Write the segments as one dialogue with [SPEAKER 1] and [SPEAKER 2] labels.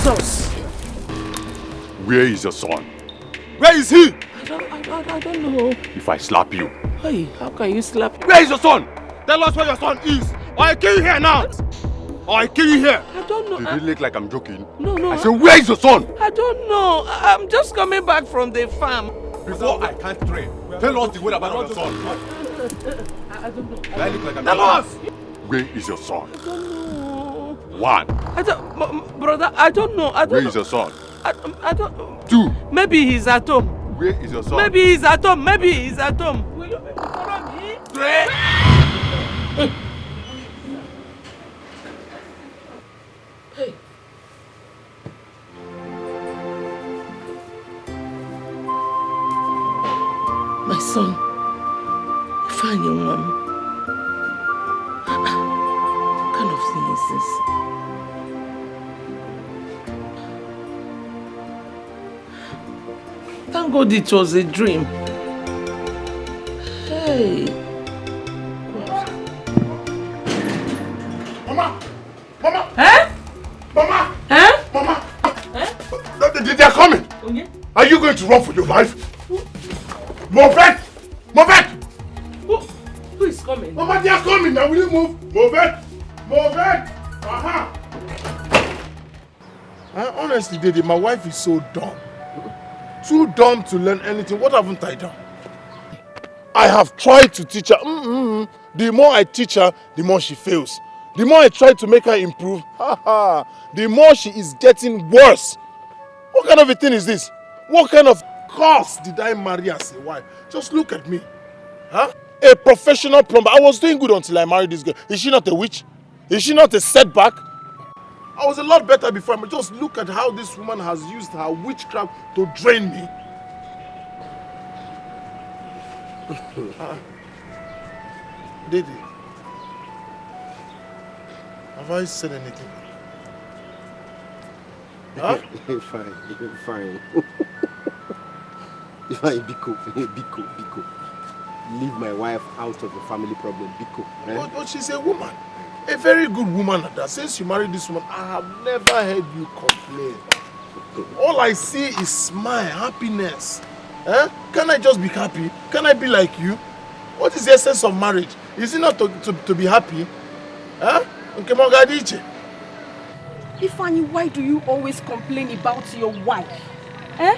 [SPEAKER 1] Jesus!
[SPEAKER 2] Where is your son? Where is he?
[SPEAKER 1] I don't know.
[SPEAKER 2] If I slap you.
[SPEAKER 1] Hey, how can you slap?
[SPEAKER 2] Where is your son? Tell us where your son is. Or I kill you here now. Or I kill you here.
[SPEAKER 1] I don't know.
[SPEAKER 2] Did it look like I'm joking?
[SPEAKER 1] No.
[SPEAKER 2] I said, where is your son?
[SPEAKER 1] I don't know. I'm just coming back from the farm.
[SPEAKER 2] Before I can't train, tell us the way about your son.
[SPEAKER 1] I don't know.
[SPEAKER 2] Do I look like I'm
[SPEAKER 1] Tell us!
[SPEAKER 2] Where is your son?
[SPEAKER 1] I don't know.
[SPEAKER 2] One.
[SPEAKER 1] Brother, I don't know.
[SPEAKER 2] Where is your son?
[SPEAKER 1] I don't.
[SPEAKER 2] Two.
[SPEAKER 1] Maybe he's at home.
[SPEAKER 2] Where is your son?
[SPEAKER 1] Maybe he's at home. Maybe he's at home. Will you follow me?
[SPEAKER 2] Three.
[SPEAKER 1] Hey. My son, fine young man. What kind of thing is this? Thank God it was a dream. Hey.
[SPEAKER 2] Mama! Mama!
[SPEAKER 1] Huh?
[SPEAKER 2] Mama!
[SPEAKER 1] Huh?
[SPEAKER 2] Mama!
[SPEAKER 1] Huh?
[SPEAKER 2] They are coming!
[SPEAKER 1] Okay.
[SPEAKER 2] Are you going to run for your life? Move it! Move it!
[SPEAKER 1] Who is coming?
[SPEAKER 2] Mama, they are coming now. Will you move? Move it! Move it! Honestly, Dede, my wife is so dumb. Too dumb to learn anything. What haven't I done? I have tried to teach her. The more I teach her, the more she fails. The more I try to make her improve, the more she is getting worse. What kind of a thing is this? What kind of curse did I marry as a wife? Just look at me. Huh? A professional plumber. I was doing good until I married this girl. Is she not a witch? Is she not a setback? I was a lot better before, but just look at how this woman has used her witchcraft to drain me. Dede, have I said anything? Huh?
[SPEAKER 3] Fine. Biko. Leave my wife out of the family problem, Biko. Eh?
[SPEAKER 2] But she's a woman. A very good woman at that. Since you married this woman, I have never heard you complain. All I see is smile, happiness. Eh? Can I just be happy? Can I be like you? What is the essence of marriage? Is it not to be happy? Huh?
[SPEAKER 4] Ifeanyi, why do you always complain about your wife? Eh?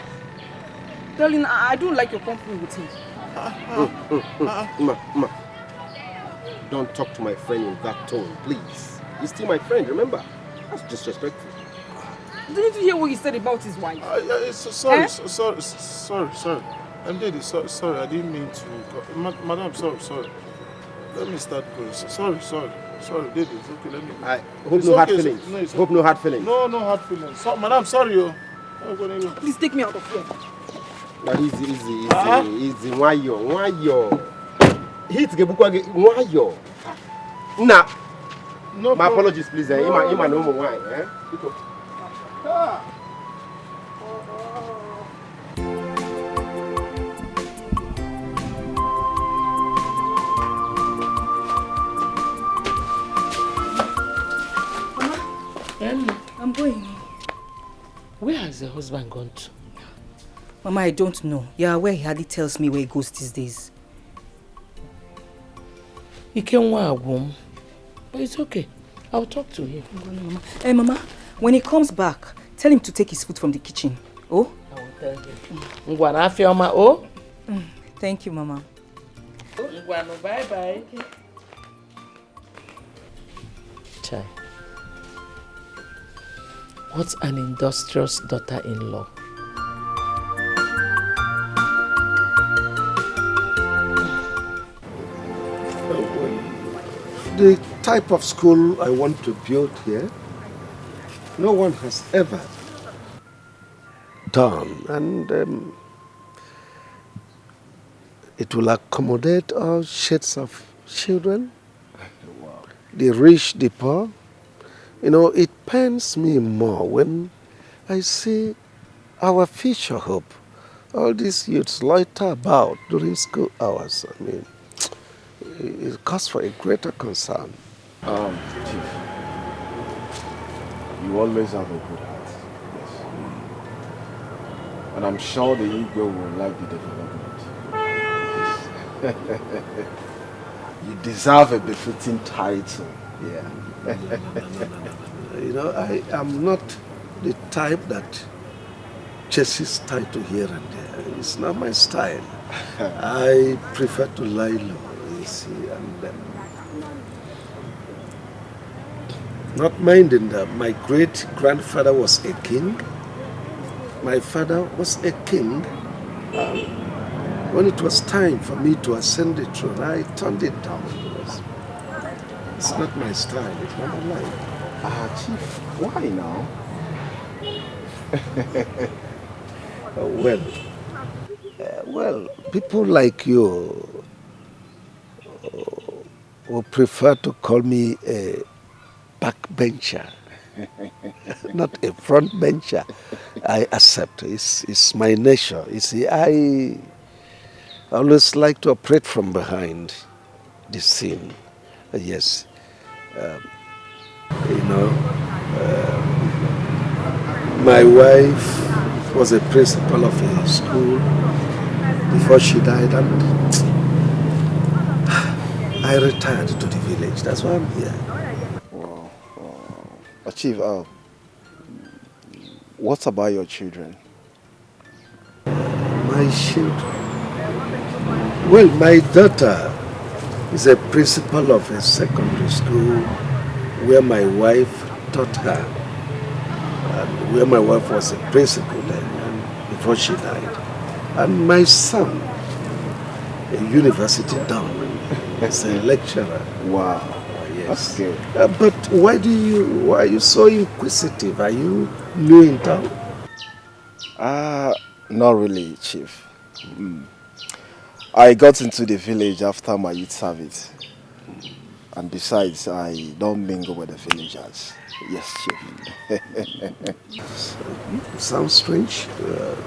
[SPEAKER 4] Darling, I don't like your company with him.
[SPEAKER 3] Ma. Don't talk to my friend in that tone, please. He's still my friend, remember? That's disrespectful.
[SPEAKER 4] Didn't you hear what he said about his wife?
[SPEAKER 2] Sorry. I'm Daddy, sorry, I didn't mean to. Madam, sorry. Let me start going. Sorry, Daddy, it's okay, let me.
[SPEAKER 3] I hope no hard feelings. Hope no hard feelings.
[SPEAKER 2] No hard feelings. Madam, sorry.
[SPEAKER 4] Please take me out of here.
[SPEAKER 3] Now, easy. Why yo? Hit why yo? Nah.
[SPEAKER 2] No
[SPEAKER 3] my apologies, please. Ima no more wine.
[SPEAKER 4] Mama, I'm going.
[SPEAKER 1] Where has the husband gone to?
[SPEAKER 4] Mama, I don't know. You're aware he hardly tells me where he goes these days.
[SPEAKER 1] He came home, but it's okay. I'll talk to him.
[SPEAKER 4] Mama. Hey, Mama, when he comes back, tell him to take his food from the kitchen. Oh?
[SPEAKER 1] I will tell him. Ngwana Fioma, oh?
[SPEAKER 4] Thank you, Mama.
[SPEAKER 1] Ngwano, bye-bye. Okay. Chai. What's an industrious daughter-in-law?
[SPEAKER 5] The type of school I want to build here, no one has ever done, and it will accommodate all shades of children, the rich, the poor. You know, it pains me more when I see our future hope. All these youths loiter about during school hours. I mean, it calls for a greater concern.
[SPEAKER 6] Chief, you always have a good heart.
[SPEAKER 3] And I'm sure the Igbo will like the development. You deserve a befitting title. Yeah.
[SPEAKER 5] You know, I am not the type that chases title here and there. It's not my style. I prefer to lie low, you see, and not minding that my great-grandfather was a king. My father was a king. When it was time for me to ascend the throne, I turned it down because it's not my style, it's not my life.
[SPEAKER 3] Chief, why now?
[SPEAKER 5] Well, people like you will prefer to call me a backbencher, not a front bencher. I accept. It's my nature. You see, I always like to operate from behind the scene. Yes. You know, my wife was a principal of a school before she died, and I retired to the village. That's why I'm here.
[SPEAKER 3] Wow. Chief, what about your children?
[SPEAKER 5] My children? Well, my daughter is a principal of a secondary school where my wife taught her, and where my wife was a principal then, before she died. And my son, a university down, is a lecturer.
[SPEAKER 3] Wow.
[SPEAKER 5] Yes.
[SPEAKER 3] That's good.
[SPEAKER 5] But why are you so inquisitive? Are you new in town?
[SPEAKER 3] Not really, Chief. I got into the village after my youth service. And besides, I don't mingle with the villagers. Yes, Chief.
[SPEAKER 5] Sounds strange,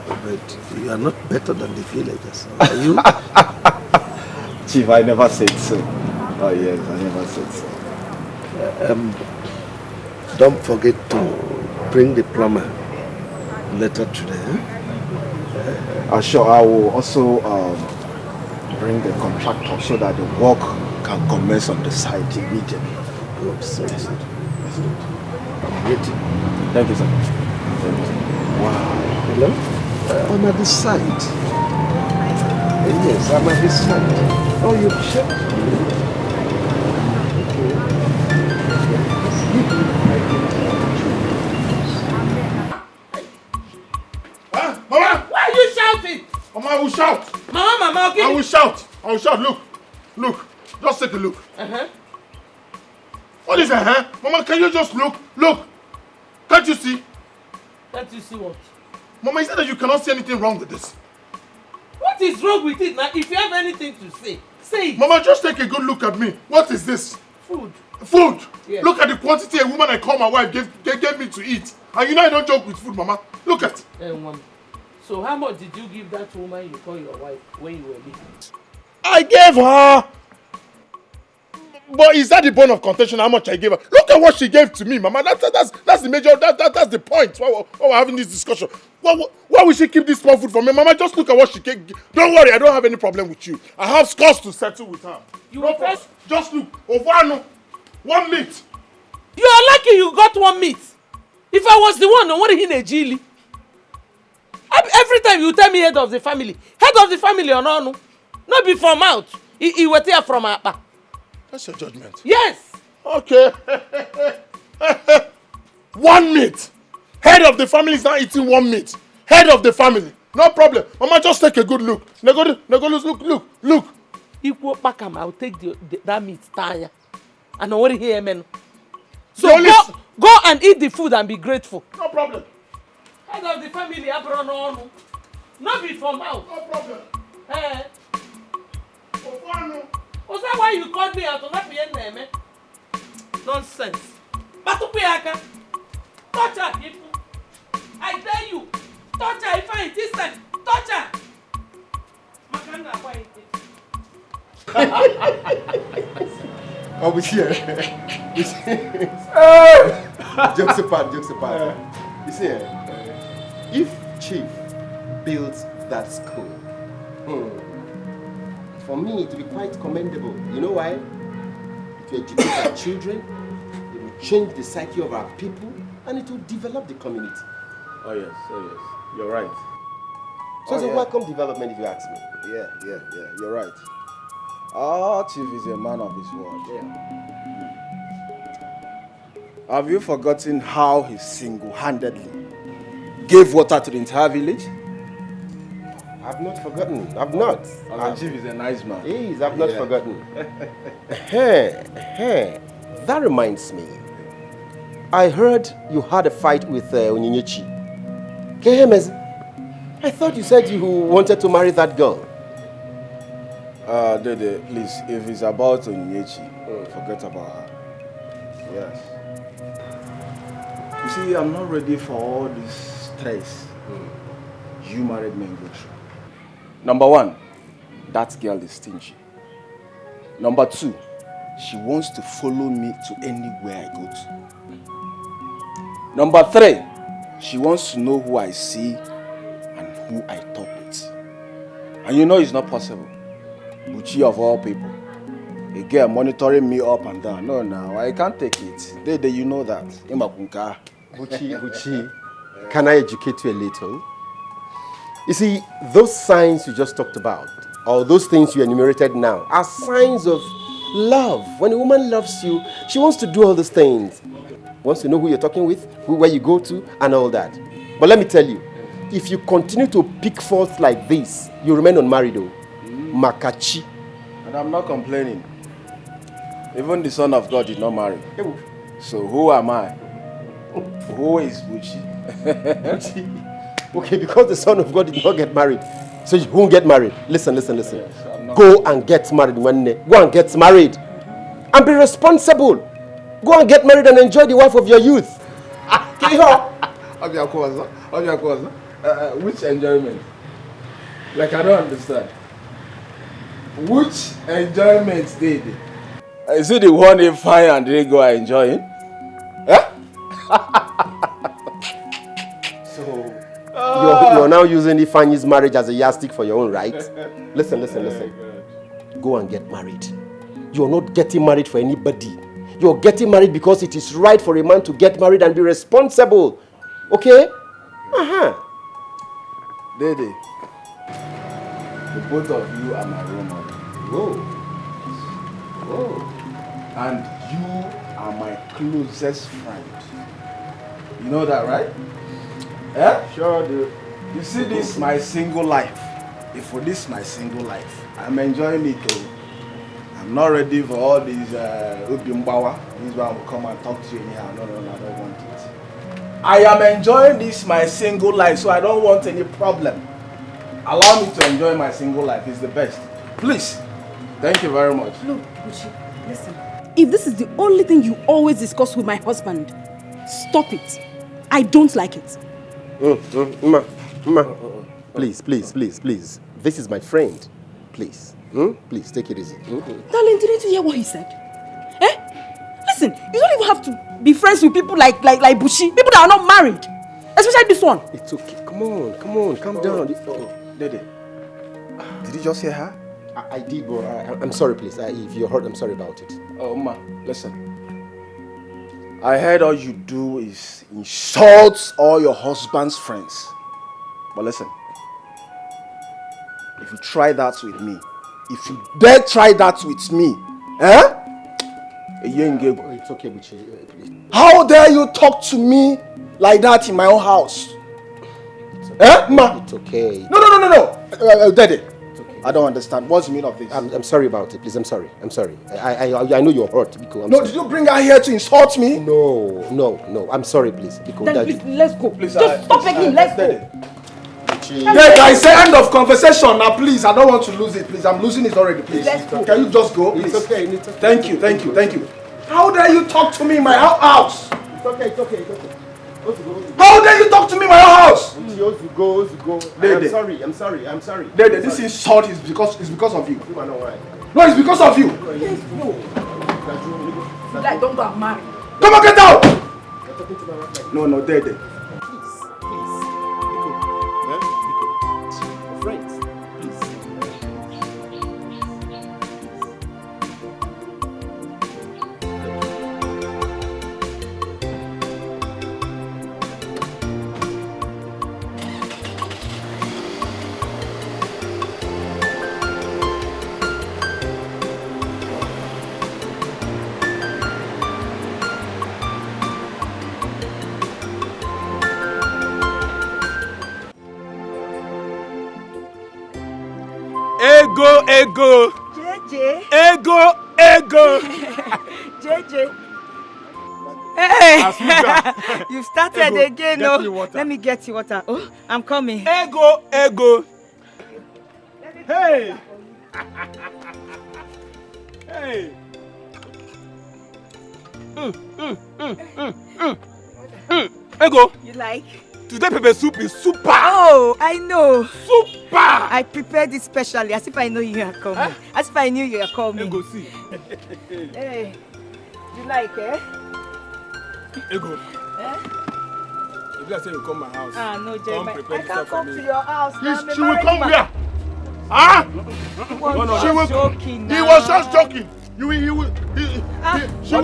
[SPEAKER 5] but you are not better than the villagers, are you?
[SPEAKER 3] Chief, I never said so. Oh yes, I never said so.
[SPEAKER 5] Don't forget to bring the plumber later today.
[SPEAKER 3] Sure, I will also bring the contractor so that the work can commence on the site immediately.
[SPEAKER 5] Good, so yes. I'm waiting.
[SPEAKER 3] Thank you, sir. Thank you, sir.
[SPEAKER 5] Wow. Hello? I'm at the site. Yes, I'm at the site. Oh, you checked?
[SPEAKER 2] Huh? Mama!
[SPEAKER 1] Why are you shouting?
[SPEAKER 2] Mama, I will shout.
[SPEAKER 1] Mama, okay?
[SPEAKER 2] I will shout. Look. Just take a look. What is that, huh? Mama, can you just look? Look. Can't you see?
[SPEAKER 1] Can't you see what?
[SPEAKER 2] Mama, is it that you cannot see anything wrong with this?
[SPEAKER 1] What is wrong with it now? If you have anything to say, say it.
[SPEAKER 2] Mama, just take a good look at me. What is this?
[SPEAKER 1] Food.
[SPEAKER 2] Food?
[SPEAKER 1] Yes.
[SPEAKER 2] Look at the quantity a woman I call my wife gave me to eat. And you know I don't joke with food, Mama. Look at.
[SPEAKER 1] So how much did you give that woman you call your wife when you were little?
[SPEAKER 2] I gave her. But is that the bone of contention? How much I gave her? Look at what she gave to me, Mama. That's the major. That's the point. Why we're having this discussion? Why would she keep this small food for me, Mama? Just look at what she gave. Don't worry, I don't have any problem with you. I have scores to settle with her.
[SPEAKER 1] You were first.
[SPEAKER 2] Just look. Ovano, 1 meat.
[SPEAKER 1] You are lucky you got 1 meat. If I was the one, no one in a jilly. Every time you tell me head of the family or no, not be from out. He was here from Apa.
[SPEAKER 2] That's your judgment.
[SPEAKER 1] Yes.
[SPEAKER 2] Okay. 1 meat. Head of the family is not eating 1 meat. Head of the family. No problem. Mama, just take a good look. Look.
[SPEAKER 1] Equal back him, I'll take that meat tire. And I want to hear men. So go and eat the food and be grateful.
[SPEAKER 2] No problem.
[SPEAKER 1] Head of the family, no be from out.
[SPEAKER 2] No problem.
[SPEAKER 1] Eh?
[SPEAKER 2] Ovano.
[SPEAKER 1] Was that why you called me out? Was that the name? Nonsense. But touch her, people. I tell you, touch her if I insist. Touch her. Makanda, why
[SPEAKER 3] Oh, we here. Jokes apart. You see, if Chief
[SPEAKER 6] built that school. For me, it will be quite commendable. You know why? It will educate our children, it will change the psyche of our people, and it will develop the community.
[SPEAKER 3] Oh yes, you're right.
[SPEAKER 6] So it's a welcome development if you ask me.
[SPEAKER 3] Yeah, you're right. Our chief is a man of his word. Have you forgotten how he single-handedly gave water to the entire village?
[SPEAKER 6] I've not forgotten. I've not.
[SPEAKER 3] Our chief is a nice man.
[SPEAKER 6] He is. I've not forgotten. That reminds me. I heard you had a fight with Onyinyechi. Kehemezi, I thought you said you wanted to marry that girl.
[SPEAKER 3] Dede, please, if it's about Onyinyechi, forget about her. Yes. You see, I'm not ready for all this stress you married men go through. Number one, that girl is stingy. Number two, she wants to follow me to anywhere I go to. Number three, she wants to know who I see and who I talk with. And you know it's not possible. Buchi of all people. A girl monitoring me up and down. No, I can't take it. Dede, you know that.
[SPEAKER 6] Buchi, can I educate you a little? You see, those signs you just talked about, or those things you enumerated now, are signs of love. When a woman loves you, she wants to do all those things. Wants to know who you're talking with, where you go to, and all that. But let me tell you, if you continue to pick faults like this, you remain unmarried though. Makachi.
[SPEAKER 3] And I'm not complaining. Even the Son of God did not marry. So who am I? Who is Buchi?
[SPEAKER 6] Okay, because the Son of God did not get married, so you won't get married. Listen. Yes, go and get married one day. Go and get married. And be responsible. Go and get married and enjoy the wife of your youth.
[SPEAKER 3] Which enjoyment? Like, I don't understand. Which enjoyment did? Is it the one they find and they go enjoying?
[SPEAKER 6] So you're now using Ifanyi's marriage as a yardstick for your own right? Listen. Go and get married. You're not getting married for anybody. You're getting married because it is right for a man to get married and be responsible. Okay?
[SPEAKER 3] Dede, the both of you are my role model. Whoa. And you are my closest friend. You know that, right? Yeah?
[SPEAKER 6] Sure do.
[SPEAKER 3] You see this, my single life. If for this, my single life, I'm enjoying it though. I'm not ready for all these Ubimbawa. This one will come and talk to you anyhow. No, I don't want it. I am enjoying this, my single life, so I don't want any problem. Allow me to enjoy my single life. It's the best. Please. Thank you very much.
[SPEAKER 4] Look, Buchi, listen. If this is the only thing you always discuss with my husband, stop it. I don't like it.
[SPEAKER 6] Ma. Please. This is my friend. Please. Please, take it easy.
[SPEAKER 4] Darling, didn't you hear what he said? Listen, you don't even have to be friends with people like Buchi. People that are not married. Especially this one.
[SPEAKER 6] It's okay. Come on. Calm down.
[SPEAKER 3] Dede, did you just hear her?
[SPEAKER 6] I did, but I'm sorry, please. If you're hurt, I'm sorry about it.
[SPEAKER 3] Oh, Ma, listen. I heard all you do is insult all your husband's friends. But listen, if you try that with me, if you dare try that with me,
[SPEAKER 6] It's okay, Buchi. Please.
[SPEAKER 3] How dare you talk to me like that in my own house? Ma?
[SPEAKER 6] It's okay.
[SPEAKER 3] No. Daddy. I don't understand. What's the meaning of this?
[SPEAKER 6] I'm sorry about it, please. I'm sorry. I know you're hurt, Biko.
[SPEAKER 3] Did you bring her here to insult me?
[SPEAKER 6] No. I'm sorry, please. Biko,
[SPEAKER 4] Then please, let's go.
[SPEAKER 3] Please,
[SPEAKER 4] just stop begging. Let's go.
[SPEAKER 3] Daddy, I say end of conversation now, please. I don't want to lose it, please. I'm losing it already, please.
[SPEAKER 4] Let's go.
[SPEAKER 3] Can you just go, please?
[SPEAKER 6] It's okay.
[SPEAKER 3] Thank you. How dare you talk to me in my house?
[SPEAKER 6] It's okay.
[SPEAKER 3] How dare you talk to me in my house?
[SPEAKER 6] Go.
[SPEAKER 3] Dede.
[SPEAKER 6] I'm sorry.
[SPEAKER 3] Dede, this insult is because of you.
[SPEAKER 6] No,
[SPEAKER 3] it's because of you.
[SPEAKER 4] Let's go. Like, don't go and marry.
[SPEAKER 3] Come on, get out! No, Dede.
[SPEAKER 6] Please.
[SPEAKER 7] Ego.
[SPEAKER 4] JJ.
[SPEAKER 7] Ego.
[SPEAKER 4] JJ. Hey,
[SPEAKER 7] Asuga.
[SPEAKER 4] you started
[SPEAKER 7] Ego,
[SPEAKER 4] again.
[SPEAKER 7] get me
[SPEAKER 4] No,
[SPEAKER 7] water.
[SPEAKER 4] let me get you water. Oh, I'm coming.
[SPEAKER 7] Ego. Hey. Hey. Ego,
[SPEAKER 4] You like?
[SPEAKER 7] today pepper soup is super.
[SPEAKER 4] Oh, I know.
[SPEAKER 7] Super.
[SPEAKER 4] I prepared it specially, as if I know you are coming.
[SPEAKER 7] Huh?
[SPEAKER 4] As if I knew you are coming.
[SPEAKER 7] Ego, see.
[SPEAKER 4] Hey, you like, eh?
[SPEAKER 7] Ego.
[SPEAKER 4] Eh?
[SPEAKER 7] If I say you come my house.
[SPEAKER 4] Ah, no,
[SPEAKER 7] come
[SPEAKER 4] Jeremiah.
[SPEAKER 7] prepare
[SPEAKER 4] I
[SPEAKER 7] this
[SPEAKER 4] can't
[SPEAKER 7] stuff for
[SPEAKER 4] come
[SPEAKER 7] me.
[SPEAKER 4] to your house now.
[SPEAKER 2] She will come here. Ah!
[SPEAKER 4] She
[SPEAKER 2] She will.
[SPEAKER 4] was joking now.
[SPEAKER 2] He was just joking. She
[SPEAKER 7] What
[SPEAKER 2] will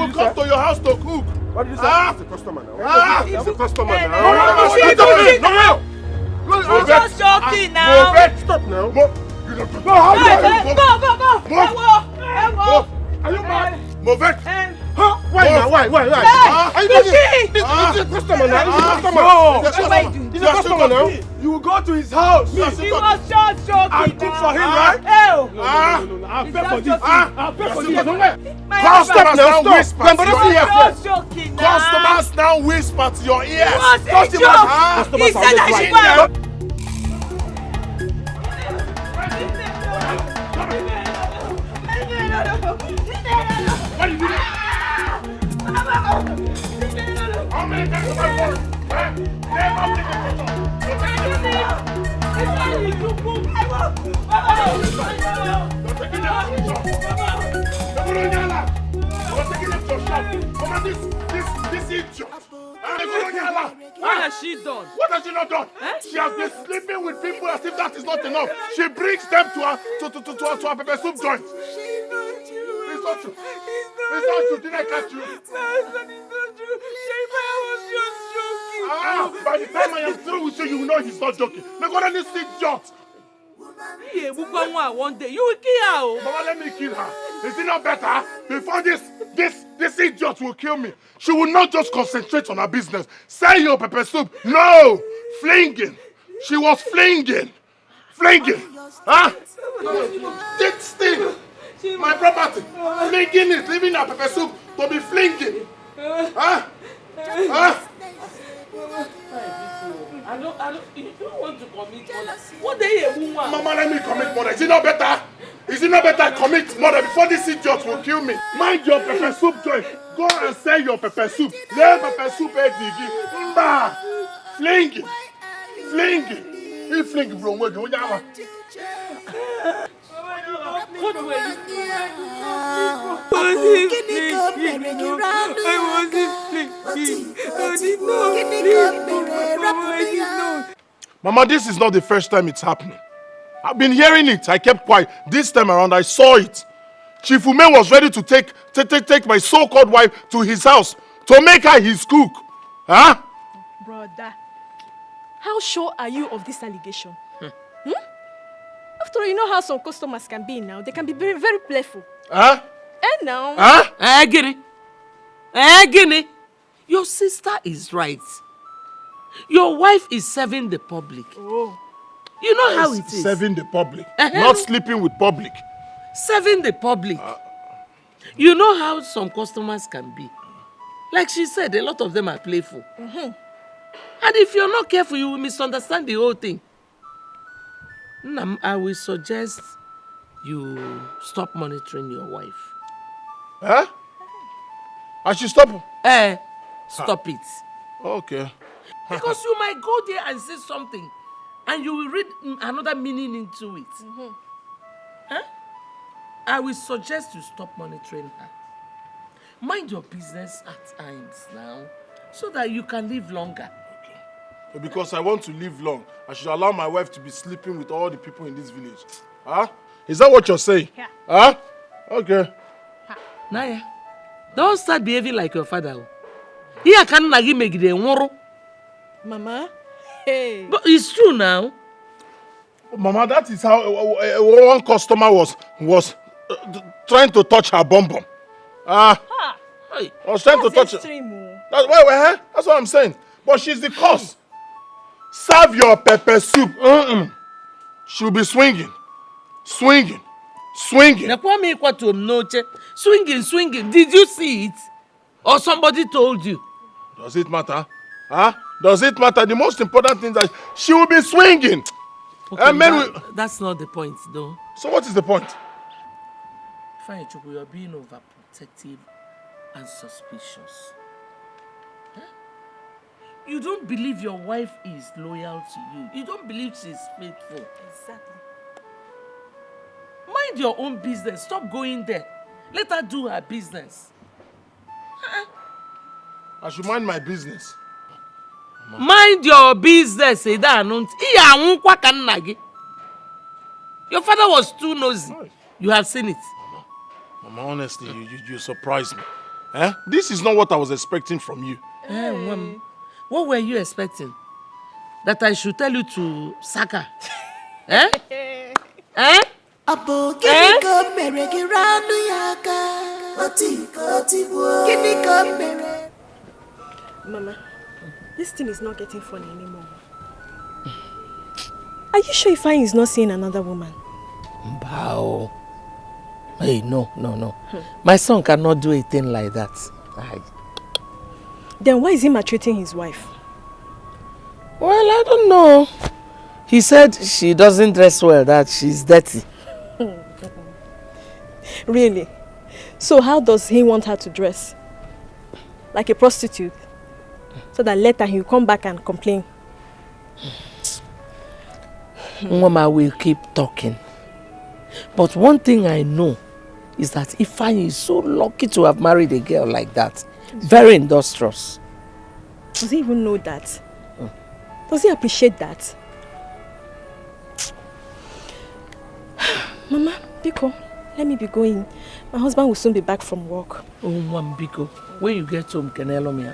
[SPEAKER 7] did you
[SPEAKER 2] come
[SPEAKER 7] say?
[SPEAKER 2] to your house to cook.
[SPEAKER 7] What did you say?
[SPEAKER 2] Ah!
[SPEAKER 7] It's a customer now.
[SPEAKER 2] Ah!
[SPEAKER 7] It's a customer
[SPEAKER 4] Hey,
[SPEAKER 7] now.
[SPEAKER 2] No,
[SPEAKER 4] She's
[SPEAKER 2] no,
[SPEAKER 4] She's just joking now.
[SPEAKER 7] Stop now.
[SPEAKER 2] No, how
[SPEAKER 4] Hey,
[SPEAKER 2] dare
[SPEAKER 4] hey,
[SPEAKER 2] you?
[SPEAKER 4] go. Hey, whoa.
[SPEAKER 2] Are you mad? Movet.
[SPEAKER 7] Huh? Why now? Why?
[SPEAKER 2] Ah!
[SPEAKER 7] Are you
[SPEAKER 4] Bushi!
[SPEAKER 7] This is a customer now. This is a
[SPEAKER 2] Ah!
[SPEAKER 7] customer.
[SPEAKER 2] No!
[SPEAKER 7] This is a
[SPEAKER 4] What are you
[SPEAKER 7] customer.
[SPEAKER 4] doing?
[SPEAKER 7] This is a customer now.
[SPEAKER 2] You will go to his house.
[SPEAKER 4] He was just joking
[SPEAKER 7] I cook for him,
[SPEAKER 4] now.
[SPEAKER 7] right?
[SPEAKER 4] Hell.
[SPEAKER 2] Ah!
[SPEAKER 7] I'll
[SPEAKER 4] He's
[SPEAKER 7] pay for
[SPEAKER 4] just
[SPEAKER 7] this.
[SPEAKER 4] joking.
[SPEAKER 7] I'll pay for this.
[SPEAKER 4] My
[SPEAKER 2] Customers
[SPEAKER 4] husband
[SPEAKER 2] now
[SPEAKER 7] Stop.
[SPEAKER 2] whisper.
[SPEAKER 7] But
[SPEAKER 2] to
[SPEAKER 7] don't
[SPEAKER 2] your
[SPEAKER 7] see
[SPEAKER 4] was
[SPEAKER 2] ears.
[SPEAKER 7] here.
[SPEAKER 4] just joking now.
[SPEAKER 2] Customers now whisper to your
[SPEAKER 4] It
[SPEAKER 2] ears.
[SPEAKER 4] was a
[SPEAKER 7] Customers-
[SPEAKER 4] joke.
[SPEAKER 7] Customers
[SPEAKER 4] He
[SPEAKER 7] are
[SPEAKER 4] said I
[SPEAKER 7] always
[SPEAKER 4] should
[SPEAKER 7] right.
[SPEAKER 4] go and
[SPEAKER 2] What did you do? How many times have I warned you? Eh? Never take a picture. You're taking a picture. You're taking a picture. You're taking a picture. Come on, this idiot.
[SPEAKER 1] What has she done?
[SPEAKER 2] What has she not done? She has been sleeping with people as if that is not enough. She brings them to her pepper soup joint. It's not true. It's not true. Did I catch you? By the time I am through with you, you will know he's not joking. Look at this idiot.
[SPEAKER 1] Yeah, one day you will kill her. Oh.
[SPEAKER 2] Mama, let me kill her. Is it not better? Before this idiot will kill me. She will not just concentrate on her business. Sell your pepper soup. No! Flinging. She was flinging. Flinging. Huh? This thing. My property. Flinging is leaving her pepper soup to be flinging. Huh? Huh?
[SPEAKER 1] You don't want to commit murder. What day a woman?
[SPEAKER 2] Mama, let me commit murder. Is it not better? Is it not better I commit murder before this idiot will kill me? Mind your pepper soup joint. Go and sell your pepper soup. Let pepper soup digi. Mba. Flinging. He flinging from where you are.
[SPEAKER 1] What were you?
[SPEAKER 2] Mama, this is not the first time it's happening. I've been hearing it. I kept quiet. This time around, I saw it. Chief Ume was ready to take my so-called wife to his house to make her his cook. Huh?
[SPEAKER 8] Brother, how sure are you of this allegation? After all, you know how some customers can be now. They can be very, very playful.
[SPEAKER 2] Huh?
[SPEAKER 8] And now...
[SPEAKER 2] Huh?
[SPEAKER 1] Guinea. Your sister is right. Your wife is serving the public.
[SPEAKER 8] Oh.
[SPEAKER 1] You know how it is.
[SPEAKER 2] Serving the public. Not sleeping with public.
[SPEAKER 1] Serving the public. You know how some customers can be. Like she said, a lot of them are playful. And if you're not careful, you will misunderstand the whole thing. I will suggest you stop monitoring your wife.
[SPEAKER 2] Huh? I should stop?
[SPEAKER 1] Stop it.
[SPEAKER 2] Okay.
[SPEAKER 1] Because you might go there and say something and you will read another meaning into it. Huh? I will suggest you stop monitoring her. Mind your business at times now so that you can live longer.
[SPEAKER 2] Okay. Because I want to live long, I should allow my wife to be sleeping with all the people in this village. Huh? Is that what you're saying?
[SPEAKER 8] Yeah.
[SPEAKER 2] Huh? Okay.
[SPEAKER 1] Naya, don't start behaving like your father. Here can nagi megide nworo.
[SPEAKER 8] Mama, hey.
[SPEAKER 1] But it's true now.
[SPEAKER 2] Mama, that is how one customer was trying to touch her bum bum.
[SPEAKER 1] Hey.
[SPEAKER 2] I was trying to touch her.
[SPEAKER 8] Extreme.
[SPEAKER 2] That's what I'm saying. But she's the cause. Serve your pepper soup. She'll be swinging. Swinging. Swinging.
[SPEAKER 1] Swinging. Did you see it? Or somebody told you?
[SPEAKER 2] Does it matter? Huh? Does it matter? The most important thing is that she will be swinging.
[SPEAKER 1] Okay,
[SPEAKER 2] And men
[SPEAKER 1] that's not the point, though.
[SPEAKER 2] So what is the point?
[SPEAKER 1] Fine, Chuku, you're being overprotective and suspicious. Huh? You don't believe your wife is loyal to you. You don't believe she's faithful.
[SPEAKER 8] Exactly.
[SPEAKER 1] Mind your own business. Stop going there. Let her do her business.
[SPEAKER 2] I should mind my business.
[SPEAKER 1] Mind your business, Your father was too nosy. You have seen it.
[SPEAKER 2] Mama, honestly, you surprised me. Eh? This is not what I was expecting from you.
[SPEAKER 1] What were you expecting? That I should tell you to sack her? Eh? Eh?
[SPEAKER 8] Mama, this thing is not getting funny anymore. Are you sure Ifeanyi is not seeing another woman?
[SPEAKER 1] Bow. Hey, no. My son cannot do a thing like that.
[SPEAKER 8] Then why is he maltreating his wife?
[SPEAKER 1] Well, I don't know. He said she doesn't dress well, that she's dirty.
[SPEAKER 8] Really? So how does he want her to dress? Like a prostitute? So that later he'll come back and complain.
[SPEAKER 1] Mama will keep talking. But one thing I know is that Ifeanyi is so lucky to have married a girl like that. Very industrious.
[SPEAKER 8] Does he even know that? Does he appreciate that? Mama, Biko, let me be going. My husband will soon be back from work.
[SPEAKER 1] Oh, Mama Biko, when you get home, can help me?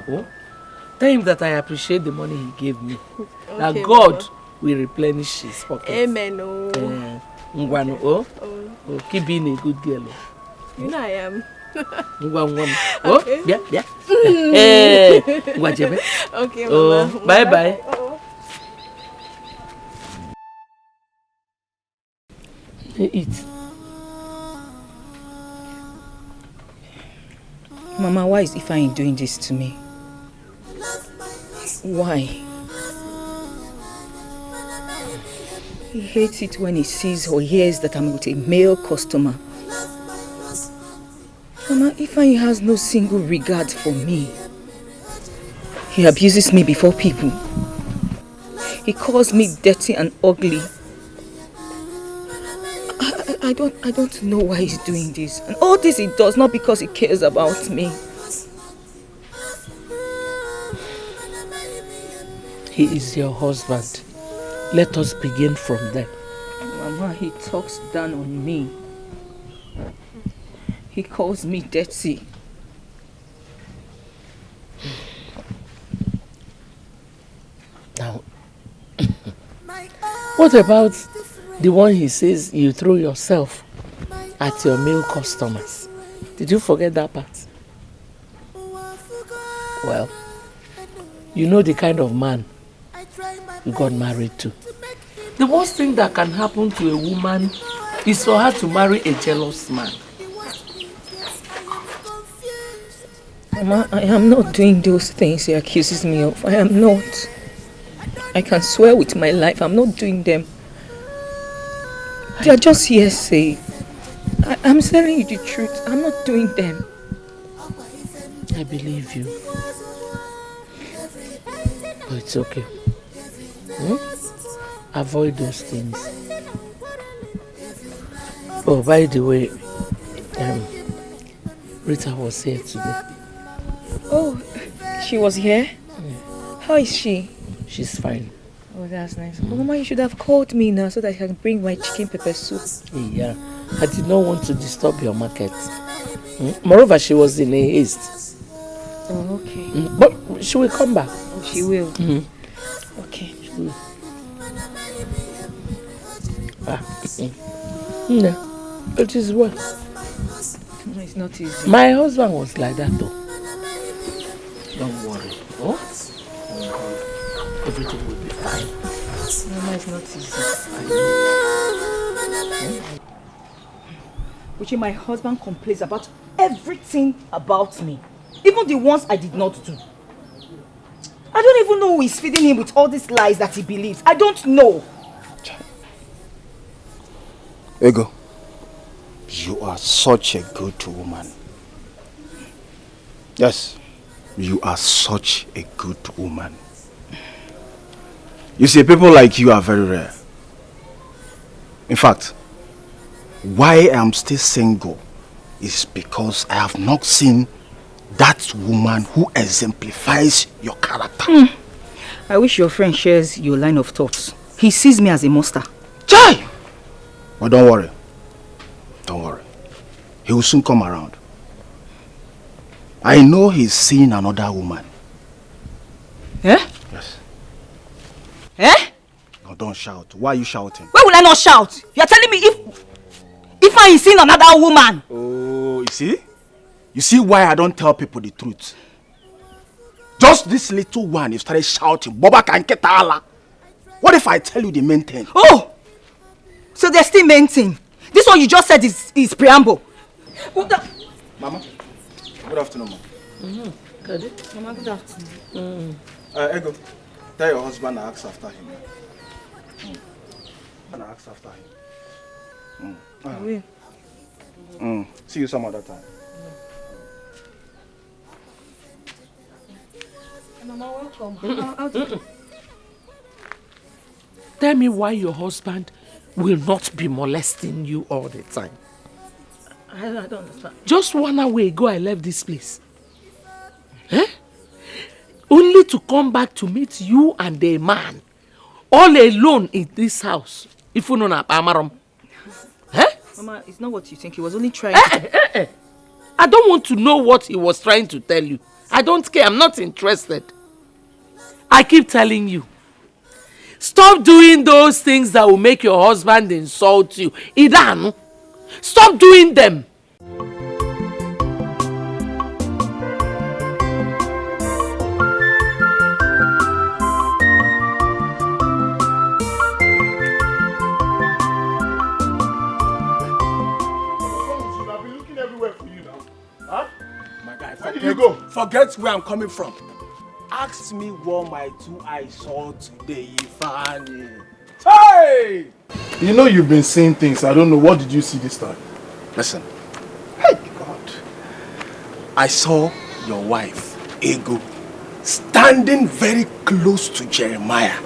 [SPEAKER 1] Tell him that I appreciate the money he gave me. Okay, that God will replenish his pocket.
[SPEAKER 8] Amen.
[SPEAKER 1] Keep being a good girl.
[SPEAKER 8] You know I am.
[SPEAKER 1] Okay. Yeah.
[SPEAKER 8] Okay, Mama.
[SPEAKER 1] Bye. Eat.
[SPEAKER 9] Mama, why is Ifeanyi doing this to me? Why? He hates it when he sees or hears that I'm with a male customer. Mama, Ifeanyi has no single regard for me. He abuses me before people. He calls me dirty and ugly. I don't know why he's doing this. And all this he does not because he cares about me.
[SPEAKER 1] He is your husband. Let us begin from there.
[SPEAKER 9] Mama, he talks down on me. He calls me dirty.
[SPEAKER 1] Now, what about the one he says you throw yourself at your male customers? Did you forget that part? Well, you know the kind of man you got married to. The worst thing that can happen to a woman is for her to marry a jealous man.
[SPEAKER 9] Mama, I am not doing those things he accuses me of. I am not. I can swear with my life, I'm not doing them. They are just hearsay. I'm telling you the truth. I'm not doing them.
[SPEAKER 1] I believe you. But it's okay. Avoid those things. Oh, by the way, Rita was here today.
[SPEAKER 9] Oh, she was here? How is she?
[SPEAKER 1] She's fine.
[SPEAKER 9] Oh, that's nice. Oh, Mama, you should have called me now so that I can bring my chicken pepper soup.
[SPEAKER 1] Yeah, I did not want to disturb your market. Moreover, she was in a haste.
[SPEAKER 9] Oh, okay.
[SPEAKER 1] But she will come back.
[SPEAKER 9] Oh, she will? Okay.
[SPEAKER 1] She will. Yeah, it is well.
[SPEAKER 9] No, it's not easy.
[SPEAKER 1] My husband was like that though. Don't worry. Oh? Everything will be fine.
[SPEAKER 9] Mama, it's not easy.
[SPEAKER 4] Which my husband complains about everything about me. Even the ones I did not do. I don't even know who is feeding him with all these lies that he believes. I don't know.
[SPEAKER 3] Ego, you are such a good woman. Yes, you are such a good woman. You see, people like you are very rare. In fact, why I am still single is because I have not seen that woman who exemplifies your character.
[SPEAKER 4] I wish your friend shares your line of thoughts. He sees me as a monster.
[SPEAKER 3] Chai! But don't worry. Don't worry. He will soon come around. I know he's seen another woman.
[SPEAKER 4] Eh?
[SPEAKER 3] Yes.
[SPEAKER 4] Eh?
[SPEAKER 3] No, don't shout. Why are you shouting?
[SPEAKER 4] Why will I not shout? You are telling me if I seen another woman.
[SPEAKER 3] Oh, you see? You see why I don't tell people the truth? Just this little one, you started shouting, Boba can get ala. What if I tell you the main thing?
[SPEAKER 4] Oh! So there's still main thing. This one you just said is preamble.
[SPEAKER 3] Mama, good afternoon, Mama.
[SPEAKER 4] Mama, good afternoon.
[SPEAKER 3] Ego, tell your husband I ask after him. And I ask after him. See you some other time.
[SPEAKER 4] Mama, welcome.
[SPEAKER 1] Tell me why your husband will not be molesting you all the time.
[SPEAKER 4] I don't understand.
[SPEAKER 1] Just 1 hour ago I left this place. Eh? Only to come back to meet you and a man. All alone in this house. If you know na pamarom. Eh?
[SPEAKER 4] Mama, it's not what you think. He was only trying to...
[SPEAKER 1] I don't want to know what he was trying to tell you. I don't care. I'm not interested. I keep telling you. Stop doing those things that will make your husband insult you. Idan, stop doing them.
[SPEAKER 2] I've been looking everywhere for you now. Huh?
[SPEAKER 3] My guy,
[SPEAKER 2] Where did you go?
[SPEAKER 3] Forget where I'm coming from. Ask me what my two eyes saw today, Ifani. Hey!
[SPEAKER 2] You know you've been saying things. I don't know. What did you see this time?
[SPEAKER 3] Listen. Hey, God. I saw your wife, Ego, standing very close to Jeremiah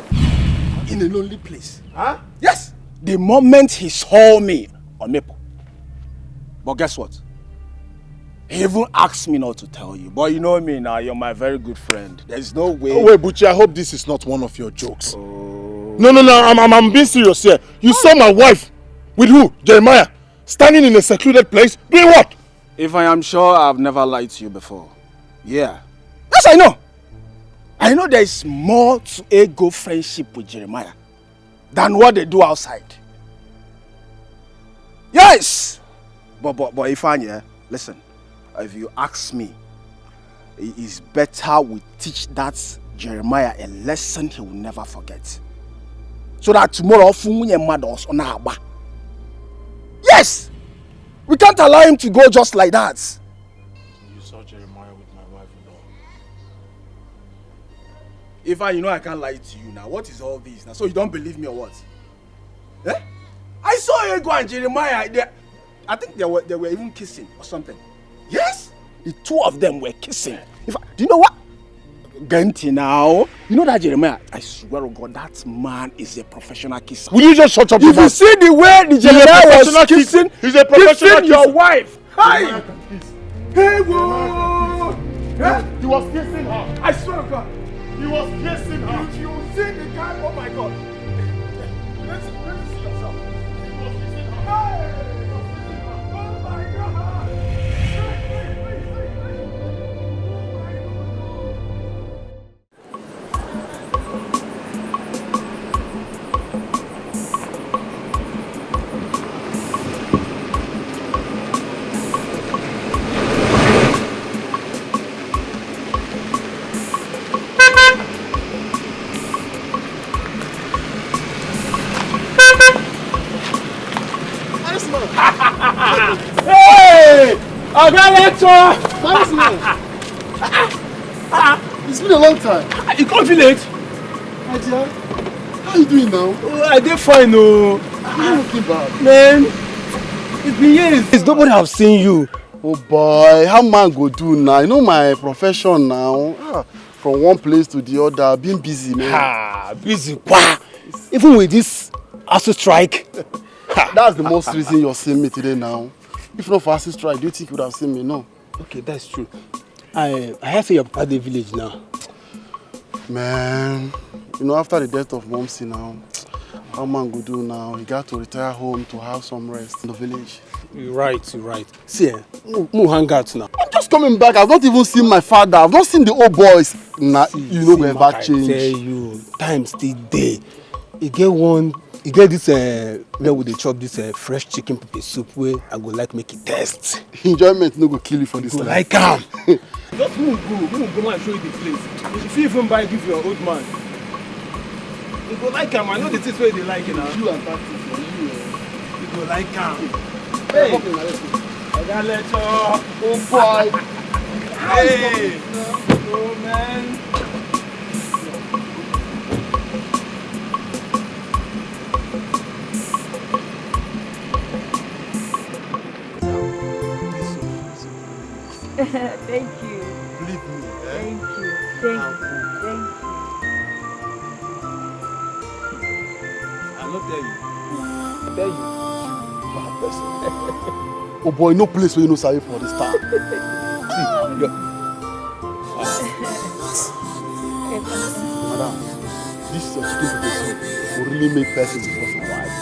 [SPEAKER 3] in a lonely place.
[SPEAKER 2] Huh?
[SPEAKER 3] Yes. The moment he saw me on Maple. But guess what? He even asked me not to tell you. But you know me now, you're my very good friend. There's no way.
[SPEAKER 2] Oh, wait, Buchi, I hope this is not one of your jokes. Oh. No, I'm being serious here. You saw my wife with who? Jeremiah, standing in a secluded place, doing what?
[SPEAKER 3] If I am sure I've never lied to you before. Yeah. Yes, I know. I know there is more to Ego friendship with Jeremiah than what they do outside. Yes! But Ifanya, listen. If you ask me, it is better we teach that Jeremiah a lesson he will never forget. So that tomorrow, yes! We can't allow him to go just like that.
[SPEAKER 2] You saw Jeremiah with my wife and all.
[SPEAKER 3] If you know I can't lie to you now, what is all this now? So you don't believe me or what? Eh? I saw Ego and Jeremiah. I think they were even kissing or something. Yes, the two of them were kissing. Do you know what? Genti now. You know that Jeremiah? I swear to God, that man is a professional kisser.
[SPEAKER 2] Will you just shut up?
[SPEAKER 3] If you see the way the Jeremiah was kissing,
[SPEAKER 2] he's a professional kisser.
[SPEAKER 3] Your wife.
[SPEAKER 2] Hi.
[SPEAKER 3] Hey, whoa!
[SPEAKER 2] He was kissing her.
[SPEAKER 3] I swear to God.
[SPEAKER 2] He was kissing her.
[SPEAKER 3] If you see the guy, oh my God. Let's see yourself. He was kissing her. Hey! Oh my God!
[SPEAKER 1] lecture!
[SPEAKER 2] It's been a long time.
[SPEAKER 1] You come village?
[SPEAKER 2] My dear, how are you doing now?
[SPEAKER 1] I did fine, no.
[SPEAKER 2] You're looking bad.
[SPEAKER 1] Man, it's been years. It's nobody have seen you.
[SPEAKER 2] Oh boy, how man go do now? You know my profession now. From one place to the other, being busy, man.
[SPEAKER 1] Busy. Wow. Even with this ASU strike.
[SPEAKER 2] That's the most reason you're seeing me today now. If not for ASU strike, do you think you would have seen me? No.
[SPEAKER 1] Okay, that's true. I heard say your papa at the village now.
[SPEAKER 2] Man, you know, after the death of Momsi now, how man go do now? He got to retire home to have some rest in the village.
[SPEAKER 1] You're right. See, we'll hang out now.
[SPEAKER 2] I'm just coming back. I've not even seen my father. I've not seen the old boys. Nah, you know, we're back change.
[SPEAKER 1] I tell you, time still day. You get this where would they chop this fresh chicken pepper soup where I go like make it taste.
[SPEAKER 2] Enjoyment no go kill you for this
[SPEAKER 1] life.
[SPEAKER 2] Like
[SPEAKER 1] am. Just move go and show you the place. If you even buy give your old man. You go like am. I know the things where they like it now.
[SPEAKER 2] You and that thing for you.
[SPEAKER 1] You go like am. Hey, I got lecture.
[SPEAKER 2] Oh boy.
[SPEAKER 1] Hey. Oh man.
[SPEAKER 4] Thank you.
[SPEAKER 2] Believe me.
[SPEAKER 4] Thank you.
[SPEAKER 1] I'll not tell you. Tell you.
[SPEAKER 2] Bad person. Oh boy, no place where you know sorry for the star. Madam, this is your chicken pepper soup. Will really make person because of wife.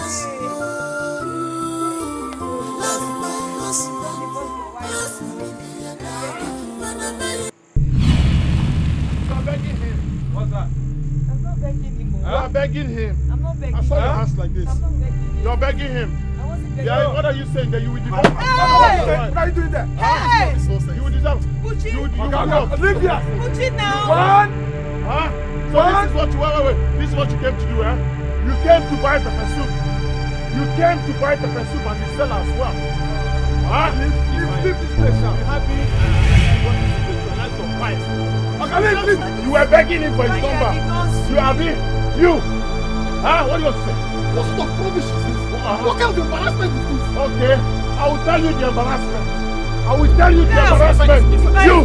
[SPEAKER 7] Begging him.
[SPEAKER 4] I'm not begging him.
[SPEAKER 7] I saw your hands like this.
[SPEAKER 4] I'm not begging him.
[SPEAKER 7] You're begging him.
[SPEAKER 4] I wasn't begging
[SPEAKER 7] Yeah,
[SPEAKER 4] him.
[SPEAKER 7] what are you saying? That you will deserve?
[SPEAKER 4] Hey!
[SPEAKER 7] What are you doing there?
[SPEAKER 4] Hey!
[SPEAKER 7] You will deserve.
[SPEAKER 4] Puchi!
[SPEAKER 7] You will leave here.
[SPEAKER 4] Puchi now!
[SPEAKER 7] One. Huh? So this is what you wait. This is what you came to do, huh? You came to buy pepper soup. You came to buy pepper soup and the sell as well. Huh? Leave this place now. Happy. Okay, leave. You were begging him for his number. You are being. You. Huh? What do you want to say?
[SPEAKER 2] What sort of rubbish is this? What kind of embarrassment is this?
[SPEAKER 7] Okay, I will tell you the embarrassment. I will tell you the embarrassment. You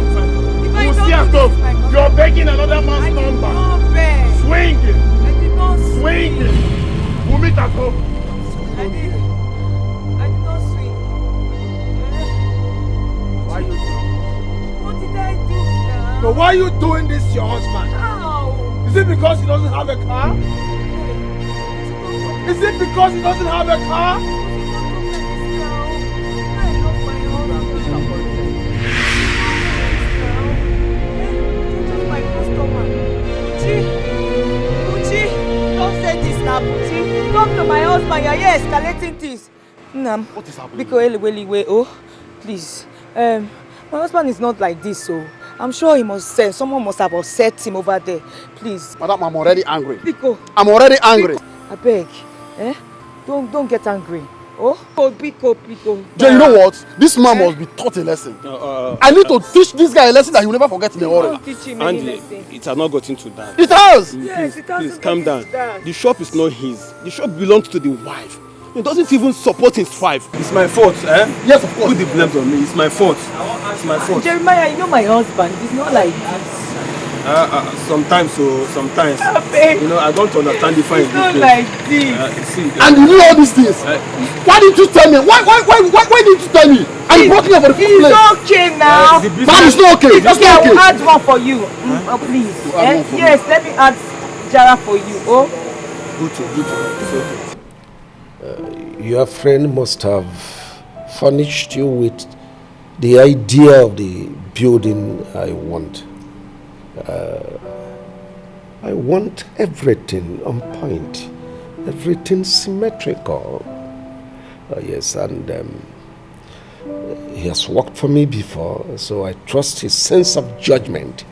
[SPEAKER 7] will see at home. You're begging another man's number. Swinging. Swinging. We'll meet at home.
[SPEAKER 4] I did not swing.
[SPEAKER 7] Why are you doing?
[SPEAKER 4] What did I do now?
[SPEAKER 7] So why are you doing this to your husband?
[SPEAKER 4] How?
[SPEAKER 7] Is it because he doesn't have a car? Is it because he doesn't have a car?
[SPEAKER 4] Don't say this now, Puchi. Come to my husband, you're here escalating things. Nam,
[SPEAKER 2] what is happening?
[SPEAKER 4] Please. My husband is not like this, so I'm sure he must say someone must have upset him over there. Please.
[SPEAKER 2] Madam, I'm already angry.
[SPEAKER 4] Biko.
[SPEAKER 2] I'm already angry.
[SPEAKER 4] I beg. Don't get angry. Biko.
[SPEAKER 2] Jay, you know what? This man must be taught a lesson. I need to teach this guy a lesson that he will never forget in a hurry.
[SPEAKER 4] Don't teach him any
[SPEAKER 1] Andy,
[SPEAKER 4] lesson.
[SPEAKER 1] it has not gotten to that.
[SPEAKER 2] It has!
[SPEAKER 4] Yes, it has.
[SPEAKER 1] Please calm down. The shop is not his. The shop belongs to the wife. He doesn't even support his wife. It's my fault, eh?
[SPEAKER 2] Yes, of course.
[SPEAKER 1] Put the blame on me. It's my fault. It's my fault.
[SPEAKER 4] Jeremiah, you know my husband. He's not like this.
[SPEAKER 1] Sometimes. You know, I don't understand the fine.
[SPEAKER 4] He's not like this.
[SPEAKER 2] And you know all these things. Why didn't you tell me? Why didn't you tell me? I'm working for the first place.
[SPEAKER 4] It's okay now.
[SPEAKER 2] Ma'am, it's not okay.
[SPEAKER 4] It's okay, I will add one for you. Please. Yes, let me add Jara for you.
[SPEAKER 1] Good. It's okay.
[SPEAKER 5] Your friend must have furnished you with the idea of the building I want. I want everything on point, everything symmetrical. Yes, and he has worked for me before, so I trust his sense of judgment.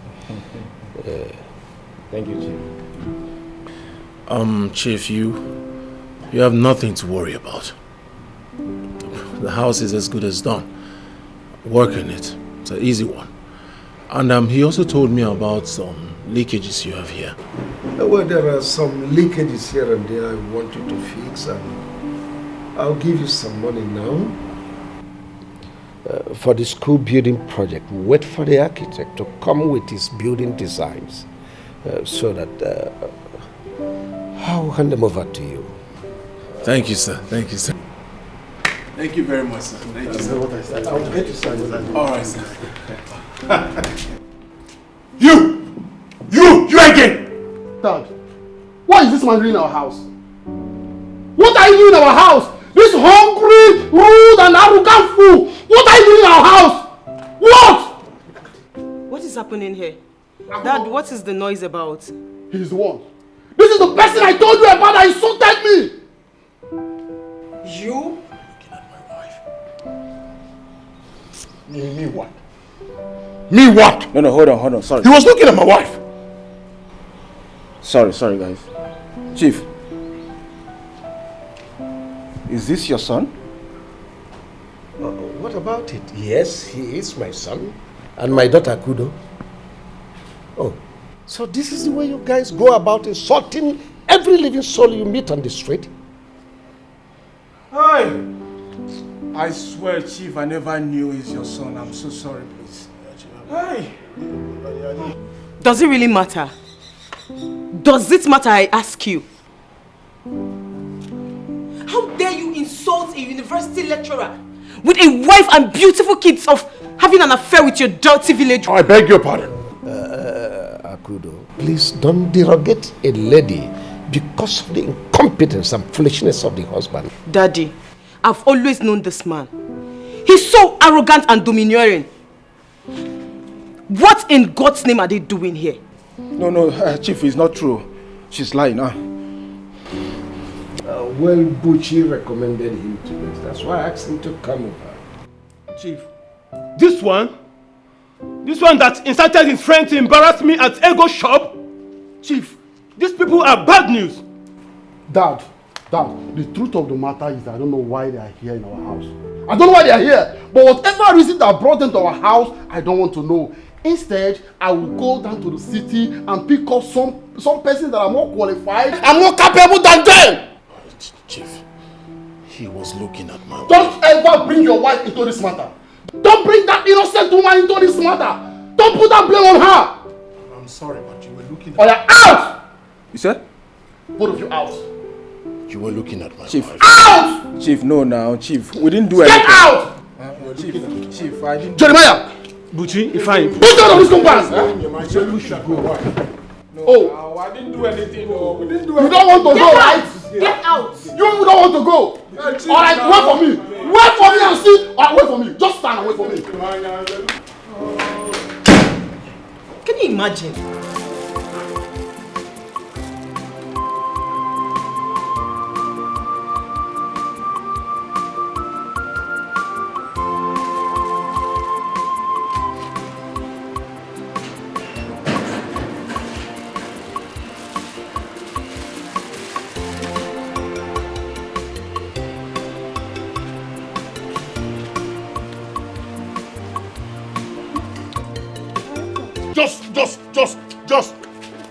[SPEAKER 3] Thank you, Chief.
[SPEAKER 10] Chief, you have nothing to worry about. The house is as good as done. work on it. It's an easy one. And he also told me about some leakages you have here.
[SPEAKER 5] Well, there are some leakages here and there I want you to fix, and I'll give you some money now. For the school building project, wait for the architect to come with his building designs so that I'll hand them over to you.
[SPEAKER 10] Thank you, sir. Thank you, sir. Thank you very much, sir. Thank you, sir.
[SPEAKER 5] I'll get you some.
[SPEAKER 10] All right, sir.
[SPEAKER 7] You again! Dad, what is this man doing in our house? What are you doing in our house? This hungry, rude and arrogant fool! What are you doing in our house? What?
[SPEAKER 4] What is happening here? Dad, what is the noise about?
[SPEAKER 7] He's the one. This is the person I told you about that insulted me!
[SPEAKER 4] You?
[SPEAKER 10] Looking at my wife.
[SPEAKER 7] Me what? Me what?
[SPEAKER 3] No, hold on, sorry.
[SPEAKER 7] He was looking at my wife.
[SPEAKER 3] Sorry, guys. Chief. Is this your son?
[SPEAKER 5] What about it? Yes, he is my son. And my daughter, Kudo. Oh, so this is the way you guys go about insulting every living soul you meet on the street?
[SPEAKER 3] Hi. I swear, Chief, I never knew he's your son. I'm so sorry, please. Hi.
[SPEAKER 4] Does it really matter? Does it matter, I ask you? How dare you insult a university lecturer with a wife and beautiful kids of having an affair with your dirty village?
[SPEAKER 7] I beg your pardon.
[SPEAKER 5] Akudo, please don't derogate a lady because of the incompetence and foolishness of the husband.
[SPEAKER 4] Daddy, I've always known this man. He's so arrogant and domineering. What in God's name are they doing here?
[SPEAKER 3] No, Chief, it's not true. She's lying, huh?
[SPEAKER 5] Well, Buchi recommended him to this. That's why I asked him to come over.
[SPEAKER 7] Chief, this one that incited his friend to embarrass me at Ego shop? Chief, these people are bad news. Dad, the truth of the matter is I don't know why they are here in our house. I don't know why they are here, but whatever reason that brought them to our house, I don't want to know. Instead, I will go down to the city and pick up some person that are more qualified and more capable than them.
[SPEAKER 10] Chief, he was looking at my wife.
[SPEAKER 7] Don't ever bring your wife into this matter. Don't bring that innocent woman into this matter. Don't put that blame on her.
[SPEAKER 10] I'm sorry, but you were looking at...
[SPEAKER 7] Or you're out!
[SPEAKER 3] You said?
[SPEAKER 7] Both of you out.
[SPEAKER 10] You were looking at my
[SPEAKER 3] Chief.
[SPEAKER 10] wife.
[SPEAKER 7] Out!
[SPEAKER 3] Chief, no now. Chief, we didn't do anything.
[SPEAKER 7] Get out!
[SPEAKER 3] Chief, I didn't...
[SPEAKER 7] Jeremiah!
[SPEAKER 1] Buchi, if I...
[SPEAKER 7] Who's out of this compound?
[SPEAKER 3] Oh, I didn't do anything. No. We didn't do anything.
[SPEAKER 7] You don't want to go, right?
[SPEAKER 4] Get out!
[SPEAKER 7] You don't want to go. Alright, wait for me. Wait for me and see. Alright, wait for me. Just stand and wait for me.
[SPEAKER 4] Can you imagine?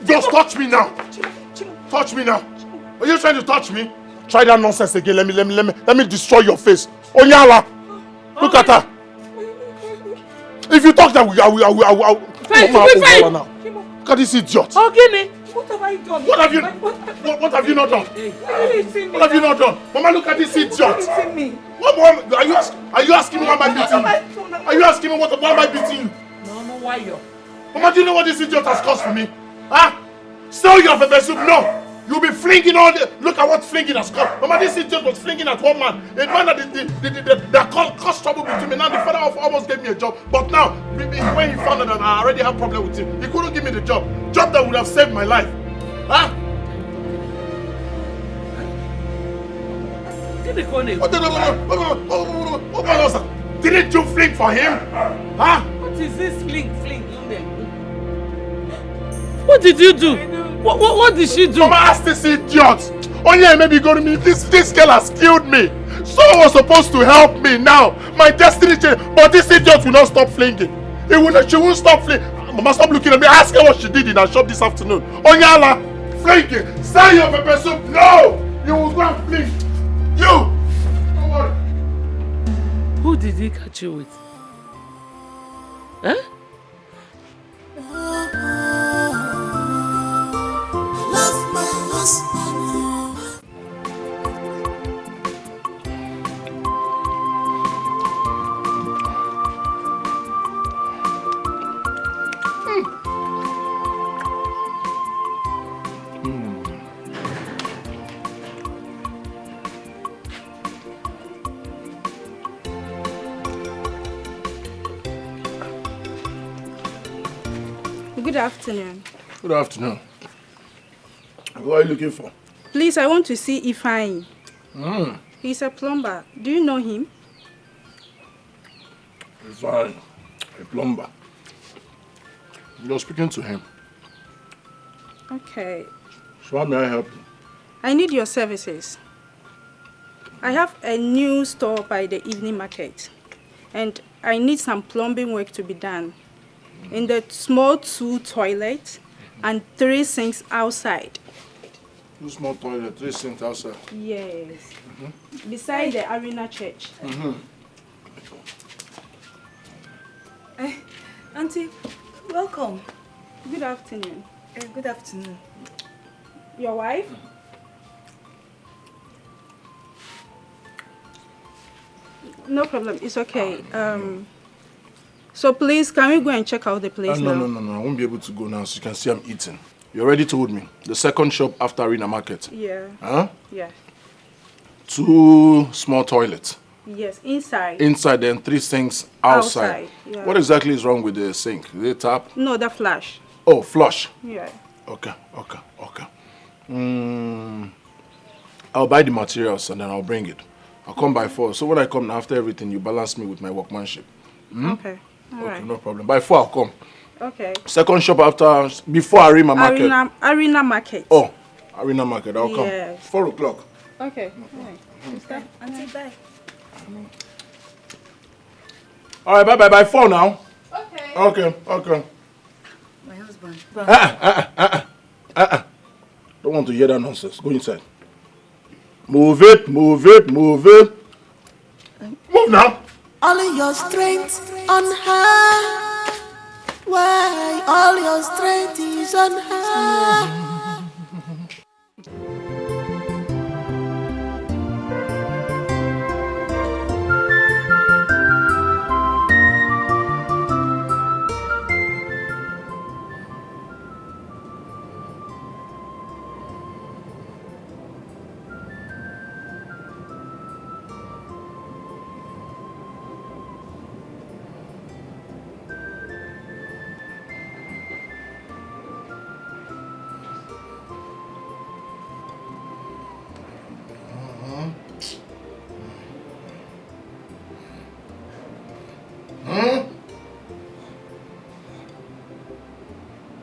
[SPEAKER 7] Just touch me now. Touch me now. Are you trying to touch me? Try that nonsense again. Let me destroy your face. Onyala, look at her. If you talk that, I will. Now. Look at this idiot.
[SPEAKER 4] Okay, what have I done?
[SPEAKER 7] What have you not done? What have you not done? Mama, look at this idiot. Are you asking me why am I beating you? Are you asking me why am I beating you?
[SPEAKER 1] No, why you?
[SPEAKER 7] Mama, do you know what this idiot has caused for me? Huh? Sell your pepper soup? No. You'll be flinging all the... Look at what flinging has caused. Mama, this idiot was flinging at one man. A man that caused trouble between me. Now the father almost gave me a job. But now, when he found out that I already have problem with him, he couldn't give me the job. Job that would have saved my life. Huh? Didn't you fling for him? Huh?
[SPEAKER 1] What is this fling? What did you do? What did she do?
[SPEAKER 7] Mama, ask this idiot. Oh yeah, maybe go to me. This girl has killed me.
[SPEAKER 2] Someone was supposed to help me now. My destiny changed. But this idiot will not stop flinging. She won't stop flinging. Mama, stop looking at me. Ask her what she did in her shop this afternoon. Onyala, flinging. Sell your pepper soup. No! You will go and fling. You! Don't worry.
[SPEAKER 1] Who did he catch you with? Huh?
[SPEAKER 11] Good afternoon.
[SPEAKER 2] Good afternoon. What are you looking for?
[SPEAKER 11] Please, I want to see Ifeanyi. He's a plumber. Do you know him?
[SPEAKER 2] Ifeanyi, a plumber. You're speaking to him.
[SPEAKER 11] Okay.
[SPEAKER 2] So how may I help you?
[SPEAKER 11] I need your services. I have a new store by the evening market, and I need some plumbing work to be done. In the small 2 toilets and 3 sinks outside.
[SPEAKER 2] 2 small toilets, 3 sinks outside.
[SPEAKER 11] Yes. Beside the arena church.
[SPEAKER 4] Auntie, welcome.
[SPEAKER 11] Good afternoon.
[SPEAKER 4] Good afternoon.
[SPEAKER 11] Your wife? No problem. It's okay. So please, can we go and check out the place now?
[SPEAKER 2] No. I won't be able to go now. So you can see I'm eating. You already told me. The second shop after Arena Market.
[SPEAKER 11] Yeah.
[SPEAKER 2] Huh?
[SPEAKER 11] Yeah.
[SPEAKER 2] 2 small toilets.
[SPEAKER 11] Yes, inside.
[SPEAKER 2] Inside, then 3 sinks outside.
[SPEAKER 11] Yeah.
[SPEAKER 2] What exactly is wrong with the sink? Is it tap?
[SPEAKER 11] No, the flush.
[SPEAKER 2] Oh, flush.
[SPEAKER 11] Yeah.
[SPEAKER 2] Okay. I'll buy the materials and then I'll bring it. I'll come by 4. So when I come after everything, you balance me with my workmanship.
[SPEAKER 11] Okay. All right.
[SPEAKER 2] No problem. By 4 I'll come.
[SPEAKER 11] Okay.
[SPEAKER 2] Second shop before Arena Market.
[SPEAKER 11] Arena Market.
[SPEAKER 2] Oh, Arena Market. I'll come.
[SPEAKER 11] Yes.
[SPEAKER 2] 4 o'clock.
[SPEAKER 11] Okay. All right.
[SPEAKER 4] Auntie, bye.
[SPEAKER 2] All right, bye. By 4 now.
[SPEAKER 11] Okay.
[SPEAKER 2] Okay.
[SPEAKER 4] My husband.
[SPEAKER 2] Don't want to hear that nonsense. Go inside. Move it. Move now.
[SPEAKER 12] All your strength on her. Why all your strength is on her?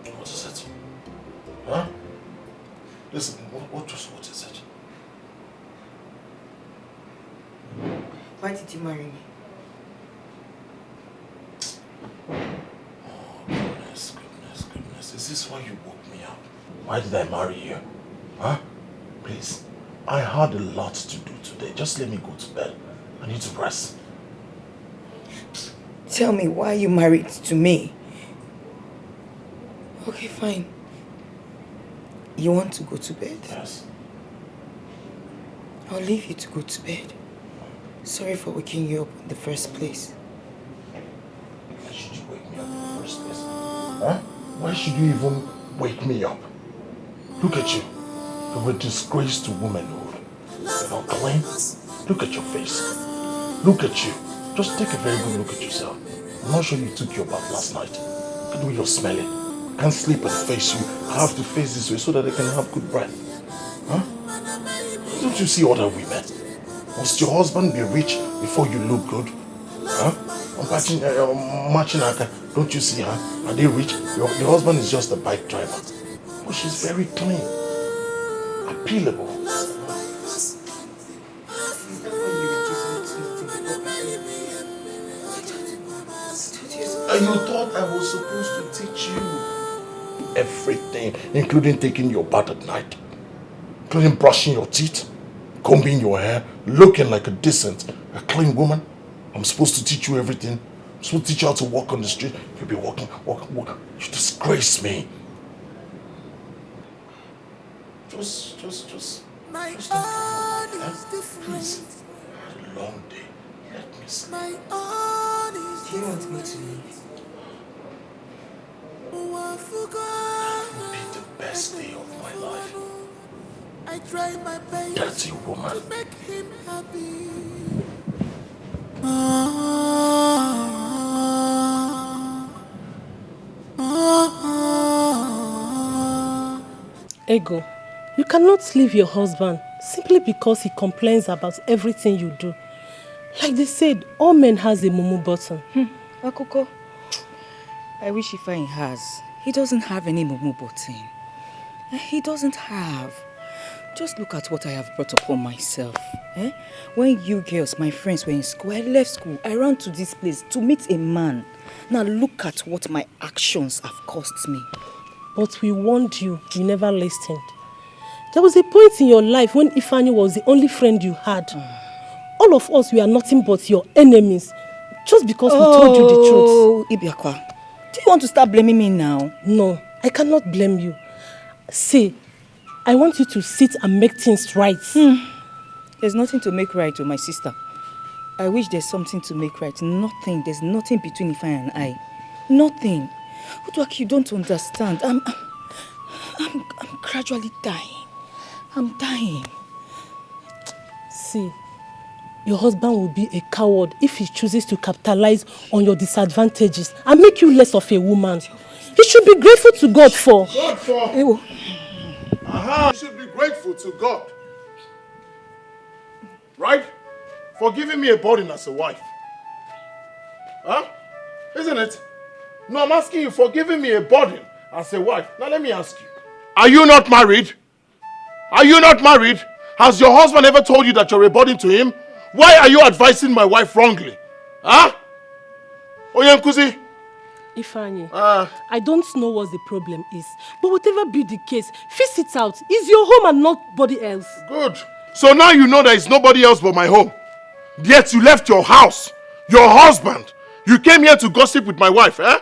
[SPEAKER 2] What is it? Huh? Listen, what is it?
[SPEAKER 4] Why did you marry me?
[SPEAKER 2] Oh, goodness. Is this why you woke me up? Why did I marry you? Huh? Please, I had a lot to do today. Just let me go to bed. I need to rest.
[SPEAKER 4] Tell me why you married to me. Okay, fine. You want to go to bed?
[SPEAKER 2] Yes.
[SPEAKER 4] I'll leave you to go to bed. Sorry for waking you up in the first place.
[SPEAKER 2] Why should you wake me up in the first place? Huh? Why should you even wake me up? Look at you. You're a disgrace to womanhood. You're not clean. Look at your face. Look at you. Just take a very good look at yourself. I'm not sure you took your bath last night. Look at the way you're smelling. I can't sleep and face you. I have to face this way so that I can have good breath. Huh? Don't you see other women? Must your husband be rich before you look good? Huh? Matching her. Don't you see her? Are they rich? Your husband is just a bike driver. But she's very clean. Appealable.
[SPEAKER 4] Is that what you
[SPEAKER 2] And you thought I was supposed to teach you everything, including taking your bath at night, including brushing your teeth, combing your hair, looking like a decent, a clean woman. I'm supposed to teach you everything. I'm supposed to teach you how to walk on the street. You'll be walking. You disgrace me. Just.
[SPEAKER 12] My own is
[SPEAKER 2] Please.
[SPEAKER 12] different.
[SPEAKER 2] I had a long day. Let me sleep.
[SPEAKER 12] My own is
[SPEAKER 9] Do you want me to leave?
[SPEAKER 2] That will be the best day of my life.
[SPEAKER 12] I try my best
[SPEAKER 2] Dirty woman.
[SPEAKER 12] to make him happy.
[SPEAKER 8] Ego, you cannot leave your husband simply because he complains about everything you do. Like they said, all men has a mumu button.
[SPEAKER 4] Akoko, I wish Ifeanyi has. He doesn't have any mumu button. He doesn't have. Just look at what I have brought upon myself. When you girls, my friends, were in school, I left school. I ran to this place to meet a man. Now look at what my actions have cost me.
[SPEAKER 8] But we warned you, you never listened. There was a point in your life when Ifeanyi was the only friend you had. All of us, we are nothing but your enemies. Just because we told you the truth.
[SPEAKER 4] Oh, Ibiakwa, do you want to start blaming me now?
[SPEAKER 8] No, I cannot blame you. See, I want you to sit and make things right.
[SPEAKER 4] There's nothing to make right with my sister. I wish there's something to make right. Nothing. There's nothing between Ifeanyi and I. Nothing. Uduaki, you don't understand. I'm gradually dying. I'm dying.
[SPEAKER 8] See, your husband will be a coward if he chooses to capitalize on your disadvantages and make you less of a woman. He should be grateful to God for.
[SPEAKER 2] God for?
[SPEAKER 4] Ewo.
[SPEAKER 2] Aha! You should be grateful to God. Right? For giving me a burden as a wife. Huh? Isn't it? No, I'm asking you for giving me a burden as a wife. Now let me ask you. Are you not married? Are you not married? Has your husband ever told you that you're a burden to him? Why are you advising my wife wrongly? Huh? Oyankuzi?
[SPEAKER 8] Ifeanyi, I don't know what the problem is, but whatever be the case, fix it out. It's your home and nobody else.
[SPEAKER 2] Good. So now you know there is nobody else but my home. Yet you left your house, your husband. You came here to gossip with my wife, eh?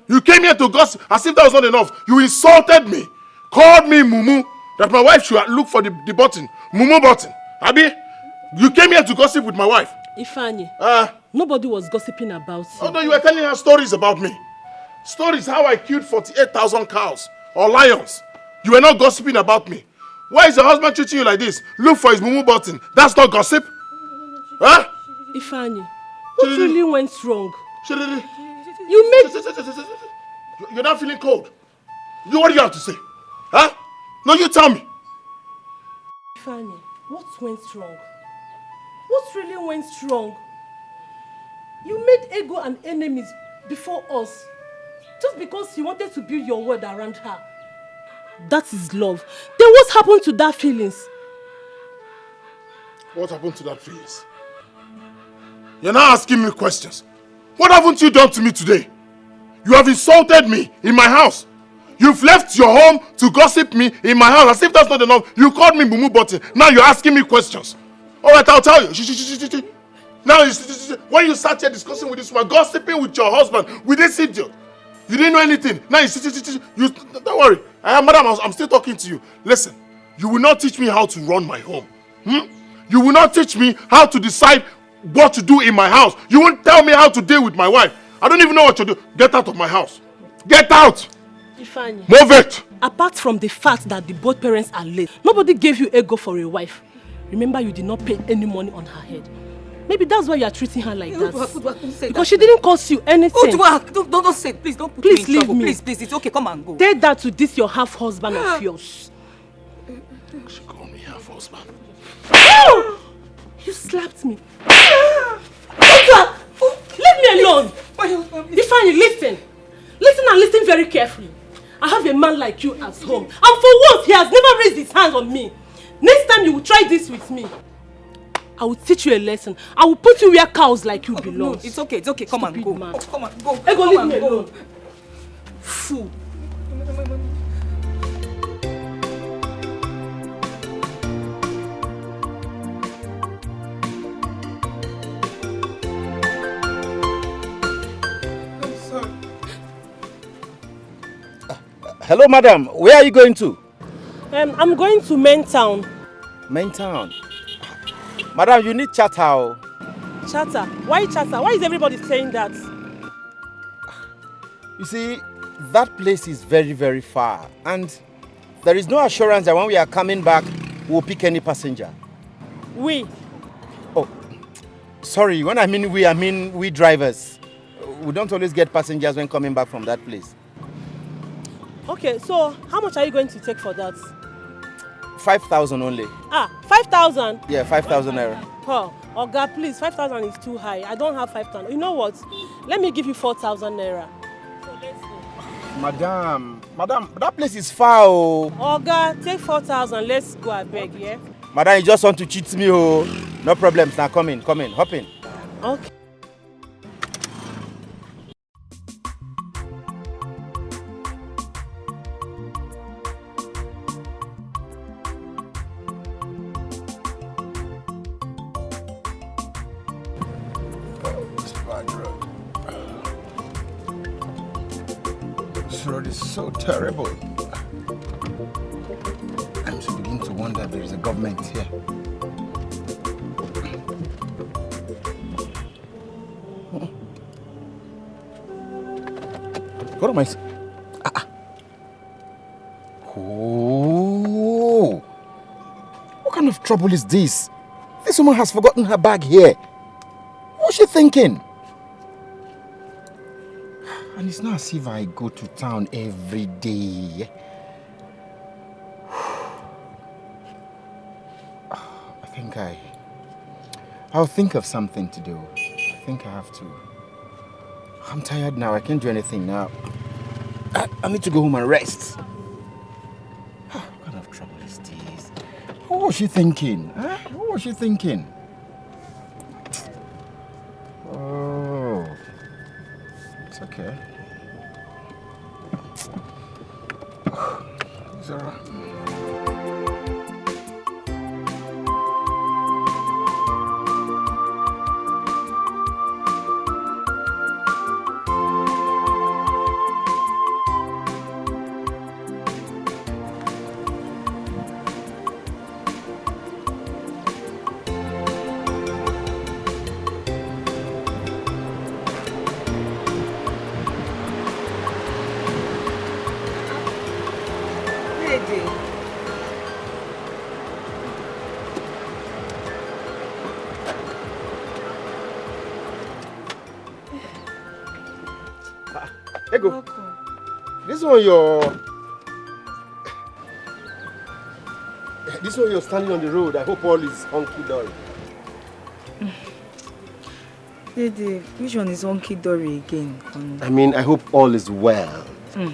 [SPEAKER 2] You came here to gossip as if that was not enough. You insulted me, called me mumu, that my wife should look for the button, mumu button. Abi, you came here to gossip with my wife.
[SPEAKER 8] Ifeanyi, nobody was gossiping about you.
[SPEAKER 2] Oh no, you were telling her stories about me. Stories how I killed 48,000 cows or lions. You were not gossiping about me. Why is your husband treating you like this? Look for his mumu button. That's not gossip. Huh?
[SPEAKER 8] Ifeanyi, what really went wrong?
[SPEAKER 2] You made... You're not feeling cold. What do you have to say? Huh? No, you tell me.
[SPEAKER 8] Ifeanyi, what went wrong? What really went wrong? You made Ego and enemies before us just because you wanted to build your world around her. That is love. Then what happened to that feelings?
[SPEAKER 2] What happened to that feelings? You're not asking me questions. What haven't you done to me today? You have insulted me in my house. You've left your home to gossip me in my house. As if that's not enough, you called me Mumu Button. Now you're asking me questions. Alright, I'll tell you. Now, when you sat here discussing with this woman, gossiping with your husband, with this idiot, you didn't know anything. Now you don't worry. Madam, I'm still talking to you. Listen, you will not teach me how to run my home. You will not teach me how to decide what to do in my house. You won't tell me how to deal with my wife. I don't even know what to do. Get out of my house. Get out!
[SPEAKER 8] Ifeanyi,
[SPEAKER 2] move it!
[SPEAKER 8] Apart from the fact that the both parents are late, nobody gave you Ego for a wife. Remember, you did not pay any money on her head. Maybe that's why you are treating her like that. Because she didn't cost you anything.
[SPEAKER 4] Don't say it. Please don't put me in trouble. Please, it's okay. Come and go.
[SPEAKER 8] Tell that to this your half-husband of yours.
[SPEAKER 2] She called me half-husband.
[SPEAKER 8] You slapped me. Leave me alone. Ifeanyi, listen. Listen and listen very carefully. I have a man like you at home. And for once, he has never raised his hands on me. Next time you will try this with me, I will teach you a lesson. I will put you where cows like you belong.
[SPEAKER 4] No, it's okay. Come and go.
[SPEAKER 8] Man.
[SPEAKER 4] Come and go.
[SPEAKER 8] Ego, leave me alone. Fool.
[SPEAKER 3] Hello, madam. Where are you going to?
[SPEAKER 8] I'm going to Main Town.
[SPEAKER 3] Main Town. Madam, you need chatter.
[SPEAKER 8] Chatter? Why chatter? Why is everybody saying that?
[SPEAKER 3] You see, that place is very, very far. And there is no assurance that when we are coming back, we'll pick any passenger.
[SPEAKER 8] We?
[SPEAKER 3] Oh, sorry. When I mean we drivers. We don't always get passengers when coming back from that place.
[SPEAKER 8] Okay, so how much are you going to take for that?
[SPEAKER 3] 5,000 only.
[SPEAKER 8] 5,000?
[SPEAKER 3] Yeah, 5,000 naira.
[SPEAKER 8] Oh God, please, 5,000 is too high. I don't have 5,000. You know what? Let me give you 4,000 naira. So let's go.
[SPEAKER 3] Madam, that place is far.
[SPEAKER 8] Oh God, take 4,000. Let's go, I beg, yeah?
[SPEAKER 3] Madam, you just want to cheat me, oh. No problems. Now come in, hop in.
[SPEAKER 8] Okay.
[SPEAKER 3] This road is so terrible. I'm beginning to wonder if there is a government here. What am I saying? Oh! What kind of trouble is this? This woman has forgotten her bag here. What's she thinking? And it's not as if I go to town every day. I think I'll think of something to do. I think I have to. I'm tired now. I can't do anything now. I need to go home and rest. What kind of trouble is this? What was she thinking? Huh? What was she thinking? Oh, it's okay. It's all right. Ego, this one you're standing on the road. I hope all is hunky-dory.
[SPEAKER 4] Dede, which one is hunky-dory again?
[SPEAKER 6] I mean, I hope all is well.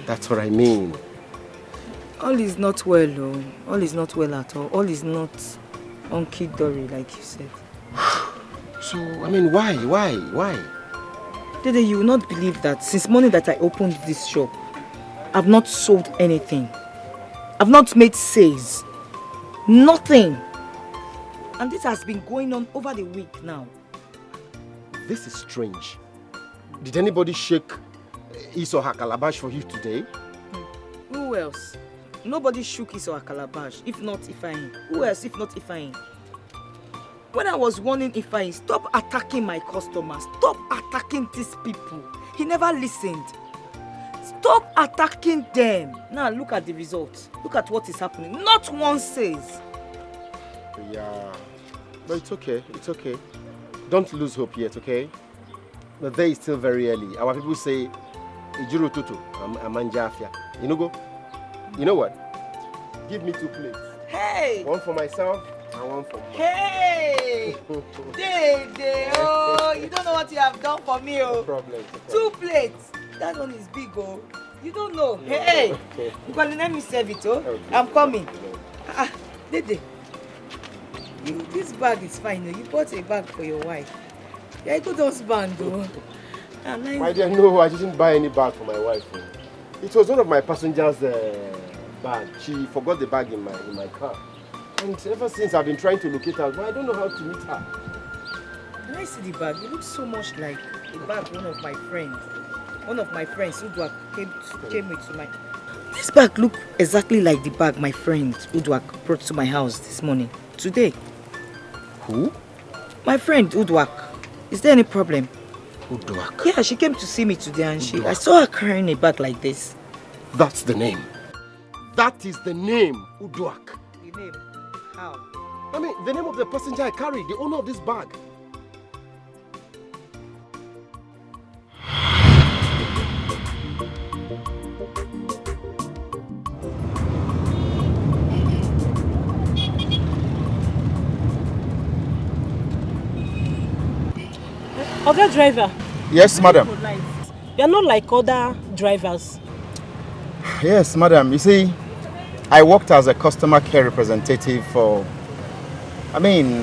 [SPEAKER 6] That's what I mean.
[SPEAKER 4] All is not well, though. All is not well at all. All is not hunky-dory, like you said.
[SPEAKER 6] So, I mean, why?
[SPEAKER 4] Dede, you will not believe that since morning that I opened this shop, I've not sold anything. I've not made sales. Nothing. And this has been going on over the week now.
[SPEAKER 6] This is strange. Did anybody shake his or her calabash for you today?
[SPEAKER 4] Who else? Nobody shook his or her calabash, if not Ifeanyi. Who else if not Ifeanyi? When I was warning Ifeanyi, stop attacking my customers, stop attacking these people, he never listened. Stop attacking them. Now look at the results. Look at what is happening. Not one says.
[SPEAKER 6] Yeah, but it's okay. Don't lose hope yet, okay? The day is still very early. Our people say, Ijuru tutu, amanjafia. You know what? Give me 2 plates.
[SPEAKER 4] Hey!
[SPEAKER 6] One for myself and one for mom.
[SPEAKER 4] Hey! Dede, oh, you don't know what you have done for me, oh.
[SPEAKER 6] No problem.
[SPEAKER 4] 2 plates. That one is big, oh. You don't know. Hey! Because let me serve it, oh.
[SPEAKER 6] Okay.
[SPEAKER 4] I'm coming. Dede. This bag is fine. You bought a bag for your wife. You're a good husband, though.
[SPEAKER 6] My dear, no, I didn't buy any bag for my wife. It was one of my passengers' bag. She forgot the bag in my car. And ever since I've been trying to locate her, but I don't know how to meet her.
[SPEAKER 4] When I see the bag, it looks so much like the bag one of my friends Udwak came with to my... This bag look exactly like the bag my friend Udwak brought to my house this morning, today.
[SPEAKER 6] Who?
[SPEAKER 4] My friend Udwak. Is there any problem?
[SPEAKER 6] Udwak?
[SPEAKER 4] Yeah, she came to see me today and I saw her carrying a bag like this.
[SPEAKER 6] That's the name. That is the name, Udwak.
[SPEAKER 4] The name? How?
[SPEAKER 6] I mean, the name of the passenger I carried, the owner of this bag.
[SPEAKER 8] Other driver.
[SPEAKER 3] Yes, madam.
[SPEAKER 8] You're not like other drivers.
[SPEAKER 3] Yes, madam. You see, I worked as a customer care representative for,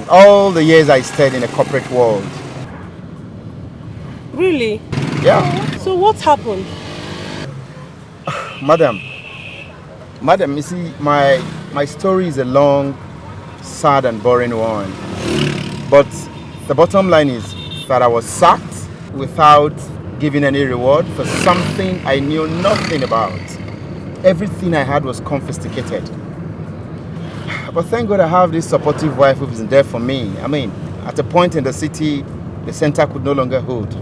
[SPEAKER 3] all the years I stayed in the corporate world.
[SPEAKER 8] Really?
[SPEAKER 3] Yeah.
[SPEAKER 8] So what happened?
[SPEAKER 3] Madam, you see, my story is a long, sad and boring one. But the bottom line is that I was sacked without giving any reward for something I knew nothing about. Everything I had was confiscated. But thank God I have this supportive wife who's there for me. At a point in the city, the center could no longer hold.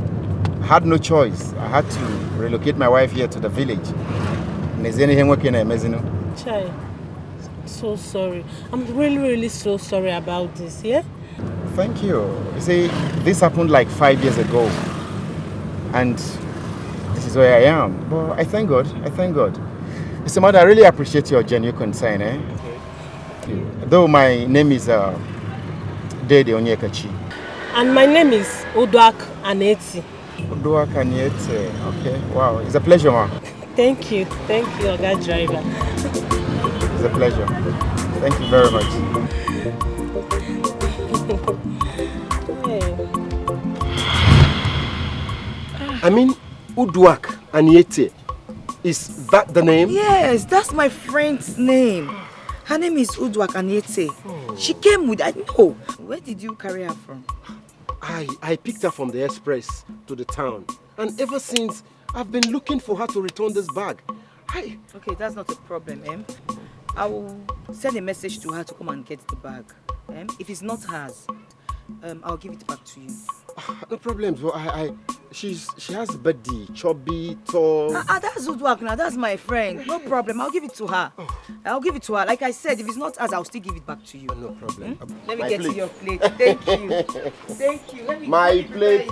[SPEAKER 3] I had no choice. I had to relocate my wife here to the village.
[SPEAKER 8] Chai, so sorry. I'm really, really so sorry about this, yeah?
[SPEAKER 3] Thank you. You see, this happened like 5 years ago. And this is where I am. But I thank God. Mr. Mother, I really appreciate your genuine concern. Okay. Though my name is Dede Onyekachi.
[SPEAKER 8] And my name is Udwak Aneti.
[SPEAKER 3] Udwak Aneti. Okay. Wow. It's a pleasure, ma.
[SPEAKER 8] Thank you, Oga Driver.
[SPEAKER 3] It's a pleasure. Thank you very much.
[SPEAKER 6] Udwak Aniete. Is that the name?
[SPEAKER 4] Yes, that's my friend's name. Her name is Udwak Aniete. Oh. She came with... No. Where did you carry her from?
[SPEAKER 6] I picked her from the express to the town. And ever since, I've been looking for her to return this bag.
[SPEAKER 4] Okay, that's not a problem, I will send a message to her to come and get the bag. If it's not hers, I'll give it back to you.
[SPEAKER 6] No problems. Well, she has a birthday, chubby, tall.
[SPEAKER 4] That's Udwak now. That's my friend. No problem. I'll give it to her. I'll give it to her. Like I said, if it's not hers, I'll still give it back to you.
[SPEAKER 6] No problem.
[SPEAKER 4] Let me get to your plate. Thank you. Thank you.
[SPEAKER 6] My plate.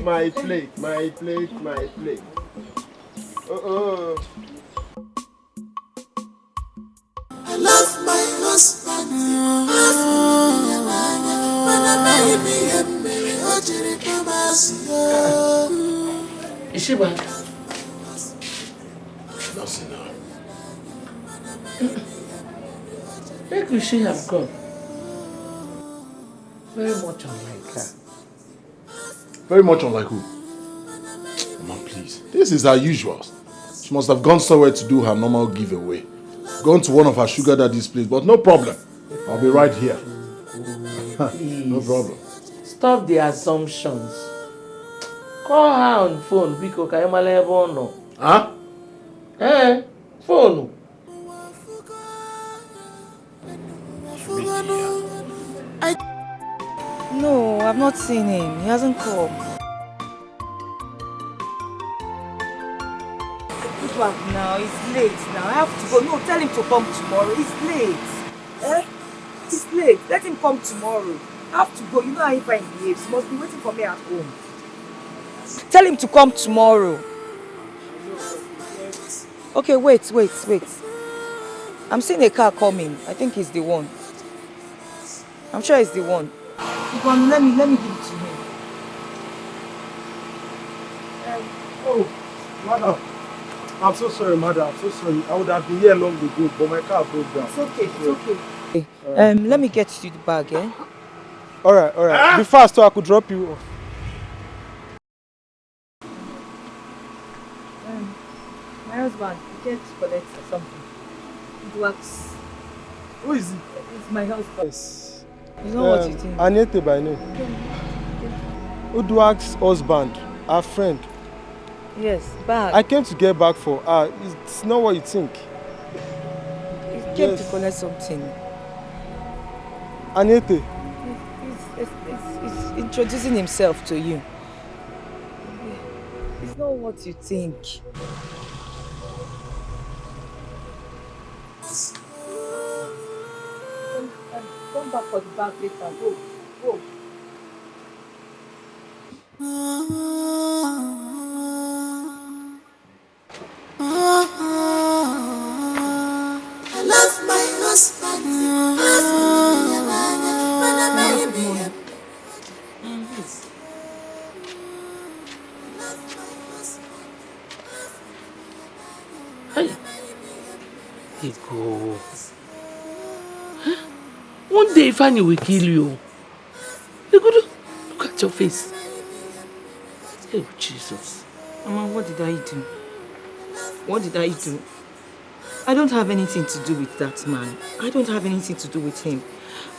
[SPEAKER 12] I love my husband.
[SPEAKER 1] Is she back?
[SPEAKER 10] Nothing now.
[SPEAKER 1] Where could she have gone? Very much unlike her.
[SPEAKER 10] Very much unlike who? Mama, please. This is her usual. She must have gone somewhere to do her normal giveaway. Gone to one of her sugar daddy's place, but no problem. I'll be right here. No problem.
[SPEAKER 1] Stop the assumptions. Call her on phone because I am no.
[SPEAKER 10] Huh?
[SPEAKER 1] Phone.
[SPEAKER 4] No, I've not seen him. He hasn't come. Now, it's late now. I have to go. No, tell him to come tomorrow. It's late. It's late. Let him come tomorrow. I have to go. You know how he behaves. He must be waiting for me at home. Tell him to come tomorrow. Okay, wait. I'm seeing a car coming. I think he's the one. I'm sure he's the one. Let me give it to him.
[SPEAKER 2] Oh, madam. I'm so sorry, madam. I'm so sorry. I would have been here long ago, but my car broke down.
[SPEAKER 4] It's okay. Let me get you the bag,
[SPEAKER 13] Alright. Be fast so I could drop you off.
[SPEAKER 4] My husband, he came to collect something. It works.
[SPEAKER 13] Who is he?
[SPEAKER 4] It's my husband.
[SPEAKER 13] Yes.
[SPEAKER 4] You know what you think?
[SPEAKER 13] Anete by name. Udwak's husband, our friend.
[SPEAKER 4] Yes, bag.
[SPEAKER 13] I came to get back for her. It's not what you think.
[SPEAKER 4] He came to collect something.
[SPEAKER 13] Anete.
[SPEAKER 4] He's introducing himself to you. It's not what you think. Come back for the bag later. Go.
[SPEAKER 12] I love my husband.
[SPEAKER 1] Ego. One day Fanny will kill you. Ego, look at your face. Oh, Jesus.
[SPEAKER 4] Mama, what did I do? What did I do? I don't have anything to do with that man. I don't have anything to do with him.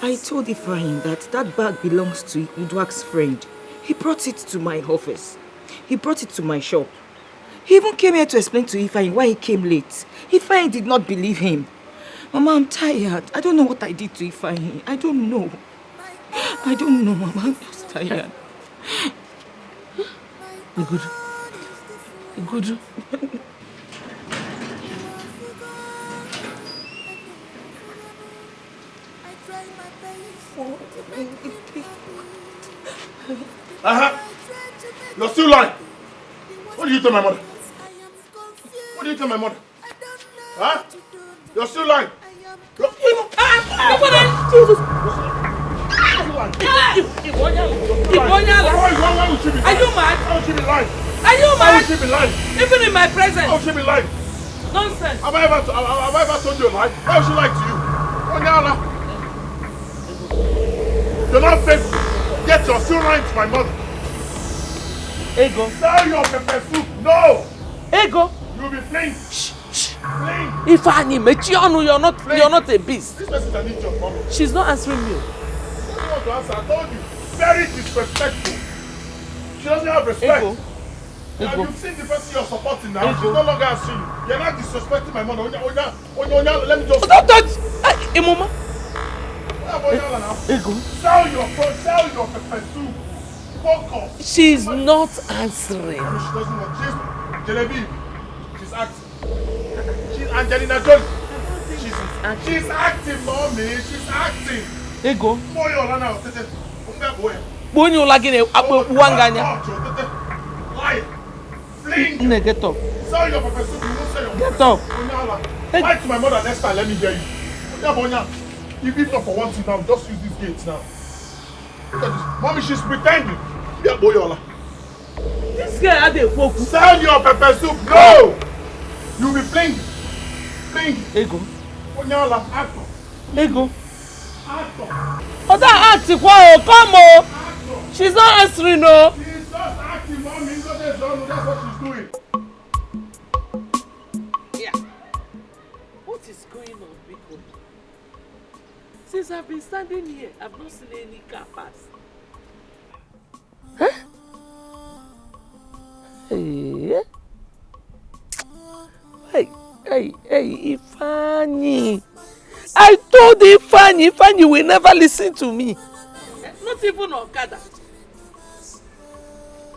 [SPEAKER 4] I told Ephraim that bag belongs to Udwak's friend. He brought it to my office. He brought it to my shop. He even came here to explain to Ephraim why he came late. Ephraim did not believe him. Mama, I'm tired. I don't know what I did to Ephraim. I don't know. Mama. I'm just tired.
[SPEAKER 1] Good.
[SPEAKER 2] You're still lying. What did you tell my mother? What did you tell my mother? Huh? You're still lying.
[SPEAKER 1] Jesus. Are you mad?
[SPEAKER 2] How would she be lying?
[SPEAKER 1] Are you mad?
[SPEAKER 2] How would she be lying?
[SPEAKER 1] Even in my presence.
[SPEAKER 2] How would she be lying?
[SPEAKER 1] Nonsense.
[SPEAKER 2] Have I ever told you a lie? How would she lie to you? You're not faithful. Yet you're still lying to my mother.
[SPEAKER 1] Ego.
[SPEAKER 2] Sell your pepper soup. No.
[SPEAKER 1] Ego.
[SPEAKER 2] You'll be playing. Playing.
[SPEAKER 1] If Annie met you, you're not a beast.
[SPEAKER 2] This person is an idiot, mama.
[SPEAKER 1] She's not answering you.
[SPEAKER 2] I don't want to answer. I told you. Very disrespectful. She doesn't have respect.
[SPEAKER 1] Ego.
[SPEAKER 2] Have you seen the person you're supporting now? She's no longer answering you. You're not disrespecting my mother. Onya, let me just.
[SPEAKER 1] Don't touch. Hey, Mama.
[SPEAKER 2] Ego. Sell your pepper soup. Focus.
[SPEAKER 1] She's not answering.
[SPEAKER 2] She doesn't want. She's Genevieve. She's acting. She's Angelina Jolie. She's acting, mommy. She's acting.
[SPEAKER 1] Ego.
[SPEAKER 2] When
[SPEAKER 1] you like it,
[SPEAKER 2] Fling.
[SPEAKER 1] Get up.
[SPEAKER 2] Sell your pepper soup. You won't sell your
[SPEAKER 1] Get up.
[SPEAKER 2] Lie to my mother next time. Let me hear you. If it's not for one thing now, just use these gates now. Look at this. Mommy, she's pretending. Yeah, boyola.
[SPEAKER 1] This girl had a focus.
[SPEAKER 2] Sell your pepper soup. No! You'll be playing.
[SPEAKER 1] Ego.
[SPEAKER 2] Onyala, actor.
[SPEAKER 1] Ego.
[SPEAKER 2] Actor.
[SPEAKER 1] Oh, that acting, wow, come on.
[SPEAKER 2] Actor.
[SPEAKER 1] She's not answering, no.
[SPEAKER 2] She's just acting, mommy. That's what she's doing.
[SPEAKER 1] Yeah. What is going on, Biko? Since I've been standing here, I've not seen any car pass. Huh? Hey, Ifeanyi. I told Ifeanyi will never listen to me. Not even Okada.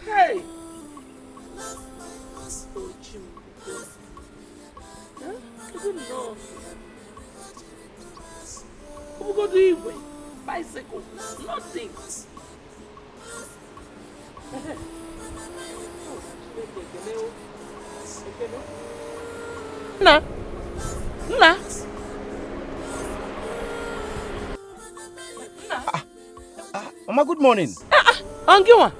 [SPEAKER 1] Hey. Oh, Jim. Huh? I don't know. Who go do it with? Bicycle. Nothing. Nna.
[SPEAKER 14] Mama, good morning.
[SPEAKER 1] Angiwa.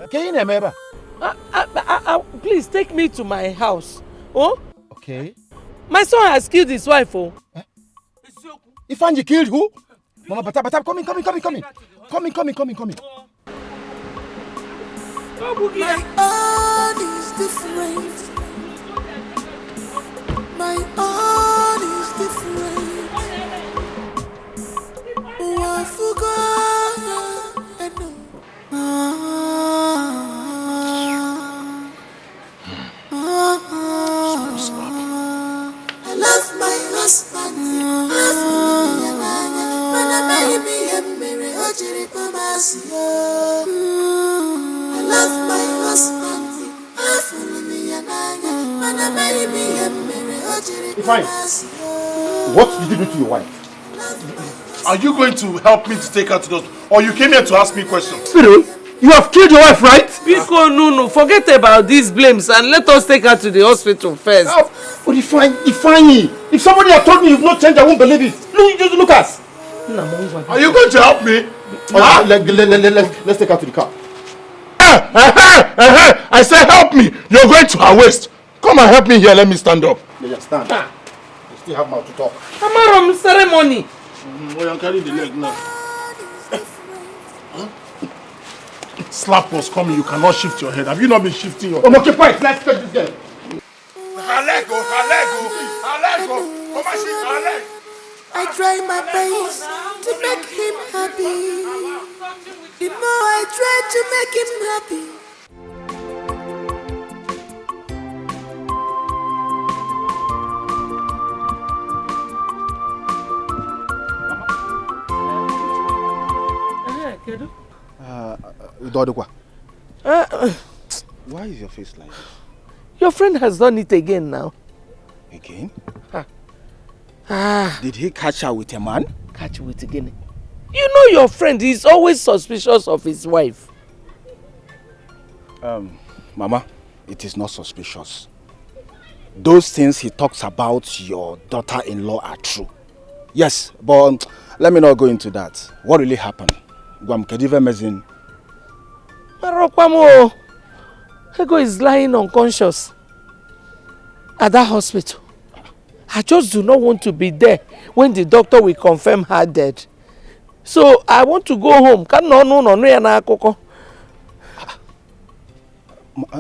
[SPEAKER 1] Please take me to my house. Oh?
[SPEAKER 14] Okay.
[SPEAKER 1] My son has killed his wife. Oh.
[SPEAKER 14] Ifeanyi killed who? Mama, but come in. Come in.
[SPEAKER 12] My own is different. My own is different. Oh, I forgot. I know. I love my husband. I love my husband.
[SPEAKER 6] Fine. What did you do to your wife?
[SPEAKER 2] Are you going to help me to take her to the hospital? Or you came here to ask me questions?
[SPEAKER 6] Spirit, you have killed your wife, right?
[SPEAKER 1] Biko, no. Forget about these blames and let us take her to the hospital first.
[SPEAKER 6] But Ifeanyi, if somebody had told me you've not changed, I won't believe it. Look at us.
[SPEAKER 2] Are you going to help me?
[SPEAKER 6] Let's take her to the car.
[SPEAKER 2] I said help me. You're going to her waist. Come and help me here. Let me stand up.
[SPEAKER 6] Yeah, stand. You still have mouth to talk.
[SPEAKER 1] Amarom ceremony.
[SPEAKER 2] Oh, you carry the leg now. Slap was coming. You cannot shift your head. Have you not been shifting your head?
[SPEAKER 6] I'm occupied. Let's take this girl.
[SPEAKER 2] Her leg go. Come on, shift her leg.
[SPEAKER 12] I try my best to make him happy. The more I try to make him happy.
[SPEAKER 14] Why is your face like this?
[SPEAKER 1] Your friend has done it again now.
[SPEAKER 14] Again? Did he catch her with a man?
[SPEAKER 1] Catch with again. You know your friend is always suspicious of his wife.
[SPEAKER 14] Mama, it is not suspicious. Those things he talks about your daughter-in-law are true. Yes, but let me not go into that. What really happened?
[SPEAKER 1] Marokwamo, Ego is lying unconscious at that hospital. I just do not want to be there when the doctor will confirm her dead. So I want to go home.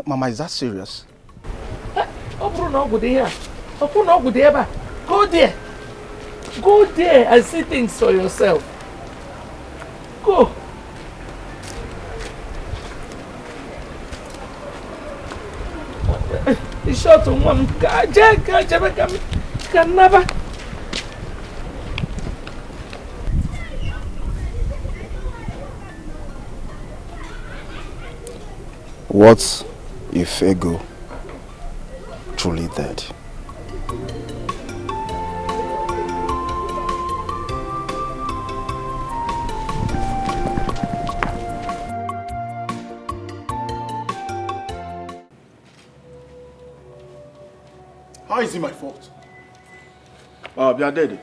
[SPEAKER 14] Mama, is that serious?
[SPEAKER 1] Go there. Go there and see things for yourself. Go. The short one can never.
[SPEAKER 14] What if Ego truly dead?
[SPEAKER 2] How is it my fault?
[SPEAKER 3] Biadede,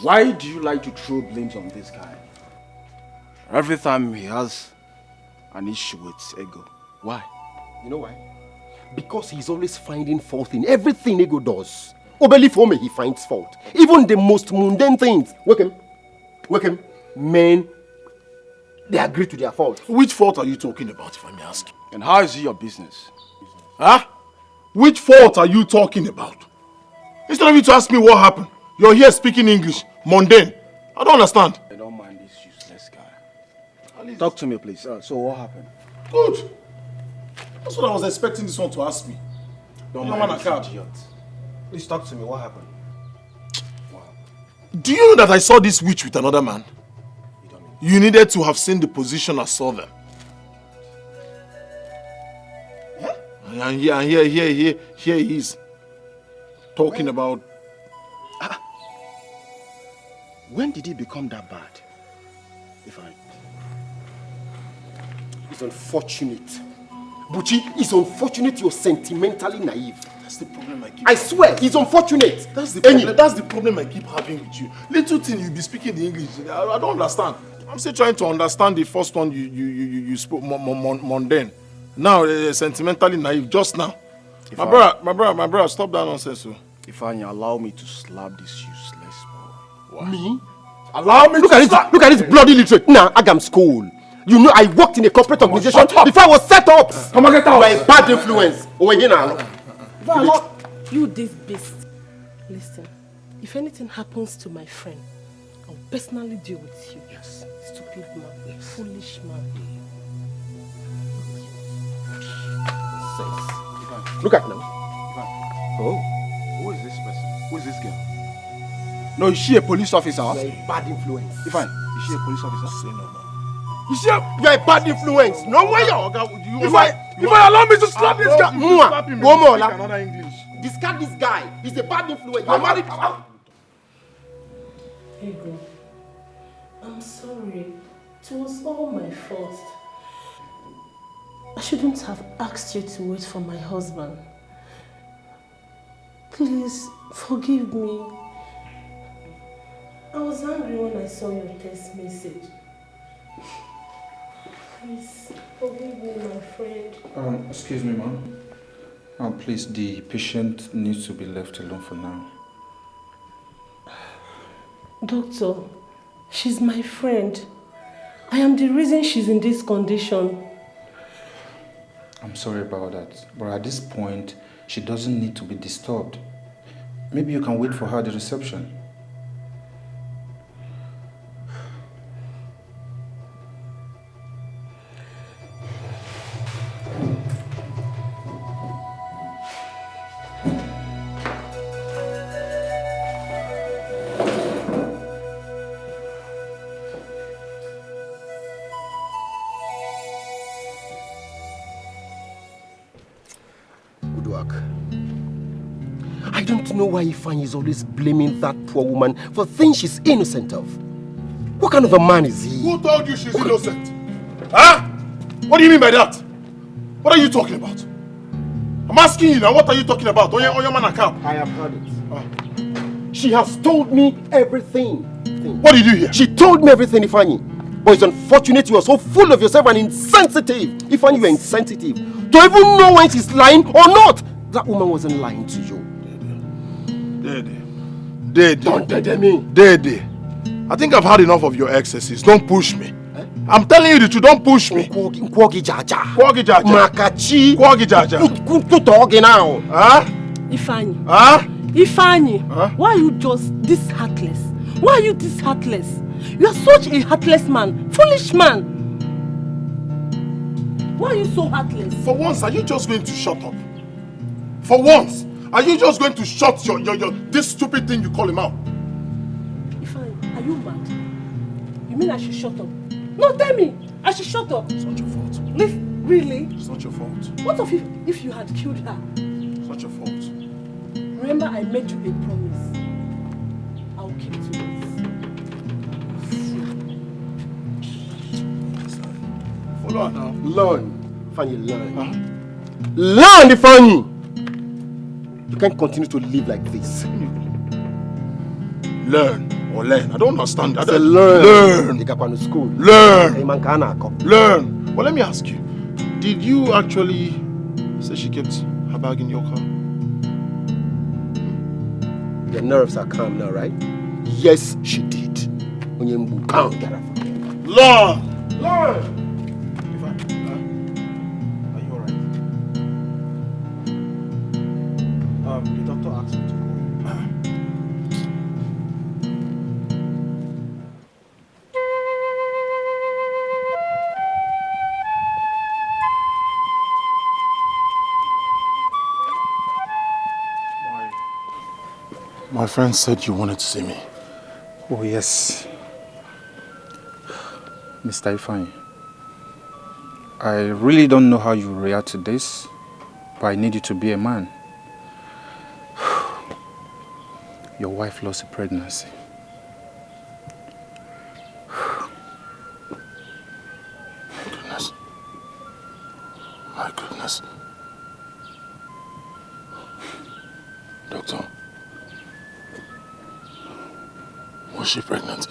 [SPEAKER 3] why do you like to throw blames on this guy? Every time he has an issue with Ego. Why?
[SPEAKER 6] You know why? Because he's always finding fault in everything Ego does. Obeli for me, he finds fault. Even the most mundane things. Wake him. Men, they agree to their fault.
[SPEAKER 2] Which fault are you talking about, if I may ask?
[SPEAKER 3] And how is it your business?
[SPEAKER 2] Huh? Which fault are you talking about? Instead of you to ask me what happened, you're here speaking English, mundane. I don't understand.
[SPEAKER 3] I don't mind this useless guy. Talk to me, please. So what happened?
[SPEAKER 2] Good. That's what I was expecting this one to ask me.
[SPEAKER 3] Don't mind this idiot. Please talk to me. What happened?
[SPEAKER 2] Do you know that I saw this witch with another man? You needed to have seen the position I saw them. Yeah? And here he is. Talking about...
[SPEAKER 3] When did he become that bad?
[SPEAKER 6] It's unfortunate. Buchi, it's unfortunate you're sentimentally naive.
[SPEAKER 2] That's the problem I keep...
[SPEAKER 6] I swear, it's unfortunate.
[SPEAKER 2] That's the problem I keep having with you. Little thing you be speaking the English. I don't understand. I'm still trying to understand the first one you spoke mundane. Now sentimentally naive. Just now. My brother, stop that nonsense.
[SPEAKER 3] If I allow me to slap this useless boy.
[SPEAKER 6] Me?
[SPEAKER 10] Allow me
[SPEAKER 6] look at this bloody literate. Nah, Agam school. You know, I worked in a corporate organization before I was set up.
[SPEAKER 10] Come on, get out.
[SPEAKER 6] You are a bad influence. Over here now.
[SPEAKER 8] You this beast. Listen, if anything happens to my friend, I'll personally deal with you. Yes. Stupid man. Foolish man.
[SPEAKER 6] Look at now.
[SPEAKER 14] Oh, who is this person? Who is this girl? No, is she a police officer?
[SPEAKER 6] You are a bad influence.
[SPEAKER 14] Ifan, is she a police officer?
[SPEAKER 10] Say no more.
[SPEAKER 6] You are a bad influence. No way.
[SPEAKER 10] If I allow me to slap this guy,
[SPEAKER 6] Go more.
[SPEAKER 10] another English.
[SPEAKER 6] Discard this guy. He's a bad influence. You're married.
[SPEAKER 8] Ego, I'm sorry. It was all my fault. I shouldn't have asked you to wait for my husband. Please, forgive me. I was angry when I saw your text message. Please, forgive me, my friend.
[SPEAKER 15] Excuse me, ma'am. Please, the patient needs to be left alone for now.
[SPEAKER 8] Doctor, she's my friend. I am the reason she's in this condition.
[SPEAKER 15] I'm sorry about that, but at this point, she doesn't need to be disturbed. Maybe you can wait for her at the reception.
[SPEAKER 6] I don't know why Ifeanyi is always blaming that poor woman for things she's innocent of. What kind of a man is he?
[SPEAKER 10] Who told you she's innocent? Huh? What do you mean by that? What are you talking about? I'm asking you now, what are you talking about? On your man account.
[SPEAKER 6] I have heard it. She has told me everything.
[SPEAKER 10] What did you hear?
[SPEAKER 6] She told me everything, Ifeanyi. But it's unfortunate you are so full of yourself and insensitive. Ifeanyi, you are insensitive. To even know when she's lying or not. That woman wasn't lying to you.
[SPEAKER 10] Dede.
[SPEAKER 6] Don't dede me.
[SPEAKER 10] Dede. I think I've had enough of your excesses. Don't push me. Eh? I'm telling you the truth. Don't push me.
[SPEAKER 6] Kwogi jaja.
[SPEAKER 10] Kwogi jaja.
[SPEAKER 6] Makachi.
[SPEAKER 10] Kwogi jaja.
[SPEAKER 6] Kutogi now.
[SPEAKER 10] Huh?
[SPEAKER 8] Ifeanyi.
[SPEAKER 10] Huh?
[SPEAKER 8] Ifeanyi.
[SPEAKER 10] Huh?
[SPEAKER 8] Why are you just this heartless? Why are you this heartless? You are such a heartless man. Foolish man. Why are you so heartless?
[SPEAKER 10] For once, are you just going to shut up? For once, are you just going to shut your this stupid thing you call him out?
[SPEAKER 8] Ifeanyi, are you mad? You mean I should shut up? No, tell me. I should shut up.
[SPEAKER 10] It's not your fault.
[SPEAKER 8] Really?
[SPEAKER 10] It's not your fault.
[SPEAKER 8] What if you had killed her?
[SPEAKER 10] It's not your fault.
[SPEAKER 8] Remember, I made you a promise. I'll keep to it.
[SPEAKER 10] Follow her now.
[SPEAKER 6] Learn. Ifeanyi, learn. Huh? Learn, Ifeanyi! You can't continue to live like this.
[SPEAKER 10] Learn or learn. I don't understand that.
[SPEAKER 6] Learn.
[SPEAKER 10] Learn.
[SPEAKER 6] School.
[SPEAKER 10] Learn. Learn. Well, let me ask you. Did you actually say she kept her bag in your car?
[SPEAKER 6] Your nerves are calm now, right? Yes, she did. Calm.
[SPEAKER 10] Learn. Learn.
[SPEAKER 3] The doctor asked me to go.
[SPEAKER 10] My friend said you wanted to see me.
[SPEAKER 15] Oh, yes. Mr. Ifeanyi, I really don't know how you react to this, but I need you to be a man. Your wife lost a pregnancy.
[SPEAKER 10] Goodness. My goodness. Doctor. Was she pregnant?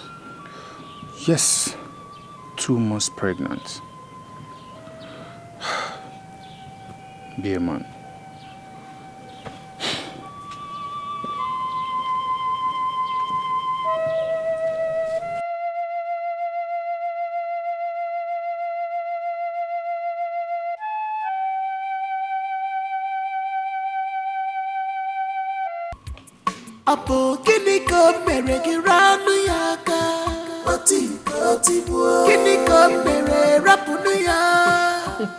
[SPEAKER 15] Yes. 2 months pregnant. Be a man.
[SPEAKER 12] Apo kini ko mere giranu yaka. Oti bu. Kini ko mere rapunu ya.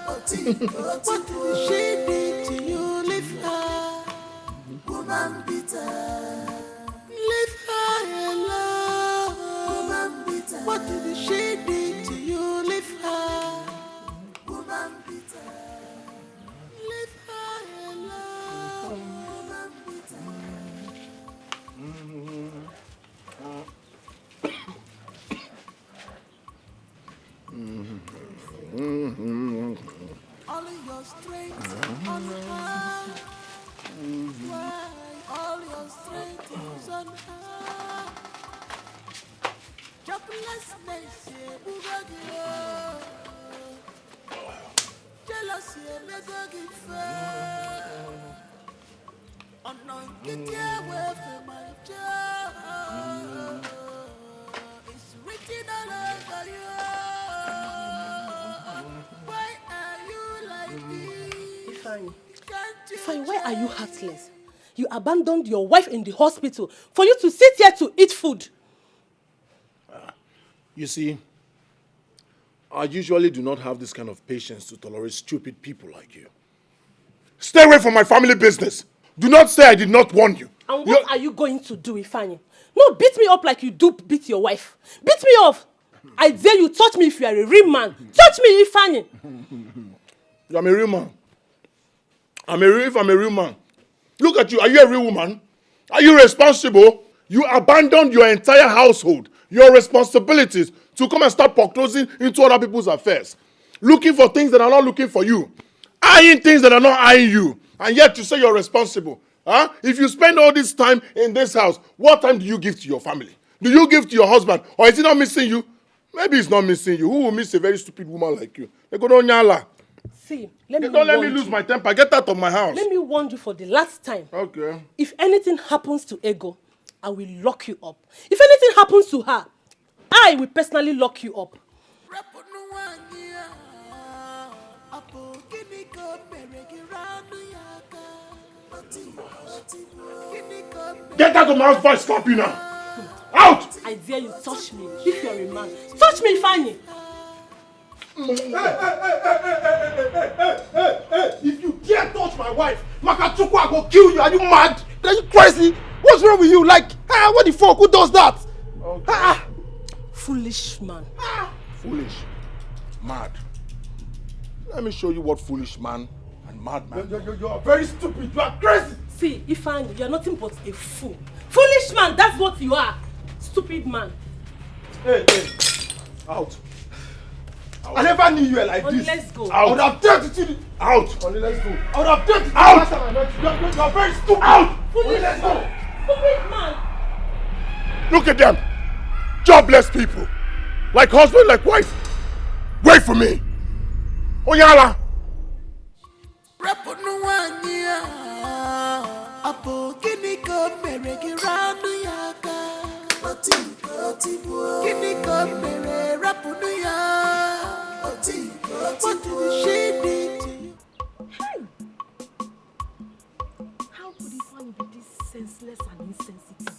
[SPEAKER 12] Oti. What did she did to you? Leave her, woman bitter. Leave her alone, woman bitter. What did she did to you? Leave her, woman bitter. Leave her alone, woman bitter. All your strength on her. Why all your strength is on her? Joblessness, jealousy, get away from my job. It's written all over you. Why are you like this?
[SPEAKER 8] Ifeanyi, why are you heartless? You abandoned your wife in the hospital for you to sit here to eat food.
[SPEAKER 2] You see, I usually do not have this kind of patience to tolerate stupid people like you. Stay away from my family business. Do not say I did not warn you.
[SPEAKER 8] And what are you going to do, Ifeanyi? No, beat me up like you do beat your wife. Beat me up. I dare you touch me if you are a real man. Touch me, Ifeanyi.
[SPEAKER 2] I'm a real man. If I'm a real man. Look at you. Are you a real woman? Are you responsible? You abandoned your entire household, your responsibilities, to come and start foreclosing into other people's affairs. Looking for things that are not looking for you. Eyeing things that are not eyeing you. And yet you say you're responsible. Huh? If you spend all this time in this house, what time do you give to your family? Do you give to your husband? Or is he not missing you? Maybe he's not missing you. Who will miss a very stupid woman like you? They go, Nyala.
[SPEAKER 8] See,
[SPEAKER 2] Don't let me lose my temper. Get out of my house.
[SPEAKER 8] Let me warn you for the last time.
[SPEAKER 2] Okay.
[SPEAKER 8] If anything happens to Ego, I will lock you up. If anything happens to her, I will personally lock you up.
[SPEAKER 2] Get out of my house before I slap you now. Out!
[SPEAKER 8] I dare you touch me if you're a man. Touch me, Ifeanyi.
[SPEAKER 7] Hey, if you dare touch my wife, Makachukwu, I go kill you. Are you mad? Are you crazy? What's wrong with you? Like, what the fuck? Who does that?
[SPEAKER 2] Okay.
[SPEAKER 8] Foolish man.
[SPEAKER 2] Foolish. Mad. Let me show you what foolish man and mad man.
[SPEAKER 7] You are very stupid. You are crazy.
[SPEAKER 8] See, Ifeanyi, you are nothing but a fool. Foolish man, that's what you are. Stupid man.
[SPEAKER 7] Hey. Out. I never knew you were like this.
[SPEAKER 8] Let's go.
[SPEAKER 7] I would have dared to see you.
[SPEAKER 2] Out.
[SPEAKER 7] Only let's go. I would have dared to see
[SPEAKER 2] Out.
[SPEAKER 7] last time I met you. You are very stupid.
[SPEAKER 2] Out.
[SPEAKER 8] Foolish
[SPEAKER 7] let's go.
[SPEAKER 8] Stupid man.
[SPEAKER 2] Look at them. Jobless people. Like husband, like wife. Wait for me. Oyala.
[SPEAKER 12] What did she did to you?
[SPEAKER 8] How could Ifeanyi be this senseless and insensitive?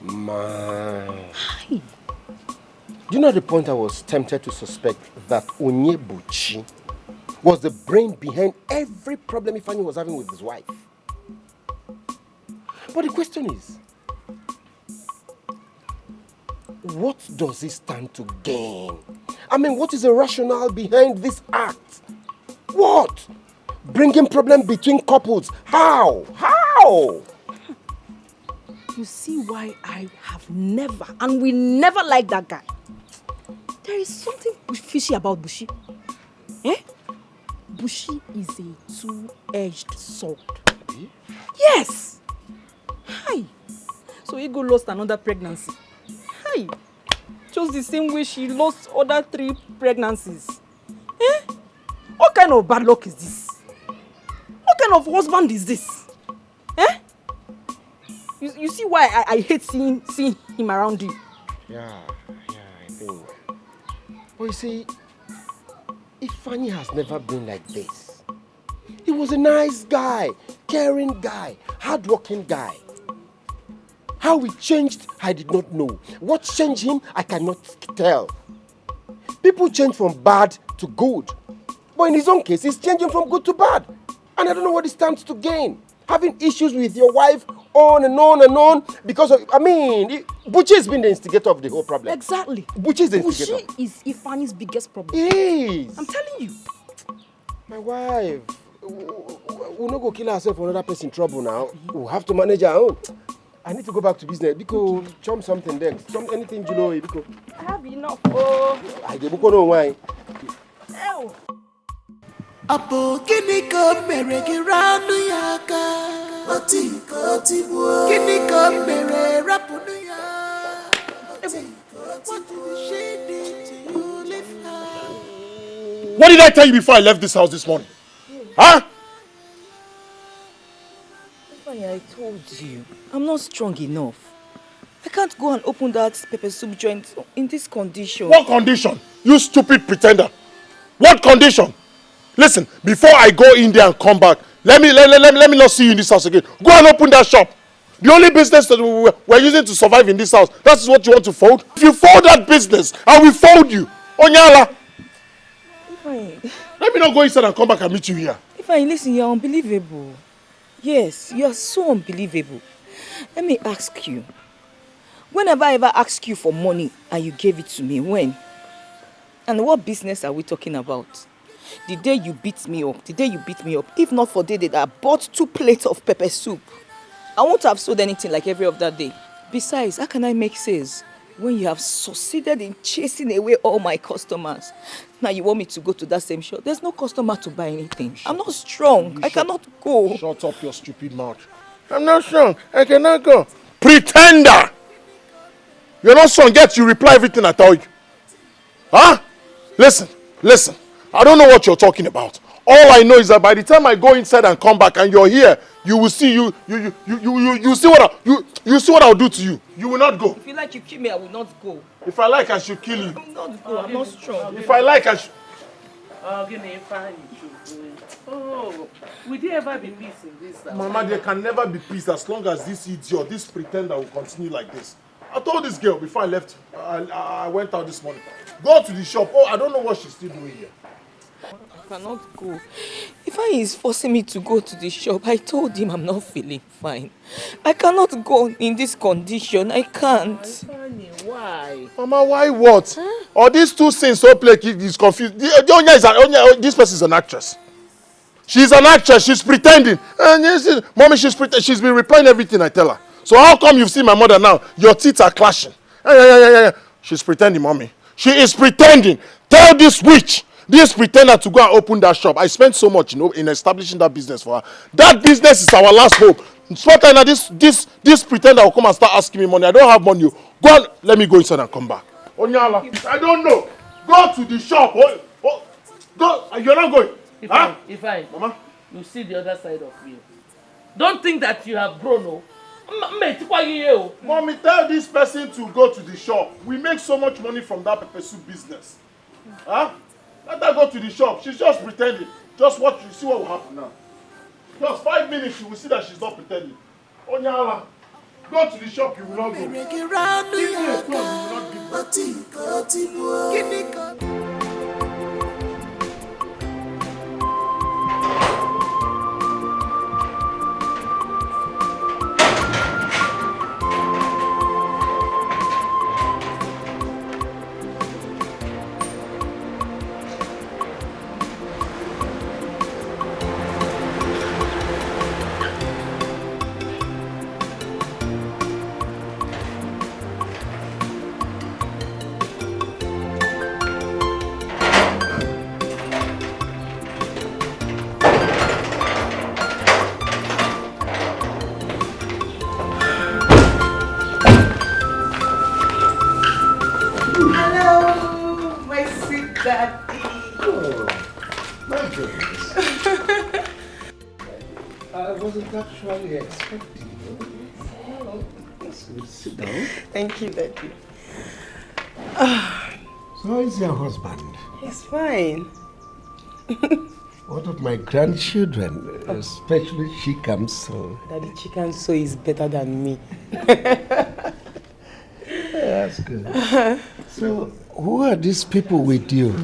[SPEAKER 6] Man. Do you know the point I was tempted to suspect that Onyebuchi was the brain behind every problem Ifeanyi was having with his wife? But the question is, what does he stand to gain? I mean, what is the rationale behind this act? What? Bringing problem between couples? How? How?
[SPEAKER 4] You see why I have never and will never like that guy. There is something fishy about Bushi. Bushi is a two-edged sword. Yes! Hi. So Ego lost another pregnancy. Hi. Just the same way she lost other 3 pregnancies. What kind of bad luck is this? What kind of husband is this? You see why I hate seeing him around you?
[SPEAKER 6] Yeah, I think. But you see, Ifeanyi has never been like this. He was a nice guy, caring guy, hardworking guy. How he changed, I did not know. What changed him, I cannot tell. People change from bad to good. But in his own case, he's changing from good to bad. And I don't know what he stands to gain. Having issues with your wife on and on and on because of, Buchi has been the instigator of the whole problem.
[SPEAKER 4] Exactly.
[SPEAKER 6] Buchi is the instigator.
[SPEAKER 4] Buchi is Ifani's biggest problem.
[SPEAKER 6] Yes.
[SPEAKER 4] I'm telling you.
[SPEAKER 6] My wife, we'll not go kill ourselves for another person in trouble now. We'll have to manage our own. I need to go back to business. Because chum something there. Anything you know. Because
[SPEAKER 4] I have enough. Oh.
[SPEAKER 6] I get no wine.
[SPEAKER 4] Ew.
[SPEAKER 12] Apo kini ko mere giranu yaka oti koti bo kini ko mere rapunu ya what did she do to you leave her?
[SPEAKER 2] What did I tell you before I left this house this morning? Huh?
[SPEAKER 9] I told you, I'm not strong enough. I can't go and open that pepper soup joint in this condition.
[SPEAKER 2] What condition? You stupid pretender. What condition? Listen, before I go in there and come back, let me not see you in this house again. Go and open that shop. The only business that we're using to survive in this house, that's what you want to fold? If you fold that business, I will fold you. Onyala.
[SPEAKER 9] Fine.
[SPEAKER 2] Let me not go inside and come back and meet you here.
[SPEAKER 9] Fine, listen, you're unbelievable. Yes, you are so unbelievable. Let me ask you. Whenever I ever asked you for money and you gave it to me, when? And what business are we talking about? The day you beat me up, if not for the day that I bought 2 plates of pepper soup, I won't have sold anything like every other day. Besides, how can I make sales when you have succeeded in chasing away all my customers? Now you want me to go to that same shop? There's no customer to buy anything. I'm not strong. I cannot go.
[SPEAKER 2] Shut up your stupid mouth. I'm not strong. I cannot go. Pretender! You're not strong, yet you reply everything I tell you. Huh? Listen. I don't know what you're talking about. All I know is that by the time I go inside and come back and you're here, you will see you see what I'll do to you. You will not go.
[SPEAKER 9] If you like you kill me, I will not go.
[SPEAKER 2] If I like, I should kill you.
[SPEAKER 9] I will not go. I'm not strong.
[SPEAKER 2] If I like, I should.
[SPEAKER 1] Oh, will there ever be peace in this house?
[SPEAKER 2] Mama, there can never be peace as long as this idiot, this pretender will continue like this. I told this girl before I left, I went out this morning. Go to the shop. Oh, I don't know what she's still doing here.
[SPEAKER 9] I cannot go. If he is forcing me to go to the shop, I told him I'm not feeling fine. I cannot go in this condition. I can't.
[SPEAKER 1] Why?
[SPEAKER 2] Mama, why what? Huh? Or these two scenes so play is confused. This person is an actress. She's an actress. She's pretending. And mommy, she's been replying everything I tell her. So how come you've seen my mother now? Your teeth are clashing. Yeah. She's pretending, mommy. She is pretending. Tell this witch, this pretender to go and open that shop. I spent so much, in establishing that business for her. That business is our last hope. Now this pretender will come and start asking me money. I don't have money. Go on, let me go inside and come back. Onyala, I don't know. Go to the shop. Go. You're not going.
[SPEAKER 1] If I, Mama, you see the other side of me. Don't think that you have grown, no.
[SPEAKER 2] Mommy, tell this person to go to the shop. We make so much money from that pepper soup business. Huh? Let her go to the shop. She's just pretending. Just watch, you see what will happen now. Just 5 minutes, you will see that she's not pretending. Onyala, go to the shop, you will not go. Give me a phone, you will not give me.
[SPEAKER 5] Actually expecting you. Oh, that's good. Sit down.
[SPEAKER 9] Thank you, Daddy.
[SPEAKER 5] So how is your husband?
[SPEAKER 9] He's fine.
[SPEAKER 5] What of my grandchildren, especially Chikamso?
[SPEAKER 16] Daddy Chikamso is better than me.
[SPEAKER 5] That's good. So, who are these people with you?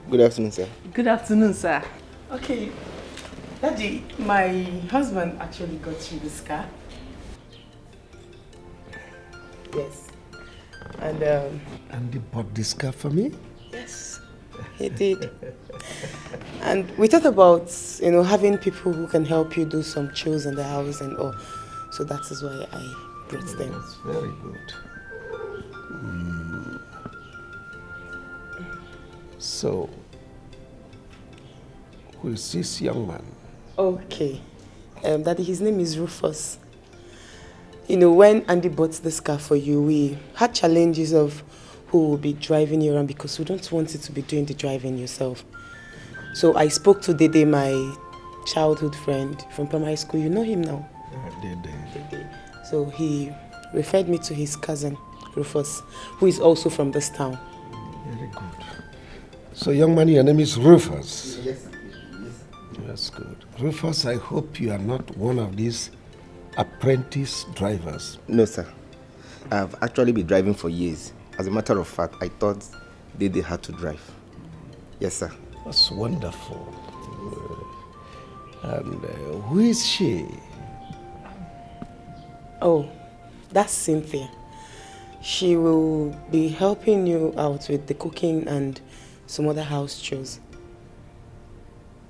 [SPEAKER 17] Good afternoon, sir.
[SPEAKER 16] Good afternoon, sir. Okay, Daddy, my husband actually got you this car. Yes. And
[SPEAKER 5] he bought this car for me?
[SPEAKER 16] Yes, he did. And we thought about, having people who can help you do some chores in the house and all. So that is why I brought them.
[SPEAKER 5] That's very good. So, who is this young man?
[SPEAKER 16] Okay. Daddy, his name is Rufus. When Andy bought this car for you, we had challenges of who will be driving you around because we don't want you to be doing the driving yourself. So I spoke to Dede, my childhood friend from primary school. You know him now?
[SPEAKER 5] Dede.
[SPEAKER 16] So he referred me to his cousin, Rufus, who is also from this town.
[SPEAKER 5] Very good. So, young man, your name is Rufus?
[SPEAKER 17] Yes, sir.
[SPEAKER 5] That's good. Rufus, I hope you are not one of these apprentice drivers.
[SPEAKER 17] No, sir. I've actually been driving for years. As a matter of fact, I thought they had to drive. Yes, sir.
[SPEAKER 5] That's wonderful. And who is she?
[SPEAKER 16] Oh, that's Cynthia. She will be helping you out with the cooking and some other house chores.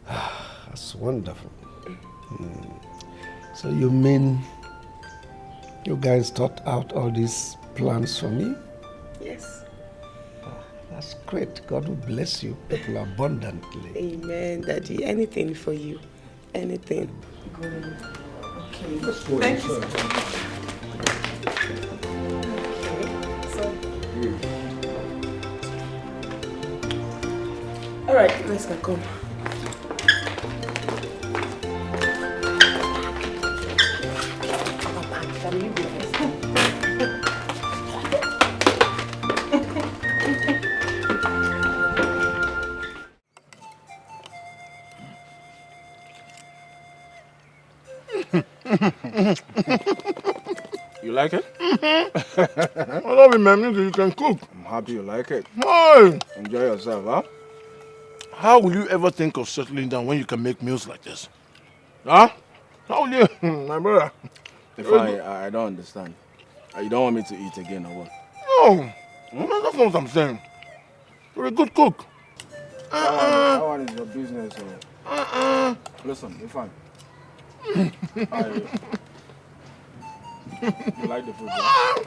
[SPEAKER 5] That's wonderful. So you mean you guys thought out all these plans for me?
[SPEAKER 16] Yes.
[SPEAKER 5] That's great. God will bless you people abundantly.
[SPEAKER 16] Amen, Daddy. Anything for you. Anything. Good. Okay. Thank you, sir. All right, let's go. Come.
[SPEAKER 3] You like it?
[SPEAKER 2] I love it, man. You can cook.
[SPEAKER 3] I'm happy you like it.
[SPEAKER 2] Hey.
[SPEAKER 3] Enjoy yourself, huh?
[SPEAKER 2] How will you ever think of settling down when you can make meals like this? Huh? How will you, my brother?
[SPEAKER 3] If I don't understand. You don't want me to eat again or what?
[SPEAKER 2] No, that's not what I'm saying. You're a good cook.
[SPEAKER 3] That one is your business. Listen, you're fine. You like the food, right?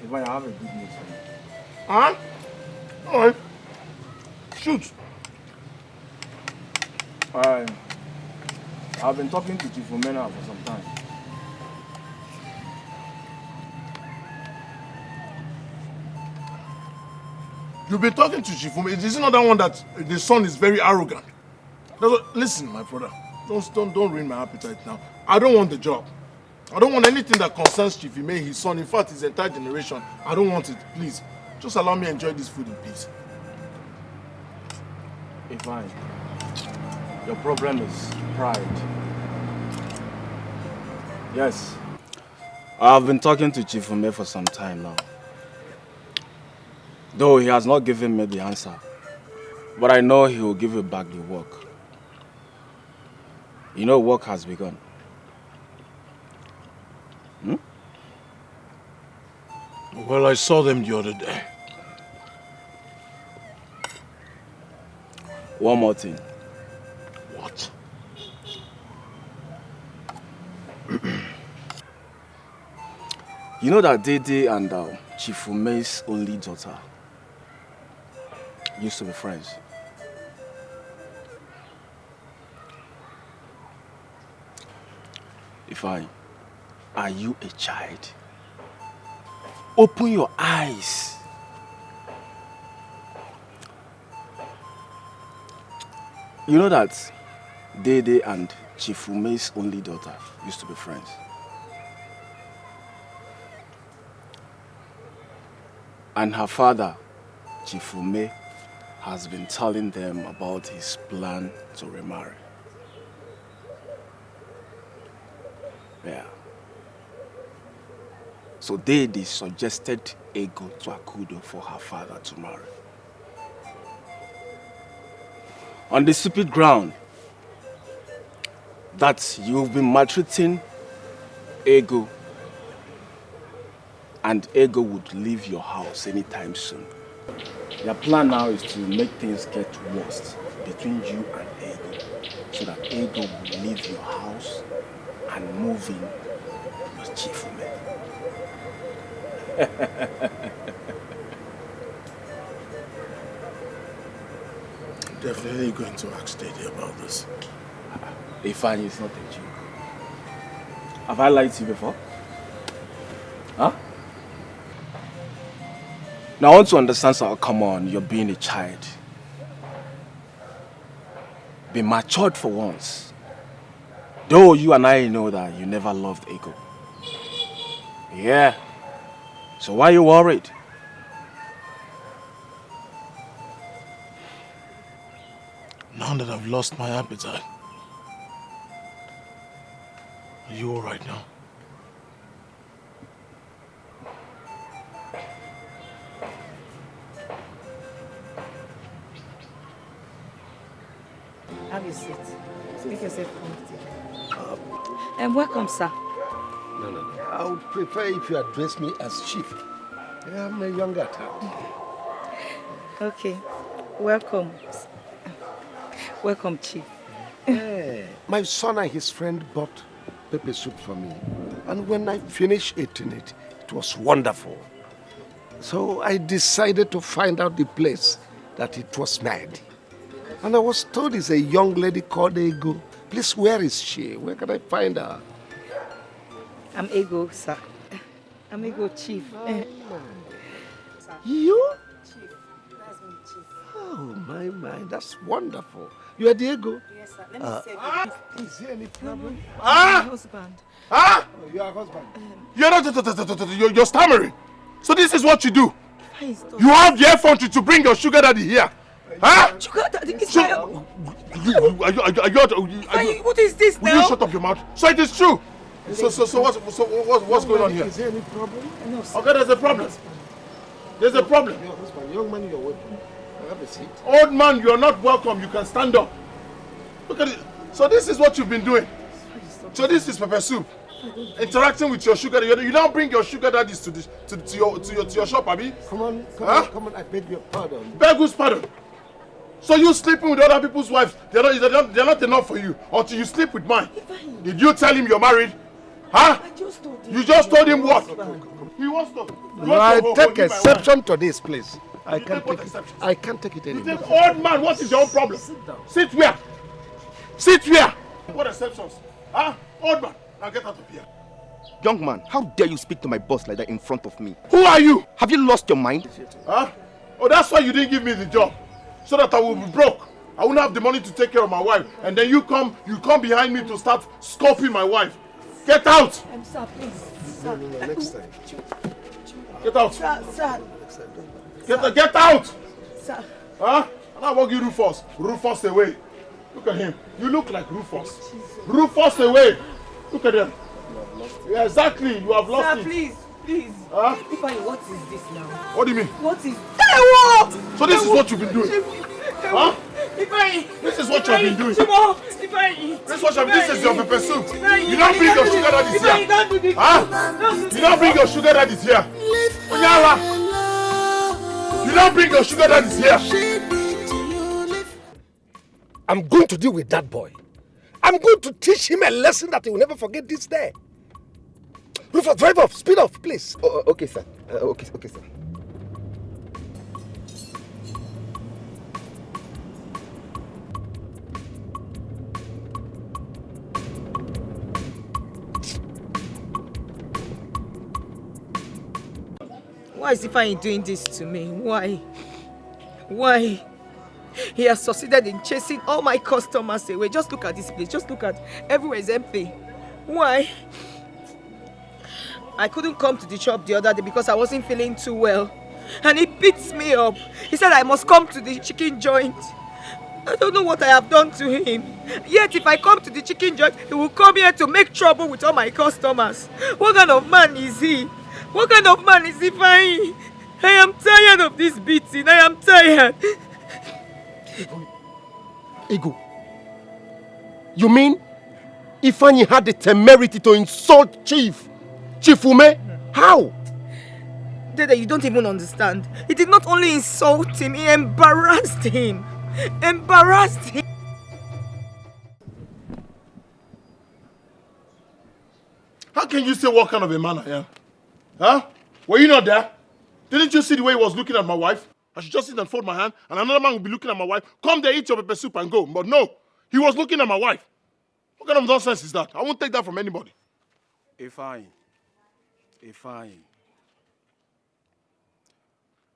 [SPEAKER 3] If I have a good news for you.
[SPEAKER 2] Huh? Alright. Shoot.
[SPEAKER 3] I've been talking to Chief Omena for some time.
[SPEAKER 2] You've been talking to Chief Omena. Is it not that one that the son is very arrogant? Listen, my brother. Don't ruin my appetite now. I don't want the job. I don't want anything that concerns Chief Ime, his son, in fact, his entire generation. I don't want it, please. Just allow me to enjoy this food in peace.
[SPEAKER 3] Fine. Your problem is pride. Yes. I've been talking to Chief Ime for some time now. Though he has not given me the answer. But I know he will give you back the work. You know work has begun.
[SPEAKER 2] Well, I saw them the other day.
[SPEAKER 3] One more thing.
[SPEAKER 2] What?
[SPEAKER 3] You know that Dede and Chief Ume's only daughter used to be friends. Are you a child? Open your eyes. You know that Dede and Chief Ume's only daughter used to be friends. And her father, Chief Ume, has been telling them about his plan to remarry. Yeah. So they suggested Ego to Akudo for her father to marry. On the stupid ground that you've been maltreating Ego and Ego would leave your house anytime soon. Their plan now is to make things get worse between you and Ego so that Ego will leave your house and move in your chief woman.
[SPEAKER 2] Definitely going to ask Daddy about this.
[SPEAKER 3] Ifeanyi is not a Jew. Have I lied to you before? Huh? Now I want to understand, so come on, you're being a child. Be matured for once. Though you and I know that you never loved Ego. Yeah. So why are you worried?
[SPEAKER 2] Now that I've lost my appetite, are you all right now?
[SPEAKER 4] Have a seat. Make yourself comfortable. And welcome, sir.
[SPEAKER 5] No. I would prefer if you address me as chief. I'm a younger type.
[SPEAKER 4] Okay. Welcome. Welcome, chief.
[SPEAKER 5] My son and his friend bought pepper soup for me. And when I finished eating it, it was wonderful. So I decided to find out the place that it was made. And I was told it's a young lady called Ego. Please, where is she? Where can I find her?
[SPEAKER 4] I'm Ego, sir. I'm Ego, chief.
[SPEAKER 5] You?
[SPEAKER 4] Chief. That's me, chief.
[SPEAKER 5] Oh, my. That's wonderful. You are the Ego?
[SPEAKER 4] Yes, sir. Let me say
[SPEAKER 5] Is there any problem?
[SPEAKER 2] Ah!
[SPEAKER 4] My husband.
[SPEAKER 2] Ah!
[SPEAKER 5] Oh, you are husband.
[SPEAKER 2] You're stammering. So this is what you do. You have the effrontery to bring your sugar daddy here. Huh?
[SPEAKER 4] Sugar daddy is what is this now?
[SPEAKER 2] Will you shut up your mouth? So it is true. So what's going on here?
[SPEAKER 5] Is there any problem?
[SPEAKER 4] No, sir.
[SPEAKER 2] Okay, there's a problem. There's a problem.
[SPEAKER 5] Your husband, young man, you're welcome. Have a seat.
[SPEAKER 2] Old man, you're not welcome. You can stand up. Look at it. So this is what you've been doing. So this is pepper soup. Interacting with your sugar daddy. You now bring your sugar daddies to your shop, Abi.
[SPEAKER 5] Come on. I beg your pardon.
[SPEAKER 2] Beg whose pardon? So you sleeping with other people's wives, they're not enough for you until you sleep with mine. Did you tell him you're married? Huh?
[SPEAKER 4] I just told him.
[SPEAKER 2] You just told him what? He wants to.
[SPEAKER 5] I take exception to this, please. I can't take it
[SPEAKER 2] You
[SPEAKER 5] anymore.
[SPEAKER 2] think, old man, what is your own problem? Sit where? Sit where? What exceptions? Huh? Old man, now get out of here.
[SPEAKER 17] Young man, how dare you speak to my boss like that in front of me?
[SPEAKER 2] Who are you?
[SPEAKER 17] Have you lost your mind?
[SPEAKER 2] Huh? Oh, that's why you didn't give me the job. So that I will be broke. I won't have the money to take care of my wife. And then you come behind me to start scoping my wife. Get out!
[SPEAKER 4] Sir, please.
[SPEAKER 5] No, next time.
[SPEAKER 2] Get out!
[SPEAKER 4] Sir.
[SPEAKER 2] Get out!
[SPEAKER 4] Sir.
[SPEAKER 2] Huh? And I walk you Rufus. Rufus away. Look at him. You look like Rufus. Rufus away. Look at him. Yeah, exactly. You have lost
[SPEAKER 4] Sir,
[SPEAKER 2] it.
[SPEAKER 4] please.
[SPEAKER 2] Huh?
[SPEAKER 4] Ifeanyi, what is this now?
[SPEAKER 2] What do you mean?
[SPEAKER 4] What is...
[SPEAKER 2] So this is what you've been doing? Huh?
[SPEAKER 4] Ifeanyi!
[SPEAKER 2] This is what you've been doing?
[SPEAKER 4] Ifeanyi!
[SPEAKER 2] This is your pepper soup. You don't bring your sugar daddies here.
[SPEAKER 4] Don't do this.
[SPEAKER 2] Huh? You don't bring your sugar daddies here. Onyala! You don't bring your sugar daddies here.
[SPEAKER 5] I'm going to deal with that boy. I'm going to teach him a lesson that he will never forget this day. Rufus, drive off. Speed off, please.
[SPEAKER 17] Oh, okay, sir. Okay, sir.
[SPEAKER 9] Why is Ifeanyi doing this to me? Why? He has succeeded in chasing all my customers away. Just look at this place. Just look at everywhere is empty. Why? I couldn't come to the shop the other day because I wasn't feeling too well. and he beats me up. He said I must come to the chicken joint. I don't know what I have done to him. Yet if I come to the chicken joint, he will come here to make trouble with all my customers. What kind of man is he? What kind of man is he, Fine? I am tired of this beating. I am tired.
[SPEAKER 6] Ego. You mean Ifeanyi had the temerity to insult Chief Ume? How?
[SPEAKER 9] Dede, you don't even understand. He did not only insult him, he embarrassed him. Embarrassed him.
[SPEAKER 2] How can you say what kind of a man I am? Huh? Were you not there? Didn't you see the way he was looking at my wife? I should just sit and fold my hand, and another man will be looking at my wife. Come there, eat your pepper soup and go. But no, he was looking at my wife. What kind of nonsense is that? I won't take that from anybody.
[SPEAKER 3] Ifeanyi.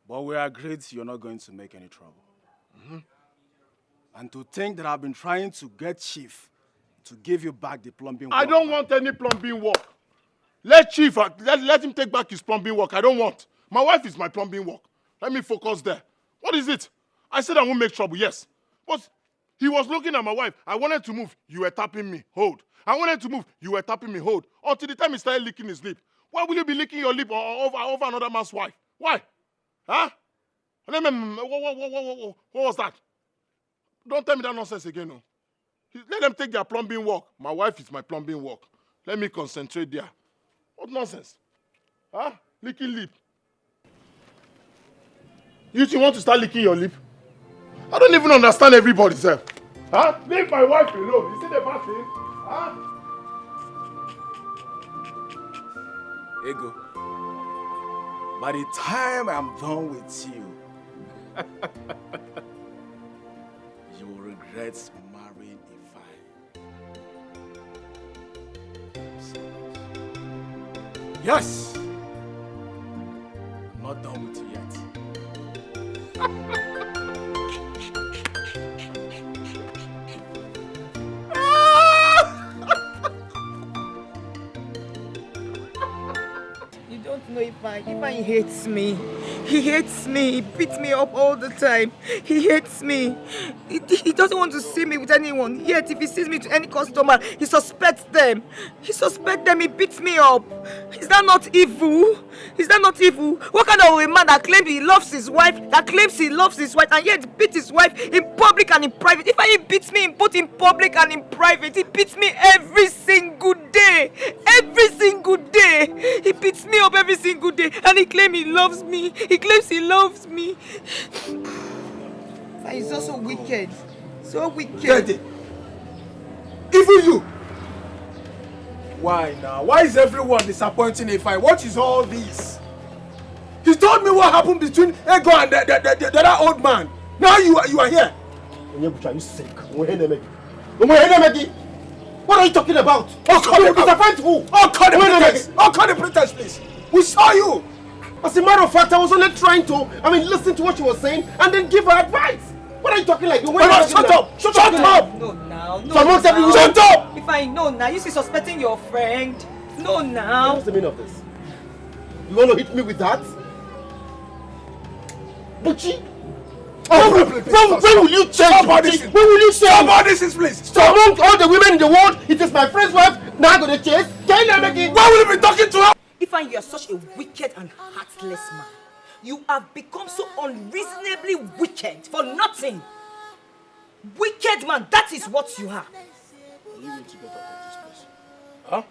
[SPEAKER 3] But we agreed you're not going to make any trouble. And to think that I've been trying to get Chief to give you back the plumbing work.
[SPEAKER 2] I don't want any plumbing work. Let Chief, let him take back his plumbing work. I don't want. My wife is my plumbing work. Let me focus there. What is it? I said I won't make trouble, yes. But he was looking at my wife. I wanted to move. You were tapping me. Hold. I wanted to move. You were tapping me. Hold. Until the time he started licking his lip. Why will you be licking your lip over another man's wife? Why? Huh? What was that? Don't tell me that nonsense again, no. Let them take their plumbing work. My wife is my plumbing work. Let me concentrate there. What nonsense? Huh? Licking lip. You two want to start licking your lip? I don't even understand everybody, sir. Huh? Leave my wife alone. You see the bad thing? Huh?
[SPEAKER 3] Ego, by the time I'm done with you, you will regret marrying Ifeanyi. Yes! I'm not done with you yet.
[SPEAKER 9] You don't know Ifeanyi hates me. He hates me. He beats me up all the time. He hates me. He doesn't want to see me with anyone. Yet if he sees me to any customer, he suspects them. He beats me up. Is that not evil? Is that not evil? What kind of a man that claims he loves his wife, and yet beats his wife in public and in private? If he beats me both in public and in private, he beats me every single day. Every single day. He beats me up every single day, and he claims he loves me. He claims he loves me. But he's also wicked. So wicked.
[SPEAKER 3] Daddy. Even you. Why now? Why is everyone disappointing Ifeanyi? What is all this? He told me what happened between Ego and the other old man. Now you are here.
[SPEAKER 6] Are you sick? What are you talking about?
[SPEAKER 3] Oh, call the pretense, please. We saw you.
[SPEAKER 6] As a matter of fact, I was only trying to, listen to what she was saying and then give her advice. What are you talking like?
[SPEAKER 3] Shut up! Shut up!
[SPEAKER 9] No, now.
[SPEAKER 3] Shut up!
[SPEAKER 9] If I know now, you see suspecting your friend. No, now.
[SPEAKER 6] What's the meaning of this? You want to hit me with that? Buchi? When will you change? When will you say
[SPEAKER 3] about this, please?
[SPEAKER 6] Stop. Among all the women in the world, it is my friend's wife. Now I'm going to chase. Can you make it?
[SPEAKER 3] Why will you be talking to her?
[SPEAKER 9] Ifeanyi, you are such a wicked and heartless man. You have become so unreasonably wicked for nothing. Wicked man, that is what you are.
[SPEAKER 2] Are you going to get out of this place? Huh?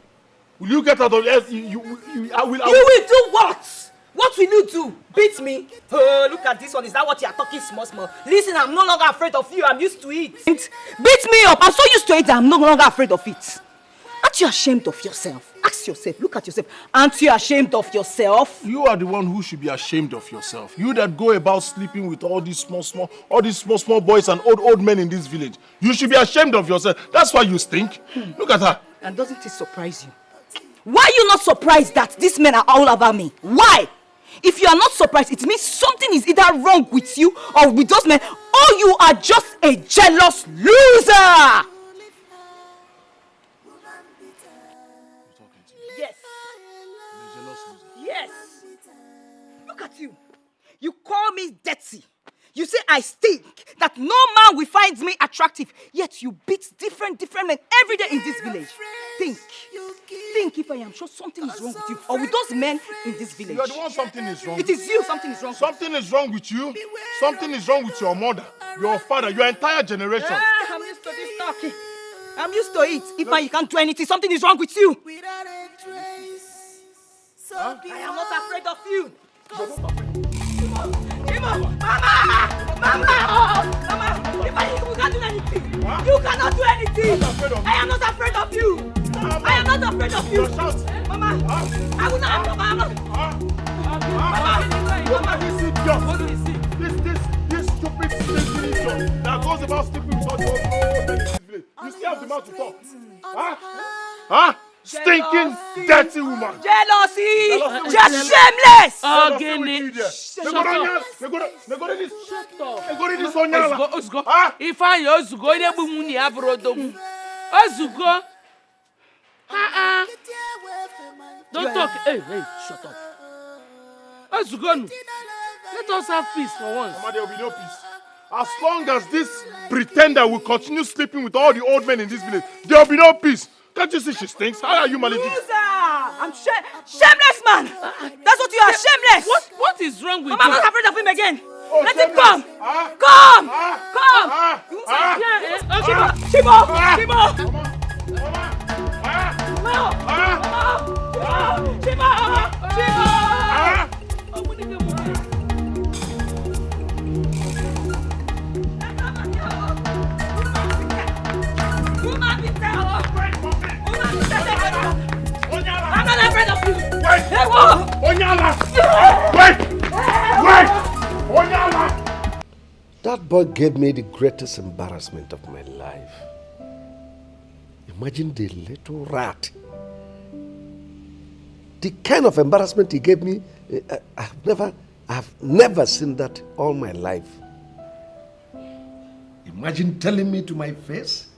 [SPEAKER 2] Will you get out of this? You
[SPEAKER 9] will do what? What will you do? Beat me? Oh, look at this one. Is that what you are talking small? Listen, I'm no longer afraid of you. I'm used to it. Beat me up. I'm so used to it that I'm no longer afraid of it. Aren't you ashamed of yourself? Ask yourself. Look at yourself. Aren't you ashamed of yourself?
[SPEAKER 2] You are the one who should be ashamed of yourself. You that go about sleeping with all these small boys and old men in this village. You should be ashamed of yourself. That's why you stink. Look at her.
[SPEAKER 9] And doesn't it surprise you? Why are you not surprised that these men are all over me? Why? If you are not surprised, it means something is either wrong with you or with those men, or you are just a jealous loser. Yes. Yes. Look at you.
[SPEAKER 4] You call me dirty. You say I stink, that no man will find me attractive. Yet you beat different men every day in this village. Think if I am sure something is wrong with you or with those men in this village.
[SPEAKER 2] You are the one something is wrong.
[SPEAKER 4] It is you something is wrong.
[SPEAKER 2] Something is wrong with you. Something is wrong with your mother, your father, your entire generation.
[SPEAKER 4] I'm used to this talking. I'm used to it. If you can't do anything, something is wrong with you. I am not afraid of you. Mama! If you can't do anything, you cannot do anything. I am not afraid of you. I am not afraid of you. Mama, I will not. Mama.
[SPEAKER 2] Look at this idiot. What do you see? This stupid stinking idiot that goes about sleeping with all the old men in this village. You still have the mouth to talk. Huh? Stinking, dirty woman.
[SPEAKER 4] Jealousy! Just shameless!
[SPEAKER 2] Shut up.
[SPEAKER 1] If I Ozugo, you never muni abrodo. Ozugo. Don't talk. Hey, shut up. Ozugo. Let us have peace for once.
[SPEAKER 2] Mama, there will be no peace. As long as this pretender will continue sleeping with all the old men in this village, there will be no peace. Can't you see she stinks? How are you managing?
[SPEAKER 4] I'm shameless, man. That's what you are, shameless.
[SPEAKER 1] What is wrong with you?
[SPEAKER 4] I'm not afraid of him again.
[SPEAKER 2] Oh,
[SPEAKER 4] let him come. Come. I'm not afraid of you.
[SPEAKER 2] Wait! Onyala! Wait! Onyala!
[SPEAKER 5] That boy gave me the greatest embarrassment of my life. Imagine the little rat. The kind of embarrassment he gave me, I've never seen that all my life. Imagine telling me to my face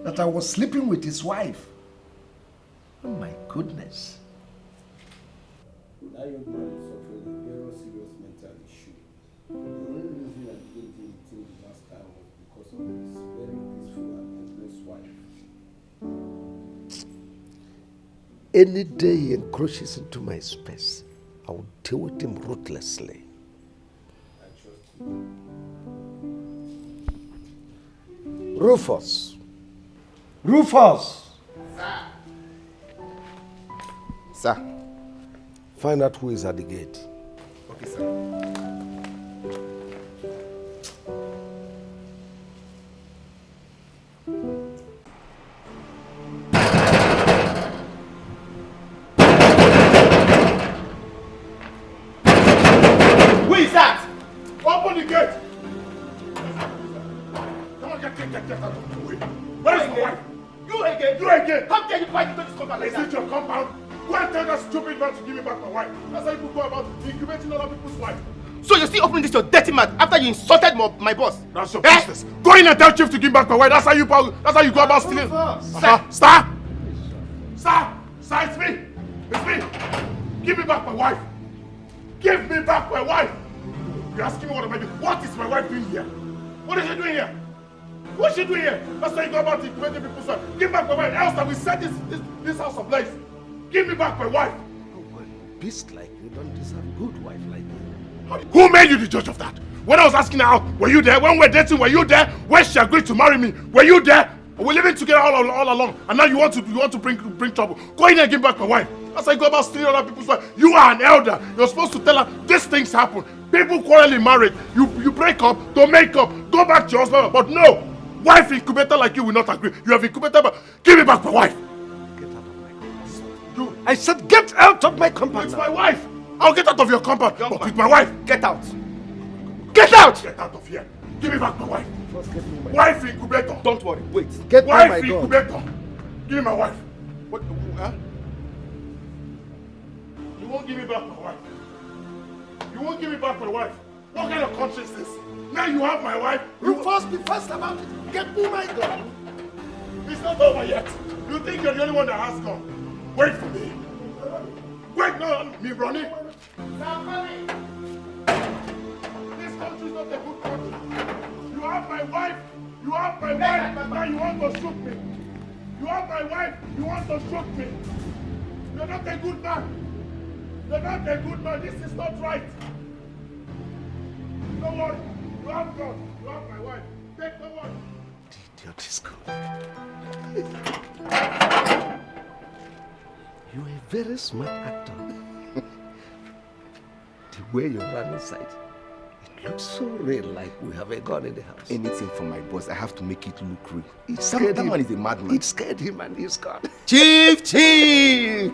[SPEAKER 5] that I was sleeping with his wife. Oh my goodness.
[SPEAKER 3] That young man is suffering a very serious mental issue. The only reason I didn't do anything the last time was because of his very peaceful and helpless wife.
[SPEAKER 5] Any day he encroaches into my space, I will deal with him ruthlessly.
[SPEAKER 3] I trust you.
[SPEAKER 5] Rufus! Rufus!
[SPEAKER 17] Sir.
[SPEAKER 5] Find out who is at the gate.
[SPEAKER 17] Okay, sir.
[SPEAKER 2] Who is that? Open the gate! Come on, get out of the way. Where is my wife? You again! How dare you fight into this compound like that? Is it your compound? Go and tell that stupid man to give me back my wife. That's how people go about incubating other people's wives.
[SPEAKER 17] So you're still opening this your dirty mouth after you insulted my boss?
[SPEAKER 2] That's your business. Go in and tell Chief to give back my wife. That's how you go about stealing. Star, it's me. It's me. Give me back my wife. Give me back my wife. You're asking me what am I doing? What is my wife doing here? What is she doing here? What is she doing here? That's how you go about incubating people's wives. Give back my wife. Else that we set this house ablaze. Give me back my wife.
[SPEAKER 5] Oh, well, beast like you don't deserve a good wife like me.
[SPEAKER 2] Who made you the judge of that? When I was asking her out, were you there? When we were dating, were you there? When she agreed to marry me, were you there? We're living together all along, and now you want to bring trouble. Go in and give back my wife. That's how you go about stealing other people's wife. You are an elder. You're supposed to tell her these things happen. People quarrel in marriage. You break up, don't make up, go back to your husband. But no, wife incubator like you will not agree. You have incubator, but give me back my wife.
[SPEAKER 5] I said get out of my compound.
[SPEAKER 2] It's my wife. I'll get out of your compound. But with my wife.
[SPEAKER 17] Get out.
[SPEAKER 2] Get out! Get out of here. Give me back my wife.
[SPEAKER 5] First get me my
[SPEAKER 2] wife incubator.
[SPEAKER 17] Don't worry. Wait.
[SPEAKER 5] Get me
[SPEAKER 2] wife
[SPEAKER 5] my dog.
[SPEAKER 2] Incubator. Give me my wife. What? Huh? You won't give me back my wife. You won't give me back my wife. What kind of country is this? Now you have my wife.
[SPEAKER 5] You first be fast about it. Get me my dog.
[SPEAKER 2] It's not over yet. You think you're the only one that has gone. Wait for me. Wait, no, me running. Now coming.
[SPEAKER 7] my wife, you have my wife, now you want to shoot me. You have my wife, you want to shoot me. You're not a good man. You're not a good man. This is not right. Don't worry. You have God. You have my wife. Take the one.
[SPEAKER 5] The idiot is good. You're a very smart actor. The way you run inside, it looks so real, like we have a gun in the house.
[SPEAKER 17] Anything from my boss, I have to make it look real.
[SPEAKER 5] It scared
[SPEAKER 17] That
[SPEAKER 5] him.
[SPEAKER 17] man is a madman.
[SPEAKER 5] It scared him and he's gone.
[SPEAKER 17] Chief! Chief!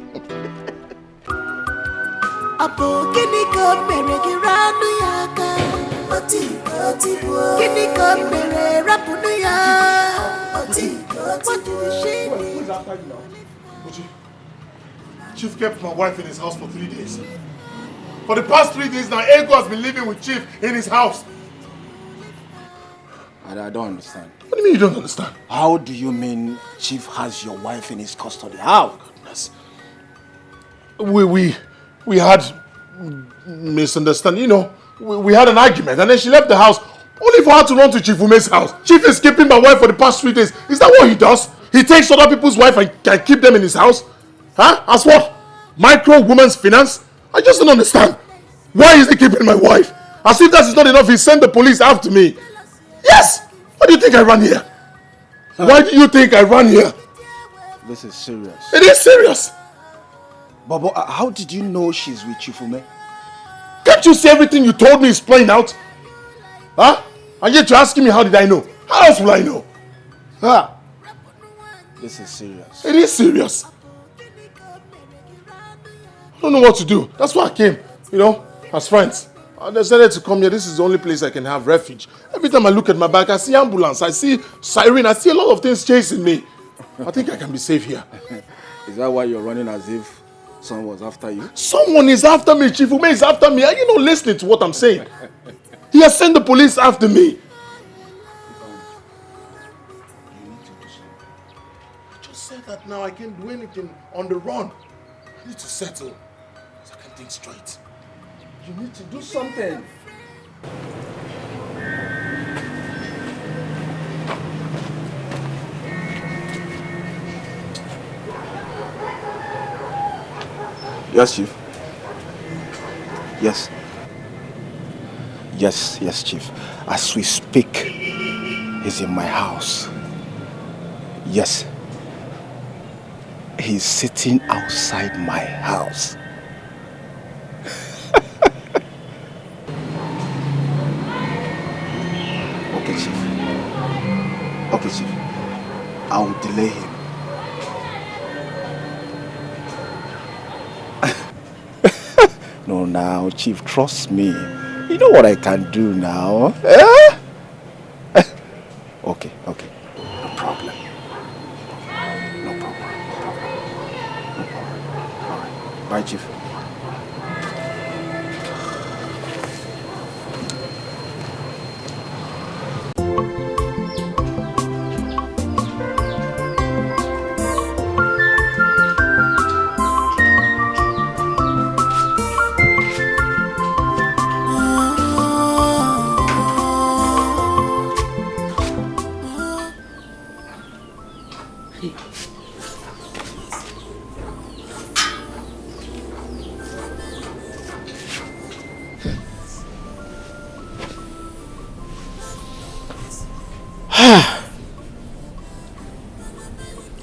[SPEAKER 12] Apo kini ko mere giranu yaka. Oti bu. Kini ko mere rapunu ya. Oti she.
[SPEAKER 2] Who's after you now? Chief kept my wife in his house for 3 days. For the past 3 days now, Ego has been living with Chief in his house.
[SPEAKER 14] I don't understand.
[SPEAKER 2] What do you mean you don't understand?
[SPEAKER 14] How do you mean Chief has your wife in his custody? How?
[SPEAKER 2] Goodness. We had misunderstanding. You know, we had an argument and then she left the house only for her to run to Chief Ume's house. Chief is keeping my wife for the past 3 days. Is that what he does? He takes other people's wife and can keep them in his house? Huh? As what? Micro woman's finance? I just don't understand. Why is he keeping my wife? As if that is not enough, he sent the police after me. Yes! Why do you think I ran here? Why do you think I ran here?
[SPEAKER 14] This is serious.
[SPEAKER 2] It is serious.
[SPEAKER 14] But how did you know she's with Chifume?
[SPEAKER 2] Can't you see everything you told me is playing out? Huh? And yet you're asking me how did I know? How else will I know? Huh?
[SPEAKER 14] This is serious.
[SPEAKER 2] It is serious. I don't know what to do. That's why I came, you know, as friends. I decided to come here. This is the only place I can have refuge. Every time I look at my back, I see ambulance, I see siren, I see a lot of things chasing me. I think I can be safe here.
[SPEAKER 14] Is that why you're running as if someone was after you?
[SPEAKER 2] Someone is after me. Chief Ume is after me. Are you not listening to what I'm saying? He has sent the police after me. I just said that now I can't do anything on the run. I need to settle so I can think straight.
[SPEAKER 5] You need to do something.
[SPEAKER 14] Yes, Chief. Yes. Yes, Chief. As we speak, he's in my house. Yes. He's sitting outside my house. Okay, Chief. Okay, Chief. I will delay him. No, now, Chief, trust me. You know what I can do now. Eh? Okay. No problem. No problem. All right. Bye, Chief.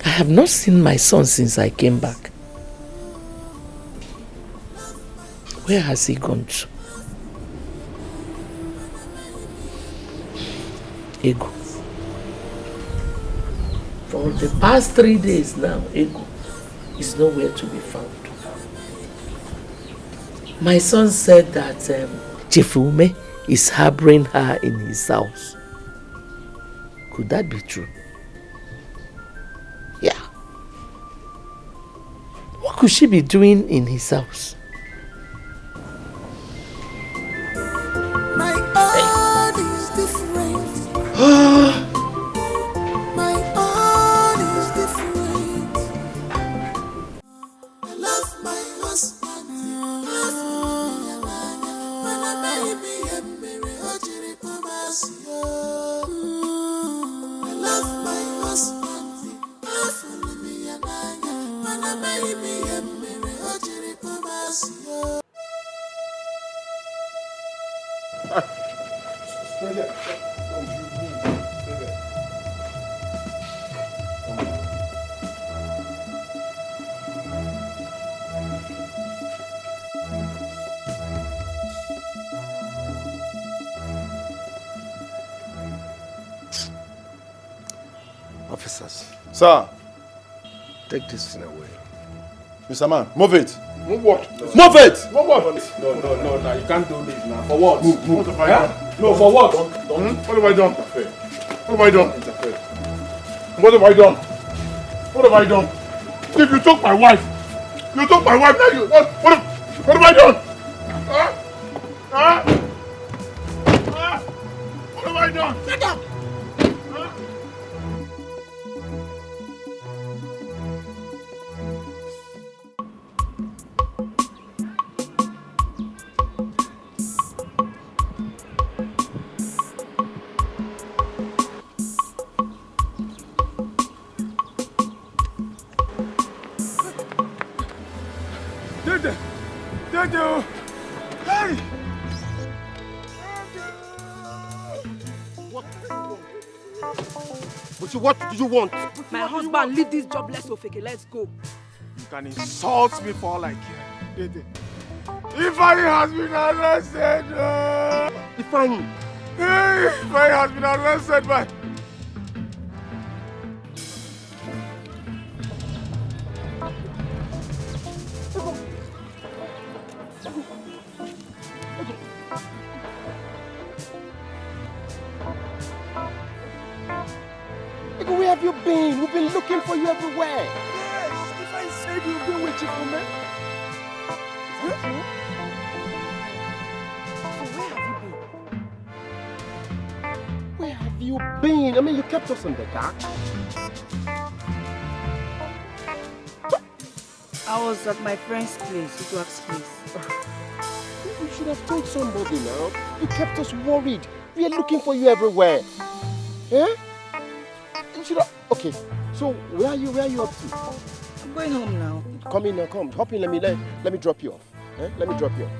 [SPEAKER 18] I have not seen my son since I came back. Where has he gone to? Ego. For the past 3 days now, Ego is nowhere to be found. My son said that Chifume is harboring her in his house. Could that be true? Yeah. What could she be doing in his house?
[SPEAKER 12] My own is different. My own is different. I love my husband. I love my husband.
[SPEAKER 5] Officers.
[SPEAKER 10] Sir.
[SPEAKER 5] Take this thing away.
[SPEAKER 10] Mr. Man, move it.
[SPEAKER 2] Move what?
[SPEAKER 10] Move it!
[SPEAKER 2] Move what?
[SPEAKER 7] No, you can't do this now. For what?
[SPEAKER 2] Move. What have I done?
[SPEAKER 7] No, for what?
[SPEAKER 2] What have I done? What have I done? What have I done? What have I done? If you took my wife, now you, what have I done? What have I done?
[SPEAKER 12] Shut up!
[SPEAKER 2] Hey!
[SPEAKER 6] What do you want?
[SPEAKER 19] My husband, leave this jobless Ofeke. Let's go.
[SPEAKER 2] You can insult me for all I care. Dede. Ifeanyi has been arrested.
[SPEAKER 6] Ifeanyi?
[SPEAKER 2] Hey, Ifeanyi has been arrested by...
[SPEAKER 6] Where have you been? We've been looking for you everywhere.
[SPEAKER 2] Yes, Ifeanyi said you've been with Philmond.
[SPEAKER 6] Is that true?
[SPEAKER 19] So where have you been?
[SPEAKER 6] Where have you been? I mean, you kept us in the dark.
[SPEAKER 4] I was at my friend's place, Uduak's place.
[SPEAKER 6] You should have told somebody now. You kept us worried. We are looking for you everywhere. Eh? You should have... Okay, so where are you up to?
[SPEAKER 4] I'm going home now.
[SPEAKER 6] Come in now, come. Hop in, let me drop you off. Eh? Let me drop you off.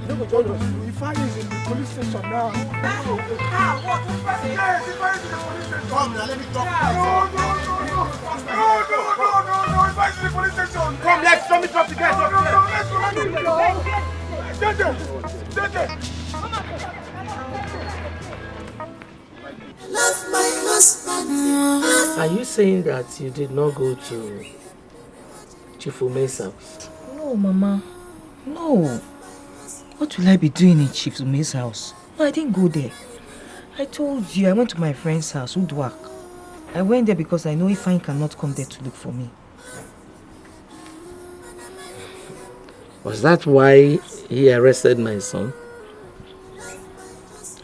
[SPEAKER 6] You don't go join us.
[SPEAKER 2] Ifeanyi is in the police station now. Yes, Ifeanyi is in the police station. Come now, let me drop you. No, Ifeanyi is in the police station.
[SPEAKER 6] Come, let me drop the guys off.
[SPEAKER 2] Let's go. Dede.
[SPEAKER 12] Love my husband.
[SPEAKER 18] Are you saying that you did not go to Chief Ume's house?
[SPEAKER 4] No, Mama. No. What will I be doing in Chief Ume's house? No, I didn't go there. I told you, I went to my friend's house, Uduak. I went there because I know Ifeanyi cannot come there to look for me.
[SPEAKER 18] Was that why he arrested my son?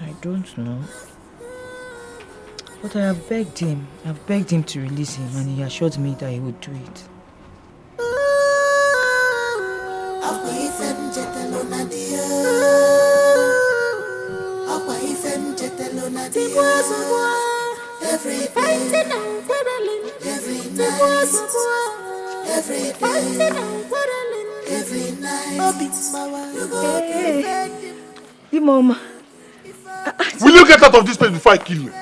[SPEAKER 4] I don't know. But I have begged him. I've begged him to release him, and he assured me that he would do it. Hey, Mom.
[SPEAKER 2] Will you get out of this place before I kill you?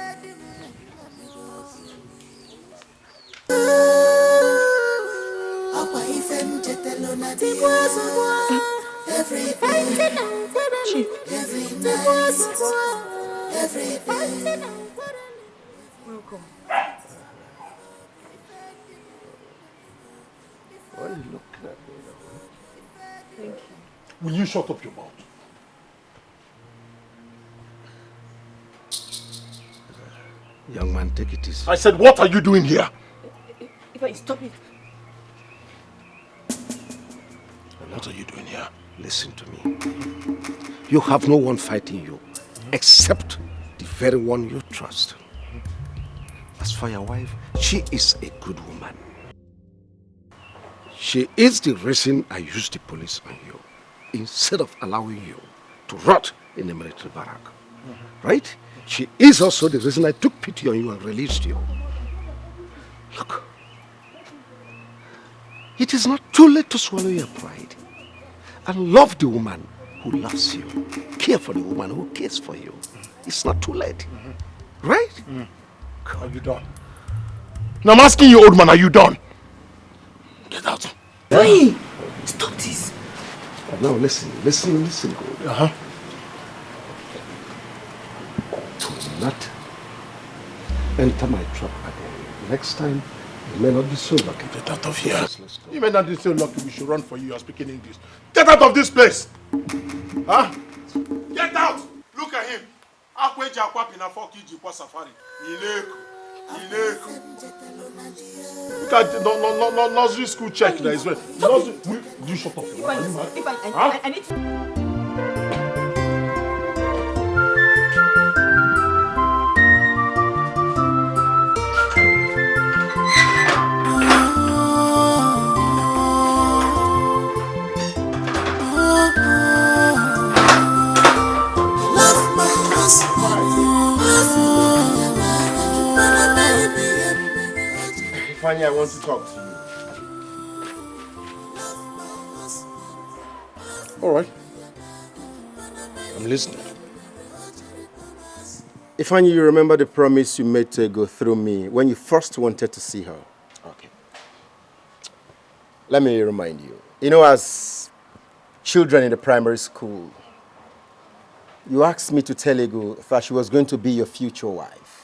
[SPEAKER 4] Welcome.
[SPEAKER 5] Why are you looking at me now?
[SPEAKER 4] Thank you.
[SPEAKER 2] Will you shut up your mouth?
[SPEAKER 5] Young man, take it easy.
[SPEAKER 2] I said, what are you doing here?
[SPEAKER 19] If I stop it.
[SPEAKER 5] What are you doing here? Listen to me. You have no one fighting you except the very one you trust. As for your wife, she is a good woman. She is the reason I used the police on you. instead of allowing you to rot in the military barrack. Right? She is also the reason I took pity on you and released you. Look, it is not too late to swallow your pride and love the woman who loves you. Care for the woman who cares for you. It's not too late. Right?
[SPEAKER 2] Are you done? Now I'm asking you, old man, are you done? Get out.
[SPEAKER 4] Hey, stop this.
[SPEAKER 5] Now listen, good. Do not enter my trap again. Next time, you may not be so lucky.
[SPEAKER 2] Get out of here. You may not be so lucky we should run for you. You're speaking English. Get out of this place. Huh? Get out. Look at him. Safari. Look at the nursery school check there as well. Do you shut up?
[SPEAKER 4] I need to...
[SPEAKER 6] Fanny, I want to talk to you.
[SPEAKER 2] All right. I'm listening.
[SPEAKER 6] Ifeanyi, you remember the promise you made to go through me when you first wanted to see her? Okay. Let me remind you. You know, as children in the primary school, you asked me to tell Ego that she was going to be your future wife.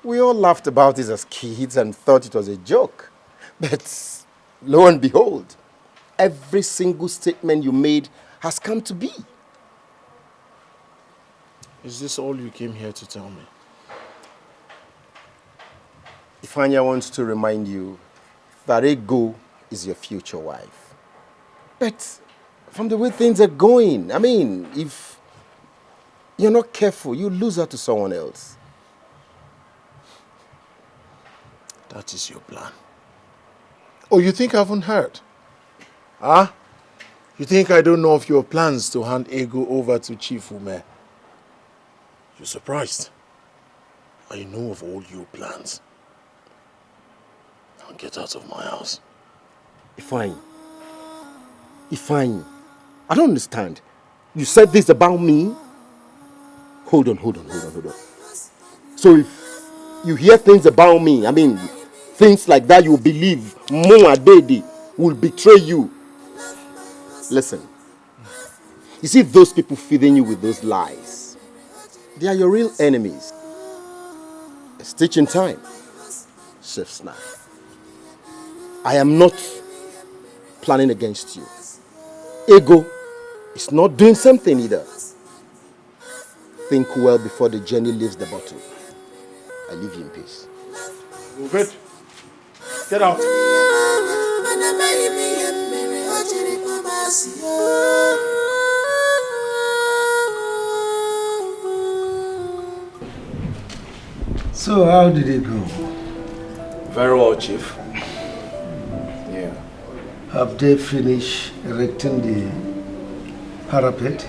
[SPEAKER 6] We all laughed about it as kids and thought it was a joke. But lo and behold, every single statement you made has come to be.
[SPEAKER 2] Is this all you came here to tell me?
[SPEAKER 6] Ifeanyi, I want to remind you that Ego is your future wife. But from the way things are going, I mean, if you're not careful, you lose her to someone else.
[SPEAKER 2] That is your plan. Oh, you think I haven't heard? Huh? You think I don't know of your plans to hand Ego over to Chief Ume? You're surprised. I know of all your plans. Now get out of my house.
[SPEAKER 6] Ifeanyi, I don't understand. You said this about me? Hold on. So if you hear things about me, I mean, things like that, you believe Mo Adede will betray you. Listen, you see those people feeding you with those lies, they are your real enemies. A stitch in time saves now. I am not planning against you. Ego is not doing something either. Think well before the journey leaves the bottle. I leave you in peace.
[SPEAKER 2] Move it. Get out.
[SPEAKER 5] So how did it go?
[SPEAKER 3] Very well, Chief. Yeah.
[SPEAKER 5] Have they finished erecting the parapet?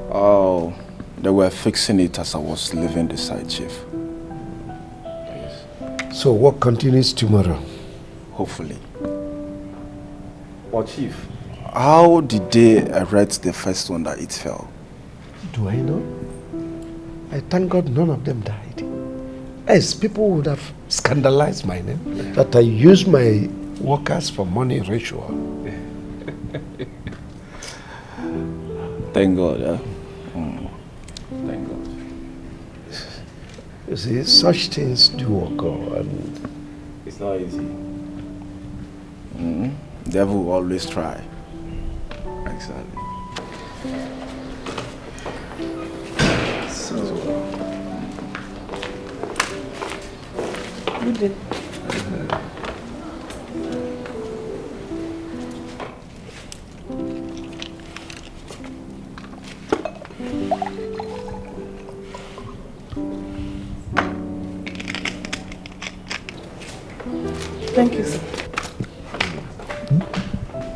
[SPEAKER 3] Oh, they were fixing it as I was leaving the site, Chief.
[SPEAKER 5] So work continues tomorrow?
[SPEAKER 3] Hopefully. But Chief, how did they erect the first one that it fell?
[SPEAKER 5] Do I know? I thank God none of them died. As people would have scandalized my name, that I use my workers for money ritual.
[SPEAKER 3] Thank God, yeah? Thank God.
[SPEAKER 5] You see, such things do occur, and
[SPEAKER 3] it's not easy. Devil will always try. Exactly.
[SPEAKER 5] So, good day.
[SPEAKER 4] Thank you, sir.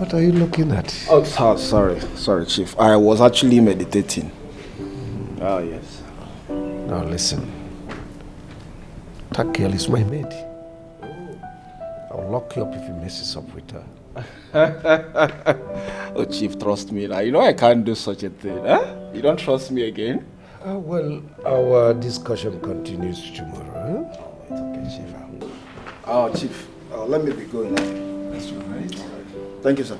[SPEAKER 5] What are you looking at?
[SPEAKER 14] Oh, sorry, Chief. I was actually meditating. Oh, yes.
[SPEAKER 5] Now listen. That girl is my maid. I'll lock you up if you messes up with her.
[SPEAKER 14] Oh, Chief, trust me now. You know I can't do such a thing, huh? You don't trust me again?
[SPEAKER 5] Well, our discussion continues tomorrow, huh?
[SPEAKER 14] It's okay, Chief. Oh, Chief, let me be going now. That's all right. Thank you, sir.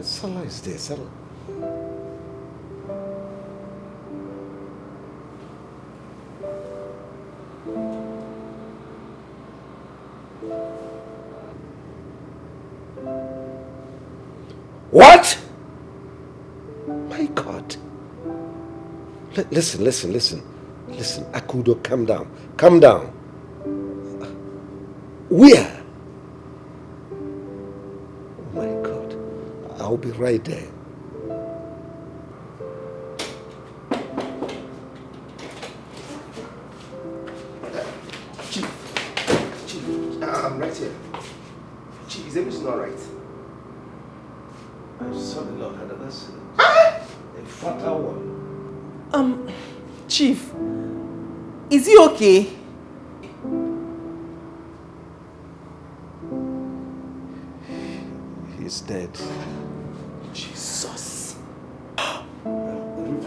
[SPEAKER 5] Salah is there, Salah. What? My God. Listen. Listen, Akudo, calm down. Calm down. Where? Oh my God. I'll be right there.
[SPEAKER 17] Chief, I'm right here. Chief, is everything all right?
[SPEAKER 5] I saw the Lord had an accident. A fatal one.
[SPEAKER 16] Chief, is he okay?
[SPEAKER 5] He's dead.
[SPEAKER 17] Jesus.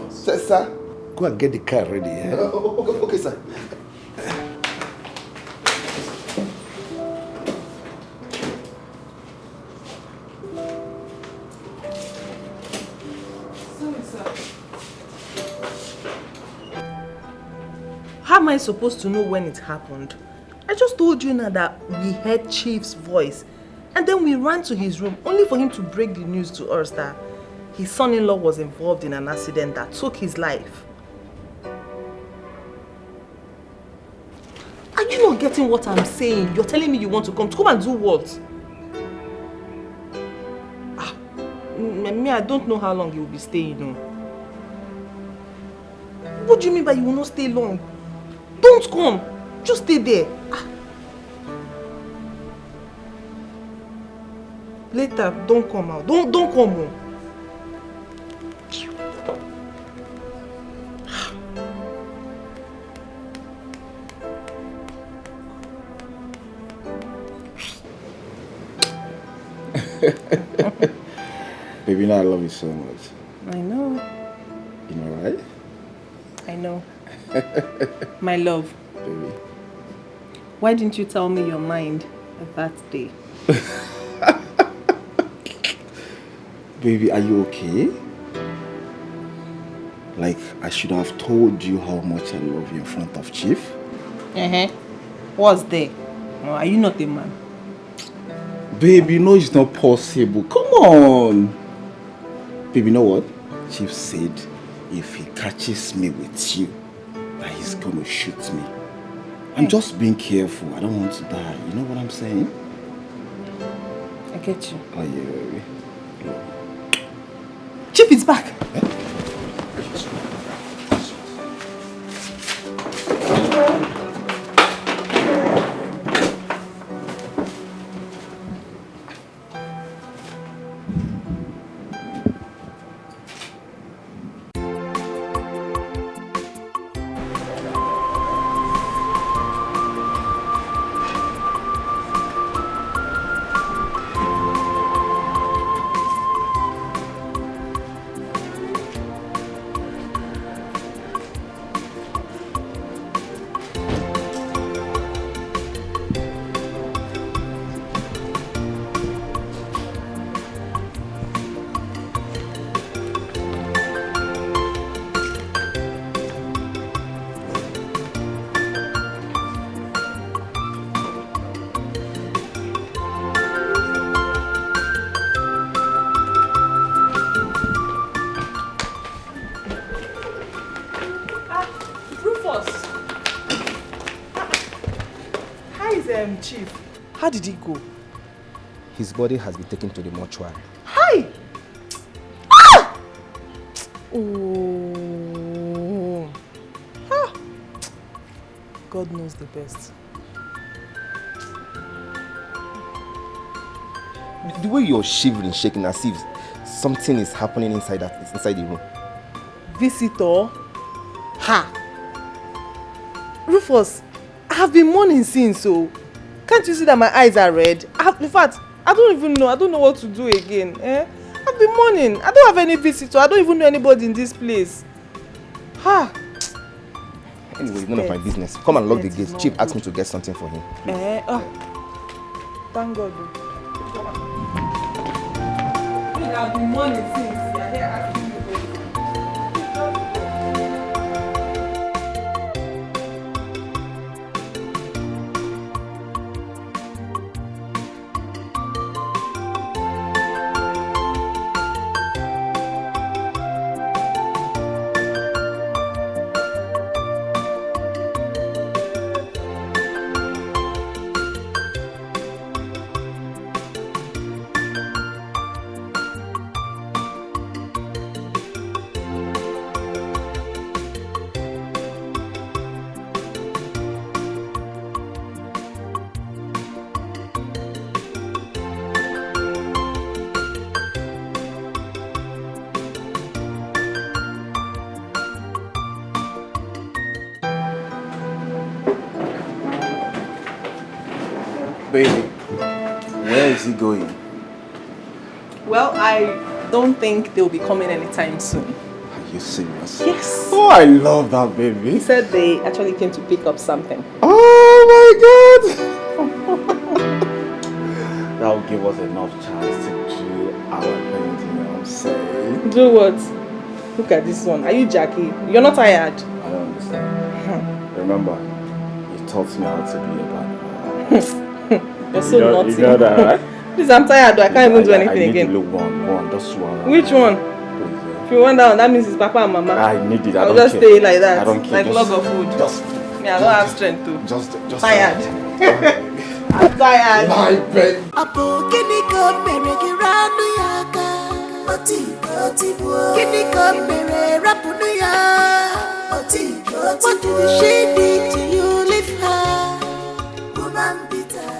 [SPEAKER 5] Sir, go and get the car ready. Eh?
[SPEAKER 17] Okay, sir.
[SPEAKER 16] How am I supposed to know when it happened? I just told you now that we heard Chief's voice and then we ran to his room only for him to break the news to us that his son-in-law was involved in an accident that took his life. Are you not getting what I'm saying? You're telling me you want to come and do what? Me, I don't know how long you will be staying. No. What do you mean by you will not stay long? Don't come. Just stay there. Later, don't come out. Don't come home.
[SPEAKER 14] Baby, now I love you so much.
[SPEAKER 16] I know.
[SPEAKER 14] You know, right?
[SPEAKER 16] I know. My love.
[SPEAKER 14] Baby.
[SPEAKER 16] Why didn't you tell me your mind that day?
[SPEAKER 14] Baby, are you okay? Like, I should have told you how much I love you in front of Chief.
[SPEAKER 16] What's there? Are you not a man?
[SPEAKER 14] Baby, you know it's not possible. Come on. Baby, you know what? Chief said if he catches me with you, that he's going to shoot me. I'm just being careful. I don't want to die. You know what I'm saying?
[SPEAKER 16] I get you.
[SPEAKER 14] Oh, yeah, baby.
[SPEAKER 16] Chief is back. Chief, how did he go?
[SPEAKER 17] His body has been taken to the mortuary.
[SPEAKER 16] Hi! Ah! Oh. Ah. God knows the best.
[SPEAKER 17] The way you're shivering, shaking as if something is happening inside the room.
[SPEAKER 16] Visitor? Ha! Rufus, I have been mourning since, so can't you see that my eyes are red? In fact, I don't even know. I don't know what to do again. I've been mourning. I don't have any visitor. I don't even know anybody in this place. Ha!
[SPEAKER 17] Anyway, none of my business. Come and lock the gate. Chief asked me to get something for him.
[SPEAKER 16] Thank God. I've been mourning since. You are here asking me to go.
[SPEAKER 3] Baby, where is he going?
[SPEAKER 16] Well, I don't think they'll be coming anytime soon.
[SPEAKER 3] Are you serious?
[SPEAKER 16] Yes.
[SPEAKER 3] Oh, I love that, baby.
[SPEAKER 16] He said they actually came to pick up something.
[SPEAKER 3] Oh my God! That will give us enough chance to do our thing, you know what I'm saying?
[SPEAKER 16] Do what? Look at this one. Are you Jackie? You're not tired?
[SPEAKER 3] I don't understand. Remember, you taught me how to be a bad boy.
[SPEAKER 16] You're so naughty.
[SPEAKER 3] You know that, right?
[SPEAKER 16] Please, I'm tired. I can't even do anything again.
[SPEAKER 3] I need to look one, just one.
[SPEAKER 16] Which one? If you want that one, that means it's Papa and Mama.
[SPEAKER 3] I need it.
[SPEAKER 16] I'll just stay like that.
[SPEAKER 3] I don't care.
[SPEAKER 16] Like log of food. Me, I don't have strength to.
[SPEAKER 3] Just
[SPEAKER 16] tired. I'm tired.
[SPEAKER 3] My baby.
[SPEAKER 12] Apo kini ko mere giranu yaka. Oti bo. Kini ko mere rapunu ya. Oti. What did she did to you? Leave her. Woman bitter.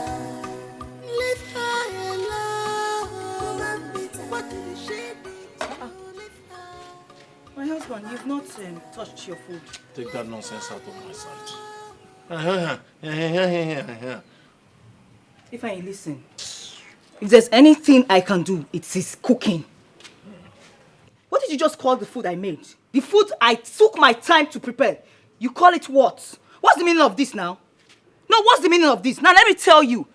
[SPEAKER 12] Leave her alone. Woman bitter. What did she did to you? Leave her.
[SPEAKER 4] My husband, you've not touched your food.
[SPEAKER 2] Take that nonsense out of my sight.
[SPEAKER 4] If I listen, if there's anything I can do, it is cooking. What did you just call the food I made? The food I took my time to prepare. You call it what? What's the meaning of this now? No, what's the meaning of this? Now let me tell you.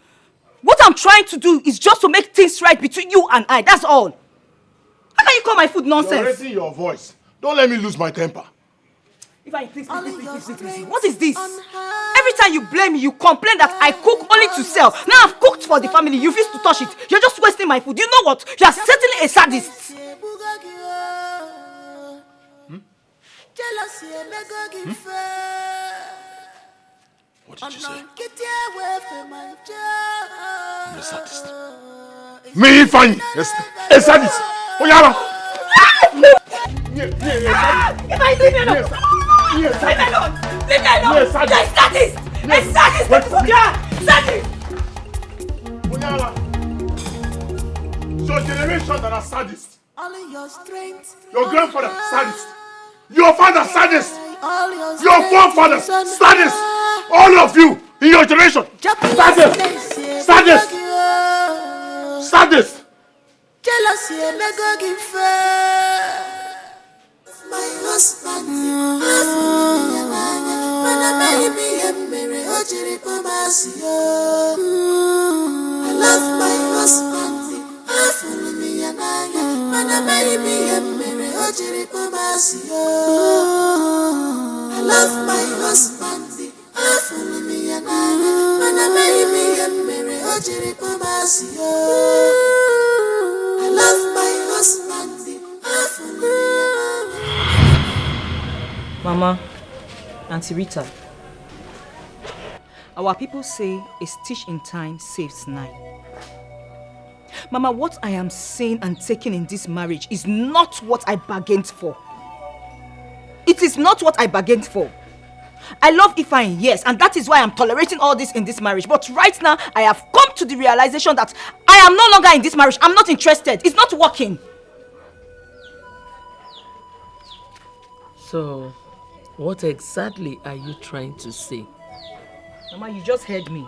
[SPEAKER 4] What I'm trying to do is just to make things right between you and I. That's all. How can you call my food nonsense?
[SPEAKER 2] You're raising your voice. Don't let me lose my temper.
[SPEAKER 4] If I please. What is this? Every time you blame me, you complain that I cook only to sell. Now I've cooked for the family. You refuse to touch it. You're just wasting my food. You know what? You are certainly a sadist.
[SPEAKER 2] What did you say? I'm a sadist. Me, Fanny, a sadist. Oyala.
[SPEAKER 4] If I leave me alone. Leave me alone. Leave me alone. You're a sadist. A sadist. Sadist.
[SPEAKER 2] Oyala. Your generation that are sadists. Your grandfather, sadist. Your father, sadist. Your forefathers, sadist. All of you in your generation, sadist. Sadist. Sadist.
[SPEAKER 12] Jealousy and never give my husband. I love my husband. I love my husband.
[SPEAKER 4] Mama, Auntie Rita, our people say a stitch in time saves 9. Mama, what I am saying and taking in this marriage is not what I bargained for. It is not what I bargained for. I love Ifeanyi, yes, and that is why I'm tolerating all this in this marriage. But right now, I have come to the realization that I am no longer in this marriage. I'm not interested. It's not working.
[SPEAKER 18] So, what exactly are you trying to say?
[SPEAKER 4] Mama, you just heard me.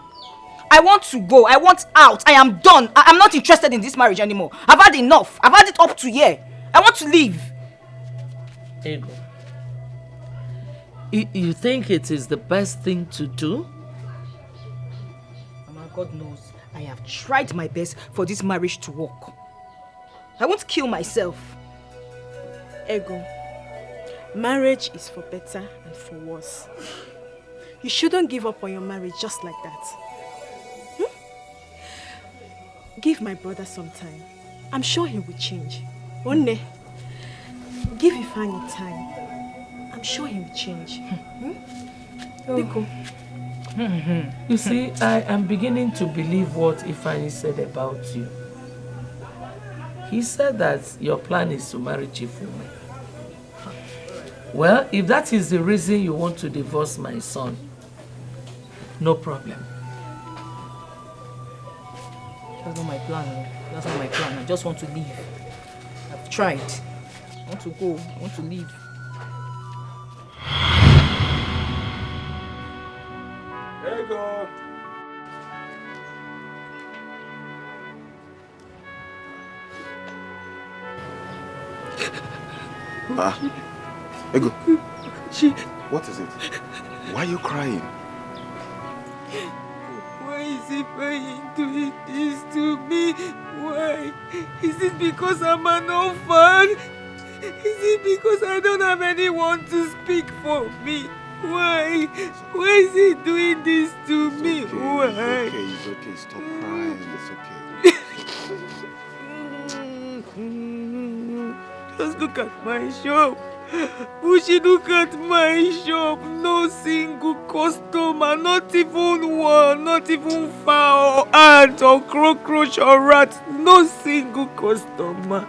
[SPEAKER 4] I want to go. I want out. I am done. I'm not interested in this marriage anymore. I've had enough. I've had it up to here. I want to leave.
[SPEAKER 18] Ego, you think it is the best thing to do?
[SPEAKER 4] Mama, God knows I have tried my best for this marriage to work. I won't kill myself.
[SPEAKER 11] Ego, marriage is for better and for worse. You shouldn't give up on your marriage just like that. Give my brother some time. I'm sure he will change. One give Ifeanyi time. I'm sure he will change. Biko.
[SPEAKER 18] You see, I am beginning to believe what Ifeanyi said about you. He said that your plan is to marry Chifume. Well, if that is the reason you want to divorce my son, no problem.
[SPEAKER 4] That's not my plan. That's not my plan. I just want to leave. I've tried. I want to go. I want to leave.
[SPEAKER 3] There you go. Ego. What is it? Why are you crying?
[SPEAKER 19] Why is Ifeanyi doing this to me? Why? Is it because I'm an orphan? Is it because I don't have anyone to speak for me? Why? Why is he doing this to me? Why?
[SPEAKER 3] It's okay. Stop crying. It's okay.
[SPEAKER 19] Just look at my shop. Bushi, look at my shop. No single customer, not even one, not even fowl, or ant, or cockroach, or rat. No single customer.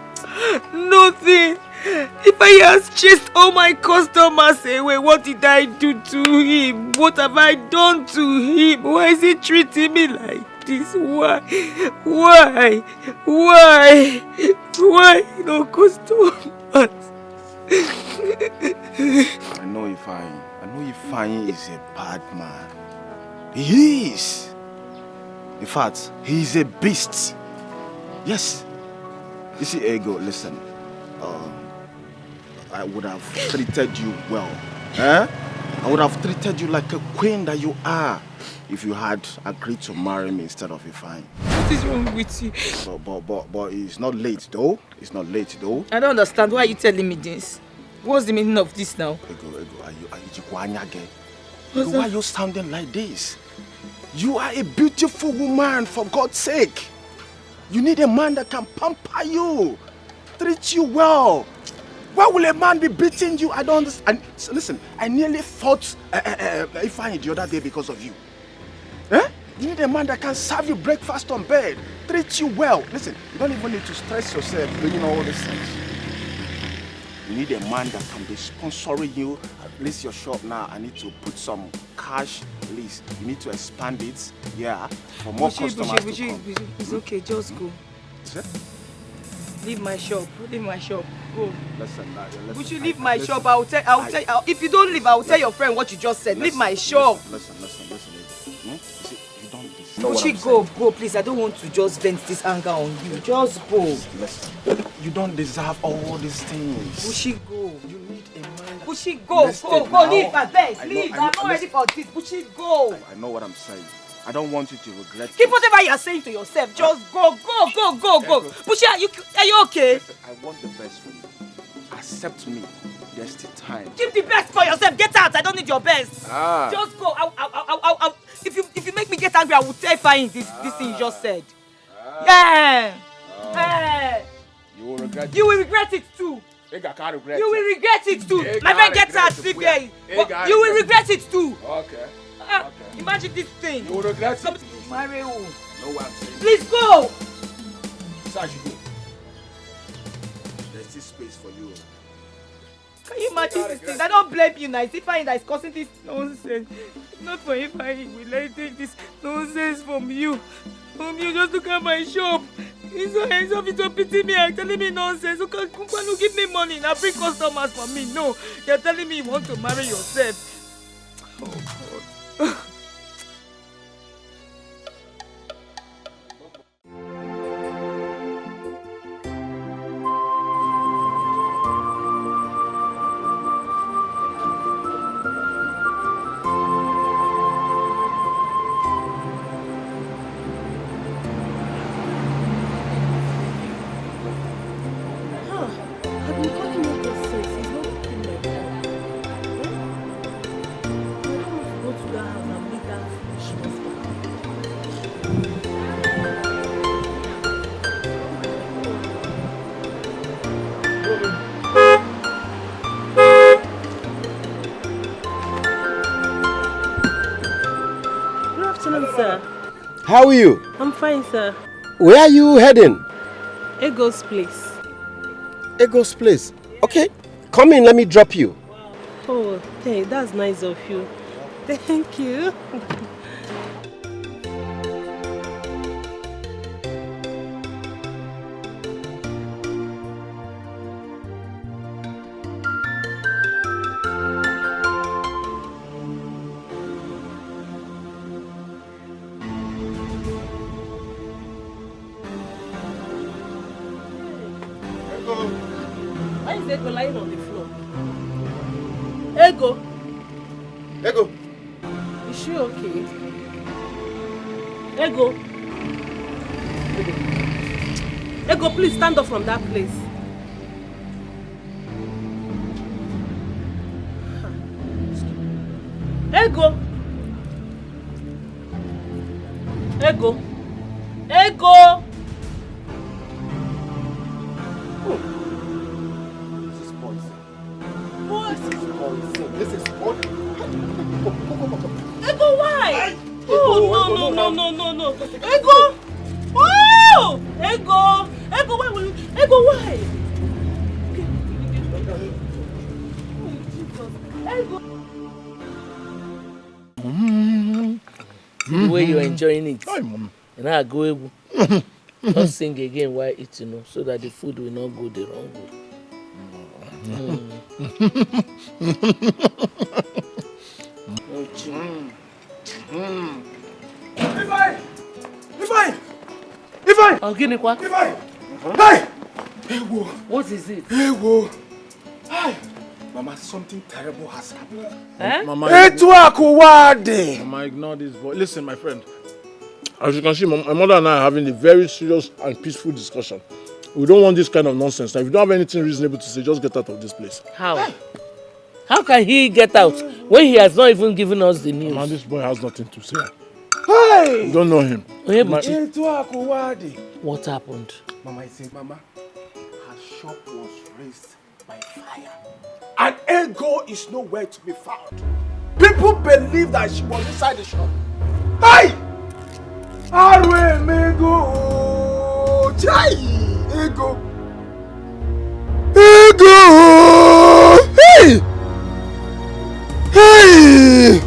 [SPEAKER 19] Nothing. If I has chased all my customers away, what did I do to him? What have I done to him? Why is he treating me like this? Why? Why? Why? Why no customers?
[SPEAKER 3] I know Ifeanyi is a bad man. He is. In fact, he is a beast. Yes. You see, Ego, listen. I would have treated you well. I would have treated you like a queen that you are if you had agreed to marry me instead of Ifeanyi.
[SPEAKER 19] What is wrong with you?
[SPEAKER 3] But it's not late though. It's not late though.
[SPEAKER 19] I don't understand. Why are you telling me this? What's the meaning of this now?
[SPEAKER 3] Ego, are you Jikwanya again? Why are you sounding like this? You are a beautiful woman, for God's sake. You need a man that can pamper you, treat you well. Why will a man be beating you? I don't understand. Listen, I nearly fought Ifeanyi the other day because of you. You need a man that can serve you breakfast on bed, treat you well. Listen, you don't even need to stress yourself doing all these things. You need a man that can be sponsoring you. At least your shop now, I need to put some cash, please. You need to expand it, yeah, for more customers to come.
[SPEAKER 19] It's okay, just go.
[SPEAKER 3] Is it?
[SPEAKER 19] Leave my shop. Leave my shop. Go.
[SPEAKER 3] Listen.
[SPEAKER 19] Would you leave my shop? I'll tell. If you don't leave, I'll tell your friend what you just said. Leave my shop.
[SPEAKER 3] Listen. You see, you don't listen.
[SPEAKER 19] Would you go, please? I don't want to just vent this anger on you. Just go.
[SPEAKER 3] Listen. You don't deserve all these things.
[SPEAKER 19] Bushi, go.
[SPEAKER 3] You need a man.
[SPEAKER 19] Bushi, go. Go. Leave, I beg. Leave. I'm not ready for this. Bushi, go.
[SPEAKER 3] I know what I'm saying. I don't want you to regret it.
[SPEAKER 19] Keep whatever you're saying to yourself. Just go. Bushi, are you okay?
[SPEAKER 3] Listen, I want the best for you. Accept me. There's still time.
[SPEAKER 19] Keep the best for yourself. Get out. I don't need your best. Just go. I'll, if you make me get angry, I will tell Ifeanyi this thing you just said. Yeah. Hey. You will regret it too.
[SPEAKER 3] I can't regret
[SPEAKER 19] You will regret it too. My friend, get out. Sleep here. You will regret it too.
[SPEAKER 3] Okay.
[SPEAKER 19] Imagine this thing.
[SPEAKER 3] You will regret it.
[SPEAKER 19] Mario.
[SPEAKER 3] Know what I'm saying?
[SPEAKER 19] Please go.
[SPEAKER 3] So I should go. There's this space for you.
[SPEAKER 4] Can you imagine this thing? I don't blame you now. It's Ifeanyi that is causing this
[SPEAKER 19] Nonsense. Not for Ifeanyi. Will I take this nonsense from you? From you, just look at my shop. It's so hands off, to pity me and telling me nonsense. You can't give me money and bring customers for me. No, you're telling me you want to marry yourself. Oh God.
[SPEAKER 6] How are you?
[SPEAKER 19] I'm fine, sir.
[SPEAKER 6] Where are you heading?
[SPEAKER 19] Ego's place.
[SPEAKER 6] Ego's place. Okay. Come in, let me drop you.
[SPEAKER 19] Oh, hey, that's nice of you. Thank you. Why is Ego lying on the floor? Ego!
[SPEAKER 6] Ego!
[SPEAKER 19] Is she okay? Ego! Ego, please stand up from that place. Ego! Ego! Ego!
[SPEAKER 6] This is poison.
[SPEAKER 19] Ego, why? Oh, no. Ego! Oh! Ego! Ego, why will you? Ego, why? Ego!
[SPEAKER 18] The way you're enjoying it. And I go Ego. Don't sing again while eating, so that the food will not go the wrong way.
[SPEAKER 3] Ifeanyi!
[SPEAKER 18] I'll give you what?
[SPEAKER 3] Hey! Ego!
[SPEAKER 18] What is it?
[SPEAKER 3] Ego! Hi! Mama, something terrible has happened.
[SPEAKER 18] Eh?
[SPEAKER 2] Mama, ignore this boy. Listen, my friend. As you can see, my mother and I are having a very serious and peaceful discussion. We don't want this kind of nonsense. Now, if you don't have anything reasonable to say, just get out of this place.
[SPEAKER 18] How? How can he get out when he has not even given us the news?
[SPEAKER 2] Man, this boy has nothing to say.
[SPEAKER 3] Hey!
[SPEAKER 2] You don't know him.
[SPEAKER 18] What happened?
[SPEAKER 3] Mama, it says, Mama, her shop was raised by fire. And Ego is nowhere to be found. People believe that she was inside the shop. Hey! Arwe Ego! Chai! Ego!
[SPEAKER 6] Ego! Hey! Hey!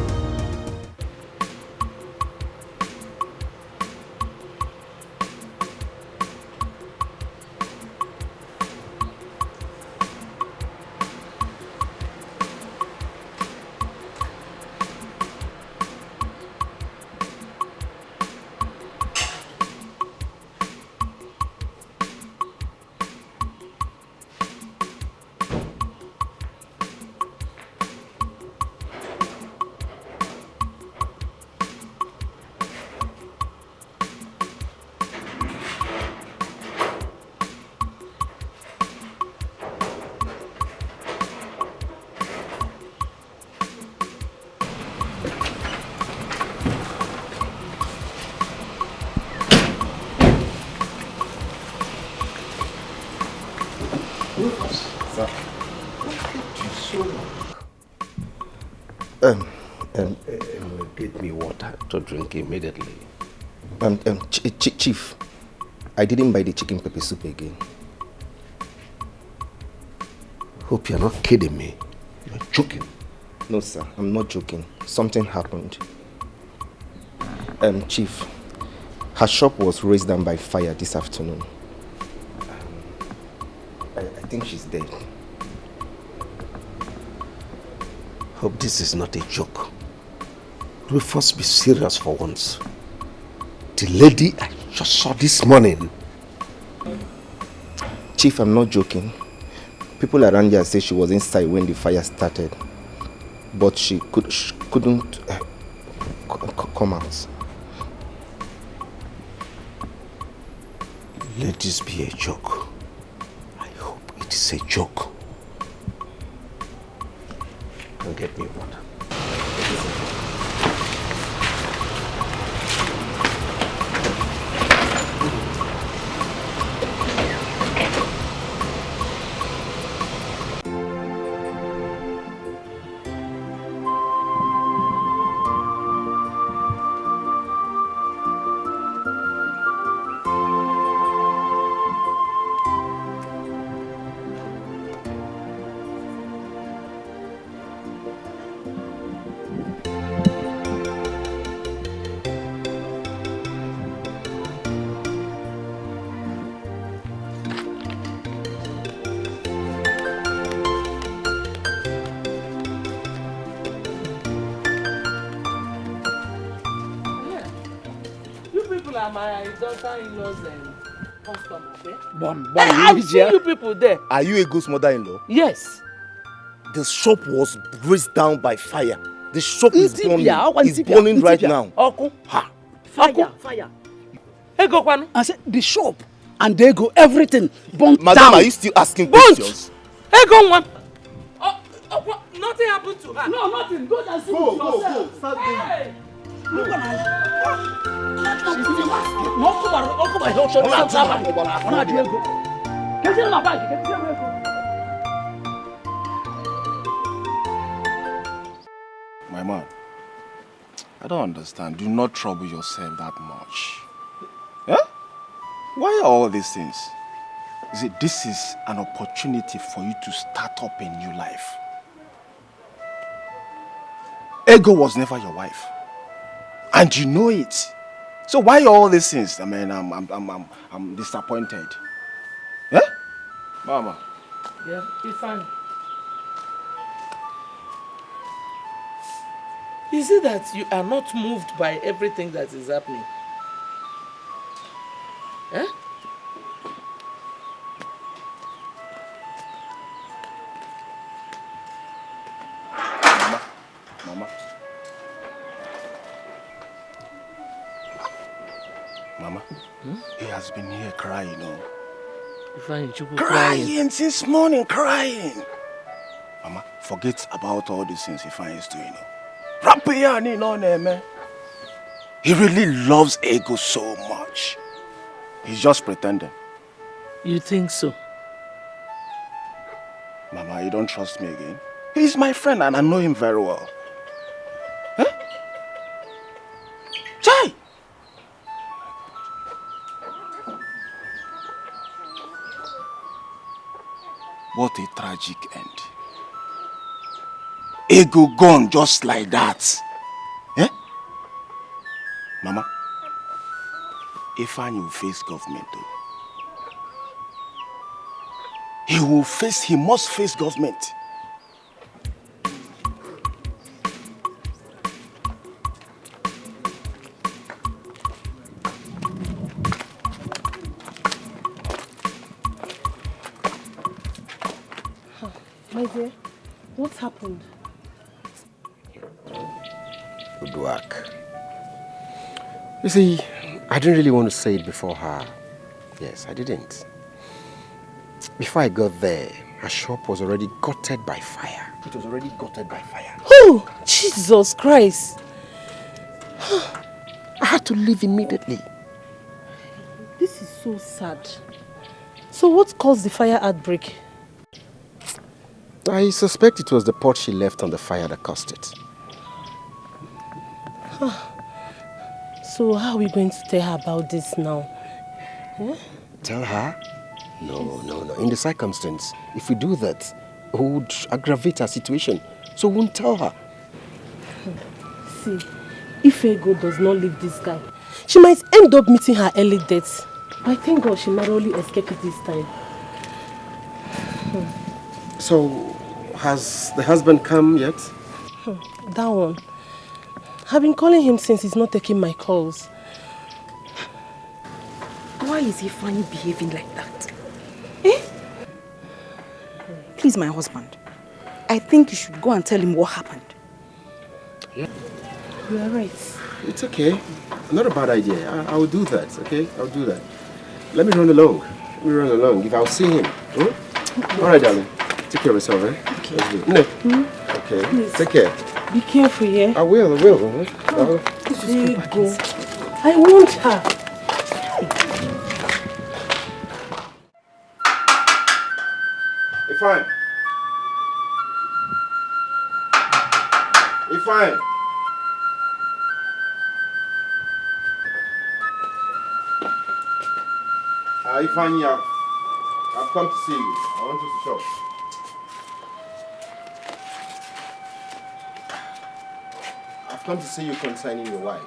[SPEAKER 6] Get me water to drink immediately. Chief,
[SPEAKER 17] I didn't buy the chicken pepper soup again.
[SPEAKER 5] Hope you're not kidding me. You're joking.
[SPEAKER 17] No, sir, I'm not joking. Something happened. Chief, her shop was razed down by fire this afternoon. I think she's dead.
[SPEAKER 5] Hope this is not a joke. We first be serious for once. The lady I just saw this morning.
[SPEAKER 17] Chief, I'm not joking. People around here say she was inside when the fire started, but she couldn't come out.
[SPEAKER 5] Let this be a joke. I hope it is a joke. Don't get me water.
[SPEAKER 18] My daughter-in-law's customer, okay?
[SPEAKER 20] I've
[SPEAKER 18] seen you people there.
[SPEAKER 20] Are you a ghost mother-in-law?
[SPEAKER 18] Yes.
[SPEAKER 20] The shop was razed down by fire. The shop is burning. It's burning right now.
[SPEAKER 18] Ha.
[SPEAKER 19] Fire.
[SPEAKER 18] Ego kwanu.
[SPEAKER 19] I said the shop and they go everything burnt down.
[SPEAKER 20] Madam, are you still asking questions?
[SPEAKER 18] Ego one. Nothing happened to her.
[SPEAKER 19] No, nothing. Go and see with yourself.
[SPEAKER 20] Start
[SPEAKER 19] going. Look at her. She's still asking. No, come by her. Shut up.
[SPEAKER 3] My man, I don't understand. Do not trouble yourself that much. Yeah? Why are all these things? This is an opportunity for you to start up a new life. Ego was never your wife. And you know it. So why are all these things? I mean, I'm disappointed. Yeah? Mama.
[SPEAKER 18] Yeah, it's fine. Is it that you are not moved by everything that is happening? Eh?
[SPEAKER 3] Mama, he has been here crying,
[SPEAKER 18] Crying
[SPEAKER 3] since morning, crying. Mama, forget about all these things Ifeanyi is doing. He really loves Ego so much. He's just pretending.
[SPEAKER 18] You think so?
[SPEAKER 3] Mama, you don't trust me again? He's my friend and I know him very well. Huh? Chai! What a tragic end. Ego gone just like that. Eh? Mama, Ifeanyi will face government though. He must face government.
[SPEAKER 8] My dear, what happened?
[SPEAKER 17] Good work. You see, I didn't really want to say it before her. Yes, I didn't. Before I got there, her shop was already gutted by fire. It was already gutted by fire.
[SPEAKER 8] Oh, Jesus Christ.
[SPEAKER 17] I had to leave immediately.
[SPEAKER 8] This is so sad. So what caused the fire outbreak?
[SPEAKER 17] I suspect it was the pot she left on the fire that caused it.
[SPEAKER 8] So how are we going to tell her about this now?
[SPEAKER 16] Huh?
[SPEAKER 17] Tell her? No. In the circumstance, if we do that, it would aggravate our situation. So we won't tell her.
[SPEAKER 8] See, if Ego does not leave this guy, she might end up meeting her early death. But I thank God she narrowly escaped it this time.
[SPEAKER 17] So, has the husband come yet?
[SPEAKER 8] That one. I've been calling him since he's not taking my calls.
[SPEAKER 4] Why is he finally behaving like that? Eh? Please, my husband. I think you should go and tell him what happened.
[SPEAKER 17] Yeah.
[SPEAKER 8] You are right.
[SPEAKER 17] It's okay. Not a bad idea. I will do that, okay? I'll do that. Let me run along. If I'll see him. Hmm? All right, darling. Take care of yourself, eh?
[SPEAKER 8] Okay.
[SPEAKER 17] Let's do it. No. Okay.
[SPEAKER 8] Please.
[SPEAKER 17] Take care.
[SPEAKER 8] Be careful, yeah?
[SPEAKER 17] I will.
[SPEAKER 8] There you go. I want her.
[SPEAKER 17] Ifeanyi. Ifeanyi, I've come to see you. I want you to talk. I've come to see you concerning your wife.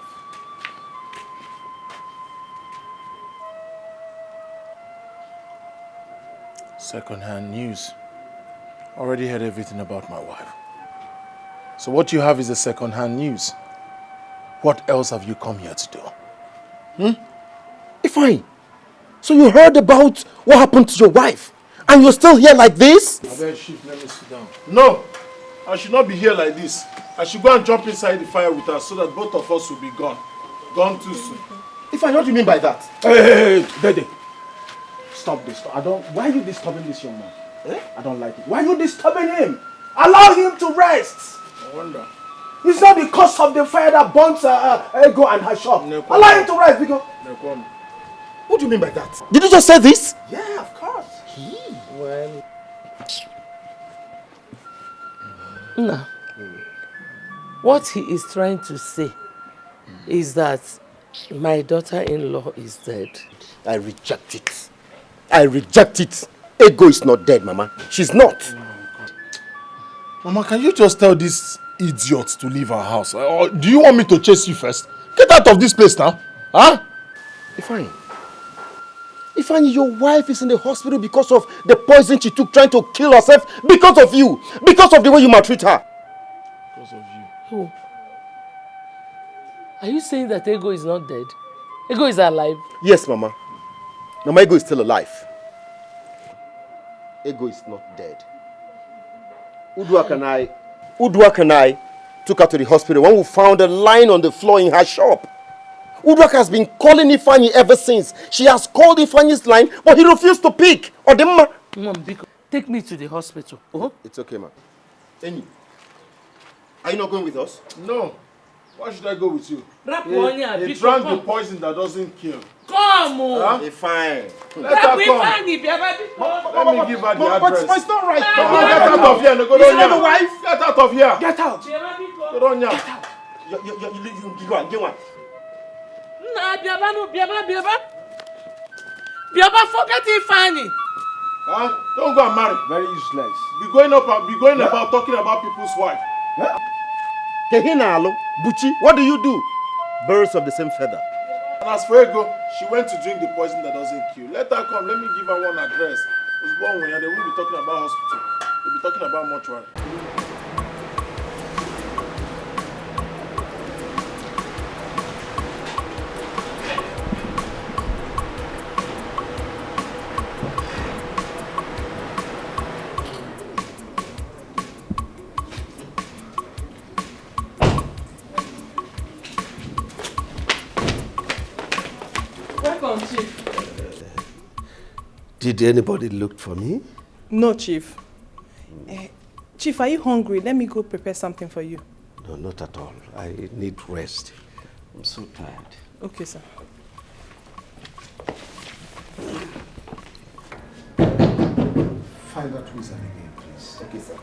[SPEAKER 10] Second-hand news. Already heard everything about my wife. So what you have is a second-hand news. What else have you come here to do?
[SPEAKER 17] Ifeanyi, so you heard about what happened to your wife, and you're still here like this?
[SPEAKER 2] I beg, Chief, let me sit down. No, I should not be here like this. I should go and jump inside the fire with her so that both of us will be gone. Gone too soon.
[SPEAKER 17] Ifeanyi, what do you mean by that?
[SPEAKER 3] Hey, Dede. Stop this. Why are you disturbing this young man? I don't like it. Why are you disturbing him? Allow him to rest.
[SPEAKER 2] I wonder.
[SPEAKER 3] It's not the cause of the fire that burns Ego and her shop. Allow him to rest because...
[SPEAKER 17] What do you mean by that? Did you just say this?
[SPEAKER 3] Yeah, of course.
[SPEAKER 18] Well... No. What he is trying to say is that my daughter-in-law is dead.
[SPEAKER 17] I reject it. I reject it. Ego is not dead, Mama. She's not.
[SPEAKER 10] Mama, can you just tell this idiot to leave our house? Or do you want me to chase you first? Get out of this place now. Huh?
[SPEAKER 17] Ifeanyi, your wife is in the hospital because of the poison she took trying to kill herself because of you. Because of the way you maltreat her.
[SPEAKER 10] Because of you.
[SPEAKER 18] Who? Are you saying that Ego is not dead? Ego is alive?
[SPEAKER 17] Yes, Mama. Mama, Ego is still alive. Ego is not dead. Uduak and I took her to the hospital when we found her lying on the floor in her shop. Uduak has been calling Ifeanyi ever since. She has called Ifeanyi's line, but he refused to pick.
[SPEAKER 18] Mom, take me to the hospital.
[SPEAKER 17] It's okay, ma. Eni, are you not going with us?
[SPEAKER 2] No. Why should I go with you? He
[SPEAKER 18] He
[SPEAKER 2] drank the poison that doesn't kill.
[SPEAKER 18] Come on!
[SPEAKER 17] Fine.
[SPEAKER 2] Let her come. Let me give her the address.
[SPEAKER 3] But it's not right.
[SPEAKER 2] Come on, get out of here. No, go
[SPEAKER 3] Is
[SPEAKER 2] down
[SPEAKER 3] that the
[SPEAKER 2] here.
[SPEAKER 3] wife?
[SPEAKER 2] Get out of here.
[SPEAKER 3] Get out.
[SPEAKER 2] Go down here.
[SPEAKER 17] You go and get one.
[SPEAKER 18] Biaba, forget Ifeanyi.
[SPEAKER 2] Huh? Don't go and marry.
[SPEAKER 3] Very useless.
[SPEAKER 2] Be going about talking about people's wife.
[SPEAKER 17] Kehinalo, Buchi, what do you do? Birds of the same feather.
[SPEAKER 2] And as for Ego, she went to drink the poison that doesn't kill. Let her come. Let me give her one address. It's born when they won't be talking about hospital. They'll be talking about mortuary.
[SPEAKER 18] Welcome, Chief.
[SPEAKER 5] Did anybody look for me?
[SPEAKER 11] No, Chief. Chief, are you hungry? Let me go prepare something for you.
[SPEAKER 5] No, not at all. I need rest. I'm so tired.
[SPEAKER 11] Okay, sir.
[SPEAKER 3] Find that wizard again, please.
[SPEAKER 17] Okay, sir.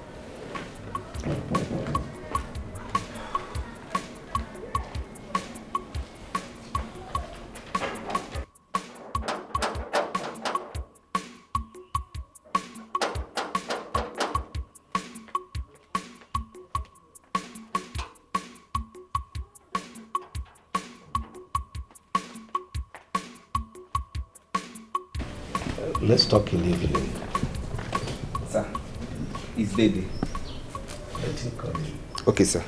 [SPEAKER 5] let's talk in the evening.
[SPEAKER 14] Sir, it's Dede.
[SPEAKER 5] Let him come in.
[SPEAKER 14] Okay, sir.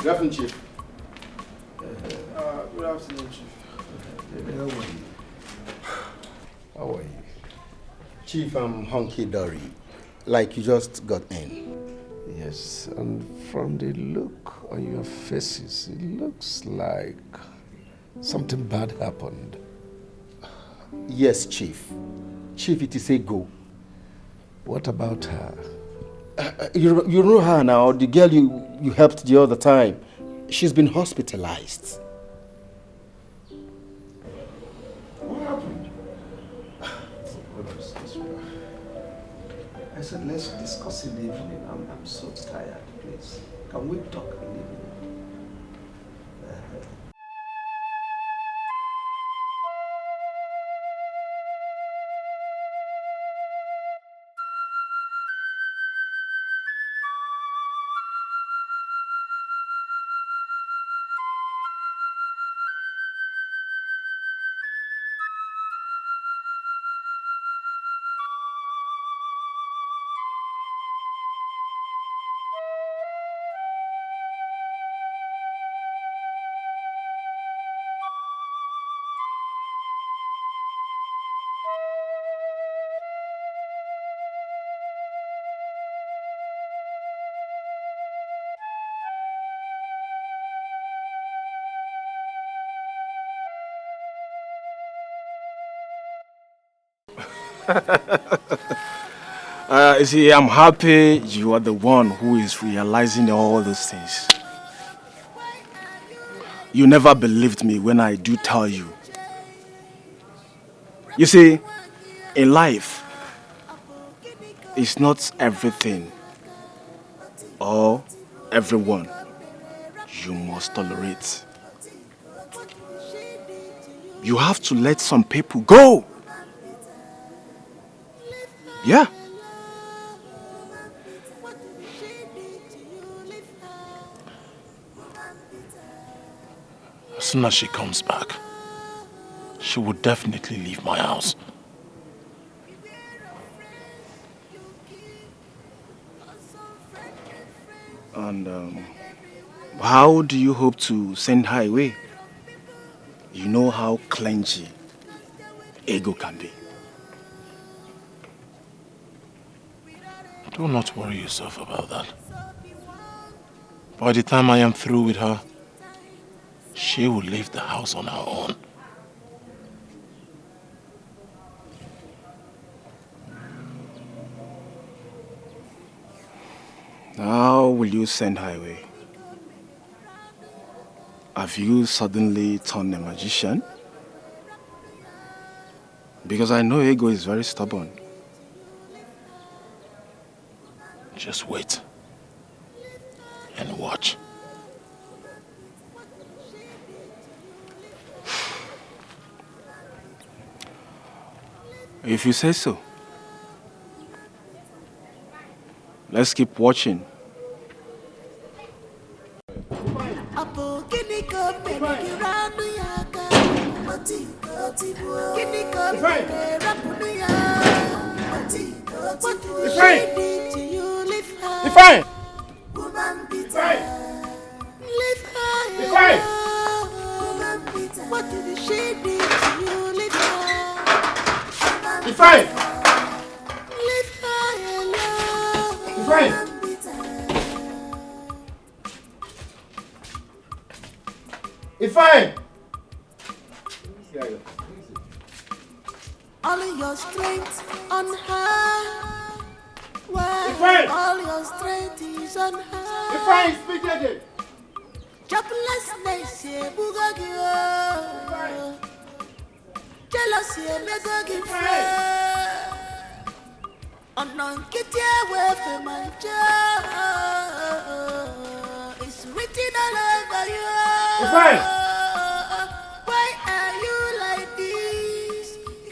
[SPEAKER 10] Good afternoon, Chief.
[SPEAKER 13] Good afternoon, Chief.
[SPEAKER 5] How are you? How are you? Chief, I'm hunky-dory. Like you just got in. Yes, and from the look on your faces, it looks like something bad happened.
[SPEAKER 6] Yes, Chief. Chief, it is a go.
[SPEAKER 5] What about her?
[SPEAKER 6] You know her now, the girl you helped the other time. She's been hospitalized.
[SPEAKER 5] What happened? I said, let's discuss in the evening. I'm so tired, please. Can we talk in the evening?
[SPEAKER 14] You see, I'm happy you are the one who is realizing all those things. You never believed me when I do tell you. You see, in life, it's not everything or everyone you must tolerate. You have to let some people go. Yeah.
[SPEAKER 2] As soon as she comes back, she will definitely leave my house.
[SPEAKER 14] And how do you hope to send her away? You know how clengy ego can be.
[SPEAKER 2] Do not worry yourself about that. By the time I am through with her, she will leave the house on her own.
[SPEAKER 14] How will you send her away? Have you suddenly turned a magician? Because I know ego is very stubborn.
[SPEAKER 2] Just wait and watch.
[SPEAKER 14] If you say so. Let's keep watching.
[SPEAKER 7] Ifeanyi!
[SPEAKER 12] What did she do to you? Leave her.
[SPEAKER 7] Ifeanyi!
[SPEAKER 12] Leave her alone.
[SPEAKER 7] Ifeanyi! Ifeanyi!
[SPEAKER 12] All your strength on her. Well,
[SPEAKER 7] Ifeanyi!
[SPEAKER 12] all your strength is on her.
[SPEAKER 7] Ifeanyi, speak again.
[SPEAKER 12] Joblessness, Bugagi. Jealousy, Megagi. Get away from my job. It's written all over you. Why are you like this?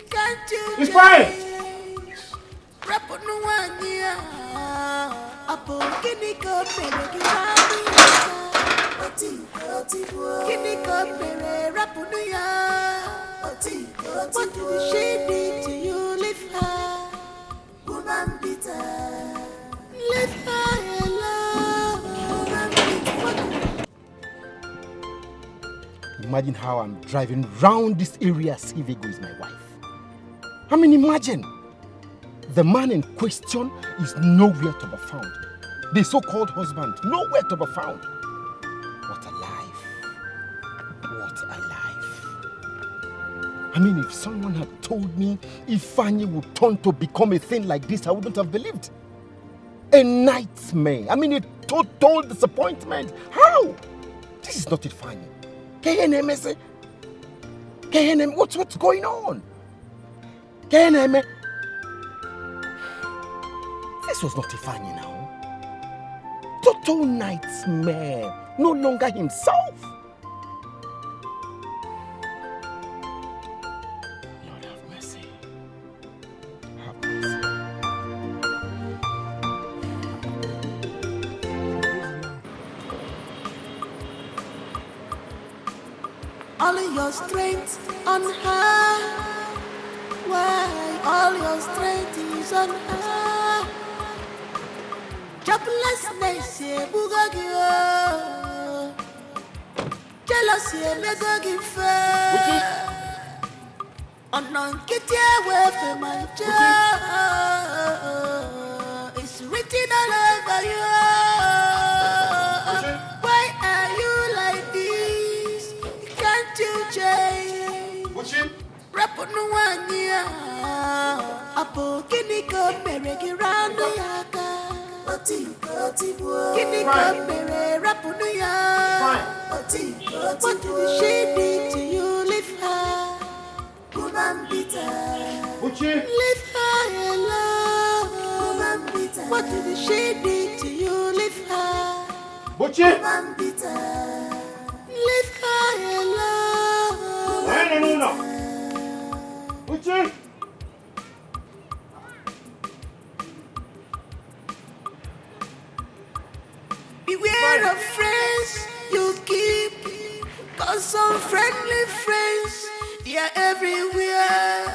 [SPEAKER 12] Can't you
[SPEAKER 7] It's fine.
[SPEAKER 12] Rap on one year. Apo kiniko pere kiniko pere rap on ya. What did she did to you? Live her. Woman bitter. Live her alone. Woman bitter.
[SPEAKER 20] Imagine how I'm driving round this area as if Ego is my wife. I mean, imagine. The man in question is nowhere to be found. The so-called husband, nowhere to be found. What a life. What a life. I mean, if someone had told me Ifeanyi would turn to become a thing like this, I wouldn't have believed. A nightmare. I mean, a total disappointment. How? This is not Ifeanyi. KNM, what's going on? KNM. This was not Ifeanyi now. Total nightmare. No longer himself. Lord have mercy. Have mercy.
[SPEAKER 12] All your strength on her. Why all your strength is on her? Joblessness, Bugagi. Jealousy, Megagi. Get away from my job. It's written all over you. Why are you like this? Can't you change? Rap on one year. Apo kiniko meregi randu yaka. Kiniko mere rap on ya. What did she did to you? Live her. Woman bitter. Live her alone. What did she did to you? Live her. Woman bitter. Live her alone.
[SPEAKER 7] No. Buchi.
[SPEAKER 12] Beware of friends you keep, cause some friendly friends, they are everywhere.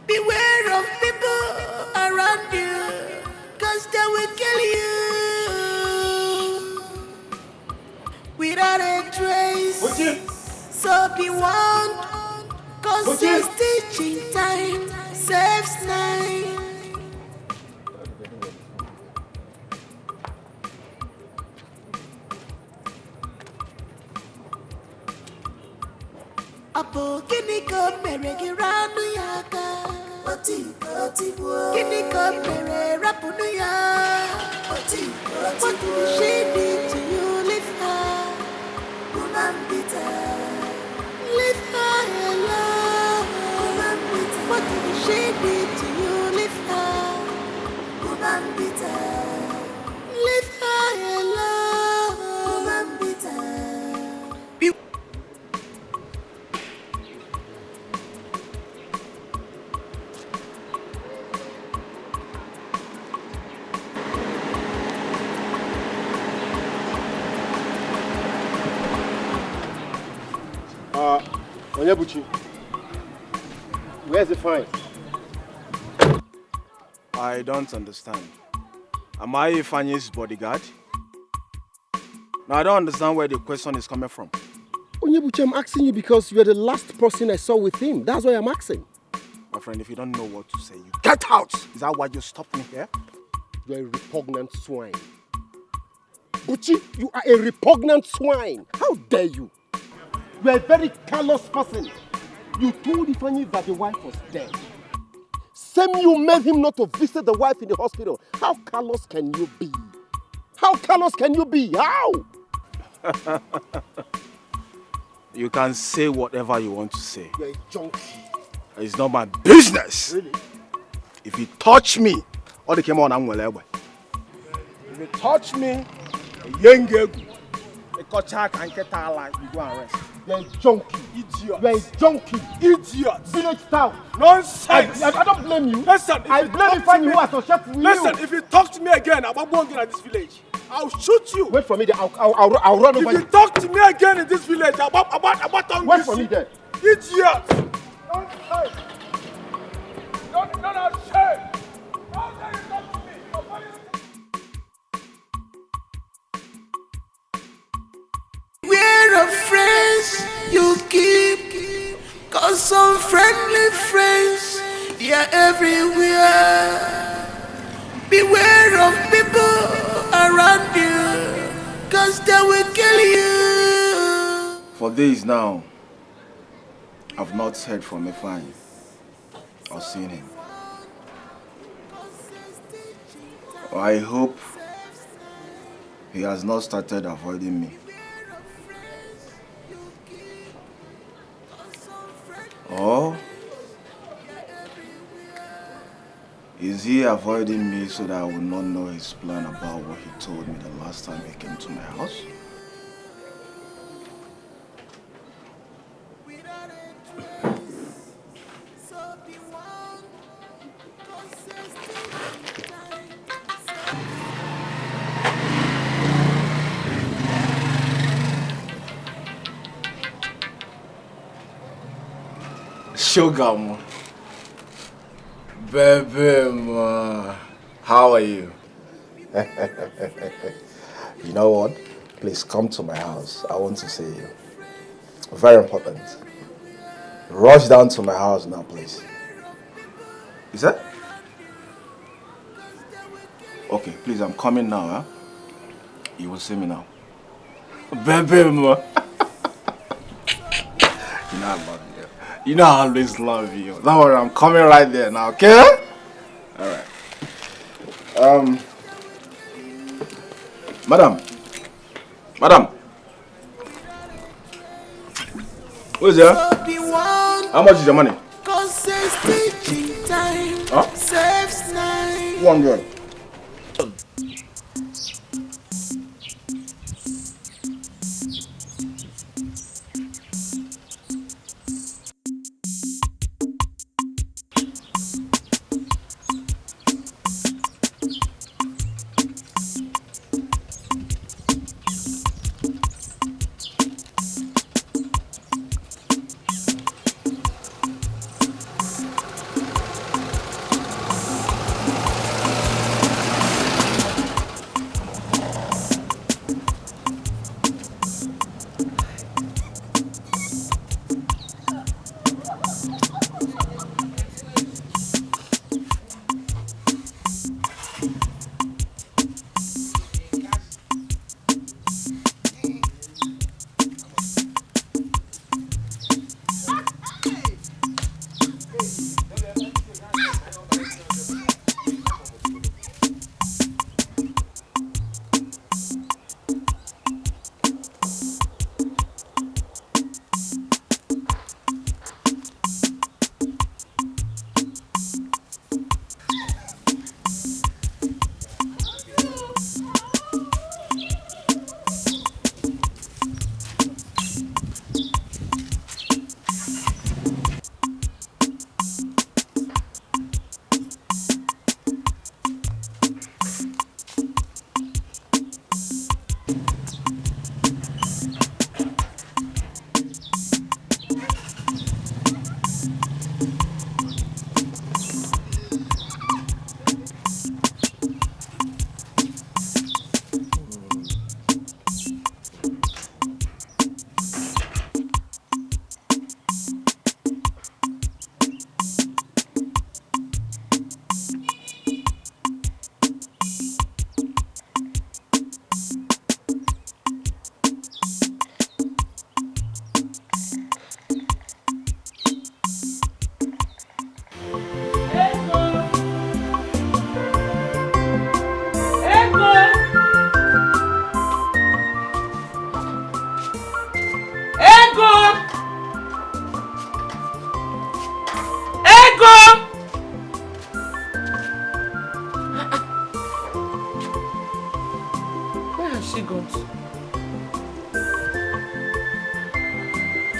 [SPEAKER 12] Beware of people around you, cause they will kill you without a trace. So be warned, cause this teaching time saves nine. Apo kiniko meregi randu yaka. Kiniko mere rapunu ya. What did she did to you? Live her. Woman bitter. Live her alone. Woman bitter. What did she did to you? Live her. Woman bitter. Live her alone. Woman bitter.
[SPEAKER 17] Onyebuchi, where's the fine?
[SPEAKER 3] I don't understand. Am I Ifeanyi's bodyguard? Now I don't understand where the question is coming from.
[SPEAKER 17] Onyebuchi, I'm asking you because you're the last person I saw with him. That's why I'm asking.
[SPEAKER 3] My friend, if you don't know what to say, you get out! Is that why you stopped me here?
[SPEAKER 17] You're a repugnant swine. Buchi, you are a repugnant swine. How dare you? You are a very callous person. You told Ifeanyi that the wife was dead. Same you made him not to visit the wife in the hospital. How callous can you be? How callous can you be? How?
[SPEAKER 3] You can say whatever you want to say.
[SPEAKER 5] You're a junkie.
[SPEAKER 3] It's not my business.
[SPEAKER 5] Really?
[SPEAKER 3] If you touch me, all the came on, I'm well. If you touch me, young girl, a kochak and ketala, you go and rest.
[SPEAKER 5] You're a junkie.
[SPEAKER 3] Idiot.
[SPEAKER 5] You're a junkie.
[SPEAKER 3] Idiot.
[SPEAKER 5] Village town.
[SPEAKER 3] Nonsense.
[SPEAKER 5] I don't blame you.
[SPEAKER 3] Listen,
[SPEAKER 5] I blame if I who associates with you.
[SPEAKER 3] Listen, if you talk to me again about walking at this village, I'll shoot you.
[SPEAKER 5] Wait for me there. I'll run over you.
[SPEAKER 3] If you talk to me again in this village about
[SPEAKER 5] Wait for me there.
[SPEAKER 3] Idiot. Nonsense. Don't have shame. How dare you talk to me?
[SPEAKER 12] Beware of friends you keep, cause some friendly friends, they are everywhere. Beware of people around you, cause they will kill you.
[SPEAKER 3] For days now, I've not heard from Ifeanyi or seen him. I hope he has not started avoiding me. Or is he avoiding me so that I will not know his plan about what he told me the last time he came to my house? Sugar, man. Baby, man. How are you? You know what? Please come to my house. I want to see you. Very important. Rush down to my house now, please. Is that? Okay, please, I'm coming now, huh? You will see me now. Baby, man. You know I love you. You know I always love you. Don't worry, I'm coming right there now, okay? Alright. Madam. Who is there? How much is your money? Huh? 100.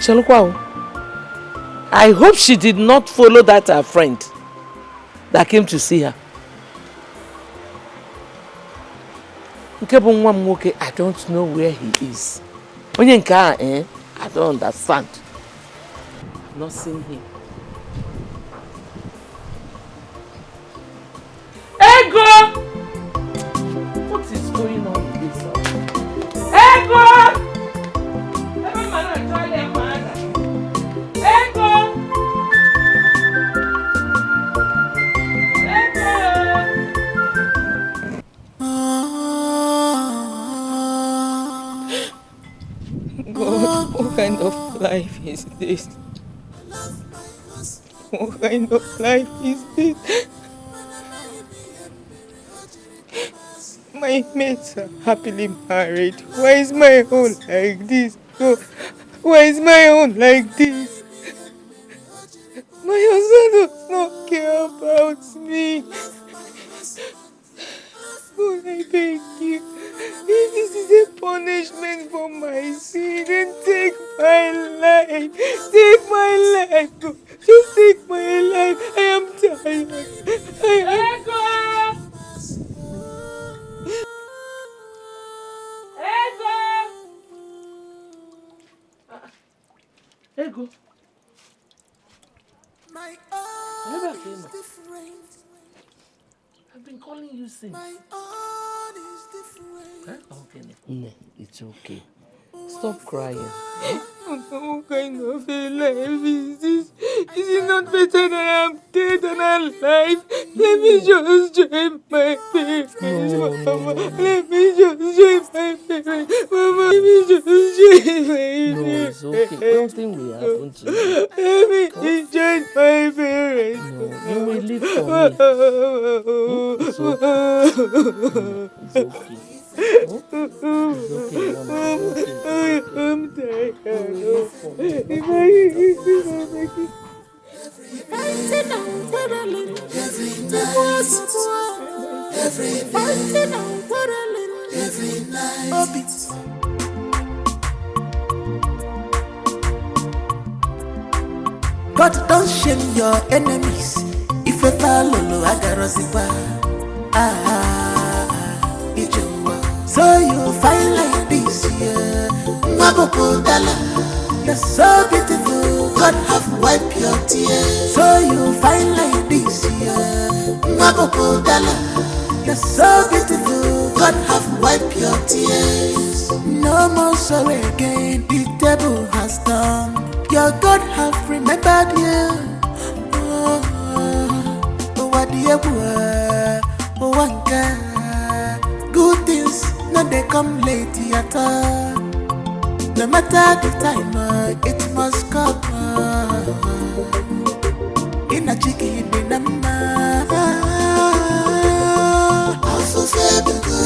[SPEAKER 18] Chelukwa, I hope she did not follow that her friend that came to see her. I don't know where he is. I don't understand. I've not seen him. Ego! What is going on with this house? Ego! Every man I try their man. Ego!
[SPEAKER 9] God, what kind of life is this? What kind of life is this? My mates are happily married. Why is my own like this? Oh, why is my own like this? My husband does not care about me. Oh, I beg you. If this is a punishment for my sin, then take my life. Take my life. Just take my life. I am tired.
[SPEAKER 18] Ego!
[SPEAKER 12] My
[SPEAKER 18] Never
[SPEAKER 12] own
[SPEAKER 18] came
[SPEAKER 12] is
[SPEAKER 18] up.
[SPEAKER 12] different.
[SPEAKER 18] I've been calling you since.
[SPEAKER 12] My own is different.
[SPEAKER 18] Huh? Okay. No, it's okay. Stop crying.
[SPEAKER 9] What kind of a life is this? Is it not better that I am dead than alive? Let me just join my parents, Mama. Let me just join my parents. Mama, let me just join my parents.
[SPEAKER 18] No, it's okay. Nothing will happen to you.
[SPEAKER 9] Let me join my parents.
[SPEAKER 18] No, you will live for me. It's okay. It's okay. It's okay, Mama.
[SPEAKER 9] I'm tired.
[SPEAKER 12] Every night. God don't shame your enemies. If a follow, I got so you find like this, yeah. You're so beautiful, God have wiped your tears. So you find like this, yeah. You're so beautiful, God have wiped your tears. No more sorrow again, the devil has done. Your God have remembered you. What do you want? Good things, no they come late at all. No matter the time, it must come. In a chicken, in a man. Also say the good.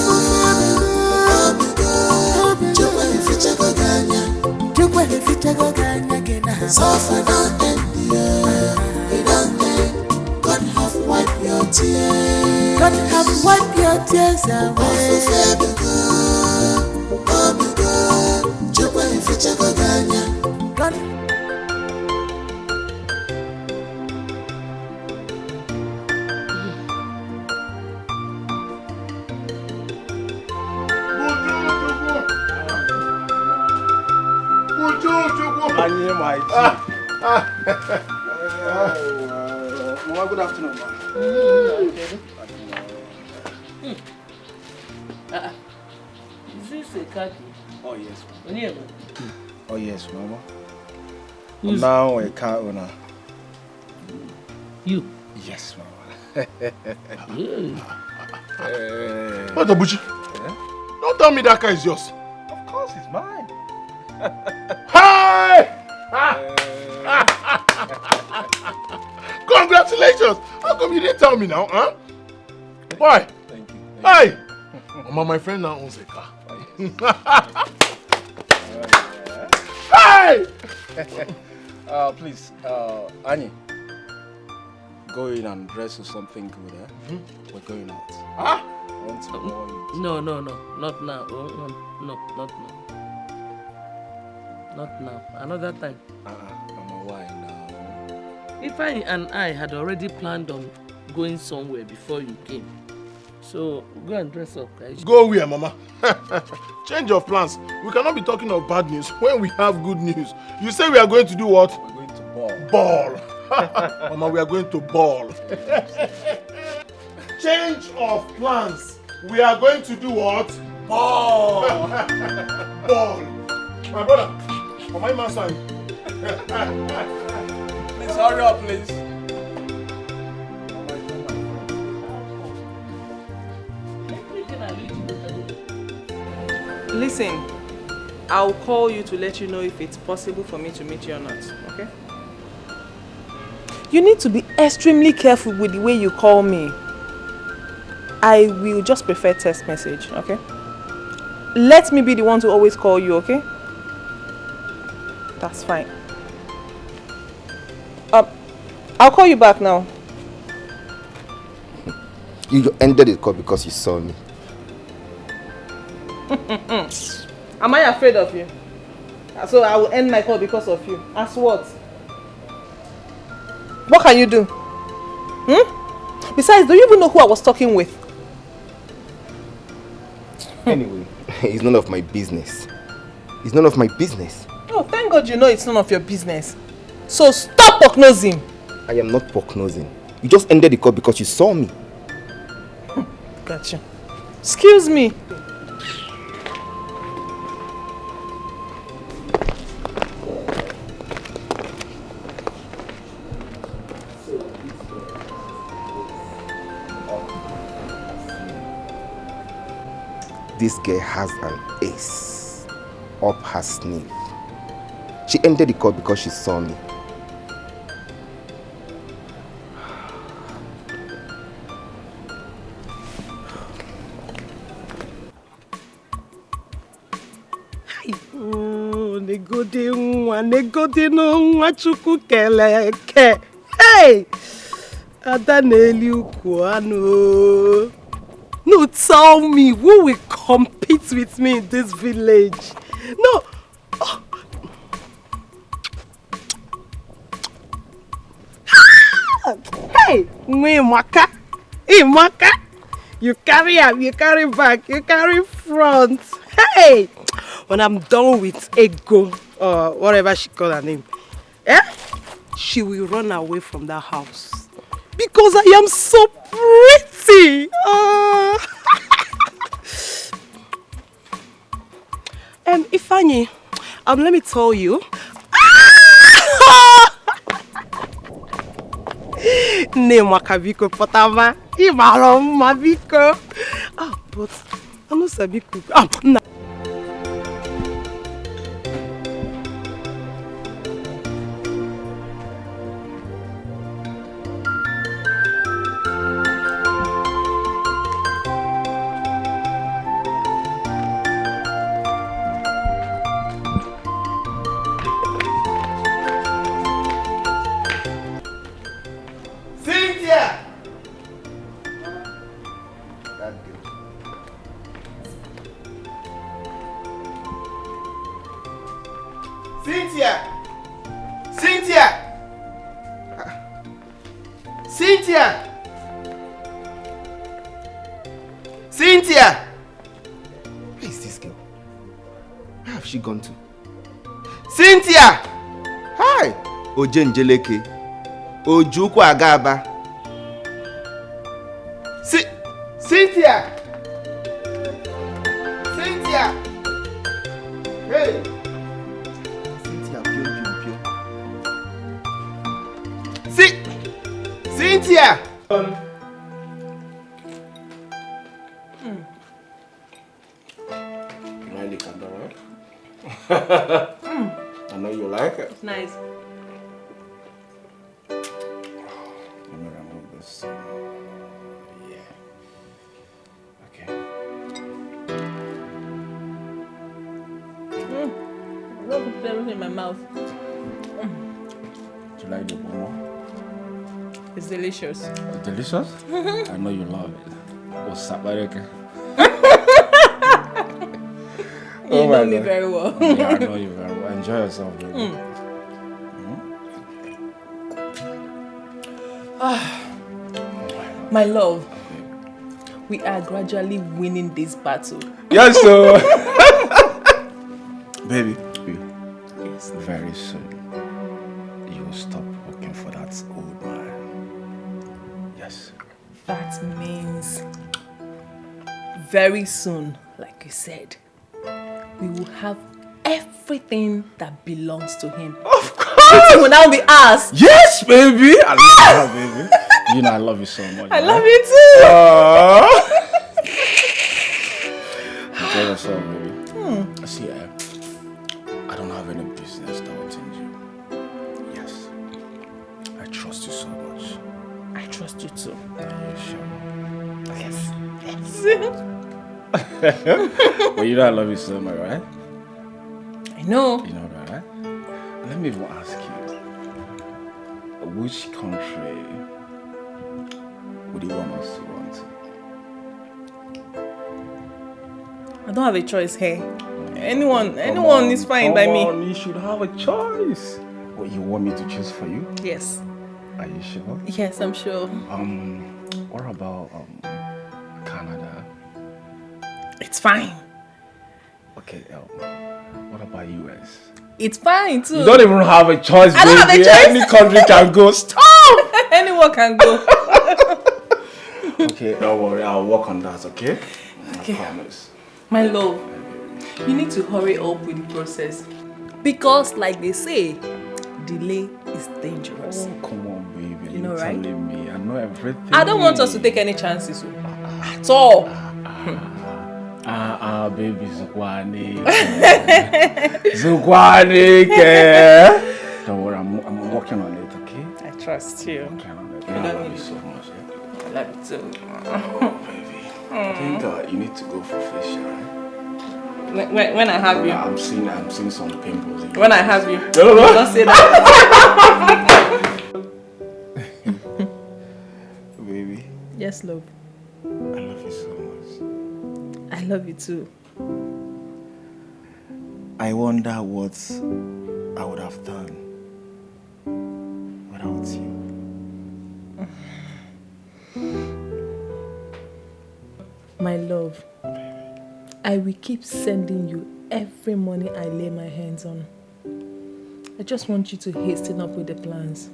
[SPEAKER 12] Jump if you check a ganya. Jump if you check a ganya again. Suffer don't end the it don't end. God have wiped your tears. God have wiped your tears away. Also say the good. Oh my God. Jump if you check a ganya. God.
[SPEAKER 3] Mama, good afternoon, ma.
[SPEAKER 18] Is this a khaki?
[SPEAKER 3] Oh, yes,
[SPEAKER 18] ma'am.
[SPEAKER 3] Oh, yes, Mama. I'm now a car owner.
[SPEAKER 18] You?
[SPEAKER 3] Yes, Mama.
[SPEAKER 2] What, Abuchi? Don't tell me that car is yours.
[SPEAKER 3] Of course, it's mine.
[SPEAKER 2] Hi! Congratulations! How come you didn't tell me now, huh? Why?
[SPEAKER 3] Thank you.
[SPEAKER 2] Hi! Mama, my friend now owns a car. Hi!
[SPEAKER 3] Please, Annie, go in and dress with something good, eh? We're going out.
[SPEAKER 2] Huh?
[SPEAKER 3] I want to go on.
[SPEAKER 18] No, not now. Oh, no, not now.
[SPEAKER 1] Not now. Another time.
[SPEAKER 3] Mama, why now?
[SPEAKER 1] Ifeanyi and I had already planned on going somewhere before you came. So go and dress up, guys.
[SPEAKER 2] Go where, Mama? Change of plans. We cannot be talking of bad news when we have good news. You say we are going to do what?
[SPEAKER 3] We're going to ball.
[SPEAKER 2] Ball. Mama, we are going to ball. Change of plans. We are going to do what? Ball. Ball. My brother. Mama, my son.
[SPEAKER 3] Please hurry up, please.
[SPEAKER 21] Listen, I'll call you to let you know if it's possible for me to meet you or not, okay? You need to be extremely careful with the way you call me. I will just prefer text message, okay? Let me be the one to always call you, okay? That's fine. I'll call you back now.
[SPEAKER 17] You ended the call because you saw me.
[SPEAKER 21] Am I afraid of you? So I will end my call because of you. As what? What can you do? Besides, do you even know who I was talking with?
[SPEAKER 17] Anyway, it's none of my business. It's none of my business.
[SPEAKER 21] Oh, thank God you know it's none of your business. So stop poke-nosing.
[SPEAKER 17] I am not poke-nosing. You just ended the call because you saw me.
[SPEAKER 21] Gotcha. Excuse me.
[SPEAKER 17] This girl has an ace up her sleeve. She ended the call because she saw me.
[SPEAKER 19] negode no nwachukwu keleke. Hey! Adaneli Ukuano. No, tell me, who will compete with me in this village? No. Oh. Hey, Mwaka. Imaka. You carry up, you carry back, you carry front. Hey! When I'm done with Ego, or whatever she call her name, she will run away from that house. Because I am so pretty. Ifeanyi, let me tell you. Ne makabiko potama, imaro mabiko. But I'm not sabiko. No.
[SPEAKER 17] Gone to? Cynthia! Hi! Ojenjeleke. Ojukwu Agaba. Cynthia! Cynthia! Hey! Cynthia, pio. Cynthia!
[SPEAKER 3] I know you like it.
[SPEAKER 21] It's nice.
[SPEAKER 3] Let me remove this. Yeah. Okay.
[SPEAKER 21] I love to put everything in my mouth.
[SPEAKER 3] Do you like the momo?
[SPEAKER 21] It's delicious.
[SPEAKER 3] It's delicious? I know you love it. What's up, Bareke?
[SPEAKER 21] You know me very well.
[SPEAKER 3] Yeah, I know you very well. enjoy yourself, baby.
[SPEAKER 21] Mm. My love, we are gradually winning this battle.
[SPEAKER 3] Yes, sir. Baby,
[SPEAKER 21] Yes.
[SPEAKER 3] very soon you will stop working for that old man. Yes.
[SPEAKER 21] That means very soon, like you said, we will have everything that belongs to him.
[SPEAKER 3] Of course!
[SPEAKER 21] It will now be ours.
[SPEAKER 3] Yes, baby! I love you, baby. You know I love you so much.
[SPEAKER 21] I love you too.
[SPEAKER 3] Enjoy yourself, baby.
[SPEAKER 21] Hmm.
[SPEAKER 3] See, I don't have any business doubting you. Yes. I trust you so much.
[SPEAKER 21] I trust you too.
[SPEAKER 3] Are you sure?
[SPEAKER 21] Yes.
[SPEAKER 3] Well, you know I love you so much, right?
[SPEAKER 21] I know.
[SPEAKER 3] You know that, right? Let me even ask you, which country would you want us to run to?
[SPEAKER 21] I don't have a choice here. Anyone is fine by me.
[SPEAKER 3] You should have a choice. What, you want me to choose for you?
[SPEAKER 21] Yes.
[SPEAKER 3] Are you sure?
[SPEAKER 21] Yes, I'm sure.
[SPEAKER 3] What about Canada?
[SPEAKER 21] It's fine.
[SPEAKER 3] Okay, what about US?
[SPEAKER 21] It's fine too.
[SPEAKER 3] You don't even have a choice,
[SPEAKER 21] I don't have a choice.
[SPEAKER 3] Any country can go. Stop!
[SPEAKER 21] Anyone can go.
[SPEAKER 3] Okay, don't worry. I'll work on that, okay?
[SPEAKER 21] Okay.
[SPEAKER 3] I promise.
[SPEAKER 21] My love, you need to hurry up with the process. Because like they say, delay is dangerous.
[SPEAKER 3] Oh, come on, baby.
[SPEAKER 21] You know, right?
[SPEAKER 3] Telling me. I know everything.
[SPEAKER 21] I don't want us to take any chances. At all.
[SPEAKER 3] Baby, Zukwane. Zukwane. Don't worry, I'm working on it, okay?
[SPEAKER 21] I trust you.
[SPEAKER 3] Working on it.
[SPEAKER 21] I
[SPEAKER 3] I love you so much.
[SPEAKER 21] I love you too.
[SPEAKER 3] Baby, I think you need to go for facial, right?
[SPEAKER 21] When I have you.
[SPEAKER 3] I'm seeing some pimples.
[SPEAKER 21] When I have you.
[SPEAKER 3] No.
[SPEAKER 21] Don't say that.
[SPEAKER 3] Baby.
[SPEAKER 21] Yes, love.
[SPEAKER 3] I love you so much.
[SPEAKER 21] I love you too.
[SPEAKER 3] I wonder what I would have done without you.
[SPEAKER 21] My love, I will keep sending you every money I lay my hands on. I just want you to hasten up with the plans.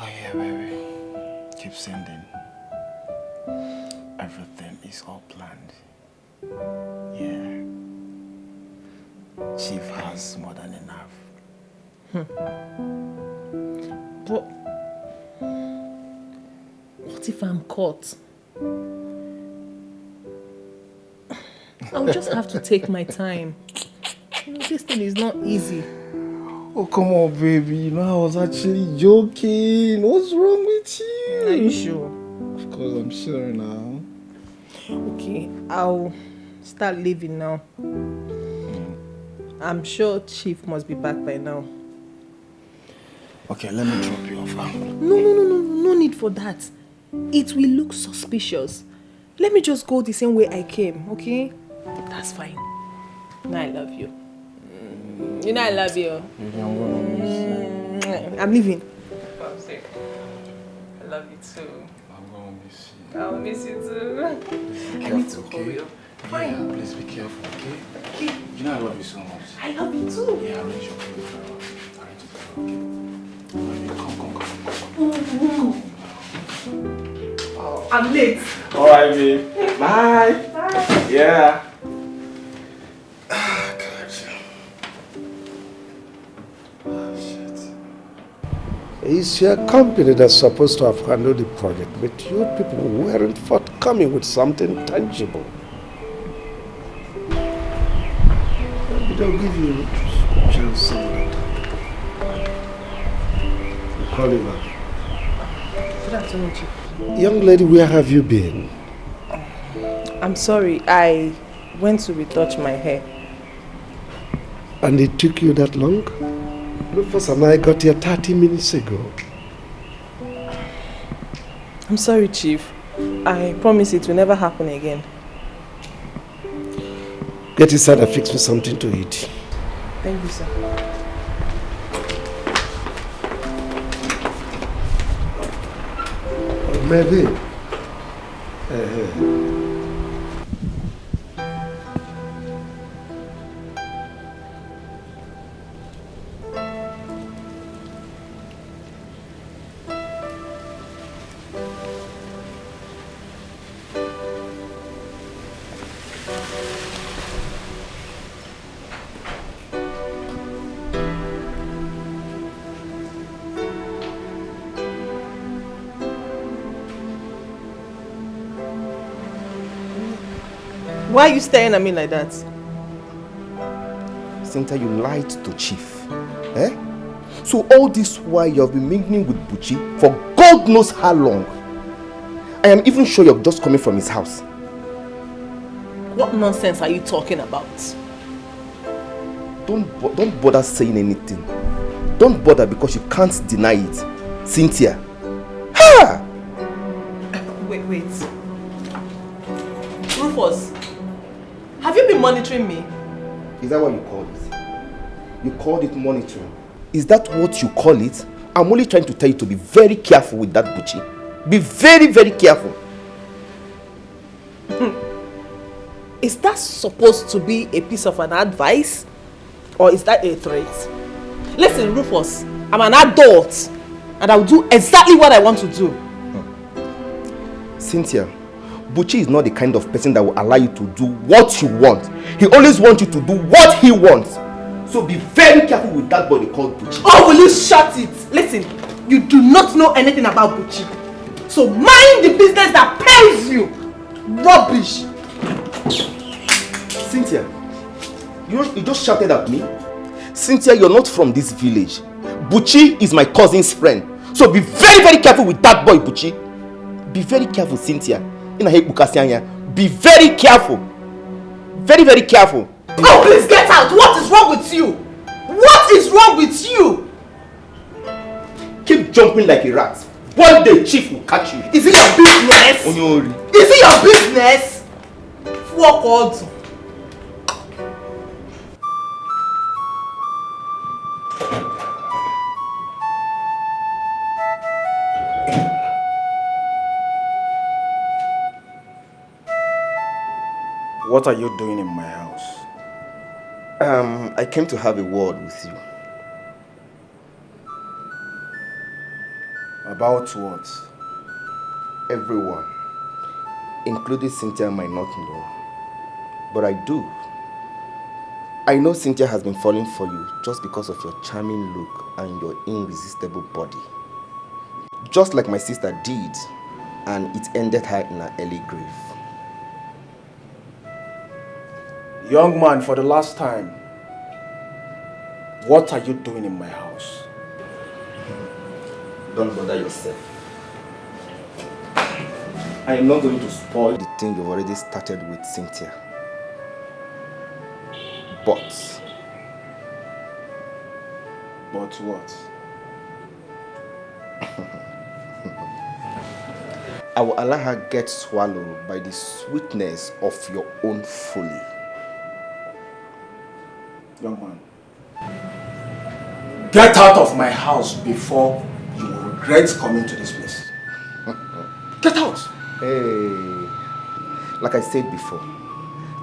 [SPEAKER 3] Oh yeah, baby. Keep sending. Everything is all planned. Yeah. Chief has more than enough.
[SPEAKER 21] But what if I'm caught? I'll just have to take my time. You know, this thing is not easy.
[SPEAKER 3] Oh, come on, baby. You know, I was actually joking. What's wrong with you?
[SPEAKER 21] Are you sure?
[SPEAKER 3] Of course, I'm sure now.
[SPEAKER 21] Okay, I'll start leaving now. I'm sure Chief must be back by now.
[SPEAKER 3] Okay, let me drop you off.
[SPEAKER 21] No need for that. It will look suspicious. Let me just go the same way I came, okay? That's fine. No, I love you. You know I love you. I'm leaving. I'm sick. I love you too.
[SPEAKER 3] I'm gonna miss you.
[SPEAKER 21] I'll miss you too.
[SPEAKER 3] Be
[SPEAKER 21] I need
[SPEAKER 3] careful,
[SPEAKER 21] to hurry up. Fine.
[SPEAKER 3] Yeah, please be careful, okay? You know I love you so much.
[SPEAKER 21] I love you too.
[SPEAKER 3] Yeah, arrange your food for us. Arrange it for us, okay? Come.
[SPEAKER 21] Oh, I'm late.
[SPEAKER 3] Alright, babe. Bye.
[SPEAKER 21] Bye.
[SPEAKER 3] Yeah.
[SPEAKER 5] It's your company that's supposed to have handled the project, but you people weren't forthcoming with something tangible. Maybe they'll give you just some of that. Call him back.
[SPEAKER 21] Good afternoon, Chief.
[SPEAKER 5] Young lady, where have you been?
[SPEAKER 21] I'm sorry, I went to retouch my hair.
[SPEAKER 5] And it took you that long? Rufus and I got here 30 minutes ago.
[SPEAKER 21] I'm sorry, Chief. I promise it will never happen again.
[SPEAKER 5] Get inside and fix me something to eat.
[SPEAKER 21] Thank you, sir.
[SPEAKER 5] Maybe.
[SPEAKER 21] Why are you staring at me like that?
[SPEAKER 3] Cynthia, you lied to Chief. Eh? So all this while you have been mingling with Buchi for God knows how long. I am even sure you're just coming from his house.
[SPEAKER 21] What nonsense are you talking about?
[SPEAKER 3] Don't bother saying anything. Don't bother because you can't deny it. Cynthia. Ha!
[SPEAKER 21] Wait. Rufus, have you been monitoring me?
[SPEAKER 3] Is that what you call it? You called it monitoring. Is that what you call it? I'm only trying to tell you to be very careful with that Buchi. Be very, very careful.
[SPEAKER 21] Is that supposed to be a piece of an advice? Or is that a threat? Listen, Rufus, I'm an adult and I will do exactly what I want to do.
[SPEAKER 3] Cynthia, Buchi is not the kind of person that will allow you to do what you want. He always wants you to do what he wants. So be very careful with that boy called Buchi.
[SPEAKER 21] Oh, will you shut it? Listen, you do not know anything about Buchi. So mind the business that pays you. Rubbish.
[SPEAKER 3] Cynthia, you just shouted at me. Cynthia, you're not from this village. Buchi is my cousin's friend. So be very, very careful with that boy, Buchi. Be very careful, Cynthia. Be very careful. Very, very careful.
[SPEAKER 21] Oh, please get out. What is wrong with you? What is wrong with you?
[SPEAKER 3] Keep jumping like a rat. One day Chief will catch you.
[SPEAKER 21] Is it your business?
[SPEAKER 3] Onyori.
[SPEAKER 21] Is it your business? Fuck all.
[SPEAKER 3] What are you doing in my house? I came to have a word with you. About what? Everyone, including Cynthia, might not know. But I do. I know Cynthia has been falling for you just because of your charming look and your irresistible body. Just like my sister did, and it ended her in an early grave. Young man, for the last time, what are you doing in my house? Don't bother yourself. I am not going to spoil the thing you've already started with Cynthia. But what? I will allow her get swallowed by the sweetness of your own folly. Young man, get out of my house before you will regret coming to this place. Get out! Hey, like I said before,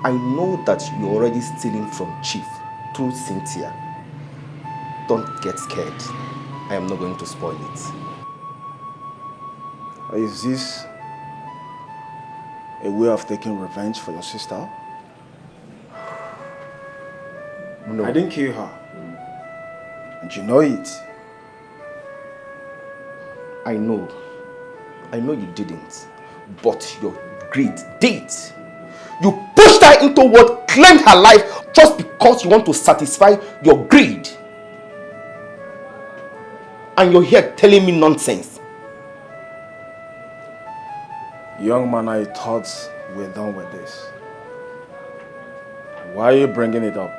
[SPEAKER 3] I know that you're already stealing from Chief through Cynthia. Don't get scared. I am not going to spoil it. Is this a way of taking revenge for your sister? No. I didn't kill her. And you know it. I know you didn't. But your greed did. You pushed her into what claimed her life just because you want to satisfy your greed. And you're here telling me nonsense. Young man, I thought we're done with this. Why are you bringing it up?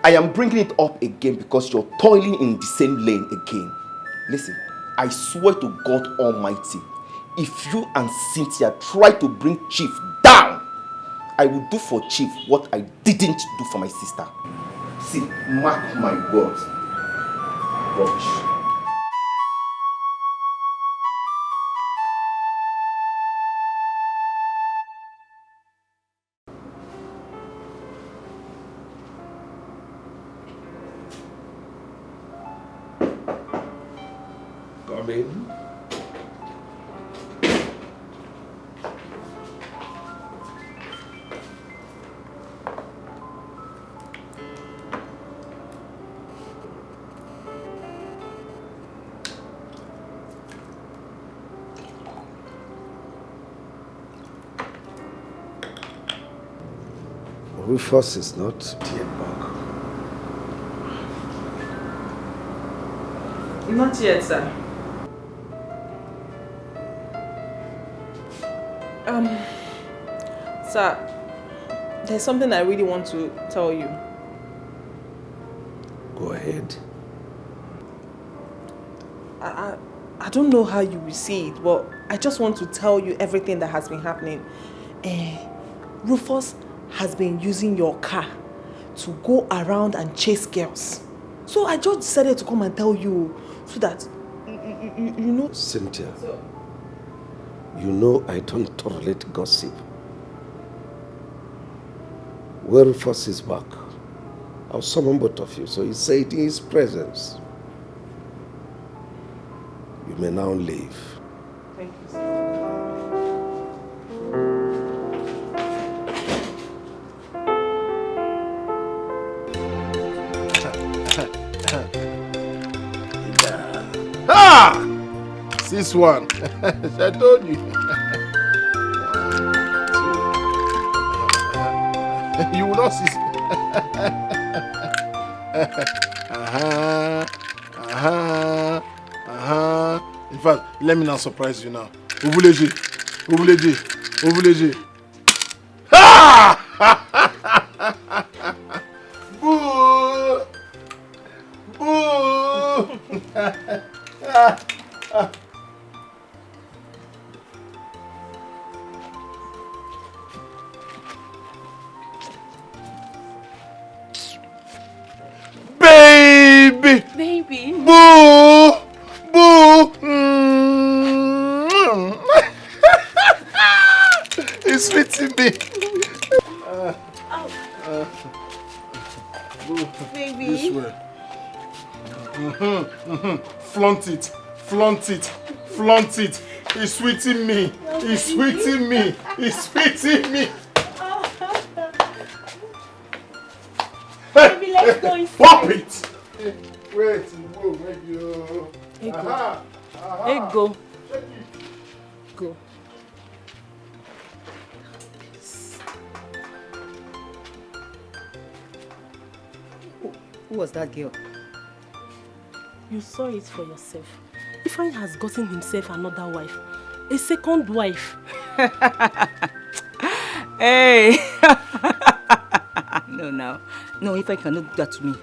[SPEAKER 3] I am bringing it up again because you're toiling in the same lane again. Listen, I swear to God Almighty, if you and Cynthia try to bring Chief down, I will do for Chief what I didn't do for my sister.
[SPEAKER 14] See, mark my words. Rubbish.
[SPEAKER 10] Come in.
[SPEAKER 5] Rufus is not yet back.
[SPEAKER 9] Not yet, sir. Sir, there's something I really want to tell you.
[SPEAKER 5] Go ahead.
[SPEAKER 9] I don't know how you will see it, but I just want to tell you everything that has been happening. Rufus has been using your car to go around and chase girls. So I just decided to come and tell you so that you know.
[SPEAKER 5] Cynthia, you know I don't tolerate gossip. When Rufus is back, I'll summon both of you, so you say it in his presence. You may now leave.
[SPEAKER 9] Thank you, sir.
[SPEAKER 10] Ah! 6-1. I told you. 1, 2. You will not see. In fact, let me now surprise you now. Ovuleji. Ah! Boo! Boo!
[SPEAKER 21] Baby.
[SPEAKER 10] Boo! Boo! It's fitting me.
[SPEAKER 21] Baby.
[SPEAKER 10] This way. Flaunt it. Flaunt it. Flaunt it. It's sweeting me. It's sweeting me. It's sweeting me.
[SPEAKER 21] Baby, let's go inside.
[SPEAKER 10] Pop it. Wait. Wait, you.
[SPEAKER 8] Ego. Ego. Go.
[SPEAKER 4] Who was that girl?
[SPEAKER 8] You saw it for yourself. Ifeanyi has gotten himself another wife. A second wife.
[SPEAKER 4] Hey! No. No, Ifeanyi cannot do that to me.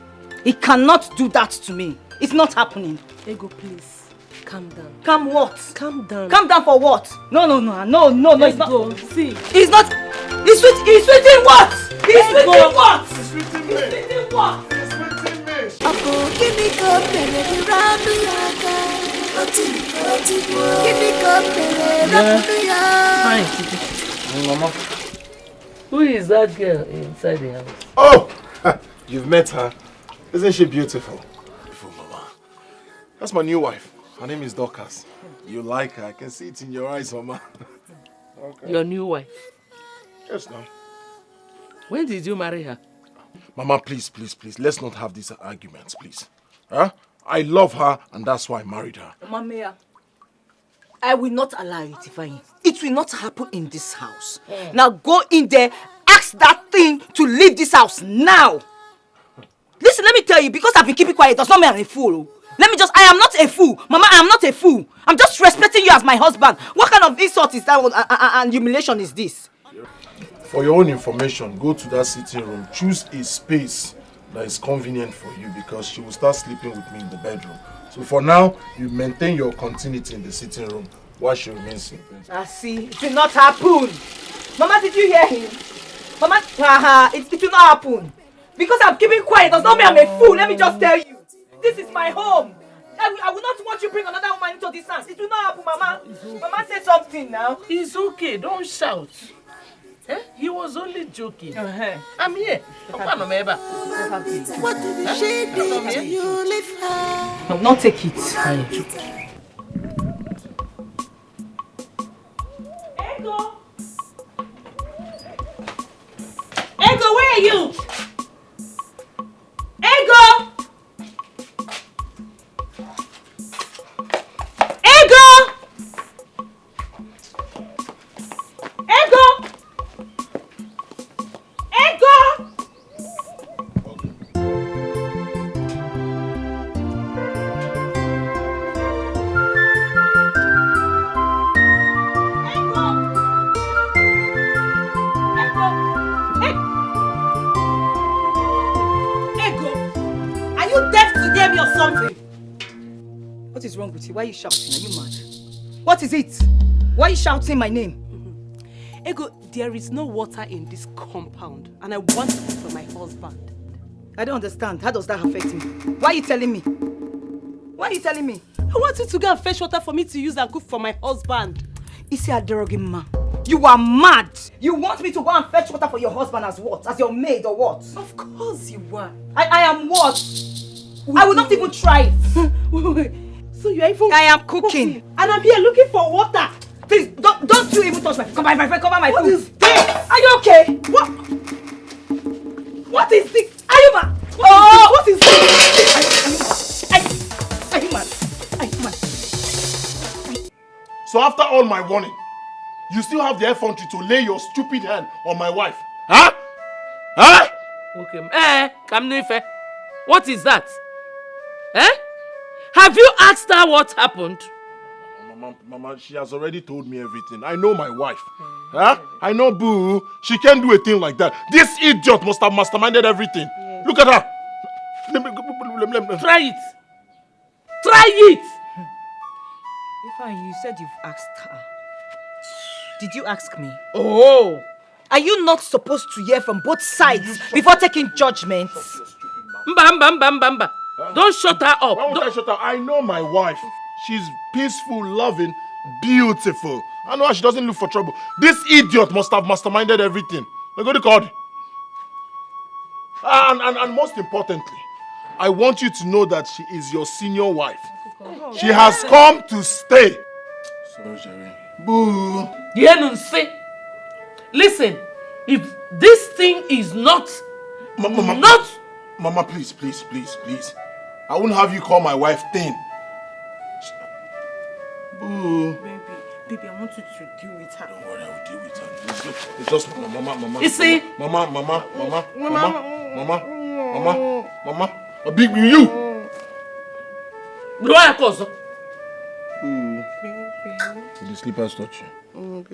[SPEAKER 4] He cannot do that to me. It's not happening.
[SPEAKER 8] Ego, please. Calm down.
[SPEAKER 4] Calm what?
[SPEAKER 8] Calm down.
[SPEAKER 4] Calm down for what? No, it's not.
[SPEAKER 8] Go. See.
[SPEAKER 4] It's not. He's sweeting what? He's sweeting what?
[SPEAKER 10] It's sweeting
[SPEAKER 4] He's sweeting what?
[SPEAKER 10] It's sweeting me.
[SPEAKER 12] Kini ko mere ranu yaga. Kini ko mere ranu yaga.
[SPEAKER 1] Fine. Mama. Who is that girl inside the house?
[SPEAKER 10] Oh! You've met her. Isn't she beautiful? Beautiful, Mama. That's my new wife. Her name is Dorcas. You like her. I can see it in your eyes, Mama. Okay.
[SPEAKER 1] Your new wife?
[SPEAKER 10] Yes, now.
[SPEAKER 1] When did you marry her?
[SPEAKER 10] Mama, please. Let's not have these arguments, please. Huh? I love her, and that's why I married her.
[SPEAKER 4] Mama, I will not allow it, Ifeanyi. It will not happen in this house. Now go in there, ask that thing to leave this house now. Listen, let me tell you, because I've been keeping quiet does not mean I'm a fool. I am not a fool. Mama, I am not a fool. I'm just respecting you as my husband. What kind of insult is that and humiliation is this?
[SPEAKER 10] For your own information, go to that sitting room. Choose a space that is convenient for you because she will start sleeping with me in the bedroom. So for now, you maintain your continuity in the sitting room while she remains in bed.
[SPEAKER 4] I see. It will not happen. Mama, did you hear him? Mama, it will not happen. Because I'm keeping quiet does not mean I'm a fool. Let me just tell you. This is my home. I will not want you to bring another woman into this house. It will not happen, Mama. Okay. Mama, say something now.
[SPEAKER 1] It's okay. Don't shout. Eh? He was only joking. I'm here.
[SPEAKER 4] What did she do to you? Leave her. I will not take it.
[SPEAKER 1] Ego! Ego, where are you? Ego! Ego! Ego! Ego!
[SPEAKER 4] Or something. What is wrong with you? Why are you shouting? Are you mad? What is it? Why are you shouting my name?
[SPEAKER 8] Ego, there is no water in this compound and I want it for my husband.
[SPEAKER 4] I don't understand. How does that affect me? Why are you telling me? Why are you telling me?
[SPEAKER 8] I want you to go and fetch water for me to use and cook for my husband.
[SPEAKER 4] Is he a deroging man? You are mad! You want me to go and fetch water for your husband as what? As your maid or what?
[SPEAKER 8] Of course you are.
[SPEAKER 4] I am what? I will not even try it.
[SPEAKER 8] Wait. So you are even
[SPEAKER 4] I am cooking.
[SPEAKER 8] And I'm here looking for water.
[SPEAKER 4] Please, don't you even touch my food. Come on, my friend, cover my food.
[SPEAKER 8] What is this?
[SPEAKER 4] Are you okay?
[SPEAKER 8] What is this? Are you mad? What is this?
[SPEAKER 4] Are you mad?
[SPEAKER 2] So after all my warning, you still have the effrontery to lay your stupid hand on my wife? Huh? Huh?
[SPEAKER 1] Okay. Kamnife. What is that? Eh? Have you asked her what happened?
[SPEAKER 2] Mama, she has already told me everything. I know my wife. Huh? I know Boo. She can't do a thing like that. This idiot must have masterminded everything. Yes. Look at her.
[SPEAKER 1] Try it. Try it.
[SPEAKER 4] Ifeanyi, you said you've asked her. Did you ask me?
[SPEAKER 1] Oh.
[SPEAKER 4] Are you not supposed to hear from both sides before taking judgments?
[SPEAKER 1] Mba. Don't shut her up.
[SPEAKER 2] Why won't I shut her? I know my wife. She's peaceful, loving, beautiful. I know her. She doesn't look for trouble. This idiot must have masterminded everything. Now go to God. And most importantly, I want you to know that she is your senior wife. She has come to stay. Sorry, Jerry. Boo.
[SPEAKER 1] Listen, if this thing is not...
[SPEAKER 2] Mama, please. I wouldn't have you call my wife thin. Boo.
[SPEAKER 8] Baby, I want you to deal with her.
[SPEAKER 2] Don't worry, I will deal with her. It's just Mama.
[SPEAKER 1] You see?
[SPEAKER 2] Mama. Big you. Did the slippers touch you?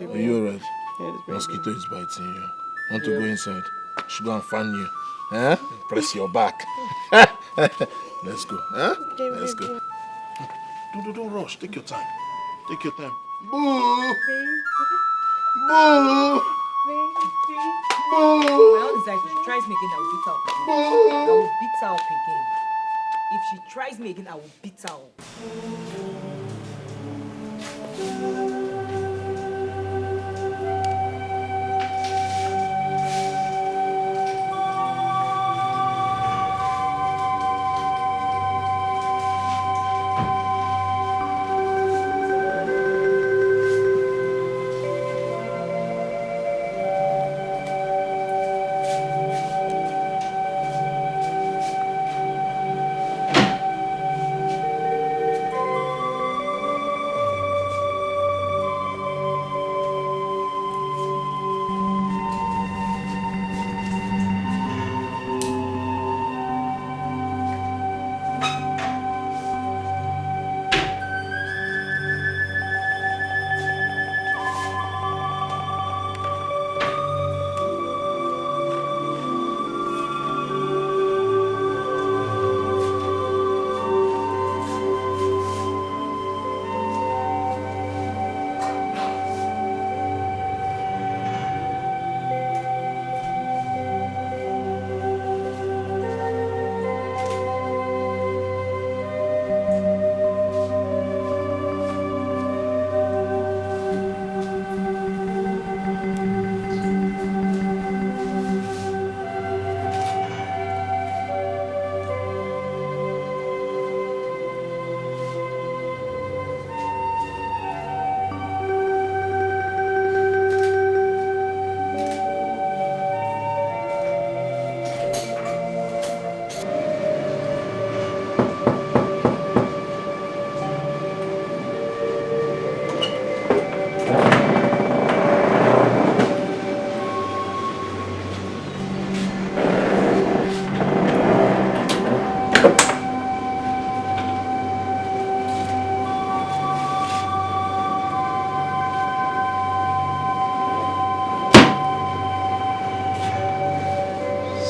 [SPEAKER 2] Are you alright?
[SPEAKER 8] Yes,
[SPEAKER 2] Mosquito is biting you. Want to go inside? Should go and fan you. Huh? Press your back. Let's go. Huh? Let's go. Don't rush. Take your time. Take your time. Boo! Boo! Boo!
[SPEAKER 4] My own is that if she tries me again, I will beat her up again. I will beat her up again. If she tries me again, I will beat her up.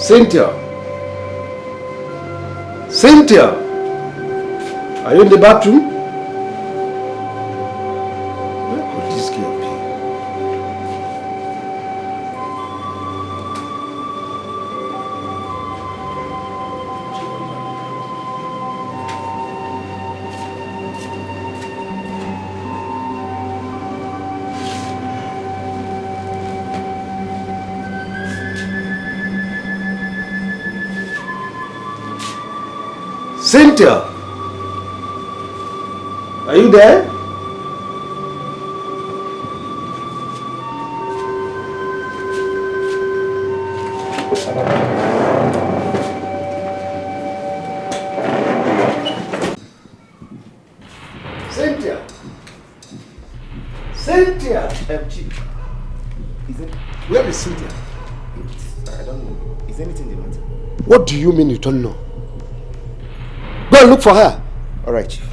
[SPEAKER 6] Cynthia! Cynthia! Are you in the bathroom? Where could this girl be? Cynthia! Are you there? Cynthia! Cynthia! Chief.
[SPEAKER 5] Where is Cynthia?
[SPEAKER 3] I don't know. Is anything the matter?
[SPEAKER 5] What do you mean you don't know? Go and look for her.
[SPEAKER 3] All right, Chief.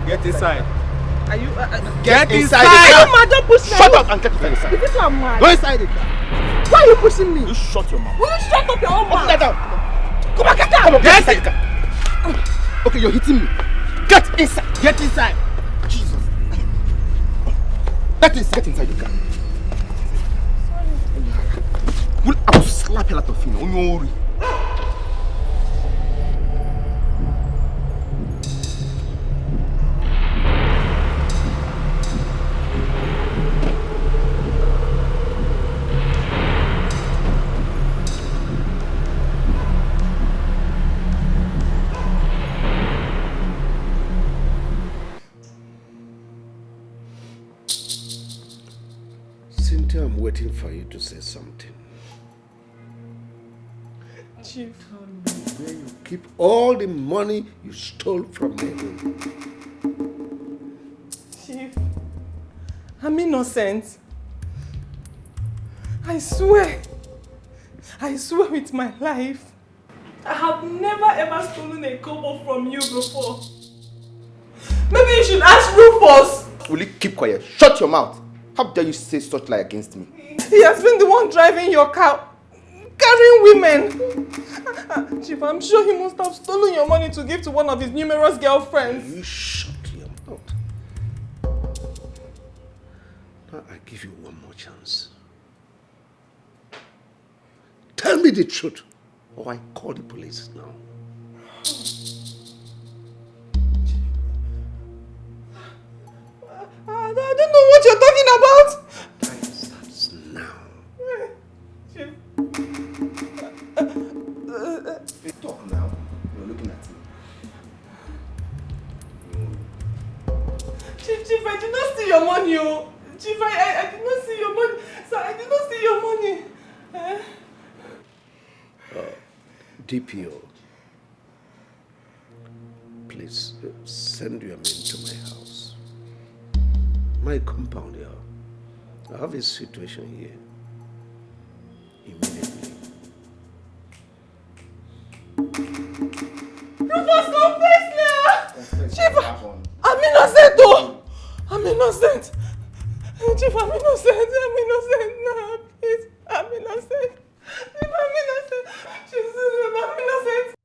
[SPEAKER 15] Get inside.
[SPEAKER 21] Are you?
[SPEAKER 15] Get inside.
[SPEAKER 21] Oh, man, don't push me.
[SPEAKER 15] Shut up and get inside.
[SPEAKER 21] Is this one mad?
[SPEAKER 15] Go inside the car.
[SPEAKER 21] Why are you pushing me?
[SPEAKER 15] You shut your mouth.
[SPEAKER 21] Will you shut up your own mouth?
[SPEAKER 15] Open that down.
[SPEAKER 21] Come on, get down.
[SPEAKER 15] Come on, get inside the car. Okay, you're hitting me. Get inside. Get inside. Jesus. Get inside the car. Sorry. I will slap you out of you. Don't worry.
[SPEAKER 5] Cynthia, I'm waiting for you to say something.
[SPEAKER 21] Chief.
[SPEAKER 5] Where you keep all the money you stole from me.
[SPEAKER 21] Chief, I'm innocent. I swear with my life, I have never ever stolen a kobo from you before. Maybe you should ask Rufus.
[SPEAKER 3] Will you keep quiet? Shut your mouth. How dare you say such lie against me?
[SPEAKER 21] He has been the one driving your car, carrying women. Chief, I'm sure he must have stolen your money to give to one of his numerous girlfriends.
[SPEAKER 5] You shut your mouth. Now I give you one more chance. Tell me the truth, or I call the police now.
[SPEAKER 21] I don't know what you're talking about.
[SPEAKER 5] Time starts now.
[SPEAKER 21] Chief.
[SPEAKER 3] Talk now. You're looking at me.
[SPEAKER 21] Chief, I did not see your money. Chief, I did not see your money.
[SPEAKER 8] Sir, I did not see your money.
[SPEAKER 5] DPO, please send your men to my house. My compound here. I have a situation here. Immediately.
[SPEAKER 8] Rufus, confess now! Chief, I'm innocent though! I'm innocent! Chief, I'm innocent! I'm innocent! No, please, I'm innocent! Chief, I'm innocent! Chief, I'm innocent!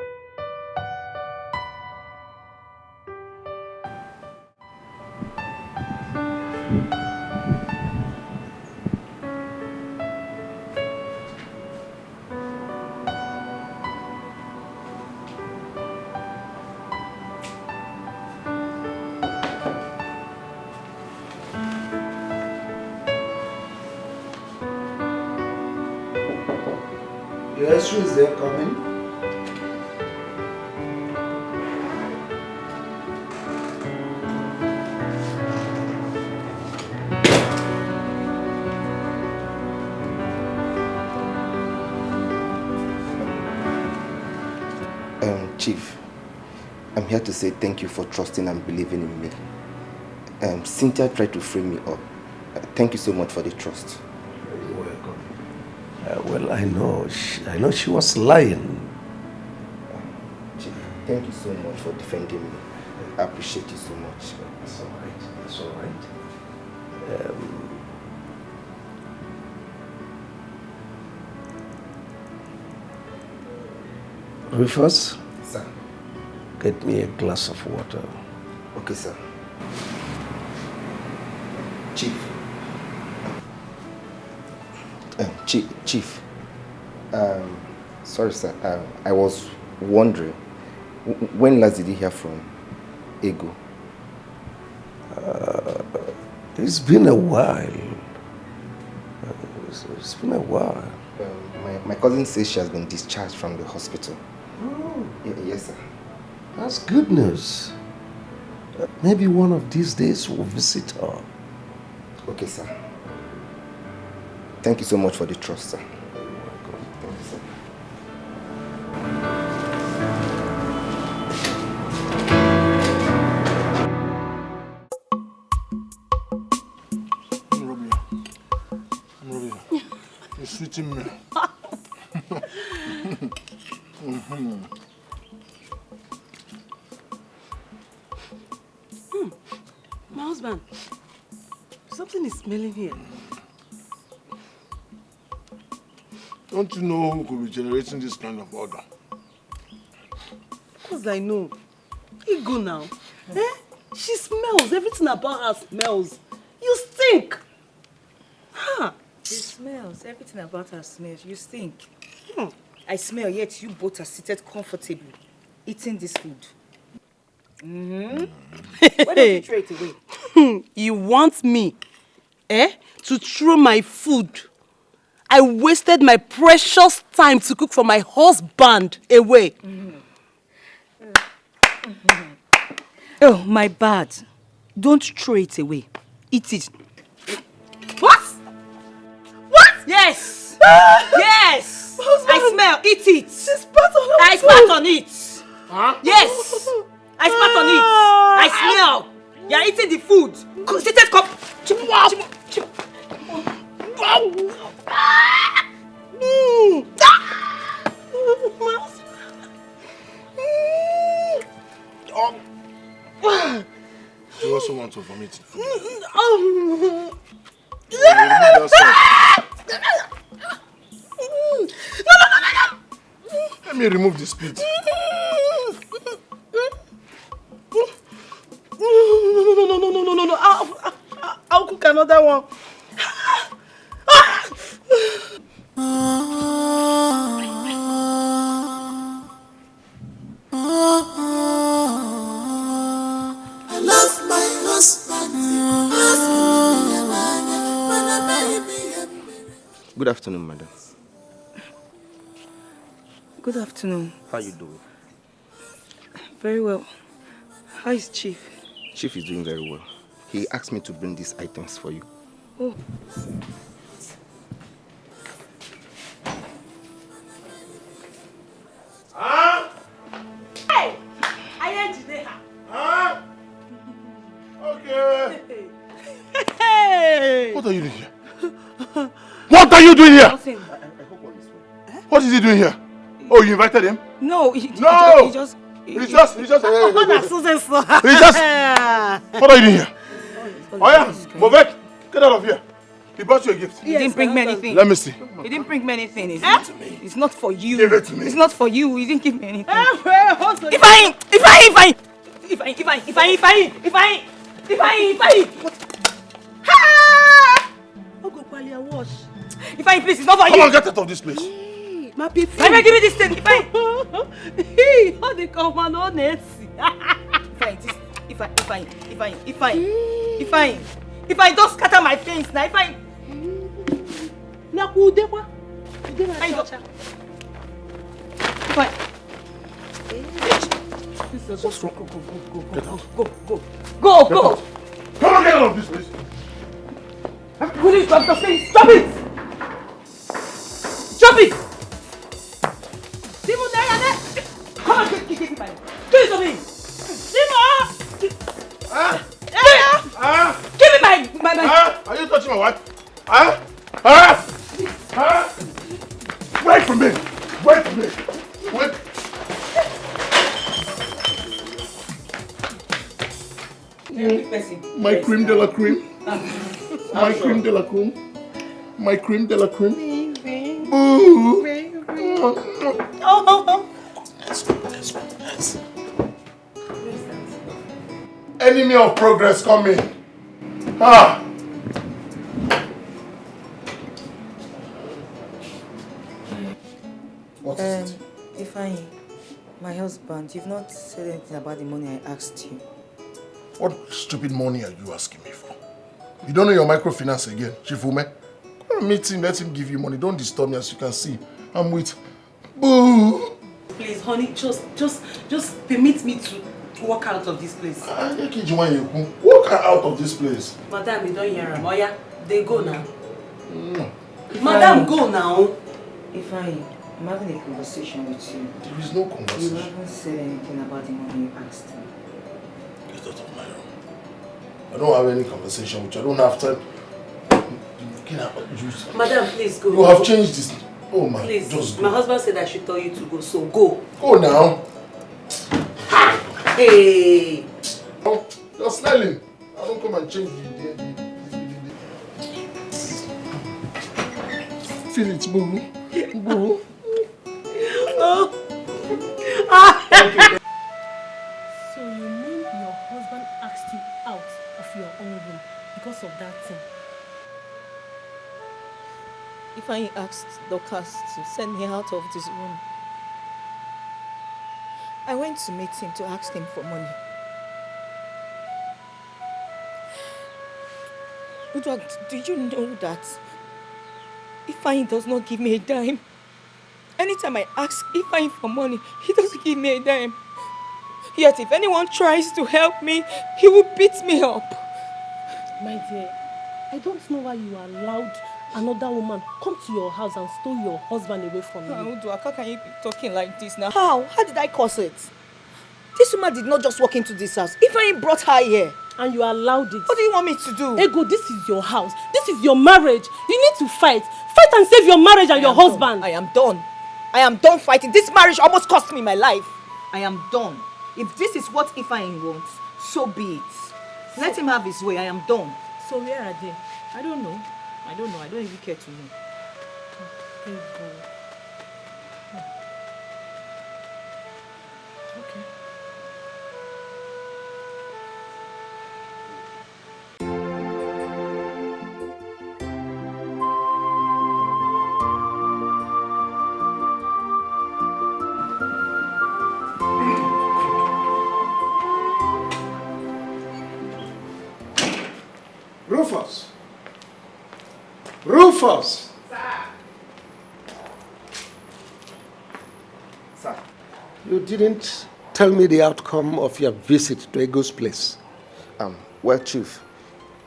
[SPEAKER 5] Yes, who is there coming?
[SPEAKER 16] Chief, I'm here to say thank you for trusting and believing in me. Cynthia tried to free me up. Thank you so much for the trust.
[SPEAKER 5] You're welcome. Well, I know she was lying.
[SPEAKER 16] Chief, thank you so much for defending me. I appreciate you so much.
[SPEAKER 5] That's all right. That's all right. Rufus?
[SPEAKER 16] Sir.
[SPEAKER 5] Get me a glass of water.
[SPEAKER 16] Okay, sir. Chief. Chief. Sorry, sir. I was wondering, when last did you hear from Ego?
[SPEAKER 5] It's been a while. It's been a while.
[SPEAKER 16] My cousin says she has been discharged from the hospital.
[SPEAKER 5] Oh.
[SPEAKER 16] Yes, sir.
[SPEAKER 5] That's good news. Maybe one of these days we'll visit her.
[SPEAKER 16] Okay, sir. Thank you so much for the trust, sir. You're
[SPEAKER 5] welcome.
[SPEAKER 16] Thank you, sir.
[SPEAKER 2] I'm Robia. You're sweeting me.
[SPEAKER 8] My husband, something is smelling here.
[SPEAKER 2] Don't you know who could be generating this kind of odor?
[SPEAKER 8] Of course I know. Ego now. She smells. Everything about her smells. You stink. Huh?
[SPEAKER 4] She smells. Everything about her smells. You stink. I smell, yet you both are seated comfortably, eating this food. Why don't you throw it away?
[SPEAKER 8] You want me, to throw my food? I wasted my precious time to cook for my husband away. Oh, my bad. Don't throw it away. Eat it. What? What?
[SPEAKER 4] Yes! Yes! I smell. Eat it.
[SPEAKER 8] She spat on
[SPEAKER 4] I spat on it. Huh? Yes! I spat on it. I smell. You're eating the food. Seated cup.
[SPEAKER 2] You also want to vomit the food? Let me remove the spit.
[SPEAKER 8] No. I'll cook another one.
[SPEAKER 12] I love my husband.
[SPEAKER 16] Good afternoon, madam.
[SPEAKER 8] Good afternoon.
[SPEAKER 16] How you doing?
[SPEAKER 8] Very well. How is Chief?
[SPEAKER 16] Chief is doing very well. He asked me to bring these items for you.
[SPEAKER 8] Oh.
[SPEAKER 2] are you doing here? What are you doing here?
[SPEAKER 9] Nothing.
[SPEAKER 2] What is he doing here? Oh, you invited him?
[SPEAKER 9] No,
[SPEAKER 2] He just... What are you doing here? Oh yeah, Movek, get out of here. He brought you a gift.
[SPEAKER 9] He didn't bring me anything.
[SPEAKER 2] Let me see.
[SPEAKER 9] He didn't bring me anything. It's not for you.
[SPEAKER 2] Give it to me.
[SPEAKER 9] It's not for you. He didn't give me anything.
[SPEAKER 8] If
[SPEAKER 9] I please, it's not for you.
[SPEAKER 2] Come on, get out of this place.
[SPEAKER 8] My people.
[SPEAKER 9] Give me this thing.
[SPEAKER 8] How they come on honest?
[SPEAKER 9] If I don't scatter my things now,
[SPEAKER 2] What's wrong?
[SPEAKER 9] Go.
[SPEAKER 2] Come on, get out of this place.
[SPEAKER 9] Will you stop the thing? Stop it! Stop it! Simon, come on, give it to me. Give it to me. Simon! Give me my...
[SPEAKER 2] Are you touching my wife? Wait for me. Wait. My cream de la cream. My cream de la cream. My cream de la cream. Ooh. Yes. Enemy of progress coming. What is it?
[SPEAKER 9] Ifeanyi, my husband, you've not said anything about the money I asked you.
[SPEAKER 2] What stupid money are you asking me for? You don't know your microfinance again, Chifume? Go and meet him, let him give you money. Don't disturb me, as you can see. I'm with Boo.
[SPEAKER 8] Please, honey, just permit me to walk out of this place.
[SPEAKER 2] Walk out of this place.
[SPEAKER 8] Madam, you don't hear him. Oh yeah, they go now. Madam, go now.
[SPEAKER 9] Ifeanyi, I'm having a conversation with you.
[SPEAKER 2] There is no conversation.
[SPEAKER 9] You haven't said anything about the money you asked me.
[SPEAKER 2] Get out of my room. I don't have any conversation with you. I don't have time.
[SPEAKER 8] Madam, please go.
[SPEAKER 2] You have changed this. Oh my,
[SPEAKER 8] please.
[SPEAKER 2] Just go.
[SPEAKER 8] My husband said I should tell you to go, so go.
[SPEAKER 2] Go now.
[SPEAKER 8] Hey.
[SPEAKER 2] Oh, you're smelling. I don't come and change the Feel it, boo. Boo.
[SPEAKER 8] Oh. So you mean your husband asked you out of your own room because of that thing?
[SPEAKER 9] Ifeanyi asked Dorcas to send me out of this room. I went to meet him to ask him for money. Udwag, do you know that Ifeanyi does not give me a dime? Anytime I ask Ifeanyi for money, he doesn't give me a dime. Yet if anyone tries to help me, he will beat me up.
[SPEAKER 8] My dear, I don't know why you allowed another woman come to your house and stole your husband away from you.
[SPEAKER 9] Udwag, how can you be talking like this now? How? How did I cause it? This woman did not just walk into this house. Ifeanyi brought her here.
[SPEAKER 8] And you allowed it.
[SPEAKER 9] What do you want me to do?
[SPEAKER 8] Ego, this is your house. This is your marriage. You need to fight. Fight and save your marriage and your husband.
[SPEAKER 9] I am done. I am done fighting. This marriage almost cost me my life. I am done. If this is what Ifeanyi wants, so be it. Let him have his way. I am done.
[SPEAKER 8] So where are they?
[SPEAKER 9] I don't know. I don't even care to know.
[SPEAKER 8] Ego. Okay.
[SPEAKER 5] Rufus!
[SPEAKER 16] Sir.
[SPEAKER 5] You didn't tell me the outcome of your visit to Ego's place.
[SPEAKER 16] Well, Chief,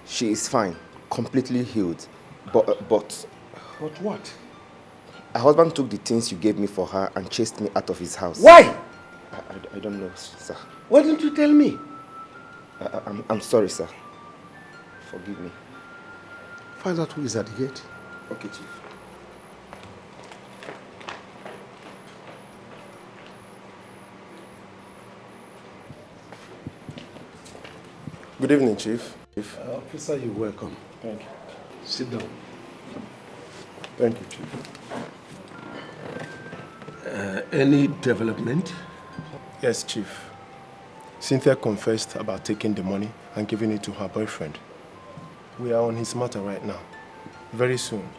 [SPEAKER 16] she is fine, completely healed. But
[SPEAKER 5] But what?
[SPEAKER 16] her husband took the things you gave me for her and chased me out of his house.
[SPEAKER 5] Why?
[SPEAKER 16] I don't know, sir.
[SPEAKER 5] Why didn't you tell me?
[SPEAKER 16] I'm sorry, sir. Forgive me.
[SPEAKER 5] Find out who is at the gate.
[SPEAKER 16] Okay, Chief.
[SPEAKER 11] Good evening, Chief.
[SPEAKER 5] Officer, you're welcome.
[SPEAKER 11] Thank you.
[SPEAKER 5] Sit down.
[SPEAKER 11] Thank you, Chief.
[SPEAKER 5] Any development?
[SPEAKER 11] Yes, Chief. Cynthia confessed about taking the money and giving it to her boyfriend. We are on his matter right now. Very soon,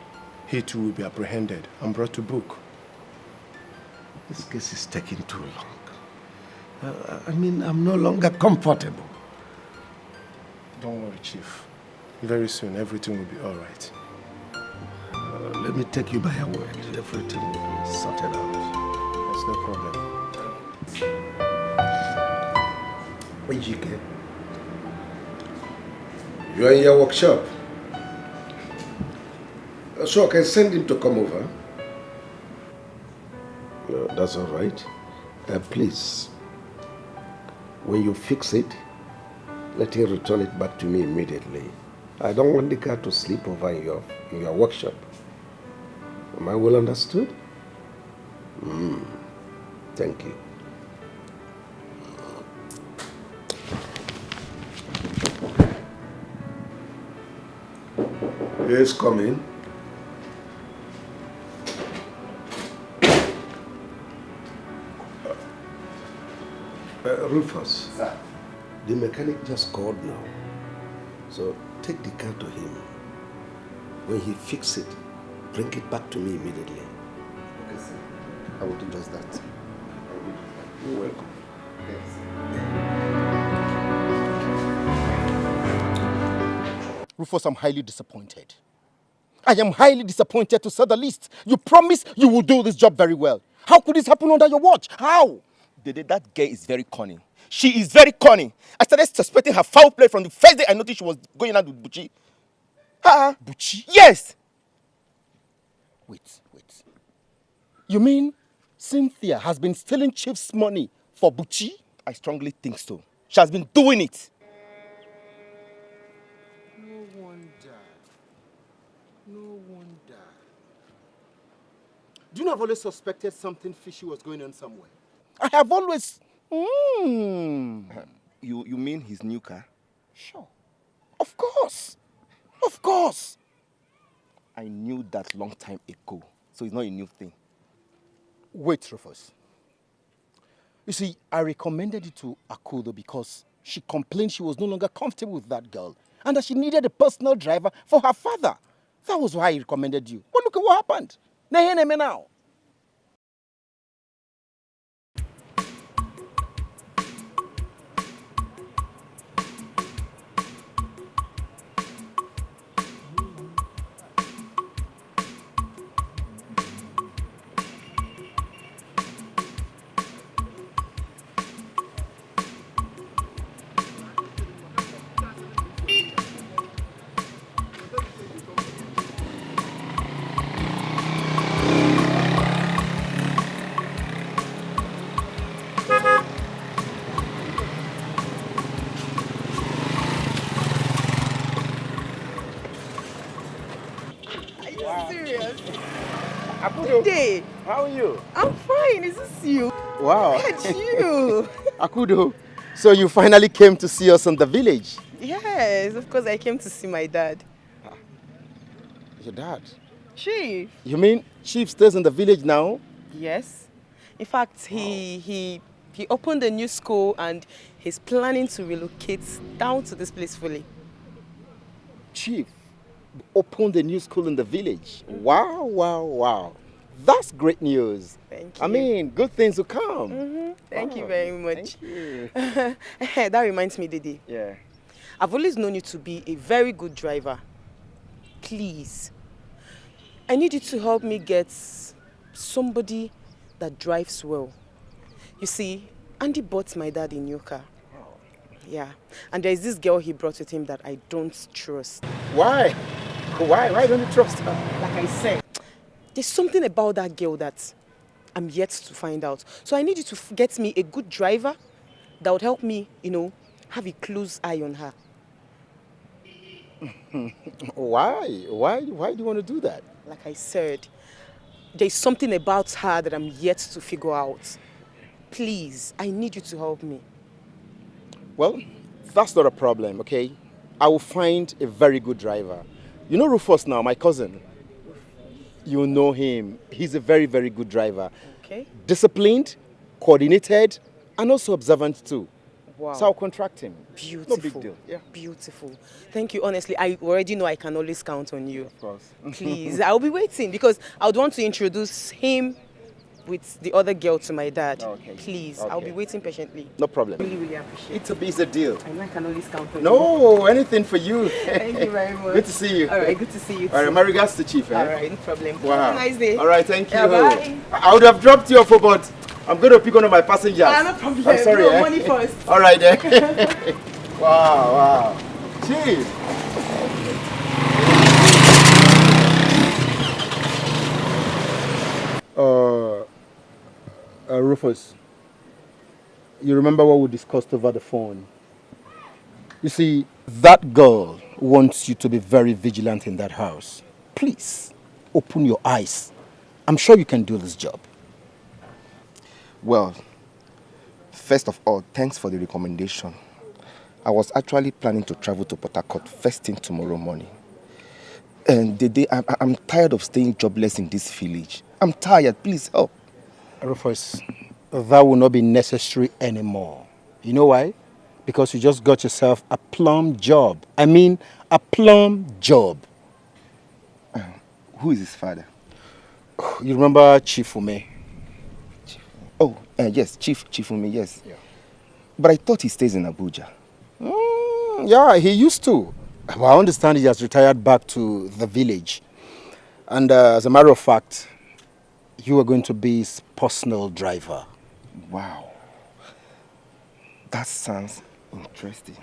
[SPEAKER 11] he too will be apprehended and brought to book.
[SPEAKER 5] This case is taking too long. I mean, I'm no longer comfortable.
[SPEAKER 11] Don't worry, Chief. Very soon, everything will be all right.
[SPEAKER 5] Let me take you by your word. Everything will be sorted out.
[SPEAKER 11] That's no problem.
[SPEAKER 5] Dikeh, you are in your workshop. So I can send him to come over. That's all right. Please, when you fix it, let him return it back to me immediately. I don't want the car to sleep over in your workshop. Am I well understood? Thank you. Yes, come in. Rufus. Sir. The mechanic just called now. So take the car to him. When he fixes it, bring it back to me immediately.
[SPEAKER 16] Okay, sir. I will do just that.
[SPEAKER 5] You're welcome.
[SPEAKER 16] Yes.
[SPEAKER 20] Rufus, I'm highly disappointed. I am highly disappointed, to say the least. You promised you will do this job very well. How could this happen under your watch? How?
[SPEAKER 15] Dede, that girl is very cunning. She is very cunning. I started suspecting her foul play from the first day I noticed she was going out with Buchi.
[SPEAKER 20] Buchi?
[SPEAKER 15] Yes!
[SPEAKER 20] Wait. You mean Cynthia has been stealing Chief's money for Buchi?
[SPEAKER 15] I strongly think so. She has been doing it.
[SPEAKER 20] No wonder. Do you know I've always suspected something fishy was going on somewhere? I have always...
[SPEAKER 15] You mean his new car?
[SPEAKER 20] Sure. Of course.
[SPEAKER 15] I knew that long time ago, so it's not a new thing.
[SPEAKER 20] Wait, Rufus. You see, I recommended it to Akudo because she complained she was no longer comfortable with that girl and that she needed a personal driver for her father. That was why I recommended you. But look at what happened. Now.
[SPEAKER 15] Day. How are you?
[SPEAKER 21] I'm fine. Is this you?
[SPEAKER 15] Wow.
[SPEAKER 21] It's you.
[SPEAKER 15] Akudo, so you finally came to see us in the village?
[SPEAKER 21] Yes, of course I came to see my dad.
[SPEAKER 15] Your dad?
[SPEAKER 21] Chief.
[SPEAKER 15] You mean Chief stays in the village now?
[SPEAKER 21] Yes. In fact, he opened a new school and he's planning to relocate down to this place fully.
[SPEAKER 15] Chief opened a new school in the village. Wow. That's great news.
[SPEAKER 21] Thank you.
[SPEAKER 15] I mean, good things will come.
[SPEAKER 21] Thank you very much.
[SPEAKER 15] Thank you.
[SPEAKER 21] That reminds me, Dede.
[SPEAKER 15] Yeah.
[SPEAKER 21] I've always known you to be a very good driver. Please, I need you to help me get somebody that drives well. You see, Andy bought my dad a new car. Yeah, and there is this girl he brought with him that I don't trust.
[SPEAKER 15] Why? Why don't you trust her?
[SPEAKER 21] Like I said, there's something about that girl that I'm yet to find out. So I need you to get me a good driver that would help me, have a close eye on her.
[SPEAKER 20] Why? Why do you want to do that?
[SPEAKER 21] Like I said, there's something about her that I'm yet to figure out. Please, I need you to help me.
[SPEAKER 20] Well, that's not a problem, okay? I will find a very good driver. You know Rufus now, my cousin? You know him. He's a very, very good driver.
[SPEAKER 21] Okay.
[SPEAKER 20] Disciplined, coordinated, and also observant too.
[SPEAKER 21] Wow.
[SPEAKER 20] So I'll contract him.
[SPEAKER 21] Beautiful.
[SPEAKER 20] No big deal. Yeah.
[SPEAKER 21] Beautiful. Thank you. Honestly, I already know I can always count on you.
[SPEAKER 20] Of course.
[SPEAKER 21] Please, I'll be waiting because I would want to introduce him with the other girl to my dad.
[SPEAKER 20] Okay.
[SPEAKER 21] Please,
[SPEAKER 20] Okay.
[SPEAKER 21] I'll be waiting patiently.
[SPEAKER 20] No problem.
[SPEAKER 21] Really, really appreciate it.
[SPEAKER 20] It's a deal.
[SPEAKER 21] I know I can always count on you.
[SPEAKER 20] No, anything for you.
[SPEAKER 21] Thank you very much.
[SPEAKER 20] Good to see you.
[SPEAKER 21] All right, good to see you too.
[SPEAKER 20] All right, my regards to Chief.
[SPEAKER 21] All right, no problem.
[SPEAKER 20] Wow.
[SPEAKER 21] Have a nice day.
[SPEAKER 20] All right, thank you.
[SPEAKER 21] Yeah, bye.
[SPEAKER 20] I would have dropped you off, but I'm going to pick one of my passengers.
[SPEAKER 21] No problem.
[SPEAKER 20] I'm sorry.
[SPEAKER 21] No, money first.
[SPEAKER 20] All right, then. Wow. Chief. Rufus, you remember what we discussed over the phone? You see, that girl wants you to be very vigilant in that house. Please, open your eyes. I'm sure you can do this job.
[SPEAKER 16] Well, first of all, thanks for the recommendation. I was actually planning to travel to Port Harcourt first thing tomorrow morning. And I'm tired of staying jobless in this village. I'm tired, please help.
[SPEAKER 20] Rufus, that will not be necessary anymore. You know why? Because you just got yourself a plum job. I mean, a plum job.
[SPEAKER 16] Who is his father?
[SPEAKER 20] You remember Chief Ume?
[SPEAKER 16] Yes, Chief Ume, yes. Yeah. But I thought he stays in Abuja.
[SPEAKER 20] Yeah, he used to. Well, I understand he has retired back to the village. And as a matter of fact, you are going to be his personal driver.
[SPEAKER 16] Wow. That sounds interesting.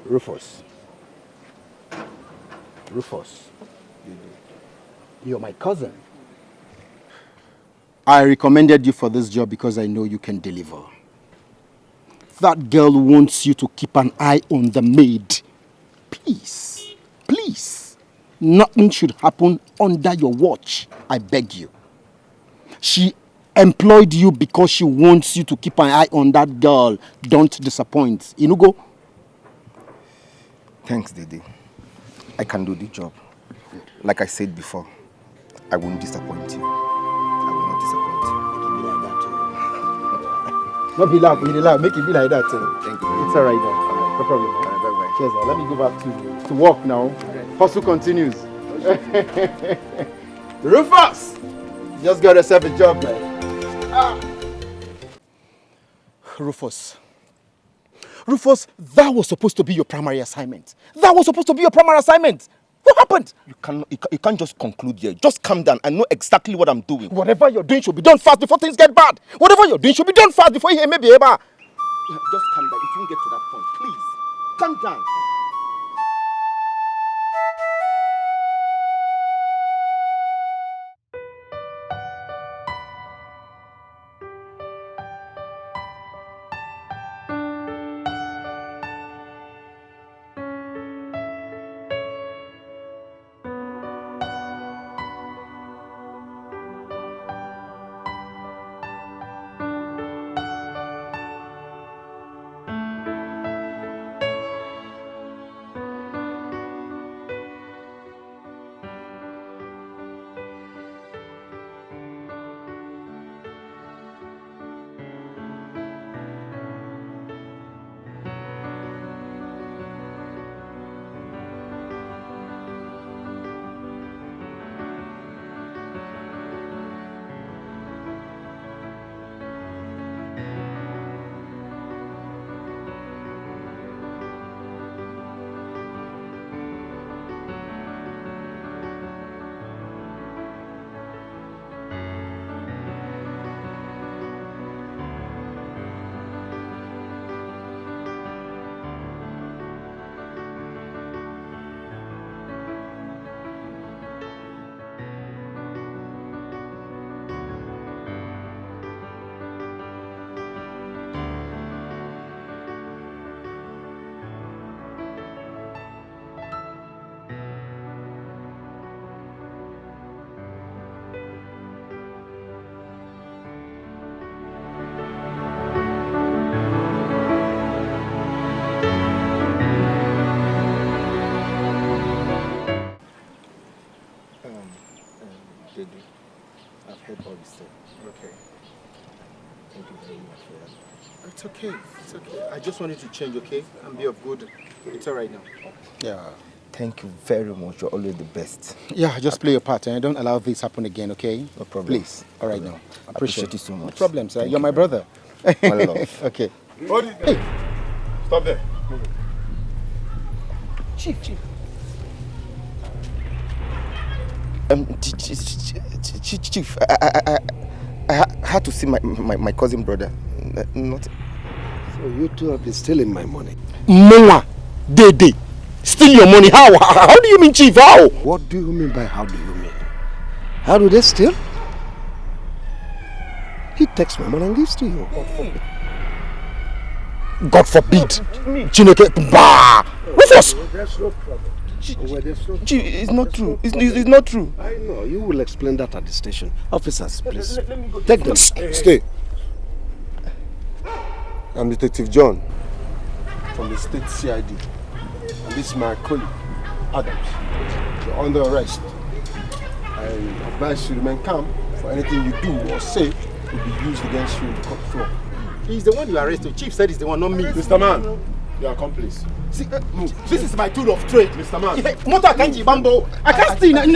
[SPEAKER 20] Rufus, you're my cousin. I recommended you for this job because I know you can deliver. That girl wants you to keep an eye on the maid. Please, please. Nothing should happen under your watch. I beg you. She employed you because she wants you to keep an eye on that girl. Don't disappoint. Inugo?
[SPEAKER 16] Thanks, Dede. I can do the job. Like I said before, I won't disappoint you. I will not disappoint you.
[SPEAKER 20] Not be loud, make it be like that.
[SPEAKER 16] Thank you.
[SPEAKER 20] It's alright then. No problem.
[SPEAKER 16] All right, bye-bye.
[SPEAKER 20] Cheers. Let me go back to work now.
[SPEAKER 16] Okay.
[SPEAKER 20] Hustle continues. Rufus! Just got yourself a job, man. Rufus, that was supposed to be your primary assignment. What happened?
[SPEAKER 16] You can't just conclude here. Just calm down. I know exactly what I'm doing.
[SPEAKER 20] Whatever you're doing should be done fast before things get bad. Whatever you're doing should be done fast before you hear me be able.
[SPEAKER 16] Just calm down. It won't get to that point. Please. Calm down. okay. It's okay. I just wanted to change, okay? And be of good. It's all right now.
[SPEAKER 20] Yeah.
[SPEAKER 16] Thank you very much. You're always the best.
[SPEAKER 20] Yeah, just play your part and don't allow this happen again, okay?
[SPEAKER 16] No problem.
[SPEAKER 20] Please. All right now.
[SPEAKER 16] Appreciate you so much.
[SPEAKER 20] No problem, sir.
[SPEAKER 16] Thank
[SPEAKER 20] You're my brother.
[SPEAKER 16] My love.
[SPEAKER 20] Okay.
[SPEAKER 2] Hey. Stop there.
[SPEAKER 4] Chief.
[SPEAKER 16] Chief, I had to see my cousin brother. Not.
[SPEAKER 5] So you two have been stealing my money.
[SPEAKER 20] Moa, Dede, steal your money. How? How do you mean, Chief? How?
[SPEAKER 5] What do you mean by how do you mean? How do they steal? He takes my money and gives to you.
[SPEAKER 20] God forbid. Chineke, bah! Rufus!
[SPEAKER 5] There's no problem.
[SPEAKER 16] Chief, it's not true. It's not true.
[SPEAKER 5] I know. You will explain that at the station. Officers, please.
[SPEAKER 16] Let me go.
[SPEAKER 5] Take them.
[SPEAKER 6] Stay. I'm Detective John from the State CID. And this is my colleague, Adams. You're under arrest. I advise you to remain calm, for anything you do or say will be used against you in the court floor.
[SPEAKER 20] He's the one you arrested. Chief said he's the one, not me.
[SPEAKER 2] Mr. Man, your accomplice.
[SPEAKER 20] See, move. This is my tool of trade.
[SPEAKER 2] Mr. Man.
[SPEAKER 20] Motor can't bambo. I can't steal.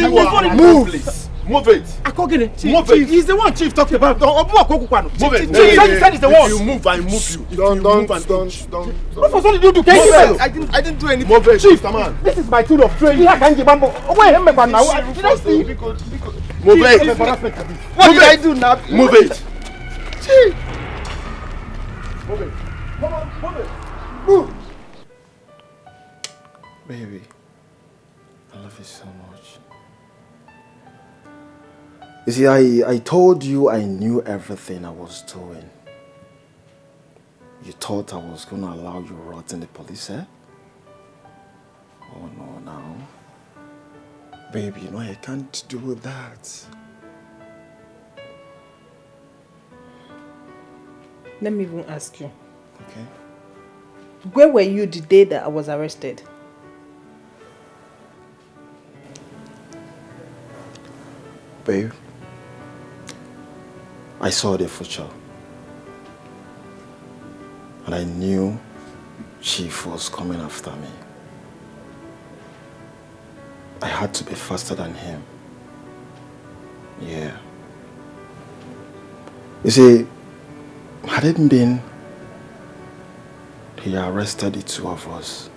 [SPEAKER 2] Move, please. Move it.
[SPEAKER 20] Move it.
[SPEAKER 2] Chief,
[SPEAKER 20] he's the one Chief talked about.
[SPEAKER 2] Move it.
[SPEAKER 20] Chief said he's the one.
[SPEAKER 2] If you move, I move you.
[SPEAKER 6] Don't.
[SPEAKER 20] What did you do?
[SPEAKER 16] I didn't do anything.
[SPEAKER 2] Move it,
[SPEAKER 20] Chief,
[SPEAKER 2] Mr. Man.
[SPEAKER 20] this is my tool of trade. Here can't you bambo. Where am I now? Did I steal?
[SPEAKER 2] Move it.
[SPEAKER 16] What did I do now?
[SPEAKER 2] Move it.
[SPEAKER 20] Chief.
[SPEAKER 2] Move it.
[SPEAKER 20] Come on, move it. Move.
[SPEAKER 3] Baby, I love you so much. You see, I told you I knew everything I was doing. You thought I was going to allow you rot in the police, eh? Oh no, now. Baby, no, I can't do that.
[SPEAKER 21] Let me even ask you.
[SPEAKER 3] Okay.
[SPEAKER 21] Where were you the day that I was arrested?
[SPEAKER 3] Babe, I saw the future. And I knew Chief was coming after me. I had to be faster than him. Yeah. You see, had it been he arrested the two of us,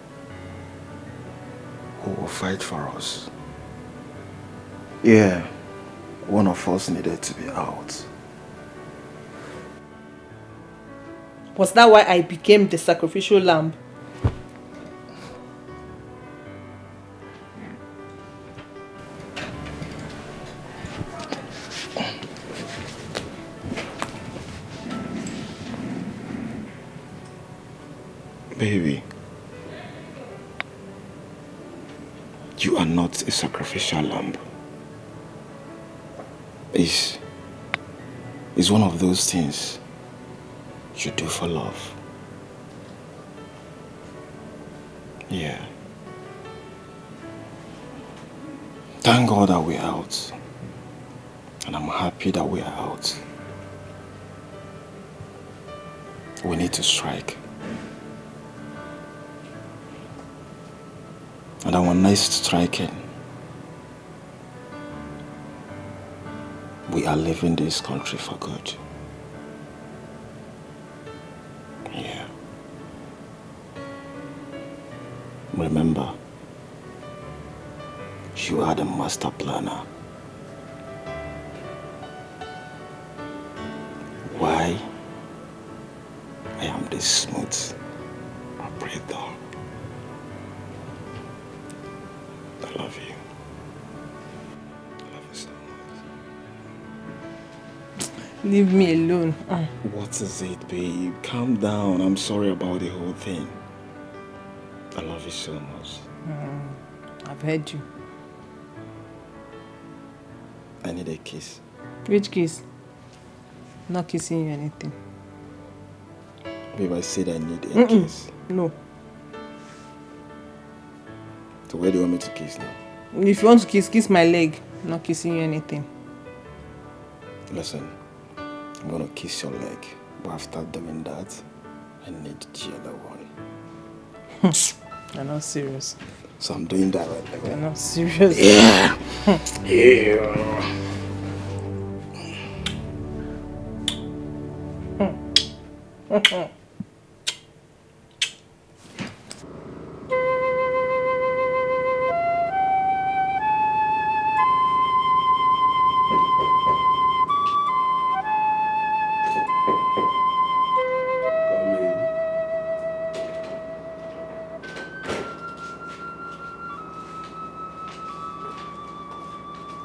[SPEAKER 3] who will fight for us? Yeah, one of us needed to be out.
[SPEAKER 21] Was that why I became the sacrificial lamb?
[SPEAKER 3] Baby, you are not a sacrificial lamb. It's one of those things you do for love. Yeah. Thank God that we're out. And I'm happy that we're out. We need to strike. And our next striking, we are leaving this country for good. Yeah. Remember, you are the master planner. Why I am this smooth operator. I love you. I love you so much.
[SPEAKER 21] Leave me alone.
[SPEAKER 3] What is it, babe? Calm down. I'm sorry about the whole thing. I love you so much.
[SPEAKER 21] I've heard you.
[SPEAKER 3] I need a kiss.
[SPEAKER 21] Which kiss? Not kissing you anything.
[SPEAKER 3] Babe, I said I need a kiss.
[SPEAKER 21] No.
[SPEAKER 3] So where do you want me to kiss now?
[SPEAKER 21] If you want to kiss my leg. Not kissing you anything.
[SPEAKER 3] Listen, I'm gonna kiss your leg. But after doing that,
[SPEAKER 14] need the other one.
[SPEAKER 21] You're not serious.
[SPEAKER 14] So I'm doing that right now.
[SPEAKER 21] You're not serious.
[SPEAKER 14] Yeah. Yeah.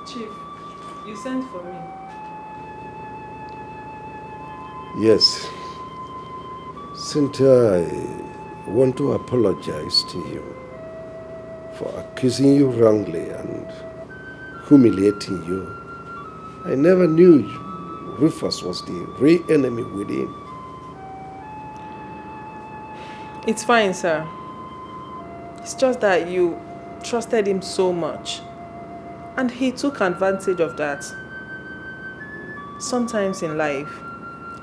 [SPEAKER 21] Chief, you sent for me.
[SPEAKER 5] Yes. Cynthia, I want to apologize to you for accusing you wrongly and humiliating you. I never knew Rufus was the real enemy within.
[SPEAKER 21] It's fine, sir. It's just that you trusted him so much. And he took advantage of that. Sometimes in life,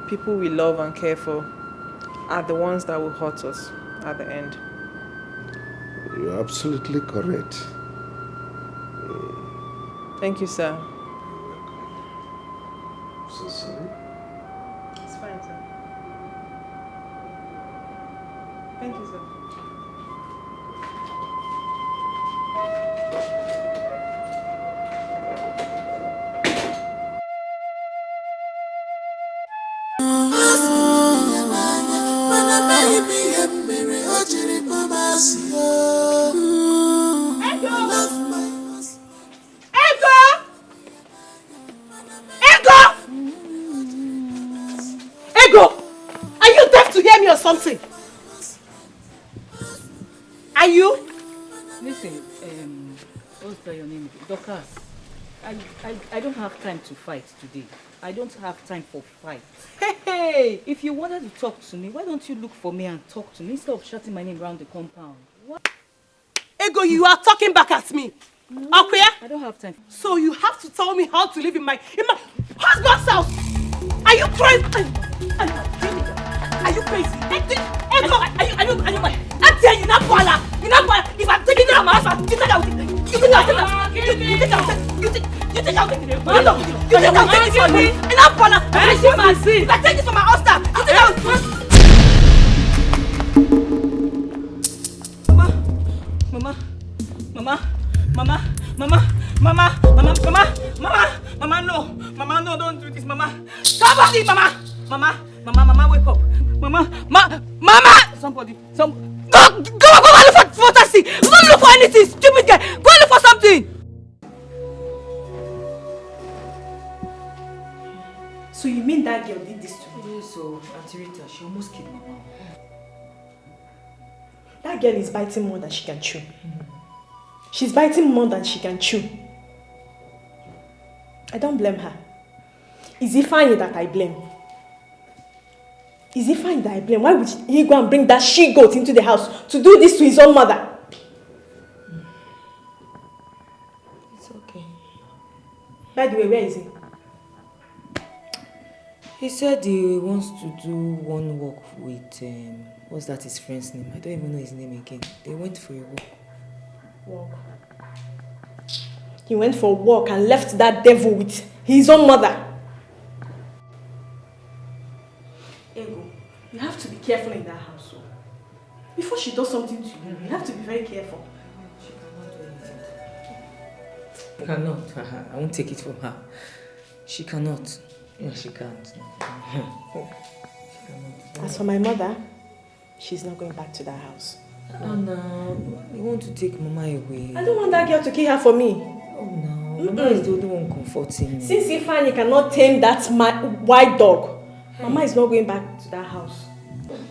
[SPEAKER 21] people we love and care for are the ones that will hurt us at the end.
[SPEAKER 5] You're absolutely correct.
[SPEAKER 21] Thank you, sir.
[SPEAKER 5] So sorry.
[SPEAKER 21] It's fine, sir. Thank you, sir.
[SPEAKER 8] Something. Are you?
[SPEAKER 4] Listen, what's your name? Dorcas. I don't have time to fight today. I don't have time for fight. Hey! If you wanted to talk to me, why don't you look for me and talk to me instead of shouting my name around the compound? What?
[SPEAKER 8] Ego, you are talking back at me. Okay?
[SPEAKER 4] I don't have time.
[SPEAKER 8] So you have to tell me how to live in my husband's house. Are you crazy? Are you crazy? Are you mad? I'm telling you, not Bola. You're not Bola. If I'm taking it out of my husband, you think I'll take it? You think I'll take it? No, you think I'll take it from me? You're not Bola. If I take this from my husband, you think I'll... Mama, no, don't do this, Mama. Somebody, Mama, wake up. Mama! Somebody, go look for taxi. Go look for anything, stupid guy. Go look for something. So you mean that girl did this to me?
[SPEAKER 4] Yes, so Auntie Rita, she almost killed my mom.
[SPEAKER 8] That girl is biting more than she can chew. She's biting more than she can chew. I don't blame her. Is it fine that I blame? Is it fine that I blame? Why would he go and bring that she-goat into the house to do this to his own mother?
[SPEAKER 4] It's okay.
[SPEAKER 8] By the way, where is he?
[SPEAKER 4] He said he wants to do one walk with, what's that his friend's name? I don't even know his name again. They went for a walk.
[SPEAKER 8] Walk. He went for a walk and left that devil with his own mother. Ego, you have to be careful in that house. Before she does something to you, you have to be very careful.
[SPEAKER 4] She cannot do anything. Cannot. I won't take it from her. She cannot. Yeah, she can't. She cannot.
[SPEAKER 8] As for my mother, she's not going back to that house.
[SPEAKER 4] Oh no, you want to take Mama away.
[SPEAKER 8] I don't want that girl to kill her for me.
[SPEAKER 4] Oh no, Mama is the only one comforting me.
[SPEAKER 8] Since Ifeanyi cannot tame that white dog, Mama is not going back to that house.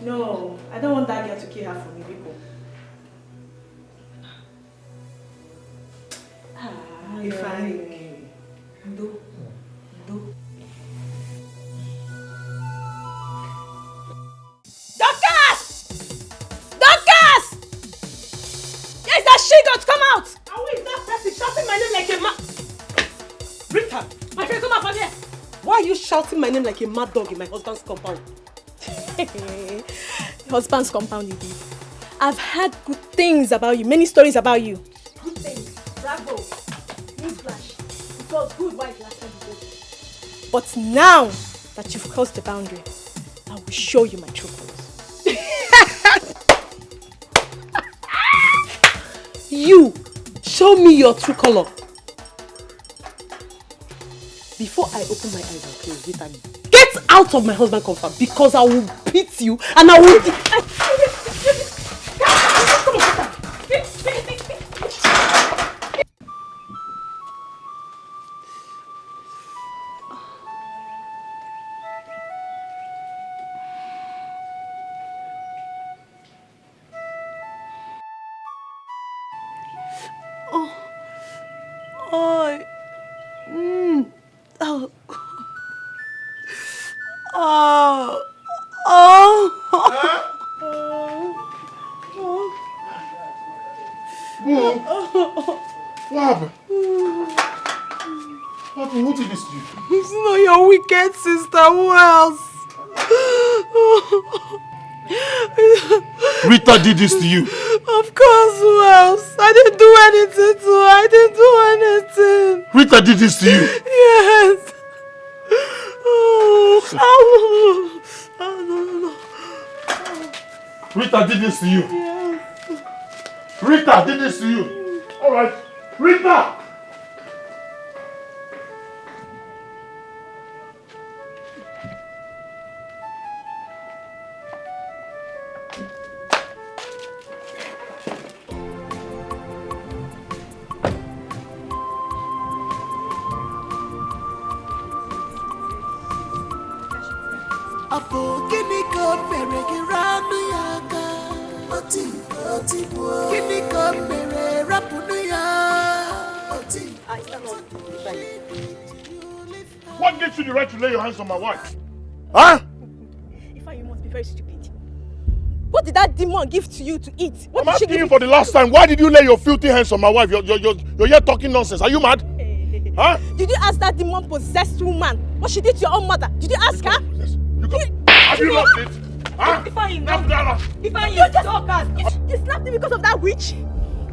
[SPEAKER 8] No, I don't want that girl to kill her for me, people. Ifeanyi.
[SPEAKER 4] Do.
[SPEAKER 8] She-goat, come out! And who is that person shouting my name like a mad... Rita, my friend, come out from here! Why are you shouting my name like a mad dog in my husband's compound?
[SPEAKER 21] husband's compound you did. I've heard good things about you, many stories about you. Good things. Bravo. Newsflash. It was good while it lasted the day. But now that you've crossed the boundary, I will show you my true colors.
[SPEAKER 8] You! Show me your true color. Before I open my eyes and close it, get out of my husband compound because I will beat you and I will...
[SPEAKER 2] What happened? Who did this to you?
[SPEAKER 19] It's not your wicked sister. Who else?
[SPEAKER 2] Rita did this to you.
[SPEAKER 19] Of course, who else? I didn't do anything to her. I didn't do anything.
[SPEAKER 2] Rita did this to you.
[SPEAKER 19] Yes. No.
[SPEAKER 2] Rita did this to you.
[SPEAKER 19] Yes.
[SPEAKER 2] Rita did this to you. All right, Rita. What gives you the right to lay your hands on my wife? Huh?
[SPEAKER 21] Ifeanyi, you must be very stupid. What did that demon give to you to eat? What
[SPEAKER 2] I'm asking you for the last time. Why did you lay your filthy hands on my wife? You're here talking nonsense. Are you mad? Huh?
[SPEAKER 21] Did you ask that demon possessed woman what she did to your own mother? Did you ask her?
[SPEAKER 2] Have you lost it? Huh?
[SPEAKER 21] Ifeanyi,
[SPEAKER 2] Ifeanyi,
[SPEAKER 21] you just you slapped me because of that witch.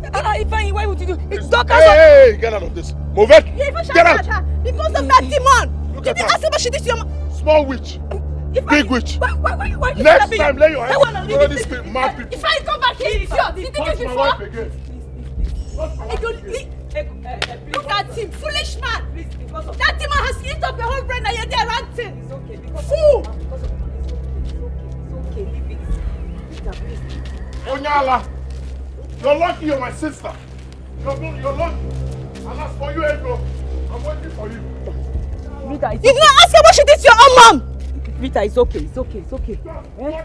[SPEAKER 21] Ifeanyi, why would you do? It's Dorcas.
[SPEAKER 2] Hey, get out of this. Move it. Get out.
[SPEAKER 21] Because of that demon. Did you ask her what she did to your mother?
[SPEAKER 2] Small witch. Big witch.
[SPEAKER 21] Why
[SPEAKER 2] Next time, lay your hands on these mad people.
[SPEAKER 21] If I come back here, you did this
[SPEAKER 2] my
[SPEAKER 21] before?
[SPEAKER 2] wife again.
[SPEAKER 21] Look at him, foolish man. That demon has eaten up your whole brain and you're there ranting. It's okay. Fool. It's okay. Leave it.
[SPEAKER 2] Onyala, you're lucky you're my sister. You're lucky. And as for you, Edo, I'm waiting for you.
[SPEAKER 21] Rita, you did not ask her what she did to your own mom. Rita, it's okay. Eh?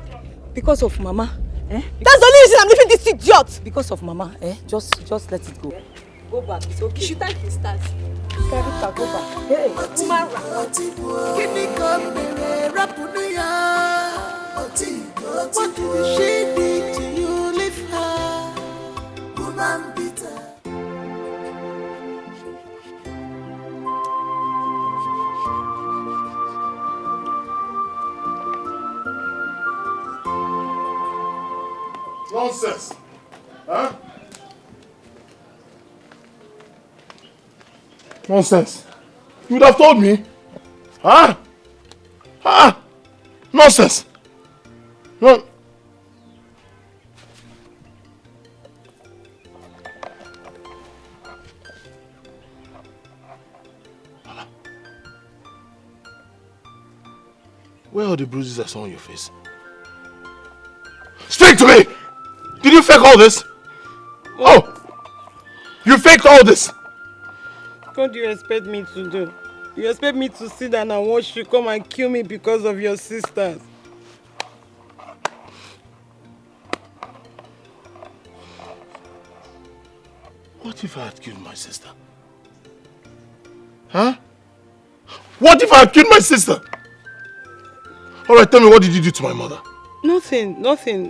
[SPEAKER 21] Because of Mama. Eh? That's the only reason I'm leaving this idiot. Because of Mama. Eh? Just let it go. Go back. It's okay. You should thank his stars. Rita, go back. Hey, Umara.
[SPEAKER 12] What did she did to you? Leave her, woman bitter.
[SPEAKER 2] Nonsense. Huh? Nonsense. You would have told me. Huh? Huh? Nonsense. No. Where are the bruises I saw on your face? Speak to me! Did you fake all this? Oh! You faked all this!
[SPEAKER 19] What do you expect me to do? You expect me to sit down and watch you come and kill me because of your sisters?
[SPEAKER 2] What if I had killed my sister? Huh? What if I had killed my sister? Alright, tell me, what did you do to my mother?
[SPEAKER 19] Nothing.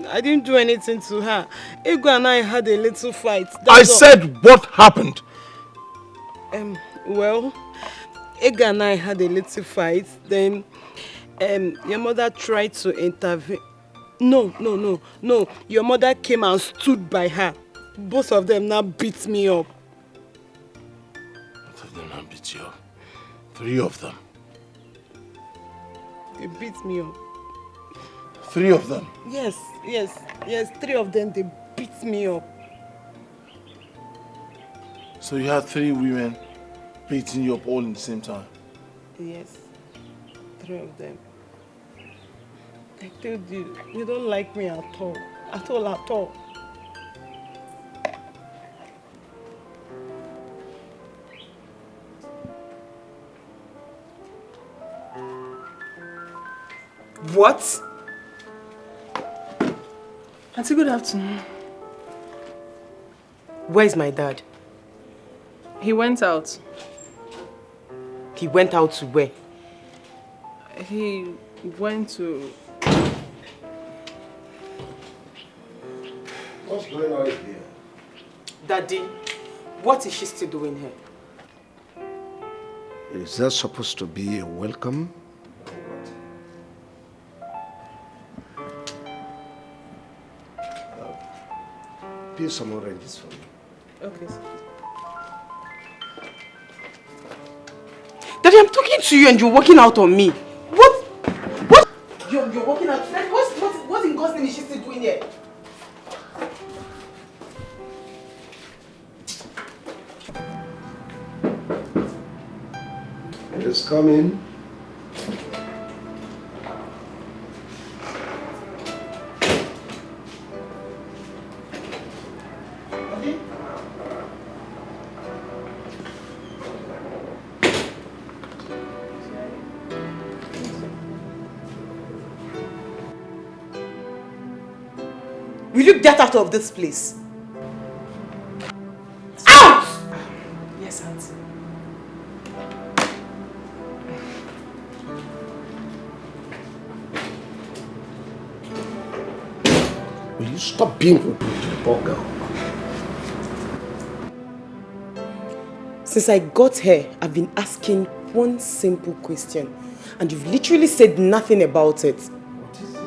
[SPEAKER 19] I didn't do anything to her. Ego and I had a little fight.
[SPEAKER 2] I said what happened?
[SPEAKER 19] Well, Ego and I had a little fight. Then, your mother tried to intervene.
[SPEAKER 13] No. Your mother came and stood by her. Both of them now beat me up.
[SPEAKER 10] Both of them now beat you up. 3 of them.
[SPEAKER 13] They beat me up.
[SPEAKER 10] 3 of them?
[SPEAKER 13] Yes. 3 of them, they beat me up.
[SPEAKER 10] So you had 3 women beating you up all in the same time?
[SPEAKER 13] Yes. 3 of them. I told you, you don't like me at all. At all. What?
[SPEAKER 21] Auntie, good afternoon.
[SPEAKER 13] Where's my dad?
[SPEAKER 21] He went out.
[SPEAKER 13] He went out to where?
[SPEAKER 21] He went to...
[SPEAKER 5] What's going on here?
[SPEAKER 13] Daddy, what is she still doing here?
[SPEAKER 5] Is that supposed to be a welcome? Peel some oranges for me.
[SPEAKER 13] Okay, sir. Daddy, I'm talking to you and you're walking out on me. What? You're walking out. Daddy, what in God's name is she still doing here?
[SPEAKER 5] It's coming.
[SPEAKER 13] Will you get out of this place? Out!
[SPEAKER 21] Yes, Auntie.
[SPEAKER 5] Will you stop being rude to the poor girl?
[SPEAKER 13] Since I got here, I've been asking one simple question, and you've literally said nothing about it.
[SPEAKER 5] What is it?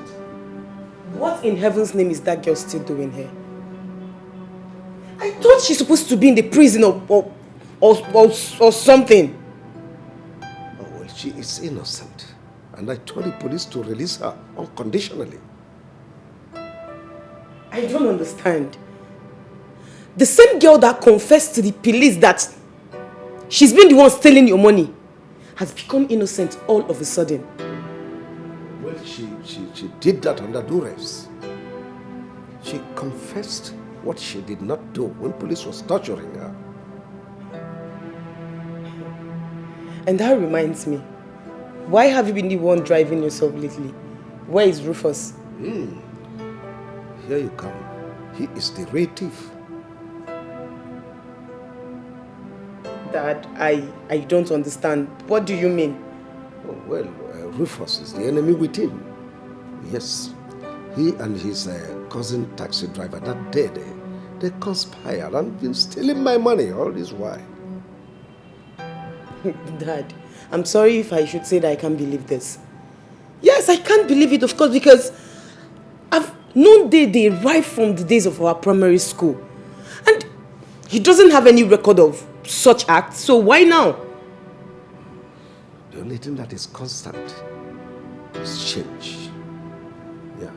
[SPEAKER 13] What in heaven's name is that girl still doing here? I thought she's supposed to be in the prison or something.
[SPEAKER 5] Oh, well, she is innocent. And I told the police to release her unconditionally.
[SPEAKER 13] I don't understand. The same girl that confessed to the police that she's been the one stealing your money has become innocent all of a sudden.
[SPEAKER 5] Well, she did that under duress. She confessed what she did not do when police was torturing her.
[SPEAKER 13] And that reminds me, why have you been the one driving yourself lately? Where is Rufus?
[SPEAKER 5] Here you come. He is the real thief.
[SPEAKER 13] Dad, I don't understand. What do you mean?
[SPEAKER 5] Oh, well, Rufus is the enemy within. Yes, he and his cousin taxi driver that day, they conspired and been stealing my money all this while.
[SPEAKER 13] Dad, I'm sorry if I should say that I can't believe this. Yes, I can't believe it, of course, because I've known they right from the days of our primary school. And he doesn't have any record of such acts, so why now?
[SPEAKER 5] The only thing that is constant is change. Yeah.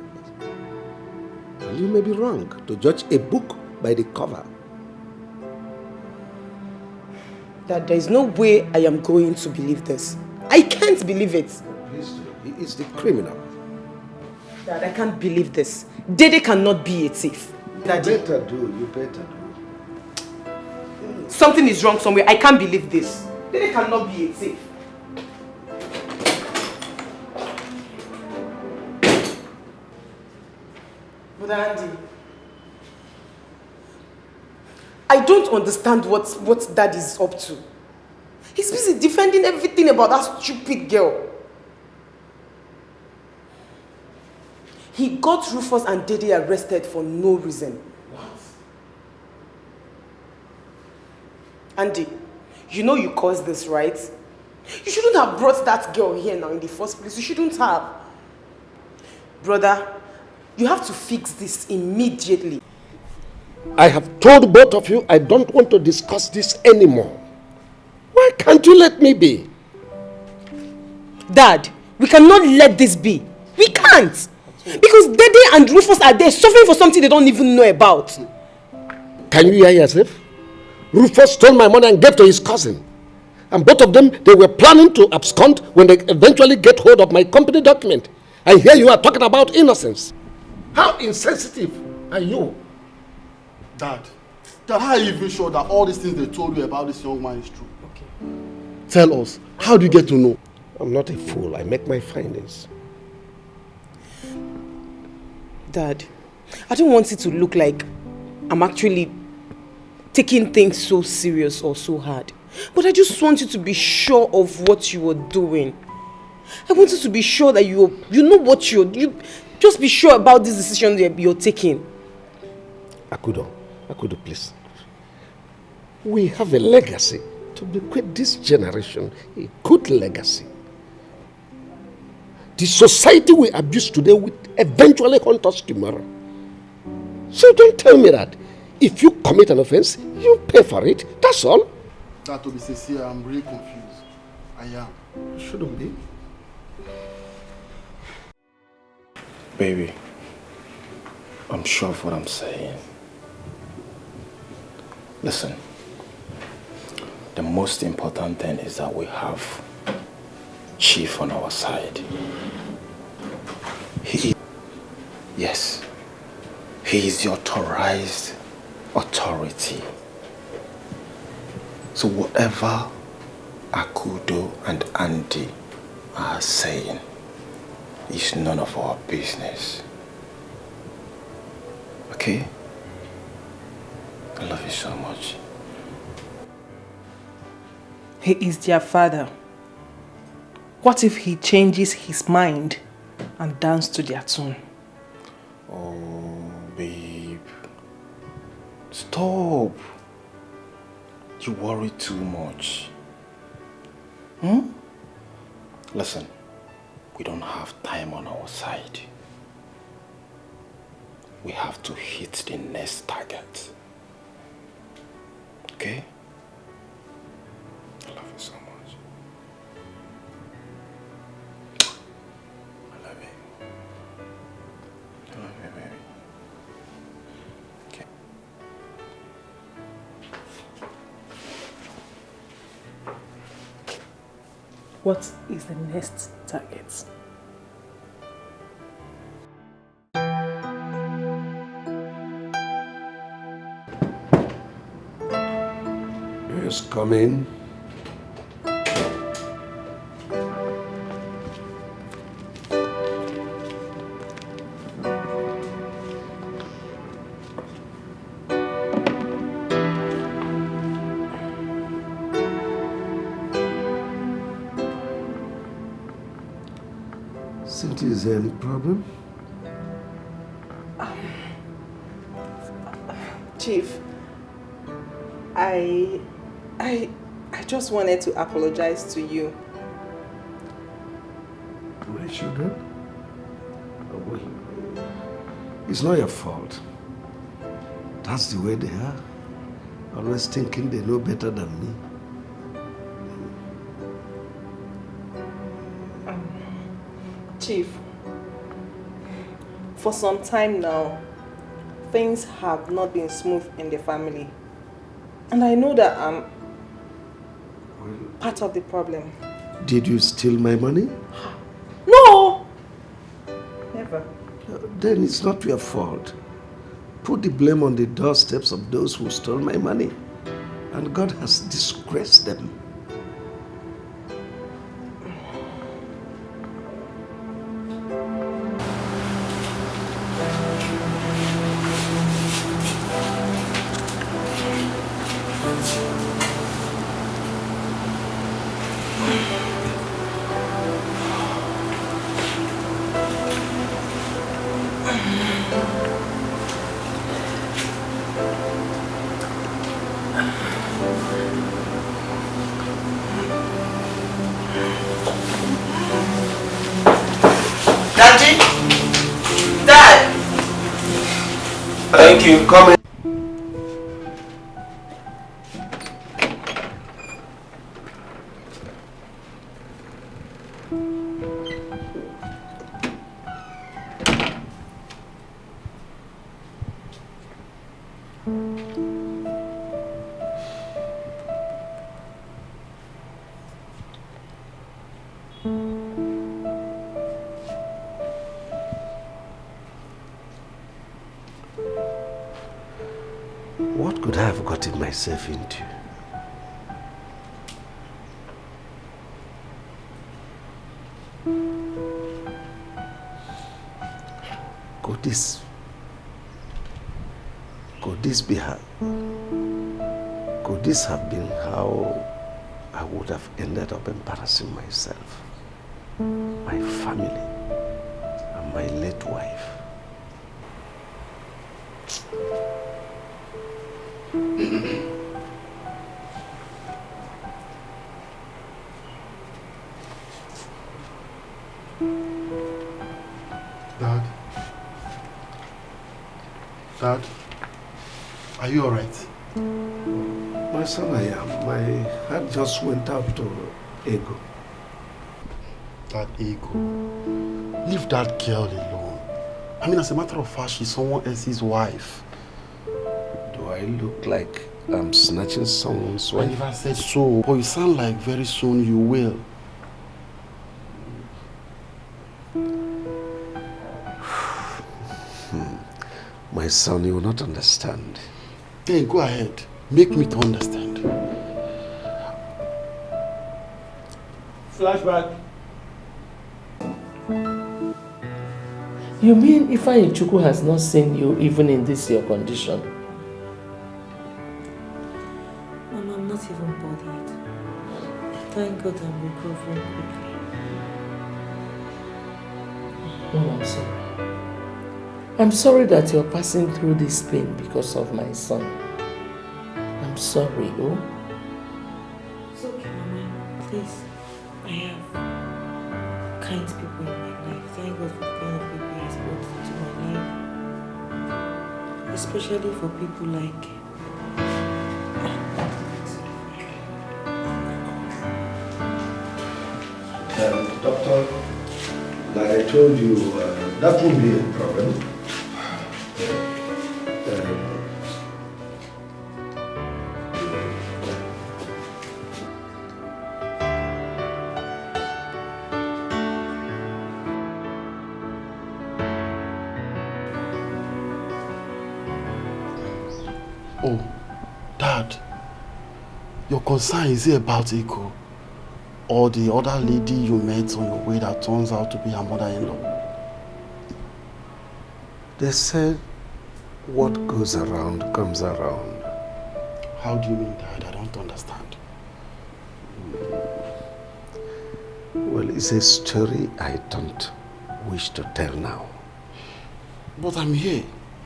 [SPEAKER 5] And you may be wrong to judge a book by the cover.
[SPEAKER 13] Dad, there is no way I am going to believe this. I can't believe it.
[SPEAKER 5] Please do. He is the criminal.
[SPEAKER 13] Dad, I can't believe this. Dede cannot be a thief. Daddy.
[SPEAKER 5] You better do. You better do.
[SPEAKER 13] Something is wrong somewhere. I can't believe this. Dede cannot be a thief. Brother Andy, I don't understand what Dad is up to. He's busy defending everything about that stupid girl. He got Rufus and Dede arrested for no reason. What? Andy, you know you caused this, right? You shouldn't have brought that girl here now in the first place. You shouldn't have. Brother, You have to fix this immediately.
[SPEAKER 5] I have told both of you I don't want to discuss this anymore. Why can't you let me be?
[SPEAKER 13] Dad, we cannot let this be. We can't. Because Dede and Rufus are there suffering for something they don't even know about.
[SPEAKER 5] Can you hear yourself? Rufus stole my money and gave to his cousin. And both of them, they were planning to abscond when they eventually get hold of my company document. And here you are talking about innocence. How insensitive are you?
[SPEAKER 2] Dad, how are you even sure that all these things they told you about this young man is true?
[SPEAKER 5] Okay. Tell us, how do you get to know? I'm not a fool. I make my findings.
[SPEAKER 13] Dad, I don't want it to look like I'm actually taking things so serious or so hard. But I just want you to be sure of what you are doing. I want you to be sure that you know what you just be sure about this decision that you're taking.
[SPEAKER 5] Akudo, please. We have a legacy to bequeath this generation, a good legacy. The society we abuse today will eventually haunt us tomorrow. So don't tell me that if you commit an offense, you pay for it. That's all.
[SPEAKER 2] That to be sincere, I'm really confused. I am.
[SPEAKER 5] You shouldn't be.
[SPEAKER 3] Baby, I'm sure of what I'm saying. Listen, the most important thing is that we have Chief on our side. Yes, he is the authorized authority. So whatever Akudo and Andy are saying is none of our business. Okay? I love you so much.
[SPEAKER 21] He is their father. What if he changes his mind and dance to their tune?
[SPEAKER 3] Oh, babe. Stop. You worry too much. Listen, we don't have time on our side. We have to hit the next target. Okay? I love you so much. I love you. I love you, baby. Okay.
[SPEAKER 21] What is the next target?
[SPEAKER 5] Yes, come in. Cynthia, is there any problem?
[SPEAKER 21] Chief, I just wanted to apologize to you.
[SPEAKER 5] My children? Oh, wait. It's not your fault. That's the way they are. Always thinking they know better than me.
[SPEAKER 21] Chief, for some time now, things have not been smooth in the family. And I know that I'm part of the problem.
[SPEAKER 5] Did you steal my money?
[SPEAKER 21] No! Never.
[SPEAKER 5] Then it's not your fault. Put the blame on the doorsteps of those who stole my money. And God has disgraced them.
[SPEAKER 6] Thank you. Come in.
[SPEAKER 5] What could I have gotten myself into? Could this have been how I would have ended up embarrassing myself, my family, and my late wife?
[SPEAKER 10] Dad, are you alright?
[SPEAKER 5] My son, I am. My heart just went out to Ego.
[SPEAKER 10] That Ego? Leave that girl alone. I mean, as a matter of fact, she's someone else's wife.
[SPEAKER 5] Do I look like I'm snatching someone's wife?
[SPEAKER 10] I never said so, but you sound like very soon you will.
[SPEAKER 5] My son, you will not understand.
[SPEAKER 10] Then go ahead. Make me to understand.
[SPEAKER 1] Flashback.
[SPEAKER 18] You mean Ifeanyi Chukwu has not seen you even in this your condition?
[SPEAKER 4] Mama, I'm not even bothered. Thank God I'm recovering quickly.
[SPEAKER 18] Oh, I'm sorry. I'm sorry that you're passing through this pain because of my son. I'm sorry, oh?
[SPEAKER 4] It's okay, Mama. Please. I have kind people in my life. Thank God for the kind of people He has brought into my life. Especially for people like...
[SPEAKER 5] Doctor, like I told you, that won't be a problem.
[SPEAKER 10] Oh, Dad, your concern is it about Eko or the other lady you met on your way that turns out to be her mother-in-law?
[SPEAKER 5] They said what goes around comes around.
[SPEAKER 10] How do you mean, Dad? I don't understand.
[SPEAKER 5] Well, it's a story I don't wish to tell now.
[SPEAKER 10] But I'm here.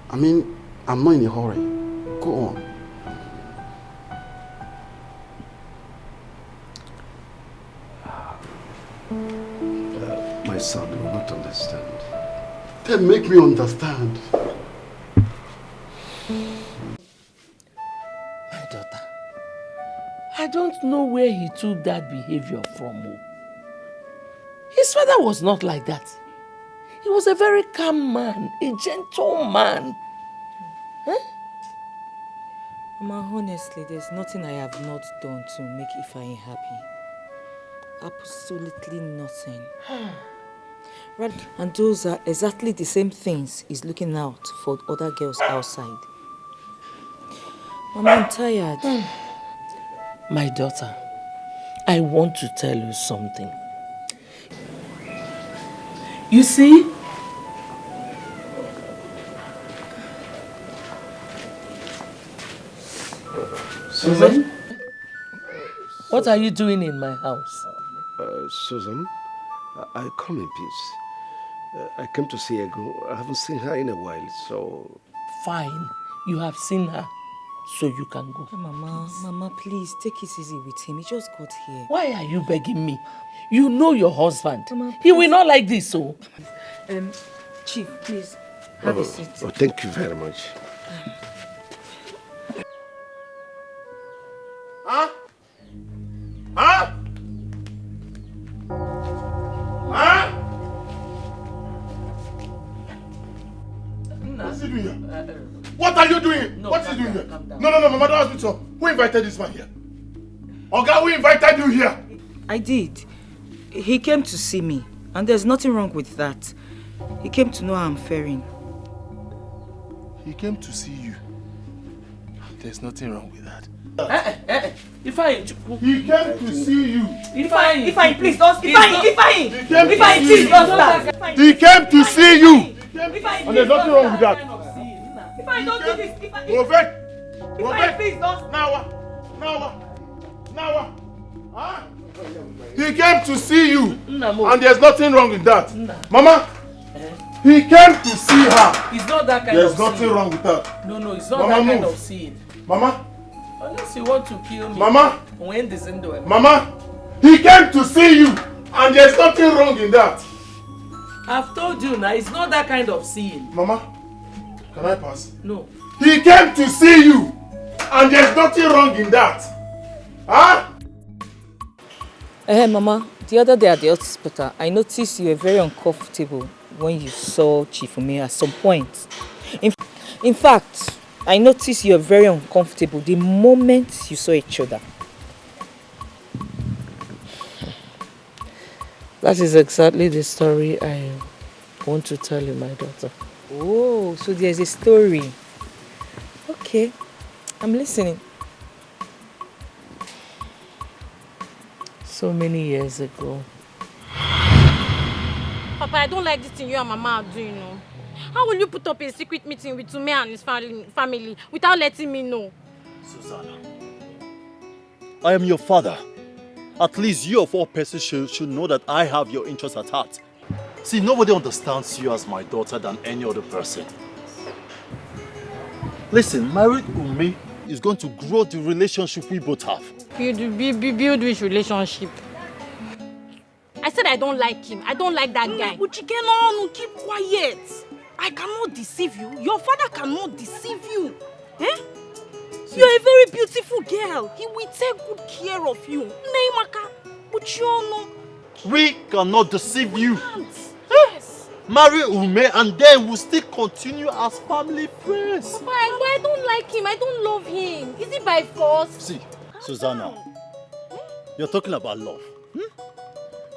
[SPEAKER 10] I mean, I'm not in a hurry. Go on.
[SPEAKER 5] My son will not understand.
[SPEAKER 10] Then make me understand.
[SPEAKER 18] My daughter, I don't know where he took that behavior from. His father was not like that. He was a very calm man, a gentle man. Huh?
[SPEAKER 4] Mama, honestly, there's nothing I have not done to make Ifeanyi happy. Absolutely nothing. Right, and those are exactly the same things he's looking out for other girls outside. Mama, I'm tired.
[SPEAKER 18] My daughter, I want to tell you something. You see, Susan, what are you doing in my house?
[SPEAKER 5] Susan, I come in peace. I came to see Ego. I haven't seen her in a while, so...
[SPEAKER 18] Fine, you have seen her, so you can go.
[SPEAKER 4] Mama, please, take it easy with him. He just got here.
[SPEAKER 18] Why are you begging me? You know your husband. Mama, he will not like this, so...
[SPEAKER 4] Chief, please, have a seat.
[SPEAKER 5] Oh, thank you very much.
[SPEAKER 2] Huh? Huh? Huh? What's he doing here? What are you doing?
[SPEAKER 1] No,
[SPEAKER 2] What is he doing here?
[SPEAKER 1] No,
[SPEAKER 2] Mama, don't ask me so. Who invited this man here? Oga, who invited you here?
[SPEAKER 4] I did. He came to see me, and there's nothing wrong with that. He came to know how I'm faring.
[SPEAKER 2] He came to see you. There's nothing wrong with that.
[SPEAKER 1] He
[SPEAKER 2] came to see you.
[SPEAKER 4] Ifeanyi, please don't. Ifeanyi, please don't start.
[SPEAKER 2] He came to see you.
[SPEAKER 4] Ifeanyi,
[SPEAKER 2] And there's nothing wrong with that.
[SPEAKER 4] Ifeanyi, don't do this.
[SPEAKER 2] Ifeanyi,
[SPEAKER 4] please don't.
[SPEAKER 2] Now, huh? He came to see you. And there's nothing wrong with that. Mama, he came to see her.
[SPEAKER 1] It's not that kind
[SPEAKER 2] There's
[SPEAKER 1] of
[SPEAKER 2] nothing
[SPEAKER 1] scene.
[SPEAKER 2] wrong with that.
[SPEAKER 1] No, it's not
[SPEAKER 2] Mama,
[SPEAKER 1] that kind
[SPEAKER 2] move.
[SPEAKER 1] of scene.
[SPEAKER 2] Mama,
[SPEAKER 1] Unless you want to kill me.
[SPEAKER 2] Mama.
[SPEAKER 1] When this into
[SPEAKER 2] Mama, he came to see you. And there's nothing wrong in that.
[SPEAKER 1] I've told you now, it's not that kind of scene.
[SPEAKER 2] Mama, can I pass?
[SPEAKER 1] No.
[SPEAKER 2] He came to see you. And there's nothing wrong in that. Huh?
[SPEAKER 9] Mama, the other day at the hospital, I noticed you were very uncomfortable when you saw Chief Ume at some point. In fact, I noticed you were very uncomfortable the moment you saw each other.
[SPEAKER 18] That is exactly the story I want to tell you, my daughter.
[SPEAKER 9] Oh, so there's a story. Okay, I'm listening.
[SPEAKER 18] So many years ago.
[SPEAKER 7] Papa, I don't like this thing you and Mama are doing, no. How will you put up a secret meeting with Ume and his family without letting me know?
[SPEAKER 22] Susanna, I am your father. At least you of all persons should know that I have your interests at heart. See, nobody understands you as my daughter than any other person. Listen, married Ume is going to grow the relationship we both have.
[SPEAKER 7] Build which relationship? I said I don't like him. I don't like that guy.
[SPEAKER 4] But you cannot keep quiet. I cannot deceive you. Your father cannot deceive you. Eh? You're a very beautiful girl. He will take good care of you. Neymaka, but you know.
[SPEAKER 22] We cannot deceive you. Yes. Marry Ume and then we'll still continue as family friends.
[SPEAKER 7] Papa, I don't like him. I don't love him. Is it by force?
[SPEAKER 22] See, Susanna, you're talking about love.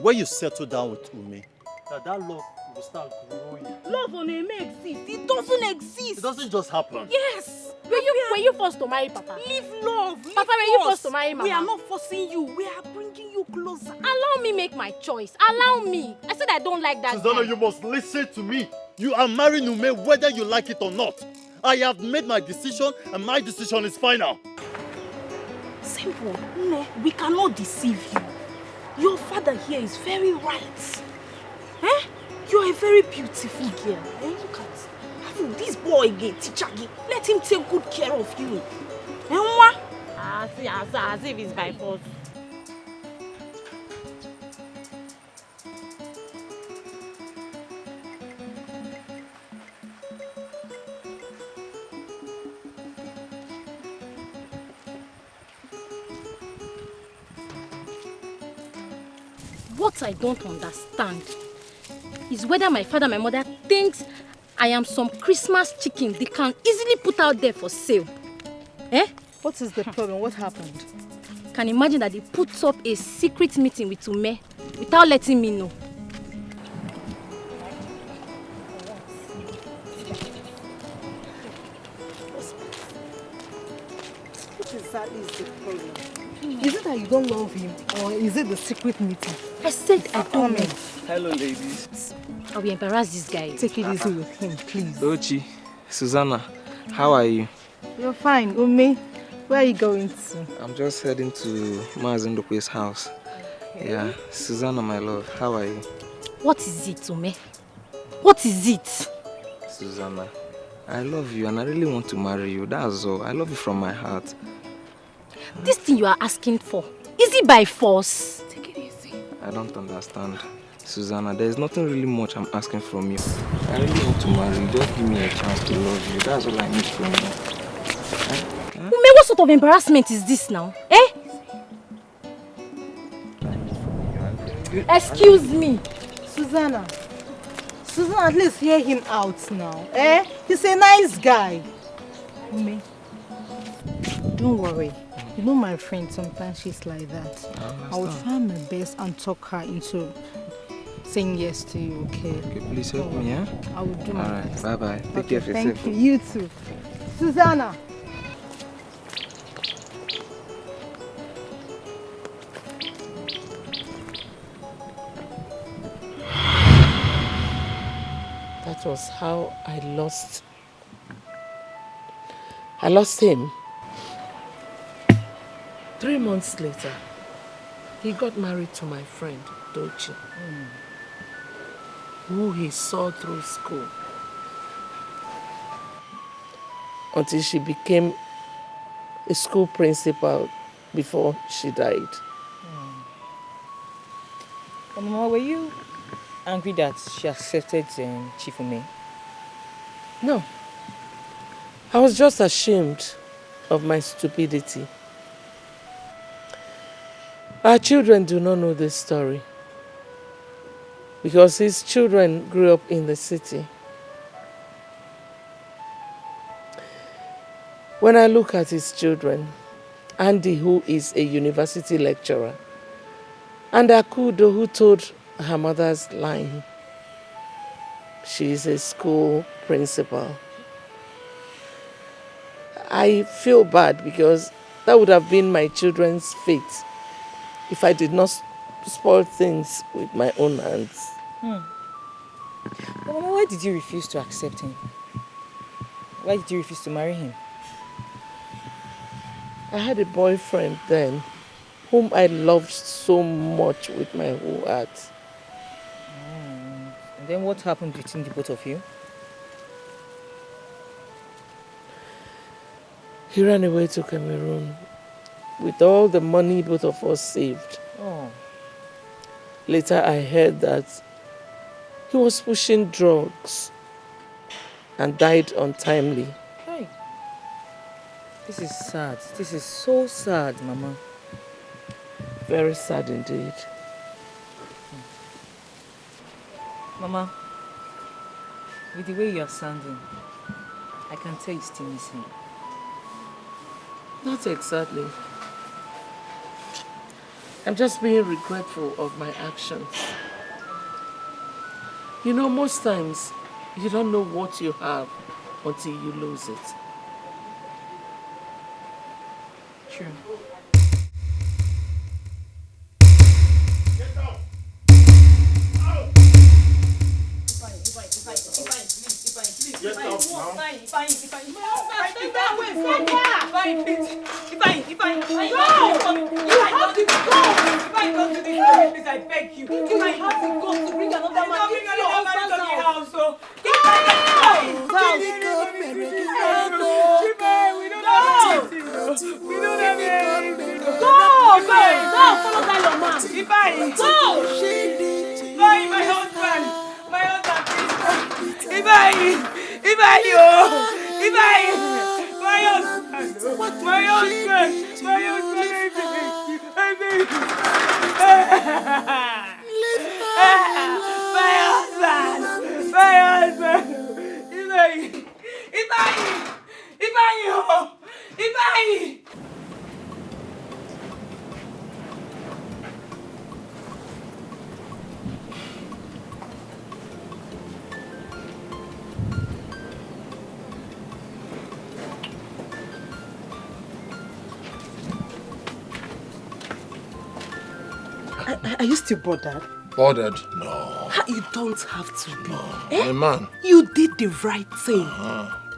[SPEAKER 22] When you settle down with Ume, that love will start growing.
[SPEAKER 4] Love on Ume exists. It doesn't exist.
[SPEAKER 22] It doesn't just happen.
[SPEAKER 4] Yes.
[SPEAKER 7] Were you forced to marry Papa?
[SPEAKER 4] Leave love.
[SPEAKER 7] Papa, were you forced to marry Mama?
[SPEAKER 4] We are not forcing you. We are bringing you closer.
[SPEAKER 7] Allow me make my choice. Allow me. I said I don't like that
[SPEAKER 22] Susanna,
[SPEAKER 7] guy.
[SPEAKER 22] you must listen to me. You are marrying Ume whether you like it or not. I have made my decision and my decision is final.
[SPEAKER 4] Simple. No, we cannot deceive you. Your father here is very right. Eh? You're a very beautiful girl. Eh? Look at this boy again, teacher again. Let him take good care of you. Eh, Mama?
[SPEAKER 7] As if it's by force. What I don't understand is whether my father and my mother thinks I am some Christmas chicken they can easily put out there for sale. Eh?
[SPEAKER 21] What is the problem? What happened?
[SPEAKER 7] Can you imagine that they put up a secret meeting with Ume without letting me know?
[SPEAKER 21] What exactly is the problem? Is it that you don't love him, or is it the secret meeting?
[SPEAKER 7] I said I don't know.
[SPEAKER 23] Hello, ladies.
[SPEAKER 7] I will embarrass this guy.
[SPEAKER 21] Take it easy with him, please.
[SPEAKER 23] Ochi, Susanna, how are you?
[SPEAKER 21] You're fine. Ume, where are you going to?
[SPEAKER 23] I'm just heading to Mazindope's house. Okay. Yeah, Susanna, my love, how are you?
[SPEAKER 7] What is it, Ume? What is it?
[SPEAKER 23] Susanna, I love you and I really want to marry you. That's all. I love you from my heart.
[SPEAKER 7] This thing you are asking for, is it by force?
[SPEAKER 23] I don't understand. Susanna, there's nothing really much I'm asking from you. I really want to marry you. Just give me a chance to love you. That's all I need from you.
[SPEAKER 7] Ume, what sort of embarrassment is this now? Eh? Excuse me.
[SPEAKER 4] Susanna, at least hear him out now. Eh? He's a nice guy. Ume, don't worry. You know my friend, sometimes she's like that. I will try my best and talk her into saying yes to you, okay?
[SPEAKER 23] Okay, please help me, yeah?
[SPEAKER 4] I will do my best.
[SPEAKER 23] Bye-bye. Take
[SPEAKER 4] Okay,
[SPEAKER 23] care of yourself.
[SPEAKER 4] thank you. You too. Susanna.
[SPEAKER 18] That was how I lost him. 3 months later, he got married to my friend, Dochi, who he saw through school until she became a school principal before she died.
[SPEAKER 9] Mama, were you angry that she accepted Chief Ume?
[SPEAKER 18] No. I was just ashamed of my stupidity. Our children do not know this story because his children grew up in the city. When I look at his children, Andy, who is a university lecturer, and Akudo, who told her mother's line, she is a school principal, I feel bad because that would have been my children's fate if I did not spoil things with my own hands.
[SPEAKER 9] Mama, why did you refuse to accept him? Why did you refuse to marry him?
[SPEAKER 18] I had a boyfriend then whom I loved so much with my whole heart.
[SPEAKER 9] And then what happened between the both of you?
[SPEAKER 18] He ran away to Cameroon with all the money both of us saved.
[SPEAKER 9] Oh.
[SPEAKER 18] Later I heard that he was pushing drugs and died untimely.
[SPEAKER 9] Hey. This is sad. This is so sad, Mama.
[SPEAKER 18] Very sad indeed.
[SPEAKER 9] Mama, with the way you are sounding, I can tell you still miss him.
[SPEAKER 18] Not exactly. I'm just being regretful of my actions. You know, most times, you don't know what you have until you lose it.
[SPEAKER 9] True.
[SPEAKER 1] Get out now. I beg you. You have to go to bring another man into your husband's house. We don't have anything. Go! Follow that your man. Go! My husband.
[SPEAKER 18] Are you still bothered?
[SPEAKER 2] Bothered? No.
[SPEAKER 18] You don't have to be.
[SPEAKER 2] My man.
[SPEAKER 18] You did the right thing.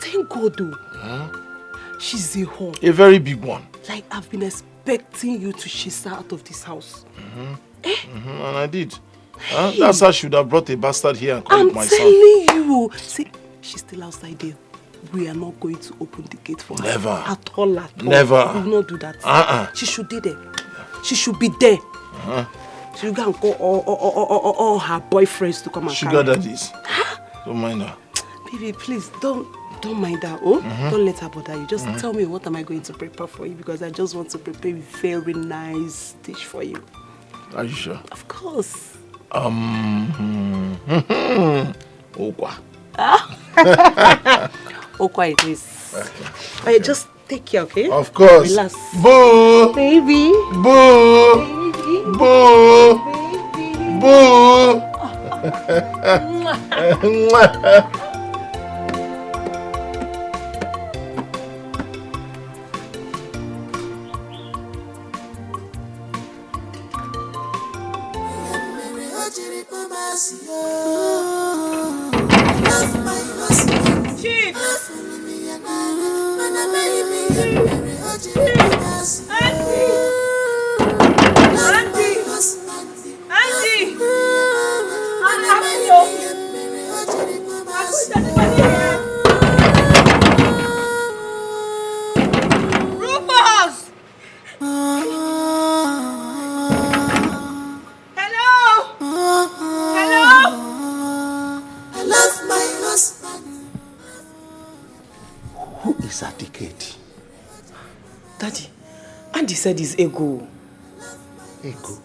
[SPEAKER 18] Thank God, though. She's a home.
[SPEAKER 2] A very big one.
[SPEAKER 18] Like, I've been expecting you to chase her out of this house.
[SPEAKER 2] And I did. That's how I should have brought a bastard here and called it my son.
[SPEAKER 18] I'm telling you. See, she's still outside there. We are not going to open the gate for her.
[SPEAKER 2] Never.
[SPEAKER 18] At all.
[SPEAKER 2] Never.
[SPEAKER 18] We will not do that. She should be there. She should be there.
[SPEAKER 13] She will go and call all her boyfriends to come and
[SPEAKER 2] Sugar
[SPEAKER 13] carry.
[SPEAKER 2] daddies. Don't mind her.
[SPEAKER 13] Baby, please don't mind her. Oh, don't let her bother you. Just tell me what am I going to prepare for you, because I just want to prepare a very nice dish for you.
[SPEAKER 2] Are you sure?
[SPEAKER 13] Of course.
[SPEAKER 2] Okwa.
[SPEAKER 13] Okwa it is. Okay. Just take care, okay?
[SPEAKER 2] Of course.
[SPEAKER 13] Relax.
[SPEAKER 2] Boo!
[SPEAKER 13] Baby.
[SPEAKER 2] Boo! Boo! Boo!
[SPEAKER 12] Chief! Rufus!
[SPEAKER 5] Who is that Dikeh?
[SPEAKER 13] Daddy, Andy said he's ego.
[SPEAKER 5] Ego?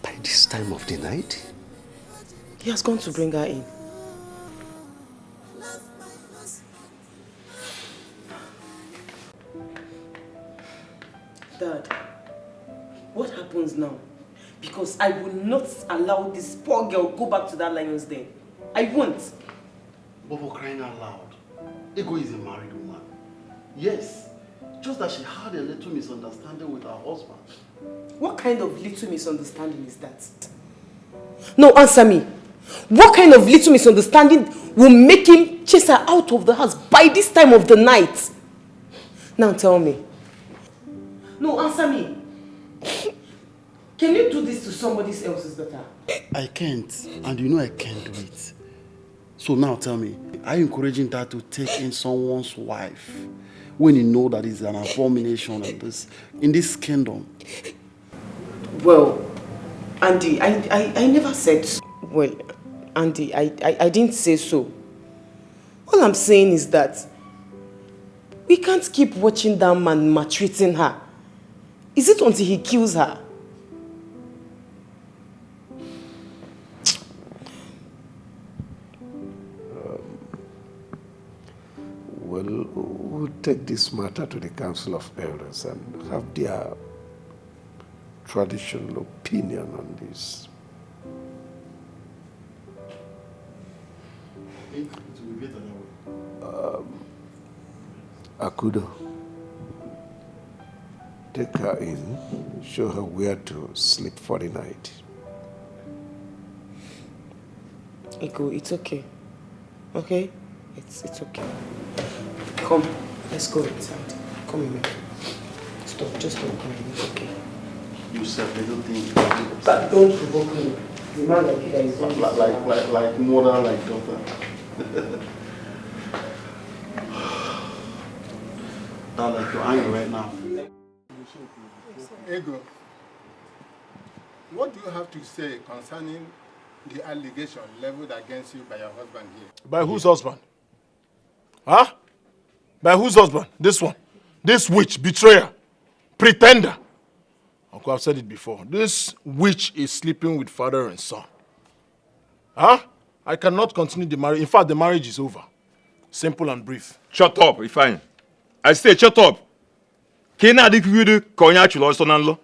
[SPEAKER 5] By this time of the night?
[SPEAKER 13] He has gone to bring her in. Dad, what happens now? Because I will not allow this poor girl go back to that lion's den. I won't.
[SPEAKER 10] But for crying out loud, Ego is a married woman. Yes, just that she had a little misunderstanding with her husband.
[SPEAKER 13] What kind of little misunderstanding is that? No, answer me. What kind of little misunderstanding will make him chase her out of the house by this time of the night? Now tell me. No, answer me. Can you do this to somebody else's daughter?
[SPEAKER 10] I can't, and you know I can't do it. So now tell me, are you encouraging Dad to take in someone's wife when you know that it's an abomination in this kingdom?
[SPEAKER 13] Well, Andy, I never said so. Well, Andy, I didn't say so. All I'm saying is that we can't keep watching that man maltreating her. Is it until he kills her?
[SPEAKER 5] Well, we'll take this matter to the Council of Elders and have their traditional opinion on this. Akudo, take her in, show her where to sleep for the night.
[SPEAKER 13] Ego, it's okay. Okay? It's okay. Come, let's go inside. Come in. Stop, just don't come in. It's okay.
[SPEAKER 10] You said little things.
[SPEAKER 13] But don't provoke me. The man like you that is
[SPEAKER 10] like mother, like daughter. Dad, like you're angry right now.
[SPEAKER 2] Ego, what do you have to say concerning the allegation leveled against you by your husband here?
[SPEAKER 10] By whose husband? Huh? By whose husband? This one. This witch, betrayer, pretender. Uncle, I've said it before. This witch is sleeping with father and son. Huh? I cannot continue the marriage. In fact, the marriage is over. Simple and brief.
[SPEAKER 11] Shut up, Ifeanyi. I say shut up. Kena adikudu konya chulo sonanlo.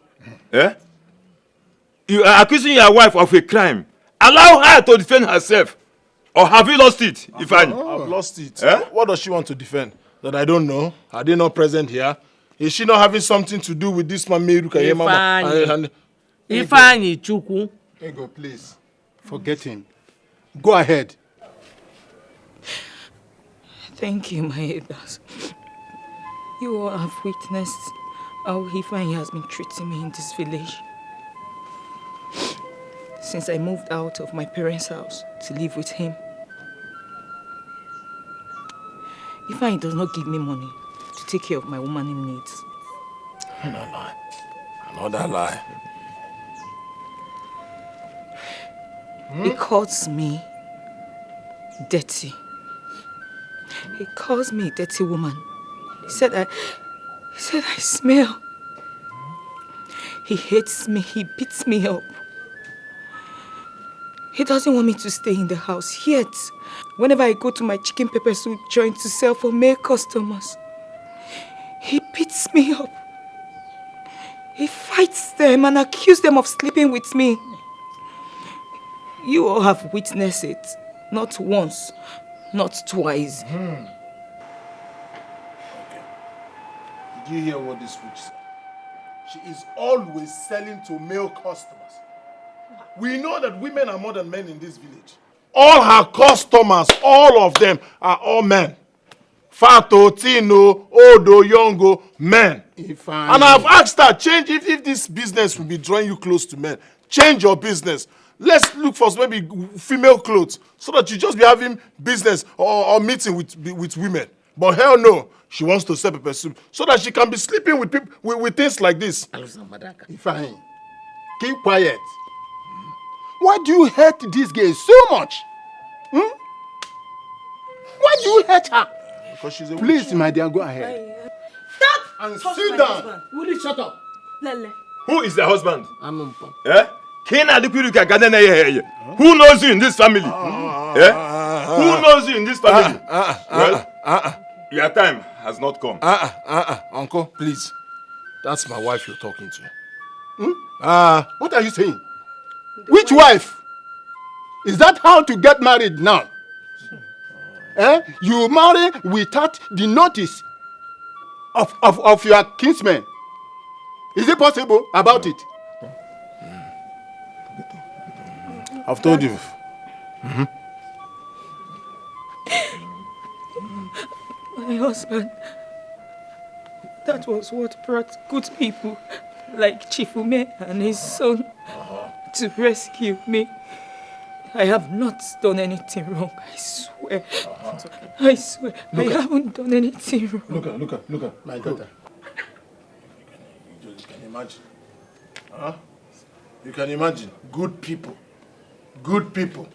[SPEAKER 11] Eh? You are accusing your wife of a crime. Allow her to defend herself. Or have you lost it, Ifeanyi?
[SPEAKER 10] I've lost it.
[SPEAKER 11] Eh?
[SPEAKER 10] What does she want to defend? That I don't know? Are they not present here? Is she not having something to do with this man, Meruka Yemama?
[SPEAKER 18] Ifeanyi Chukwu.
[SPEAKER 2] Ego, please, forget him. Go ahead.
[SPEAKER 9] Thank you, my elders. You all have witnessed how Ifeanyi has been treating me in this village. Since I moved out of my parents' house to live with him. Ifeanyi does not give me money to take care of my woman in needs.
[SPEAKER 10] Another lie. Another lie.
[SPEAKER 9] He calls me dirty. He calls me a dirty woman. He said I smell. He hates me. He beats me up. He doesn't want me to stay in the house. Yet, whenever I go to my chicken pepper soup joint to sell for male customers, he beats me up. He fights them and accuses them of sleeping with me. You all have witnessed it. Not once, not twice.
[SPEAKER 2] Okay. Did you hear what this witch said? She is always selling to male customers. We know that women are more than men in this village. All her customers, all of them, are all men. Fato, Tino, Odo, Yongo, men. And I've asked her, change if this business will be drawing you close to men. Change your business. Let's look for maybe female clothes so that you just be having business or meeting with women. But hell no, she wants to sell pepper soup so that she can be sleeping with people with things like this.
[SPEAKER 20] Ifeanyi, keep quiet. Why do you hate this girl so much? Why do you hate her?
[SPEAKER 2] Because she's a
[SPEAKER 20] Please,
[SPEAKER 2] witch.
[SPEAKER 20] my dear, go ahead.
[SPEAKER 8] Stop!
[SPEAKER 20] And sit down.
[SPEAKER 8] Will you shut up? Lele.
[SPEAKER 11] Who is the husband?
[SPEAKER 20] Amumpa.
[SPEAKER 11] Eh? Who knows you in this family? Who knows you in this family? Well, your time has not come.
[SPEAKER 2] Uncle, please. That's my wife you're talking to.
[SPEAKER 20] What are you saying? Which wife? Is that how to get married now? You marry without the notice of your kinsman. Is it possible about it?
[SPEAKER 2] I've told you.
[SPEAKER 9] My husband, that was what brought good people like Chifume and his son to rescue me. I have not done anything wrong, I swear. I swear, I haven't done anything wrong.
[SPEAKER 2] Look at my daughter. You can imagine. You can imagine. Good people. Good people.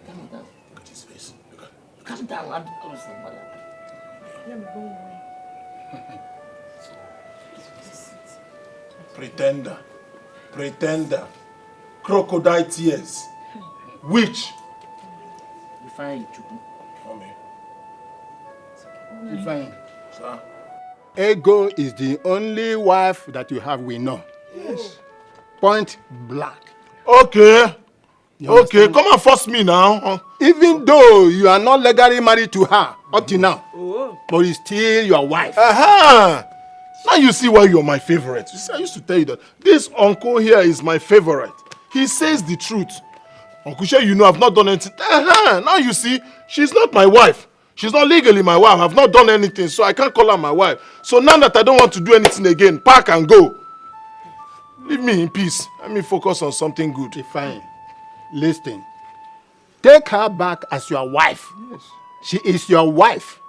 [SPEAKER 2] Look at his face.
[SPEAKER 18] Calm down.
[SPEAKER 2] Pretender. Crocodile tears. Witch.
[SPEAKER 20] Ifeanyi.
[SPEAKER 2] Sir.
[SPEAKER 20] Ego is the only wife that you have, we know.
[SPEAKER 2] Yes.
[SPEAKER 20] Point blank.
[SPEAKER 2] Okay. Okay, come and force me now.
[SPEAKER 20] Even though you are not legally married to her up to now, but it's still your wife.
[SPEAKER 2] Now you see why you're my favorite. You see, I used to tell you that this uncle here is my favorite. He says the truth. Uncle Shay, you know I've not done anything. Now you see, she's not my wife. She's not legally my wife. I've not done anything, so I can't call her my wife. So now that I don't want to do anything again, pack and go. Leave me in peace. Let me focus on something good.
[SPEAKER 20] Fine. Listen. Take her back as your wife.
[SPEAKER 2] Yes.
[SPEAKER 20] She is your wife.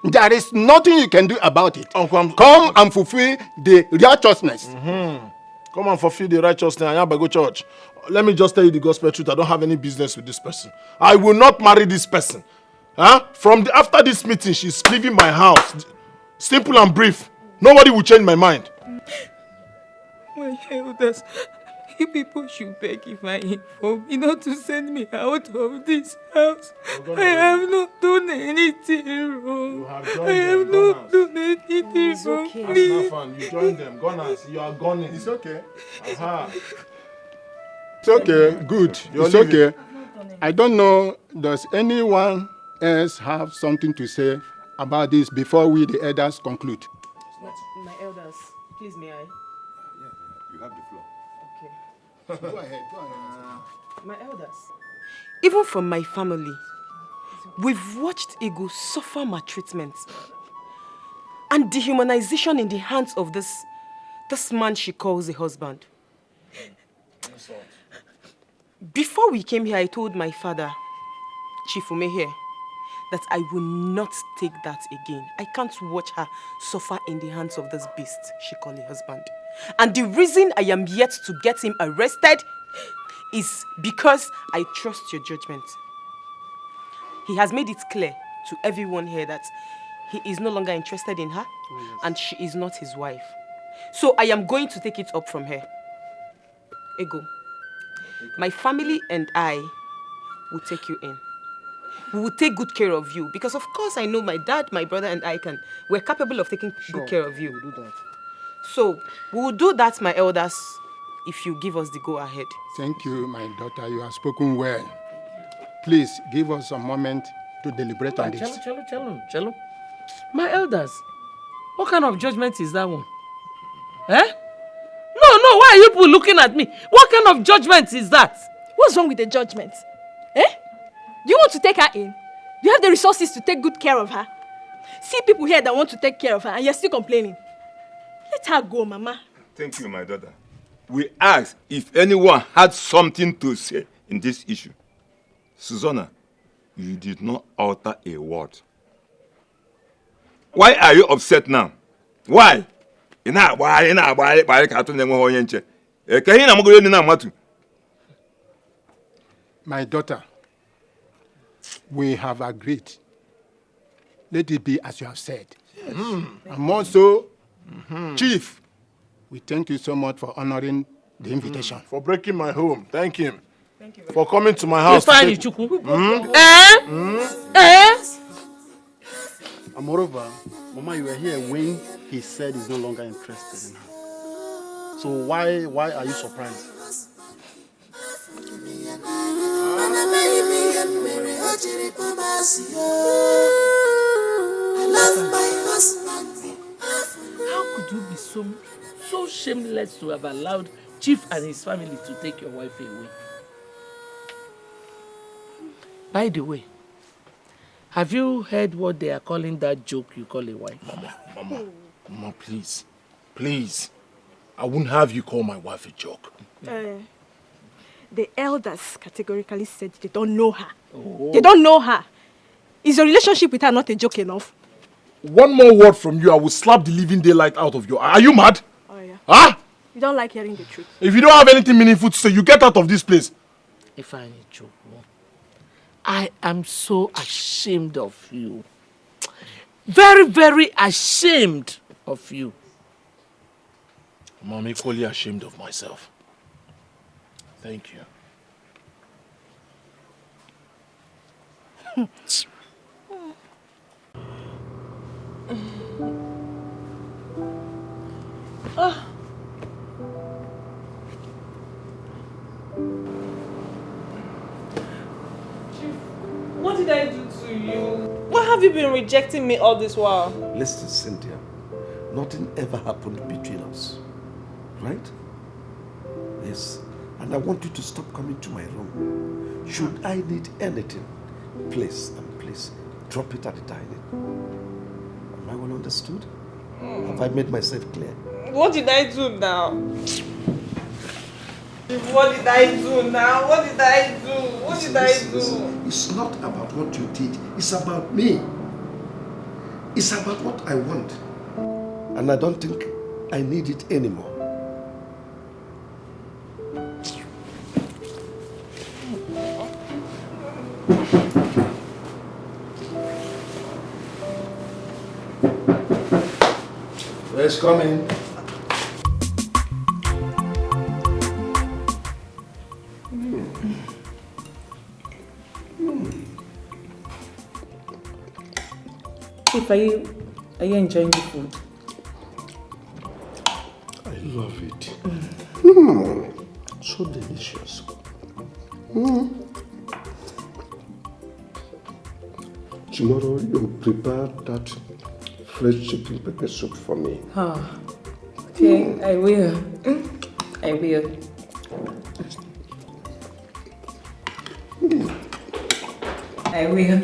[SPEAKER 20] There is nothing you can do about it.
[SPEAKER 2] Uncle,
[SPEAKER 20] come and fulfill the righteousness.
[SPEAKER 2] Come and fulfill the righteousness. I am go church. Let me just tell you the gospel truth. I don't have any business with this person. I will not marry this person. After this meeting, she's leaving my house. Simple and brief. Nobody will change my mind.
[SPEAKER 9] My elders, you people should beg Ifeanyi for me not to send me out of this house. I have not done anything wrong. I have not done anything wrong.
[SPEAKER 2] Okay. Please. You join them. Gunners, you are gunning.
[SPEAKER 20] It's okay. It's okay. Good. It's okay. I don't know. Does anyone else have something to say about this before we, the elders, conclude?
[SPEAKER 4] My elders, please may I?
[SPEAKER 3] You have the floor.
[SPEAKER 4] Okay.
[SPEAKER 20] Go ahead.
[SPEAKER 4] My elders.
[SPEAKER 13] Even from my family, we've watched Ego suffer maltreatment and dehumanization in the hands of this man she calls a husband. Before we came here, I told my father, Chifume here, that I will not take that again. I can't watch her suffer in the hands of this beast she calls a husband. And the reason I am yet to get him arrested is because I trust your judgment. He has made it clear to everyone here that he is no longer interested in her and she is not his wife. So I am going to take it up from her. Ego, my family and I will take you in. We will take good care of you because of course I know my dad, my brother and we're capable of taking good care of you.
[SPEAKER 20] We'll do that.
[SPEAKER 13] So we will do that, my elders, if you give us the go ahead.
[SPEAKER 15] Thank you, my daughter. You have spoken well. Please give us a moment to deliberate on this.
[SPEAKER 18] Chalo. My elders, what kind of judgment is that one? Eh? No, why are you people looking at me? What kind of judgment is that?
[SPEAKER 21] What's wrong with the judgment? Eh? Do you want to take her in? Do you have the resources to take good care of her? See people here that want to take care of her and you're still complaining. Let her go, Mama.
[SPEAKER 11] Thank you, my daughter. We asked if anyone had something to say in this issue. Susanna, you did not utter a word. Why are you upset now? Why?
[SPEAKER 15] My daughter, we have agreed. Let it be as you have said. Yes. And also, Chief, we thank you so much for honoring the invitation.
[SPEAKER 2] For breaking my home. Thank him. Thank you. For coming to my house.
[SPEAKER 20] And moreover, Mama, you were here when he said he's no longer interested in her. So why are you surprised?
[SPEAKER 12] I love my husband.
[SPEAKER 18] How could you be so shameless to have allowed Chief and his family to take your wife away? By the way, have you heard what they are calling that joke you call a wife?
[SPEAKER 2] Mama, please. Please. I wouldn't have you call my wife a joke.
[SPEAKER 21] The elders categorically said they don't know her. Oh. They don't know her. Is your relationship with her not a joke enough?
[SPEAKER 2] One more word from you, I will slap the living daylight out of you. Are you mad?
[SPEAKER 21] Oh, yeah.
[SPEAKER 2] Huh?
[SPEAKER 21] You don't like hearing the truth.
[SPEAKER 2] If you don't have anything meaningful to say, you get out of this place.
[SPEAKER 18] If I need joke, I am so ashamed of you. Very, very ashamed of you.
[SPEAKER 2] I'm equally ashamed of myself. Thank you.
[SPEAKER 8] What did I do to you? Why have you been rejecting me all this while?
[SPEAKER 5] Listen, Cynthia, nothing ever happened between us, right? Yes, and I want you to stop coming to my room. Should I need anything, please, drop it at the dining. Am I well understood? Have I made myself clear?
[SPEAKER 8] What did I do now? What did I do now? What did I do? What did I do?
[SPEAKER 5] Listen. It's not about what you did. It's about me. It's about what I want. And I don't think I need it anymore. Where's coming?
[SPEAKER 9] Chief, are you enjoying the food?
[SPEAKER 5] I love it. So delicious. Tomorrow you prepare that fresh chicken pepper soup for me.
[SPEAKER 9] Oh, okay, I will. I will. I will.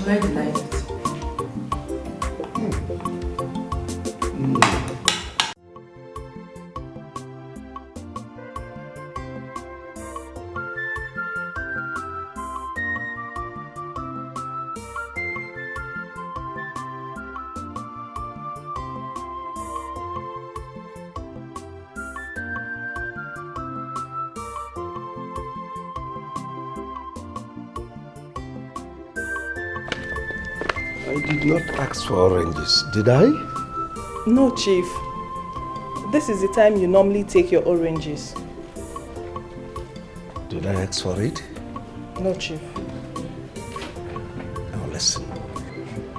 [SPEAKER 9] Very nice.
[SPEAKER 5] I did not ask for oranges, did I?
[SPEAKER 21] No, Chief. This is the time you normally take your oranges.
[SPEAKER 5] Did I ask for it?
[SPEAKER 21] No, Chief.
[SPEAKER 5] Now listen.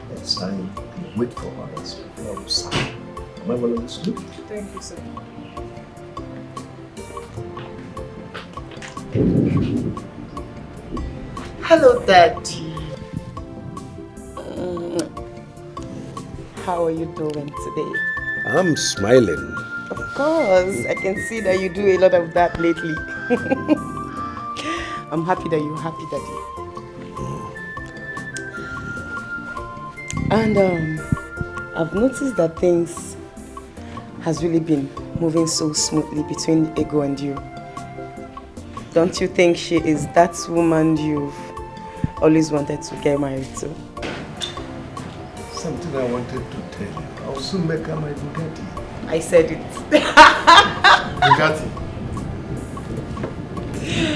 [SPEAKER 5] Next time, wait for others before you sign. Am I well understood?
[SPEAKER 21] Thank you, sir.
[SPEAKER 13] Hello, Daddy. How are you doing today?
[SPEAKER 5] I'm smiling.
[SPEAKER 13] Of course, I can see that you do a lot of that lately. I'm happy that you're happy, Daddy. And I've noticed that things has really been moving so smoothly between Ego and you. Don't you think she is that woman you've always wanted to get married to?
[SPEAKER 5] Something I wanted to tell you. I'll soon make her my Bugatti.
[SPEAKER 13] I said it.
[SPEAKER 5] Bugatti.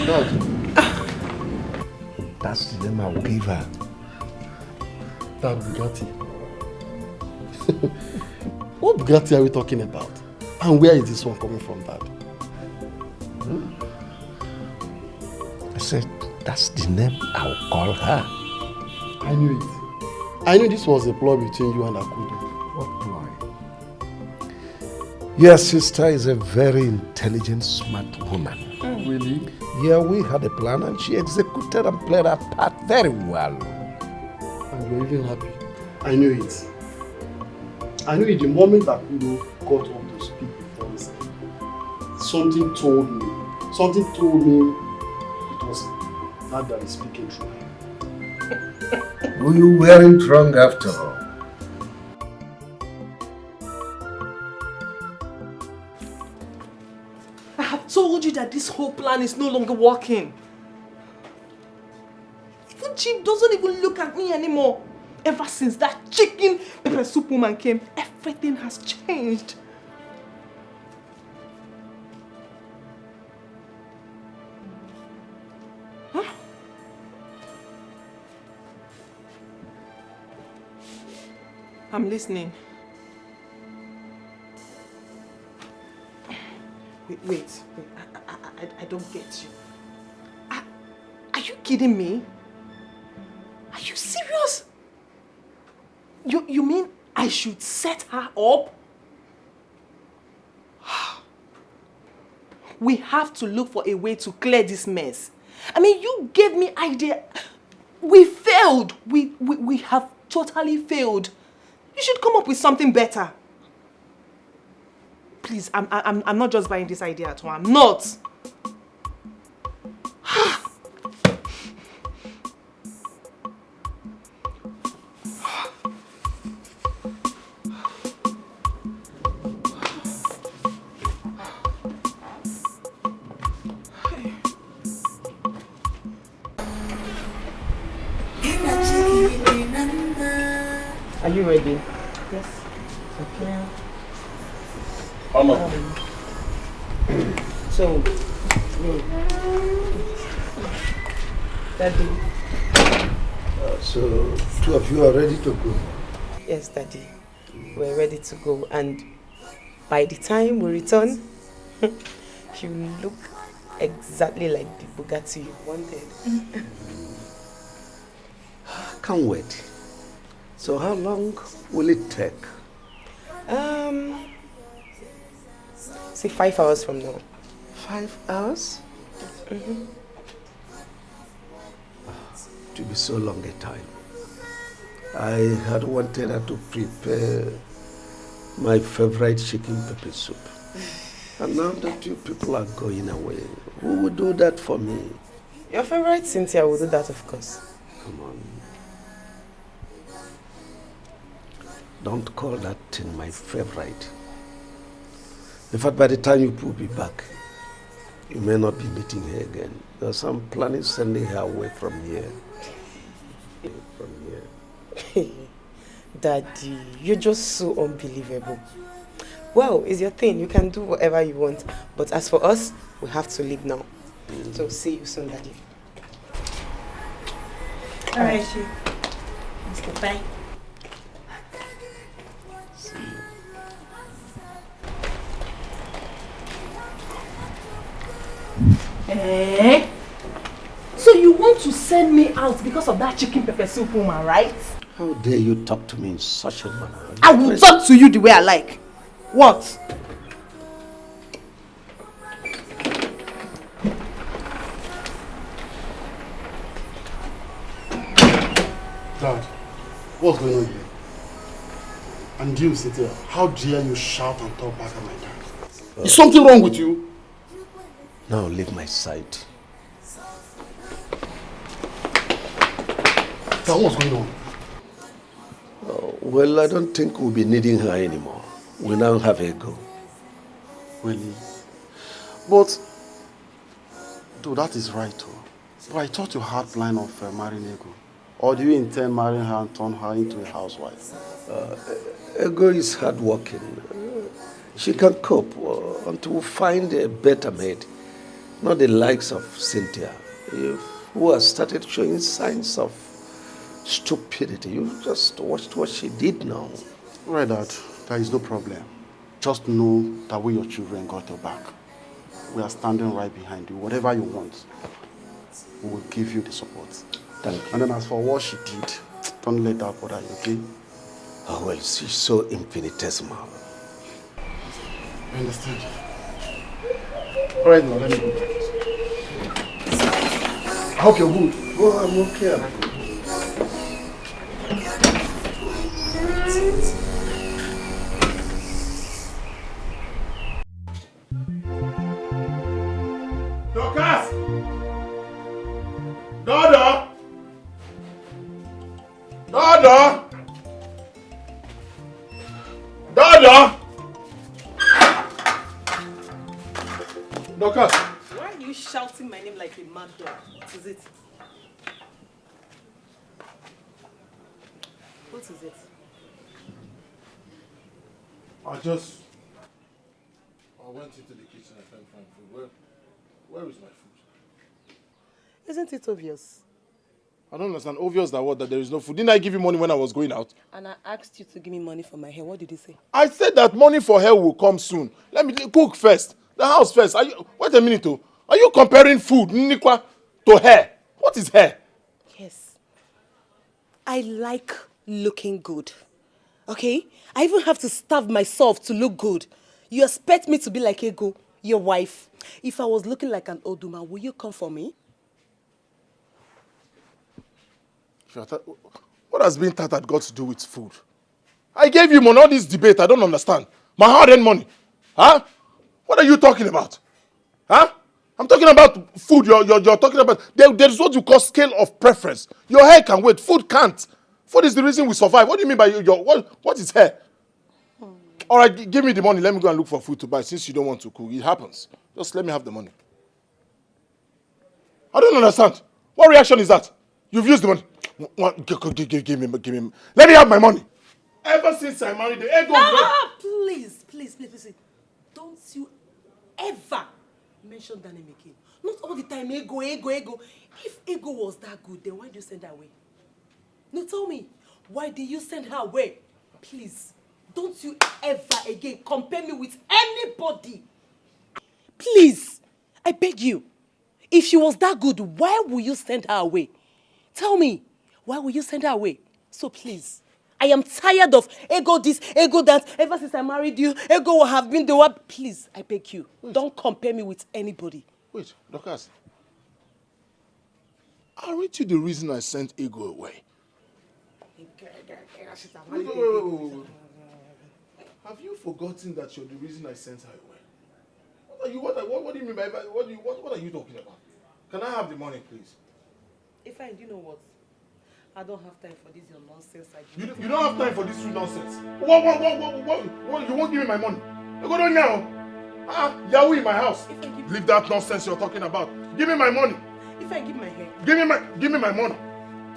[SPEAKER 5] Dad. That's the name I will give her.
[SPEAKER 10] That Bugatti. What Bugatti are we talking about? And where is this one coming from, Dad?
[SPEAKER 5] I said, that's the name I'll call her.
[SPEAKER 10] I knew it. I knew this was a ploy between you and Akudo.
[SPEAKER 5] What ploy? Your sister is a very intelligent, smart woman.
[SPEAKER 10] Really?
[SPEAKER 5] Yeah, we had a plan and she executed and played her part very well.
[SPEAKER 10] And you're even happy. I knew it. I knew it the moment Akudo got up to speak before me. Something told me it was that is speaking true.
[SPEAKER 5] Who you weren't wrong after all.
[SPEAKER 21] I have told you that this whole plan is no longer working. Even Chief doesn't even look at me anymore. Ever since that chicken pepper soup woman came, everything has changed. Huh? I'm listening. Wait. I don't get you. Are you kidding me? Are you serious? You mean I should set her up? We have to look for a way to clear this mess. I mean, you gave me idea. We failed. We have totally failed. You should come up with something better. Please, I'm not just buying this idea at all. I'm not.
[SPEAKER 13] Are you ready?
[SPEAKER 21] Yes.
[SPEAKER 13] Okay.
[SPEAKER 21] So, Daddy.
[SPEAKER 5] So, two of you are ready to go?
[SPEAKER 13] Yes, Daddy. We're ready to go, and by the time we return, you look exactly like the Bugatti you wanted.
[SPEAKER 5] Can't wait. So how long will it take?
[SPEAKER 13] Say 5 hours from now.
[SPEAKER 5] 5 hours?
[SPEAKER 13] Mm-hmm.
[SPEAKER 5] To be so long a time. I had wanted her to prepare my favorite chicken pepper soup. And now that you people are going away, who will do that for me?
[SPEAKER 13] Your favorite Cynthia will do that, of course.
[SPEAKER 5] Come on. Don't call that thing my favorite. In fact, by the time you will be back, you may not be meeting her again. Because I'm planning sending her away from here.
[SPEAKER 13] Daddy, you're just so unbelievable. Well, it's your thing. You can do whatever you want. But as for us, we have to leave now. So see you soon, Daddy.
[SPEAKER 21] Alright, Chief. Let's go. Bye. Eh? So you want to send me out because of that chicken pepper soup woman, right?
[SPEAKER 5] How dare you talk to me in such a manner?
[SPEAKER 21] I will talk to you the way I like. What?
[SPEAKER 2] Dad, what's going on here? And you, Cynthia, how dare you shout and talk back at my dad? Is something wrong with you?
[SPEAKER 5] Now leave my side.
[SPEAKER 2] Dad, what's going on?
[SPEAKER 5] Well, I don't think we'll be needing her anymore. We now have Ego.
[SPEAKER 2] Really? But, dude, that is right too. But I thought you had plan of marrying Ego. Or do you intend marrying her and turn her into a housewife?
[SPEAKER 5] Ego is hardworking. She can cope until we find a better maid. Not the likes of Cynthia, who has started showing signs of stupidity. You just watched what she did now.
[SPEAKER 2] Right, Dad. There is no problem. Just know that we, your children, got your back. We are standing right behind you. Whatever you want, we will give you the support.
[SPEAKER 5] Thank you.
[SPEAKER 2] And then as for what she did, don't let that bother you, okay?
[SPEAKER 5] Oh, well, she's so infinitesimal.
[SPEAKER 2] I understand. All right, now, let me go. I hope you're good.
[SPEAKER 5] Oh, I'm okay.
[SPEAKER 2] Dorcas! Dodo! Dodo! Dodo! Dorcas!
[SPEAKER 21] Why are you shouting my name like a mad dog? What is it? What is it?
[SPEAKER 2] I went into the kitchen and found food. Where is my food?
[SPEAKER 21] Isn't it obvious?
[SPEAKER 2] I don't understand. Obvious that what? That there is no food. Didn't I give you money when I was going out?
[SPEAKER 21] And I asked you to give me money for my hair. What did you say?
[SPEAKER 2] I said that money for hair will come soon. Let me cook first. The house first. Wait a minute. Oh. Are you comparing food, Nikwa, to hair? What is hair?
[SPEAKER 21] Yes. I like looking good. Okay? I even have to starve myself to look good. You expect me to be like Ego, your wife. If I was looking like an old woman, will you come for me?
[SPEAKER 2] What has been that got to do with food? I gave you money. All this debate, I don't understand. My hard-earned money. Huh? What are you talking about? Huh? I'm talking about food. You're talking about... There's what you call scale of preference. Your hair can wait. Food can't. Food is the reason we survive. What do you mean by what is hair? All right, give me the money. Let me go and look for food to buy since you don't want to cook. It happens. Just let me have the money. I don't understand. What reaction is that? You've used the money. Give me. Let me have my money. Ever since I married the ego...
[SPEAKER 21] Please. Don't you ever mention that name again. Not all the time, Ego. If Ego was that good, then why did you send her away? No, tell me. Why did you send her away? Please. Don't you ever again compare me with anybody. Please. I beg you. If she was that good, why will you send her away? Tell me. Why will you send her away? So please. I am tired of Ego this, Ego that. Ever since I married you, Ego will have been the one. Please, I beg you. Don't compare me with anybody.
[SPEAKER 2] Wait, Dorcas. Aren't you the reason I sent Ego away? Wait. Have you forgotten that you're the reason I sent her away? What do you mean by what are you talking about? Can I have the money, please?
[SPEAKER 21] If I do you know what? I don't have time for this your nonsense.
[SPEAKER 2] You don't have time for this nonsense. What? You won't give me my money. You go down now. Yahoo in my house. Leave that nonsense you're talking about. Give me my money.
[SPEAKER 21] If I give my hair.
[SPEAKER 2] Give me my money.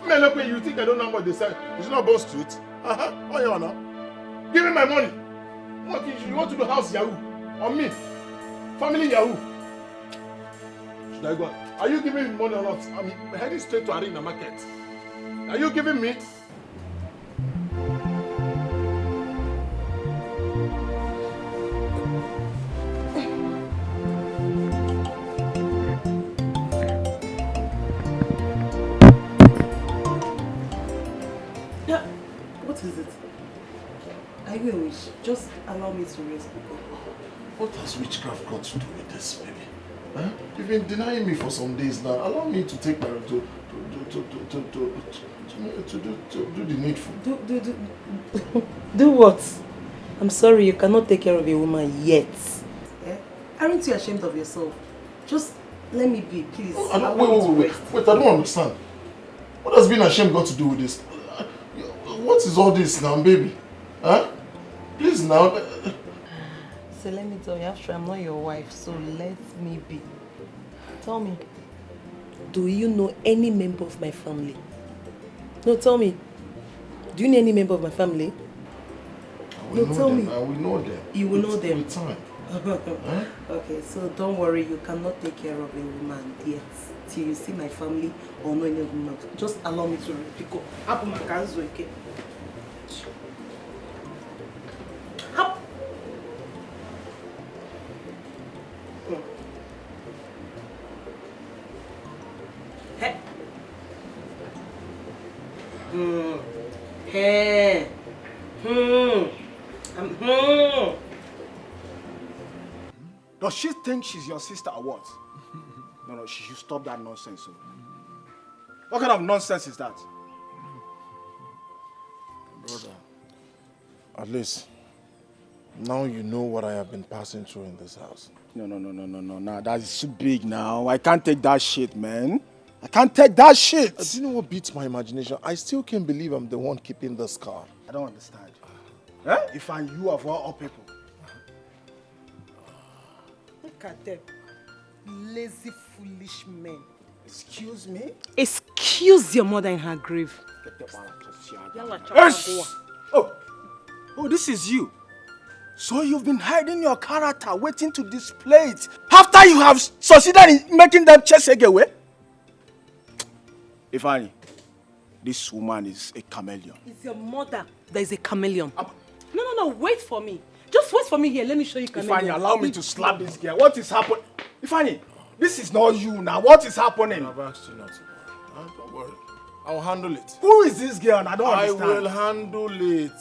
[SPEAKER 2] Look, you think I don't know what they say? It's not Bond Street. Oh, yeah, now. Give me my money. What you want to do house Yahoo? On me? Family Yahoo? Should I go? Are you giving me money or not? I'm heading straight to Arena Market. Are you giving me?
[SPEAKER 13] is it? I will. Just allow me to rest.
[SPEAKER 2] What has witchcraft got to do with this, baby? Huh? You've been denying me for some days now. Allow me to take my to do the needful.
[SPEAKER 13] Do what? I'm sorry, you cannot take care of a woman yet. Eh? Aren't you ashamed of yourself? Just let me be, please.
[SPEAKER 2] Wait, I don't understand. What has being ashamed got to do with this? What is all this now, baby? Huh? Please now.
[SPEAKER 13] So let me tell you, actually, I'm not your wife, so let me be. Tell me, do you know any member of my family? No, tell me. Do you know any member of my family? No, tell me.
[SPEAKER 2] I will know them.
[SPEAKER 13] You will know them.
[SPEAKER 2] With time.
[SPEAKER 13] Huh? Okay, so don't worry, you cannot take care of a woman yet till you see my family or know any of them. Just allow me to pick up. Up my hands, okay? Up. Hey. Hey.
[SPEAKER 3] Does she think she's your sister or what? No, she should stop that nonsense. So. What kind of nonsense is that?
[SPEAKER 2] Brother, at least now you know what I have been passing through in this house.
[SPEAKER 3] No. That's too big now. I can't take that shit, man. I can't take that shit.
[SPEAKER 2] Do you know what beats my imagination? I still can't believe I'm the one keeping the scar.
[SPEAKER 3] I don't understand. Eh? If I'm you of all people.
[SPEAKER 13] Look at them. Lazy, foolish men.
[SPEAKER 3] Excuse me?
[SPEAKER 13] Excuse your mother in her grave.
[SPEAKER 3] Oh, this is you. So you've been hiding your character, waiting to display it after you have succeeded in making them chase away? Ifeanyi, this woman is a chameleon.
[SPEAKER 13] It's your mother that is a chameleon. No, wait for me. Just wait for me here. Let me show you chameleon.
[SPEAKER 3] Ifeanyi, allow me to slap this girl. What is happening? Ifeanyi, this is not you now. What is happening?
[SPEAKER 2] I've asked you not to worry. Don't worry. I'll handle it.
[SPEAKER 3] Who is this girl? I don't understand.
[SPEAKER 2] I will handle it.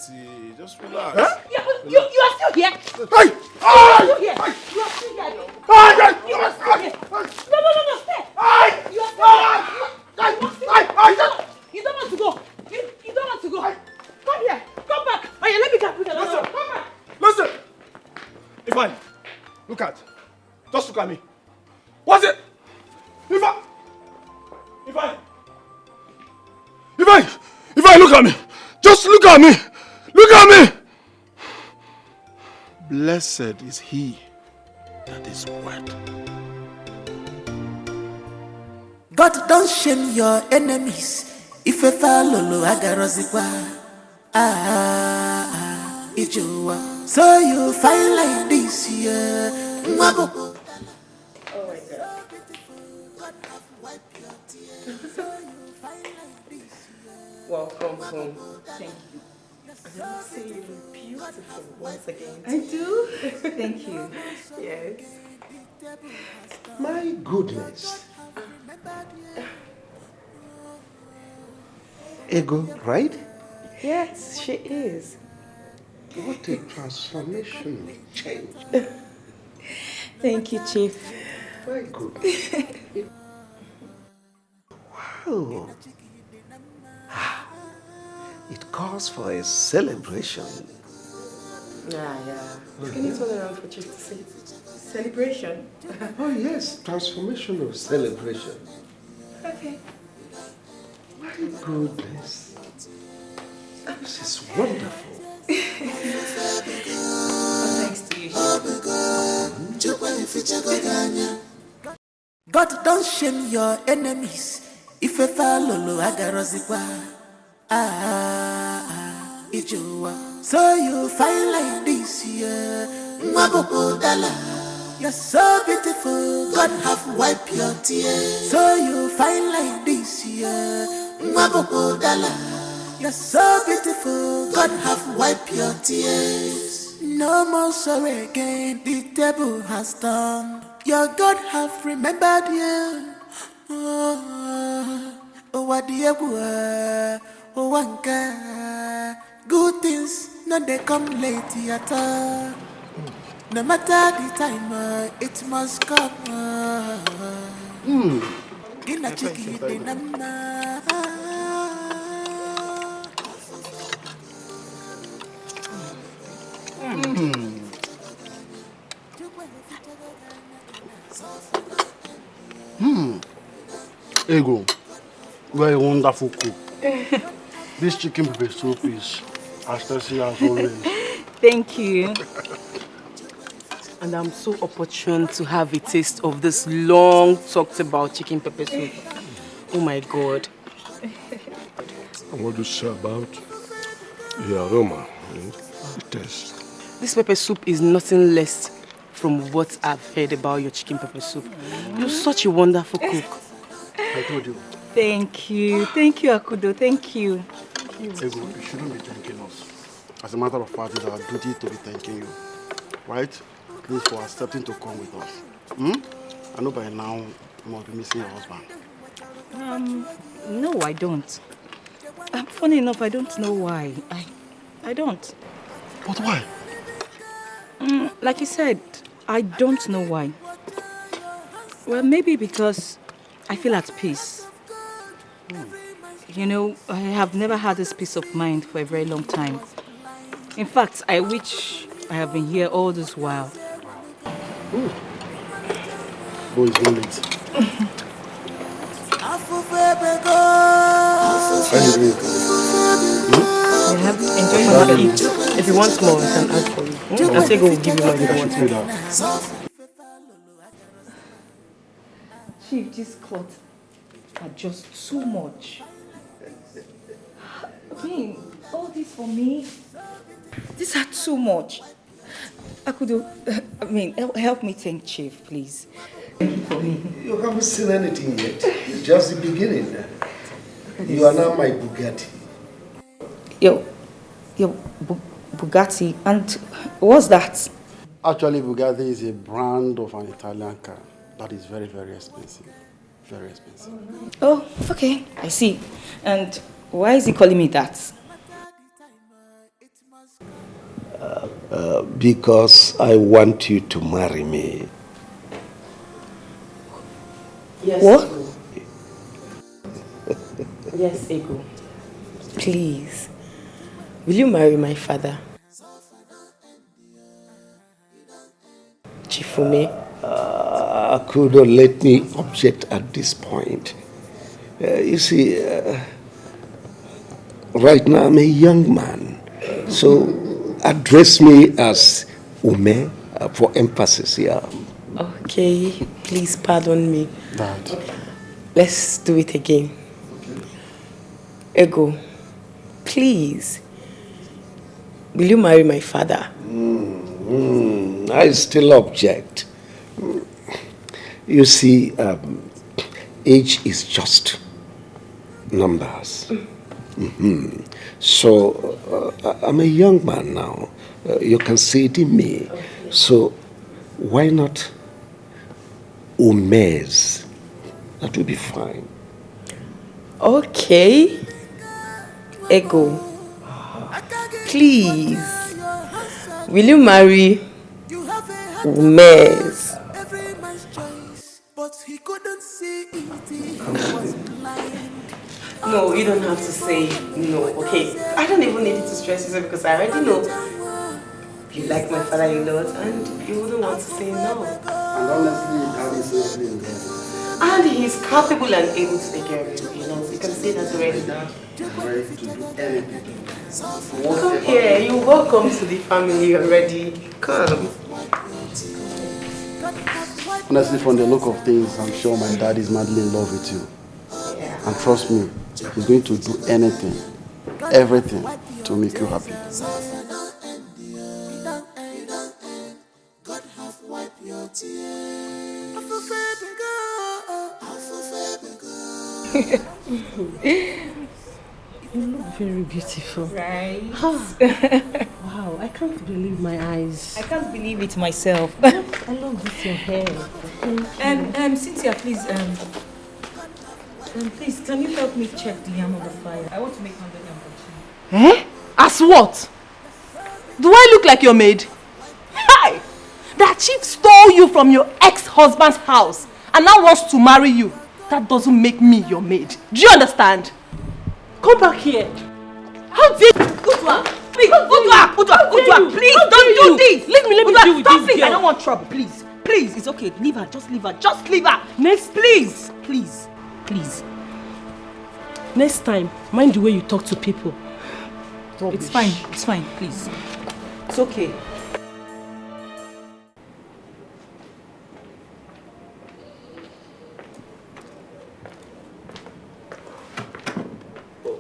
[SPEAKER 2] Just relax.
[SPEAKER 3] Huh?
[SPEAKER 13] You are still here.
[SPEAKER 3] Hey!
[SPEAKER 13] You are still here. You are still here. You are still here. No, stay. You are still here. You don't want to go. You don't want to go. Come here. Come back. Oh yeah, let me get with you.
[SPEAKER 3] Listen.
[SPEAKER 13] Come back.
[SPEAKER 3] Listen. Ifeanyi, look at. Just look at me. What's it? Ifeanyi, look at me. Just look at me. Look at me.
[SPEAKER 2] Blessed is he that is wed.
[SPEAKER 12] God don't shame your enemies. If a follow agarozikwa. Ijowa. So you find like this year.
[SPEAKER 9] Oh my God. Welcome home. Thank you. I see you look beautiful once again.
[SPEAKER 4] I do. Thank you.
[SPEAKER 9] Yes.
[SPEAKER 5] My goodness. Ego, right?
[SPEAKER 9] Yes, she is.
[SPEAKER 5] What a transformational change.
[SPEAKER 9] Thank you, Chief.
[SPEAKER 5] My goodness. Wow. It calls for a celebration.
[SPEAKER 9] Yeah. Can you turn around for Chief to see? Celebration?
[SPEAKER 5] Oh yes, transformational celebration.
[SPEAKER 9] Okay.
[SPEAKER 5] My goodness. This is wonderful.
[SPEAKER 9] Thanks to you.
[SPEAKER 12] God don't shame your enemies. If a follow agarozikwa. Ijowa. So you find like this year. You're so beautiful. God have wiped your tears. So you find like this year. You're so beautiful. God have wiped your tears. No more sorry again. The table has turned. Your God have remembered you. Oh, what do you want? Oh, wanka. Good. no they come late at all. No matter the time, it must come. In a chicken, in a
[SPEAKER 20] Ego, you are a wonderful cook. This chicken pepper soup is as tasty as always.
[SPEAKER 13] Thank you. And I'm so opportune to have a taste of this long talked about chicken pepper soup. Oh my God.
[SPEAKER 5] And what do you say about the aroma and the taste?
[SPEAKER 13] This pepper soup is nothing less from what I've heard about your chicken pepper soup. You're such a wonderful cook.
[SPEAKER 20] I told you.
[SPEAKER 4] Thank you, Akudo, thank you.
[SPEAKER 20] Ego, you shouldn't be thanking us. As a matter of fact, it's our duty to be thanking you. Right? Please, for accepting to come with us. I know by now you must be missing your husband.
[SPEAKER 4] No, I don't. Funny enough, I don't know why. I don't.
[SPEAKER 20] But why?
[SPEAKER 4] Like you said, I don't know why. Well, maybe because I feel at peace. You know, I have never had this peace of mind for a very long time. In fact, I wish I have been here all this while.
[SPEAKER 20] Boy, it's not late.
[SPEAKER 13] Enjoy your eat. If you want more, I can ask for you. I'll say go will give you money if you want more.
[SPEAKER 4] Chief, these clothes are just too much. I mean, all this for me, these are too much. Help me thank Chief, please. For me.
[SPEAKER 5] You haven't seen anything yet. It's just the beginning. You are now my Bugatti.
[SPEAKER 4] Yo, Bugatti, and what's that?
[SPEAKER 20] Actually, Bugatti is a brand of an Italian car that is very, very expensive. Very expensive.
[SPEAKER 4] Oh, okay, I see. And why is he calling me that?
[SPEAKER 5] Because I want you to marry me.
[SPEAKER 13] Yes,
[SPEAKER 4] What?
[SPEAKER 13] Ego. Yes, Ego. Please, will you marry my father? Chifume?
[SPEAKER 5] Akudo, let me object at this point. You see, right now I'm a young man, so address me as Ume for emphasis here.
[SPEAKER 13] Okay, please pardon me.
[SPEAKER 20] Dad.
[SPEAKER 13] Let's do it again. Ego, please, will you marry my father?
[SPEAKER 5] I still object. You see, age is just numbers. So, I'm a young man now. You can see it in me. So, why not Umes? That will be fine.
[SPEAKER 13] Okay. Ego, please, will you marry Umes?
[SPEAKER 12] But he couldn't see it. He was blind.
[SPEAKER 13] No, you don't have to say no, okay? I don't even need you to stress yourself because I already know you like my father a lot and you wouldn't want to say no.
[SPEAKER 20] And honestly, Dad is lovely in love.
[SPEAKER 13] And he's capable and able to take care of you, you know, you can say that already.
[SPEAKER 20] I'm ready to do anything.
[SPEAKER 13] Come here, you're welcome to the family already. Come.
[SPEAKER 20] Honestly, from the look of things, I'm sure my dad is madly in love with you.
[SPEAKER 13] Yeah.
[SPEAKER 20] And trust me, he's going to do anything, everything to make you happy.
[SPEAKER 8] You look very beautiful.
[SPEAKER 4] Right?
[SPEAKER 8] Wow, I can't believe my eyes.
[SPEAKER 4] I can't believe it myself.
[SPEAKER 8] I love this your hair.
[SPEAKER 4] Cynthia, please, please, can you help me check the yam of the fire? I want to make 100 yam for
[SPEAKER 8] Eh? As what? Do I look like your maid? Hi! That chief stole you from your ex-husband's house and now wants to marry you. That doesn't make me your maid. Do you understand? Come back here. How dare you?
[SPEAKER 4] Udwa, please, Udwa, please, don't do this.
[SPEAKER 8] Let me deal with
[SPEAKER 4] stop
[SPEAKER 8] this
[SPEAKER 4] this.
[SPEAKER 8] girl.
[SPEAKER 4] I don't want trouble, please. Please, it's okay. Leave her, just leave her.
[SPEAKER 8] Next,
[SPEAKER 4] Please.
[SPEAKER 8] Next time, mind the way you talk to people.
[SPEAKER 4] It's fine, please. It's okay.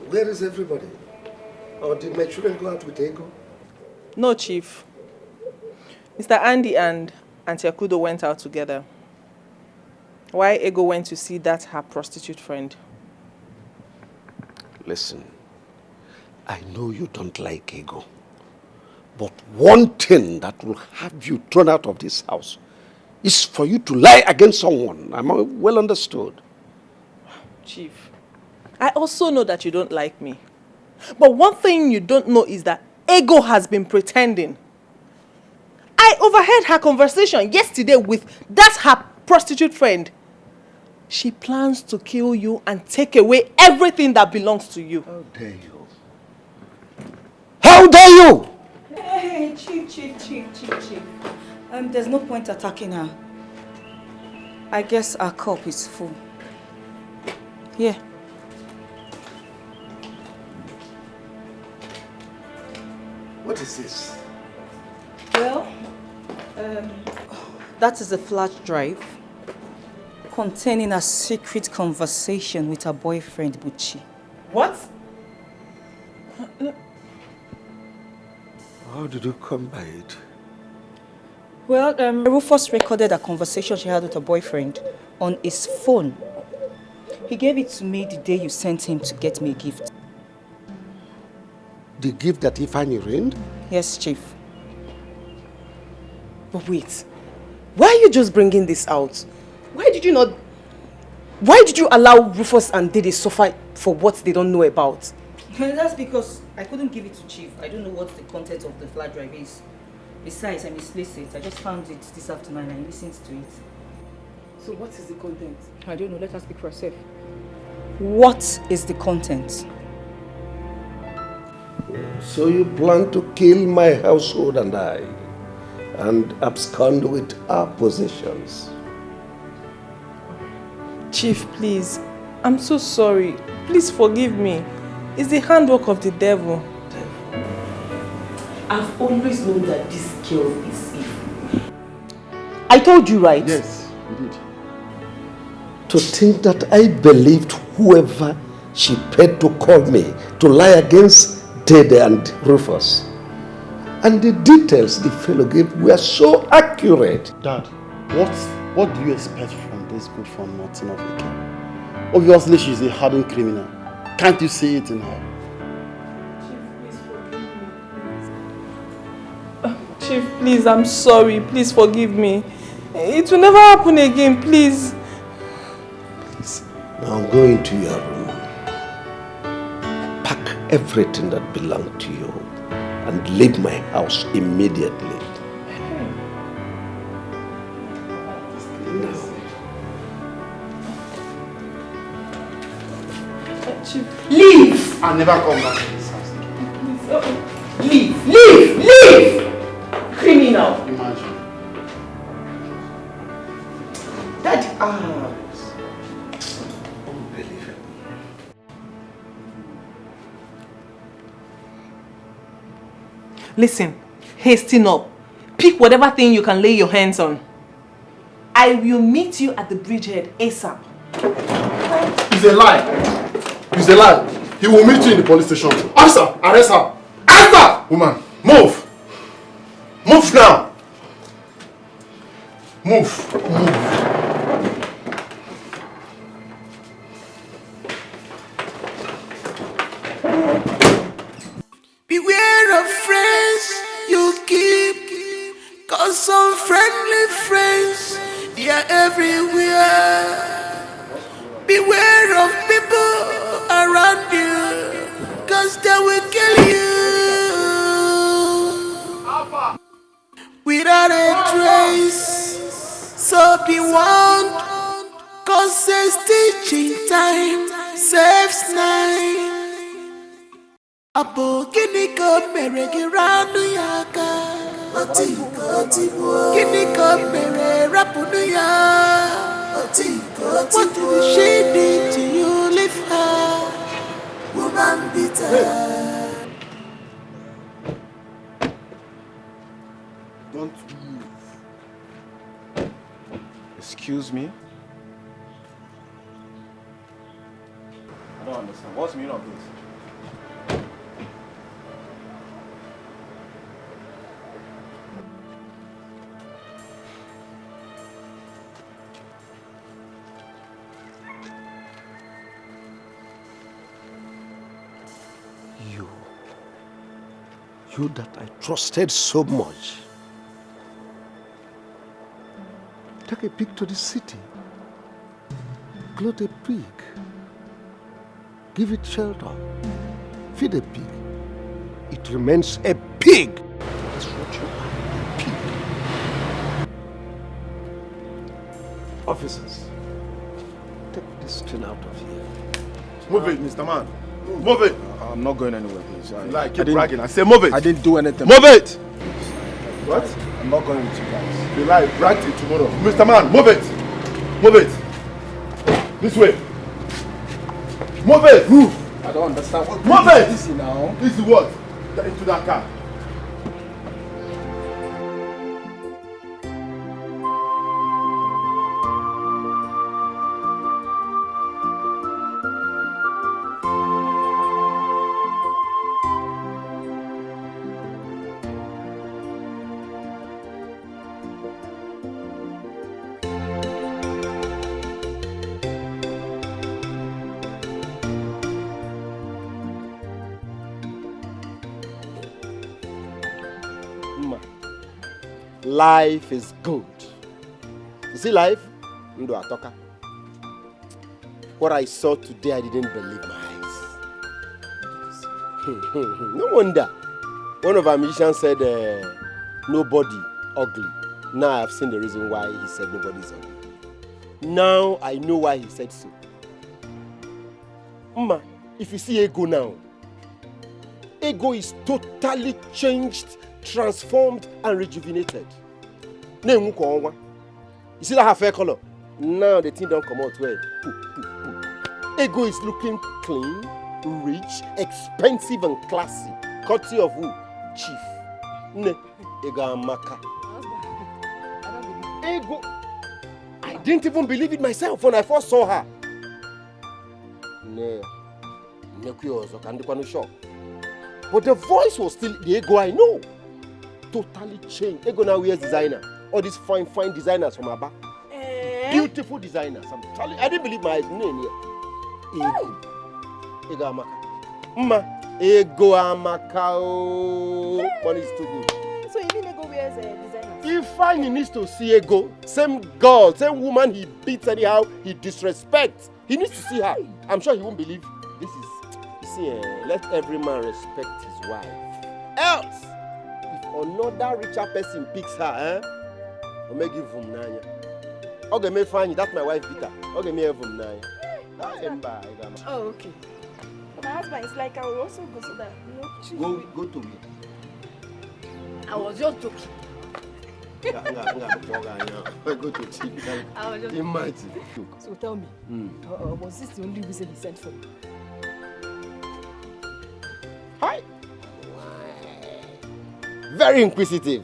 [SPEAKER 5] Where is everybody? Or did my children go out with Ego?
[SPEAKER 21] No, Chief. Mr. Andy and Auntie Akudo went out together. Why Ego went to see that her prostitute friend?
[SPEAKER 5] Listen, I know you don't like Ego. But one thing that will have you thrown out of this house is for you to lie against someone. I'm well understood.
[SPEAKER 21] Chief, I also know that you don't like me. But one thing you don't know is that Ego has been pretending. I overheard her conversation yesterday with that her prostitute friend. She plans to kill you and take away everything that belongs to you.
[SPEAKER 5] How dare you? How dare you?
[SPEAKER 4] Hey, Chief. There's no point attacking her. I guess our cup is full. Here.
[SPEAKER 5] What is this?
[SPEAKER 4] Well, that is a flash drive containing a secret conversation with her boyfriend, Buchi.
[SPEAKER 21] What?
[SPEAKER 5] How did you come by it?
[SPEAKER 4] Well, Rufus recorded a conversation she had with her boyfriend on his phone. He gave it to me the day you sent him to get me a gift.
[SPEAKER 5] The gift that Ifeanyi reigned?
[SPEAKER 4] Yes, Chief.
[SPEAKER 13] But wait, why are you just bringing this out? Why did you allow Rufus and Dede suffer for what they don't know about?
[SPEAKER 4] That's because I couldn't give it to Chief. I don't know what the content of the flash drive is. Besides, I mislaced it. I just found it this afternoon and I listened to it.
[SPEAKER 13] So what is the content?
[SPEAKER 4] I don't know. Let her speak for herself. What is the content?
[SPEAKER 5] So you plan to kill my household and I, and abscond with our possessions.
[SPEAKER 21] Chief, please. I'm so sorry. Please forgive me. It's the handwork of the devil.
[SPEAKER 13] I've always known that this girl is evil. I told you, right?
[SPEAKER 5] Yes, you did. To think that I believed whoever she paid to call me to lie against Dede and Rufus. And the details the fellow gave were so accurate.
[SPEAKER 22] Dad, what do you expect from this good for nothing of a girl? Obviously, she's a hardened criminal. Can't you see it in her?
[SPEAKER 21] Chief, please, I'm sorry. Please forgive me. It will never happen again, please.
[SPEAKER 5] Now go into your room. Pack everything that belonged to you and leave my house immediately.
[SPEAKER 21] Chief.
[SPEAKER 13] Leave!
[SPEAKER 22] I'll never come back to this house.
[SPEAKER 13] Leave! Leave! Leave! Criminal!
[SPEAKER 22] Imagine.
[SPEAKER 13] Daddy,
[SPEAKER 5] Unbelievable.
[SPEAKER 8] Listen, hasten up. Pick whatever thing you can lay your hands on. I will meet you at the bridgehead ASAP.
[SPEAKER 10] It's a lie. It's a lie. He will meet you in the police station. Officer, arrest her. Arrest her! Woman, move. Move now. Move.
[SPEAKER 12] Beware of friends you keep, cause some friendly friends, they are everywhere. Beware of people around you, cause they will kill you. be warned, cause says teaching time saves 9. Apo kini ko mere giranu yaka, kini ko mere rapunu ya. What did she did to you, leave her, woman bitter.
[SPEAKER 3] Don't move. Excuse me? I don't understand. What's the meaning of this?
[SPEAKER 5] You that I trusted so much. Take a pig to the city. Clothe a pig. Give it shelter. Feed a pig. It remains a pig. That's what you are, a pig. Officers, take this thing out of here.
[SPEAKER 3] Move it, Mr. Man. Move it. I'm not going anywhere, please.
[SPEAKER 10] Keep bragging. I say move it.
[SPEAKER 3] I didn't do anything.
[SPEAKER 10] Move it.
[SPEAKER 3] What? I'm not going with you guys.
[SPEAKER 10] You lie, brag till tomorrow. Mr. Man, move it. Move it. This way. Move it. Move.
[SPEAKER 3] I don't understand what.
[SPEAKER 10] Move it.
[SPEAKER 3] This is now.
[SPEAKER 10] This is what? Get into that car.
[SPEAKER 6] Life is good. You see life? Ndo atoka. What I saw today, I didn't believe my eyes. No wonder. One of our musicians said, nobody ugly. Now I have seen the reason why he said nobody is ugly. Now I know why he said so. Mma, if you see Ego now, Ego is totally changed, transformed, and rejuvenated. You see that her fair color? Now the thing don't come out well. Ego is looking clean, rich, expensive, and classy. Courtesy of who? Chief. Ne, Ego Amaka. Ego. I didn't even believe it myself when I first saw her. Ne, but the voice was still the Ego I know. Totally changed. Ego now wears designer. All these fine designers from Abba. Beautiful designers. I'm telling you, I didn't believe my eyes. Ego Amaka. Ego Amaka. Money is too good.
[SPEAKER 4] So even Ego wears designers?
[SPEAKER 6] If he needs to see Ego, same girl, same woman he beats anyhow, he disrespects. He needs to see her. I'm sure he won't believe this is. You see, let every man respect his wife. Else, if another richer person picks her, I'll make you from nine. Okay, me find you. That's my wife, Vita. Okay, me from nine.
[SPEAKER 4] Oh, okay. My husband is like, I will also go so that,
[SPEAKER 6] Go to me.
[SPEAKER 4] I was just joking.
[SPEAKER 6] Go to Chief.
[SPEAKER 4] I was just
[SPEAKER 6] Imagine.
[SPEAKER 4] So tell me, was this the only reason he sent for me?
[SPEAKER 6] Hi. Very inquisitive.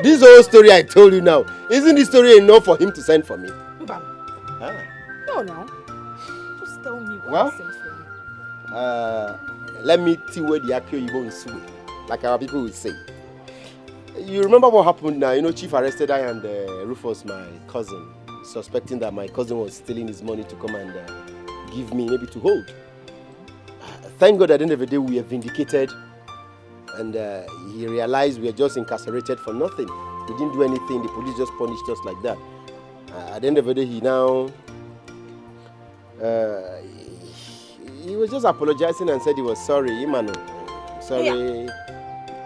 [SPEAKER 6] This whole story I told you now, isn't this story enough for him to send for me?
[SPEAKER 4] No. Just tell me why he sent for me.
[SPEAKER 6] Let me see where the Akio you won't sue, like our people would say. You remember what happened now? You know, Chief arrested I and Rufus, my cousin, suspecting that my cousin was stealing his money to come and give me, maybe to hold. Thank God at the end of the day we are vindicated. And he realized we are just incarcerated for nothing. We didn't do anything. The police just punished us like that. At the end of the day, he now... he was just apologizing and said he was sorry. Imano, sorry.
[SPEAKER 4] Yeah.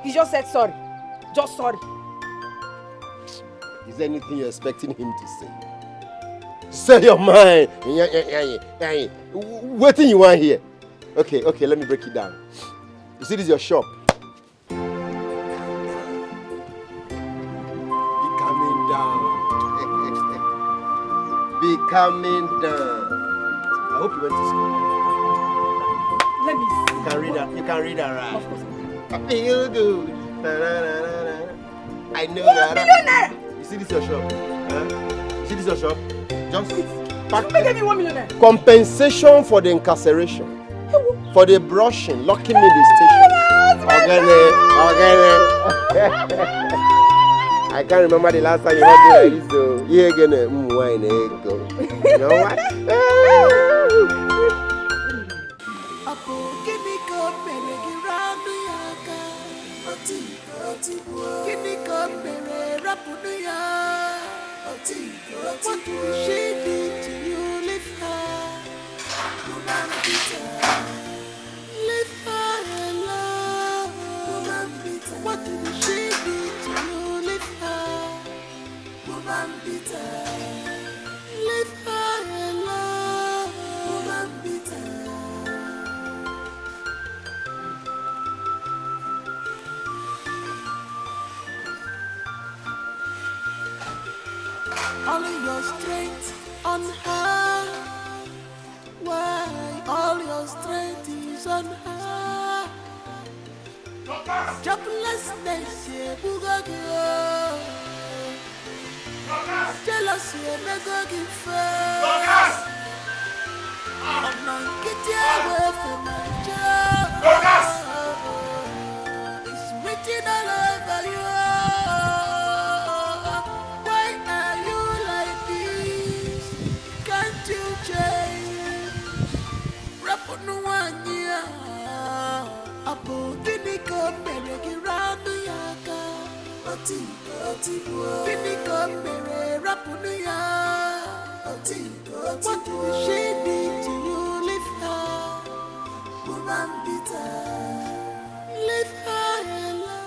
[SPEAKER 4] He just said sorry. Just sorry.
[SPEAKER 6] Is there anything you're expecting him to say? Say your mind. What thing you want here? Okay, let me break it down. You see, this is your shop. Be coming down. Be coming down. I hope you went to school.
[SPEAKER 8] Let me see.
[SPEAKER 6] You can read that, right?
[SPEAKER 8] Of course.
[SPEAKER 6] I feel good. I know that. You see this your shop? Huh? You see this your shop? Just pack.
[SPEAKER 8] Give me 1 million.
[SPEAKER 6] Compensation for the incarceration. For the brushing, locking me in the station. I can't remember the last time you heard me like this though. You're gonna wine go. You know what?
[SPEAKER 12] What did she do to you? Leave her. Woman beater. Leave her alone. Woman beater. What did she do to you? Leave her. Woman beater. Leave her alone. Woman beater. All your strength on her. Why all your strength is on her? Joblessness, Bugagio. Jealousy, Megagi fair. I'm not getting away from my job. It's written all over you. What did she do to you? Leave her. Woman beater. Leave her alone.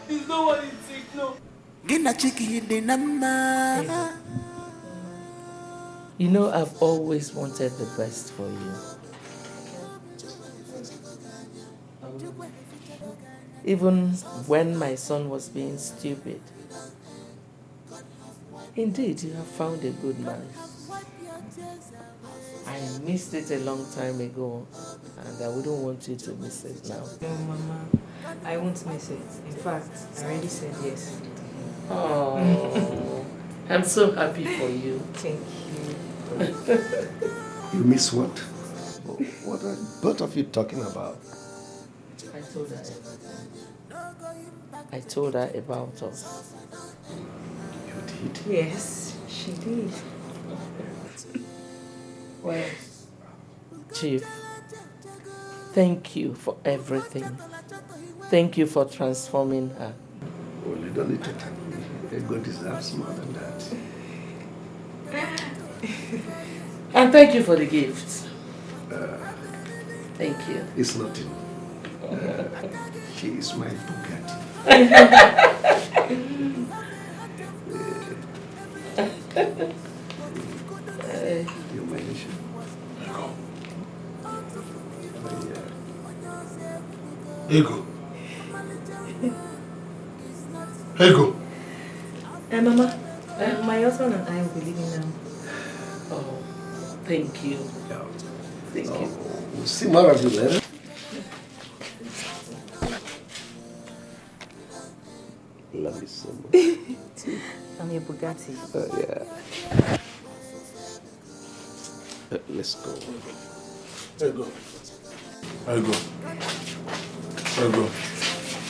[SPEAKER 8] It's not what it takes, no.
[SPEAKER 12] Get a chicken in the number.
[SPEAKER 18] You know, I've always wanted the best for you. Even when my son was being stupid. Indeed, you have found a good man. I missed it a long time ago, and I wouldn't want you to miss it now.
[SPEAKER 9] No, Mama, I won't miss it. In fact, I already said yes.
[SPEAKER 18] Oh, I'm so happy for you.
[SPEAKER 9] Thank you.
[SPEAKER 5] You miss what? What are both of you talking about?
[SPEAKER 18] I told her about us.
[SPEAKER 5] You did?
[SPEAKER 9] Yes, she did.
[SPEAKER 18] Well, Chief, thank you for everything. Thank you for transforming her.
[SPEAKER 5] Well, you don't need to thank me. God deserves more than that.
[SPEAKER 18] And thank you for the gifts. Thank you.
[SPEAKER 5] It's nothing. She is my Bugatti. You mentioned.
[SPEAKER 10] Ego. Ego.
[SPEAKER 9] Mama, my husband and I will be leaving now.
[SPEAKER 18] Oh, thank you. Thank you.
[SPEAKER 5] We'll see more of you later. Love you so much.
[SPEAKER 9] I'm your Bugatti.
[SPEAKER 5] Yeah. Let's go.
[SPEAKER 10] Ego. Ego. Ego.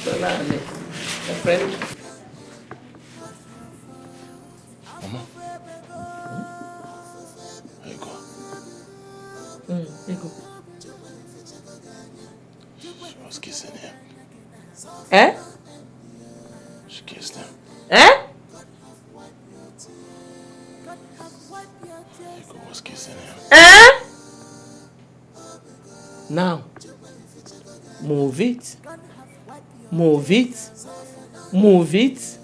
[SPEAKER 18] Solane, my friend.
[SPEAKER 10] Mama. Ego.
[SPEAKER 18] Ego.
[SPEAKER 10] was kissing him.
[SPEAKER 18] Eh?
[SPEAKER 10] She kissed him.
[SPEAKER 18] Eh?
[SPEAKER 10] Ego was kissing him.
[SPEAKER 18] Eh? Now, move it. Move it. Move it.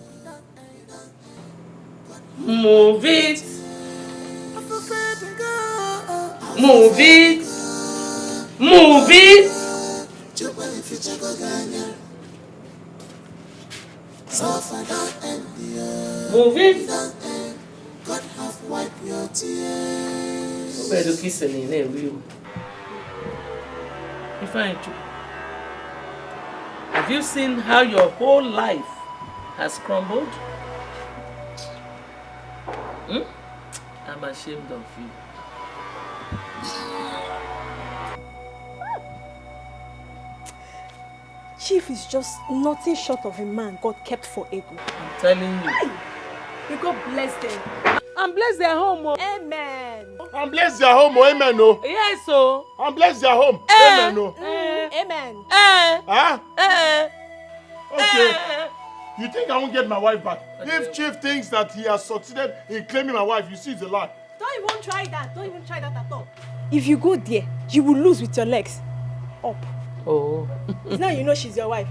[SPEAKER 18] Move it. Move it. Move it. Move it. Where do kissing in there, will? Have you seen how your whole life has crumbled? I'm ashamed of you.
[SPEAKER 21] Chief is just nothing short of a man God kept for Ego.
[SPEAKER 18] I'm telling you.
[SPEAKER 21] May God bless them. And bless their home. Amen.
[SPEAKER 2] And bless their home. Amen. No.
[SPEAKER 18] Yes, so.
[SPEAKER 2] And bless their home. Amen. No.
[SPEAKER 21] Amen.
[SPEAKER 2] Huh? Okay. You think I won't get my wife back? If Chief thinks that he has succeeded in claiming my wife, you see it's a lie.
[SPEAKER 21] Don't even try that. Don't even try that at all. If you go there, you will lose with your legs up.
[SPEAKER 18] Oh.
[SPEAKER 21] It's now you know she's your wife.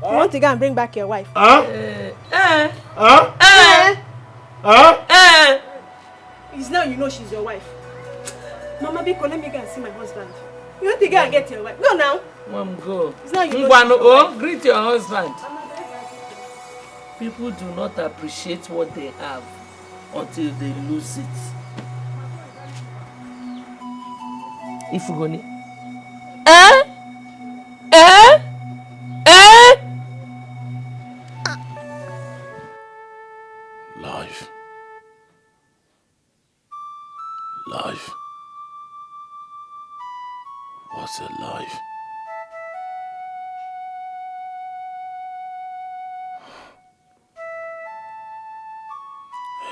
[SPEAKER 21] You want to go and bring back your wife. It's now you know she's your wife. Mama Biko, let me go and see my husband. You want to go and get your wife? Go now.
[SPEAKER 18] Mom, go.
[SPEAKER 21] It's now you know
[SPEAKER 18] greet your husband. People do not appreciate what they have until they lose it. If you go
[SPEAKER 10] Life. Life. What's a life?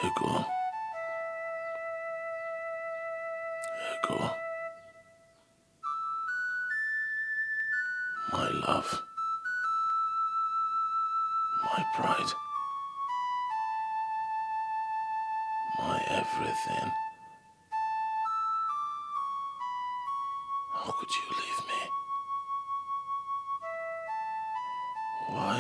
[SPEAKER 10] Ego. Ego. My love. My pride. My everything. How could you leave me? Why?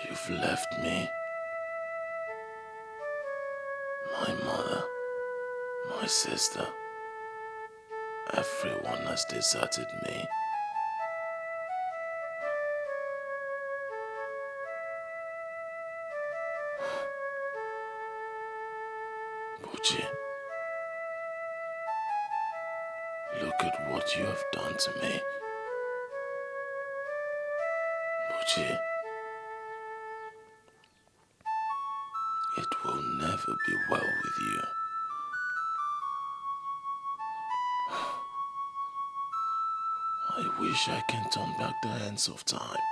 [SPEAKER 10] You've left me. My mother, my sister, everyone has deserted me. Buchi, look at what you have done to me. Buchi, it will never be well with you. I wish I can turn back the hands of time.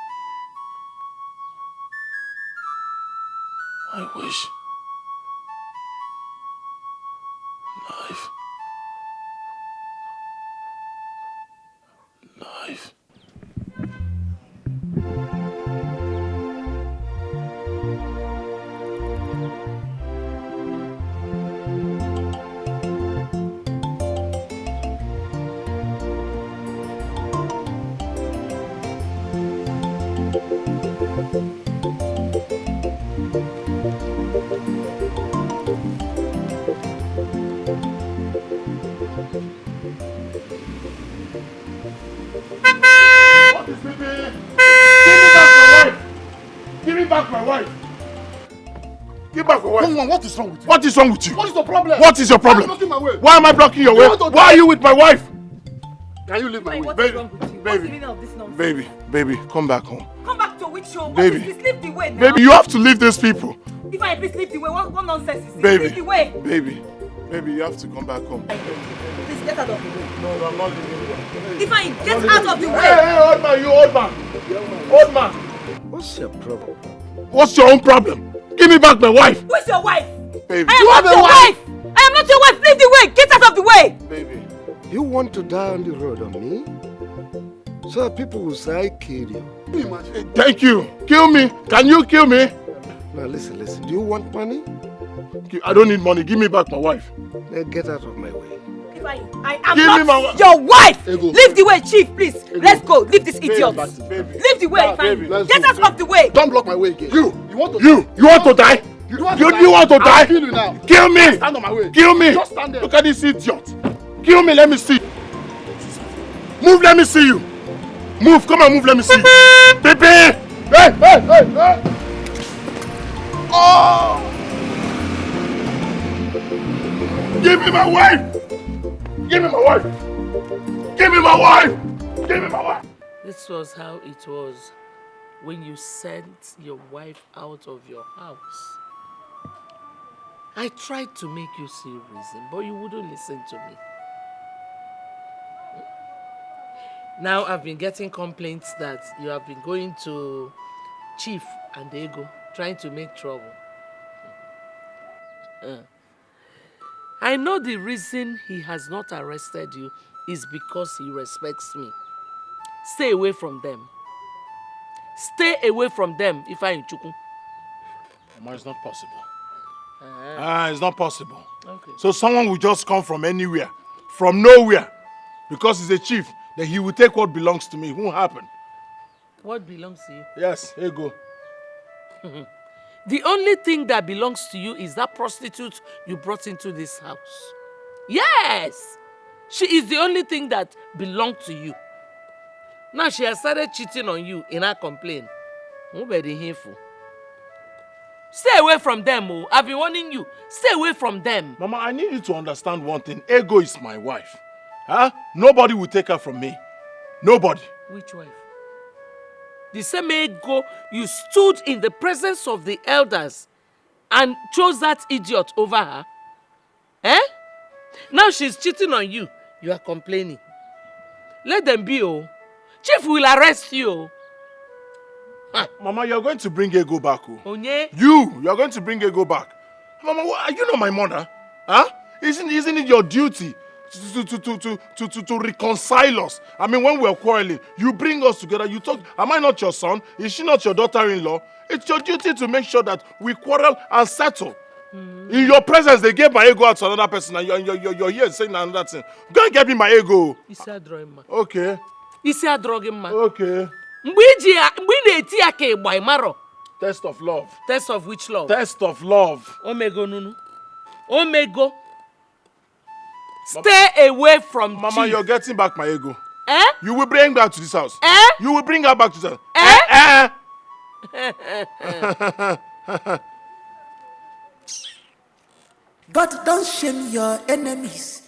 [SPEAKER 10] I wish life.
[SPEAKER 2] What is wrong with you? What is wrong with you?
[SPEAKER 15] What is the problem?
[SPEAKER 2] What is your problem?
[SPEAKER 15] I'm blocking my way.
[SPEAKER 2] Why am I blocking your way? Why are you with my wife?
[SPEAKER 15] Can you leave my way?
[SPEAKER 4] What is wrong with you? What's the meaning of this nonsense?
[SPEAKER 2] Baby, come back home.
[SPEAKER 4] Come back to which show?
[SPEAKER 2] Baby.
[SPEAKER 4] What is this? Leave the way now.
[SPEAKER 2] Baby, you have to leave these people.
[SPEAKER 4] If I please leave the way, what nonsense is this? Leave the way.
[SPEAKER 2] Baby, you have to come back home.
[SPEAKER 4] Please get out of the way.
[SPEAKER 2] No, I'm not leaving you.
[SPEAKER 4] If I get out of the way.
[SPEAKER 2] Hey, old man, you old man. Old man.
[SPEAKER 5] What's your problem?
[SPEAKER 2] What's your own problem? Give me back my wife.
[SPEAKER 4] Who's your wife?
[SPEAKER 2] Baby.
[SPEAKER 4] I am not your wife. I am not your wife. Leave the way. Get out of the way.
[SPEAKER 5] Baby, you want to die on the road on me? So that people will say I killed you.
[SPEAKER 2] Thank you. Kill me. Can you kill me?
[SPEAKER 5] Now listen. Do you want money?
[SPEAKER 2] I don't need money. Give me back my wife.
[SPEAKER 5] Then get out of my way.
[SPEAKER 4] I am not your wife. Leave the way, Chief, please. Let's go. Leave this idiot. Leave the way, Ifeanyi. Get out of the way.
[SPEAKER 20] Don't block my way again. You want to
[SPEAKER 2] You want to die?
[SPEAKER 20] You want
[SPEAKER 2] to die?
[SPEAKER 20] I'll kill you now.
[SPEAKER 2] Kill me.
[SPEAKER 20] Stand on my way.
[SPEAKER 2] Kill me.
[SPEAKER 20] Just stand there.
[SPEAKER 2] Look at this idiot. Kill me. Let me see. Move. Let me see you. Move. Come on. Move. Let me see. Baby. Hey. Oh. Give me my wife. Give me my wife. Give me my wife. Give me my wife.
[SPEAKER 18] This was how it was when you sent your wife out of your house. I tried to make you see reason, but you wouldn't listen to me. Now I've been getting complaints that you have been going to Chief and Ego, trying to make trouble. I know the reason he has not arrested you is because he respects me. Stay away from them. Stay away from them, Ifeanyi Chukwu.
[SPEAKER 2] Mama, it's not possible.
[SPEAKER 18] Uh-huh.
[SPEAKER 2] It's not possible.
[SPEAKER 18] Okay.
[SPEAKER 2] So someone will just come from anywhere, from nowhere, because he's a chief, then he will take what belongs to me. It won't happen.
[SPEAKER 18] What belongs to you?
[SPEAKER 2] Yes, here you go.
[SPEAKER 18] The only thing that belongs to you is that prostitute you brought into this house. Yes! She is the only thing that belongs to you. Now she has started cheating on you in her complaint. Stay away from them, oh. I've been warning you. Stay away from them.
[SPEAKER 2] Mama, I need you to understand one thing. Ego is my wife. Huh? Nobody will take her from me. Nobody.
[SPEAKER 18] Which wife? The same Ego you stood in the presence of the elders and chose that idiot over her. Eh? Now she's cheating on you. You are complaining. Let them be, oh. Chief will arrest you.
[SPEAKER 2] Mama, you're going to bring Ego back, oh.
[SPEAKER 18] Onye?
[SPEAKER 2] You're going to bring Ego back. Mama, are you not my mother? Huh? Isn't it your duty to reconcile us? I mean, when we're quarreling, you bring us together, you talk. Am I not your son? Is she not your daughter-in-law? It's your duty to make sure that we quarrel and settle. In your presence, they gave my ego out to another person, and you're here saying another thing. Go and get me my ego. Okay. Okay. Test of love.
[SPEAKER 18] Test of which love?
[SPEAKER 2] Test of love.
[SPEAKER 18] Omego nunu. Omego. Stay away from
[SPEAKER 2] Mama,
[SPEAKER 18] Chief.
[SPEAKER 2] you're getting back my ego.
[SPEAKER 18] Eh?
[SPEAKER 2] You will bring her to this house.
[SPEAKER 18] Eh?
[SPEAKER 2] You will bring her back to this house.
[SPEAKER 12] God don't shame your enemies.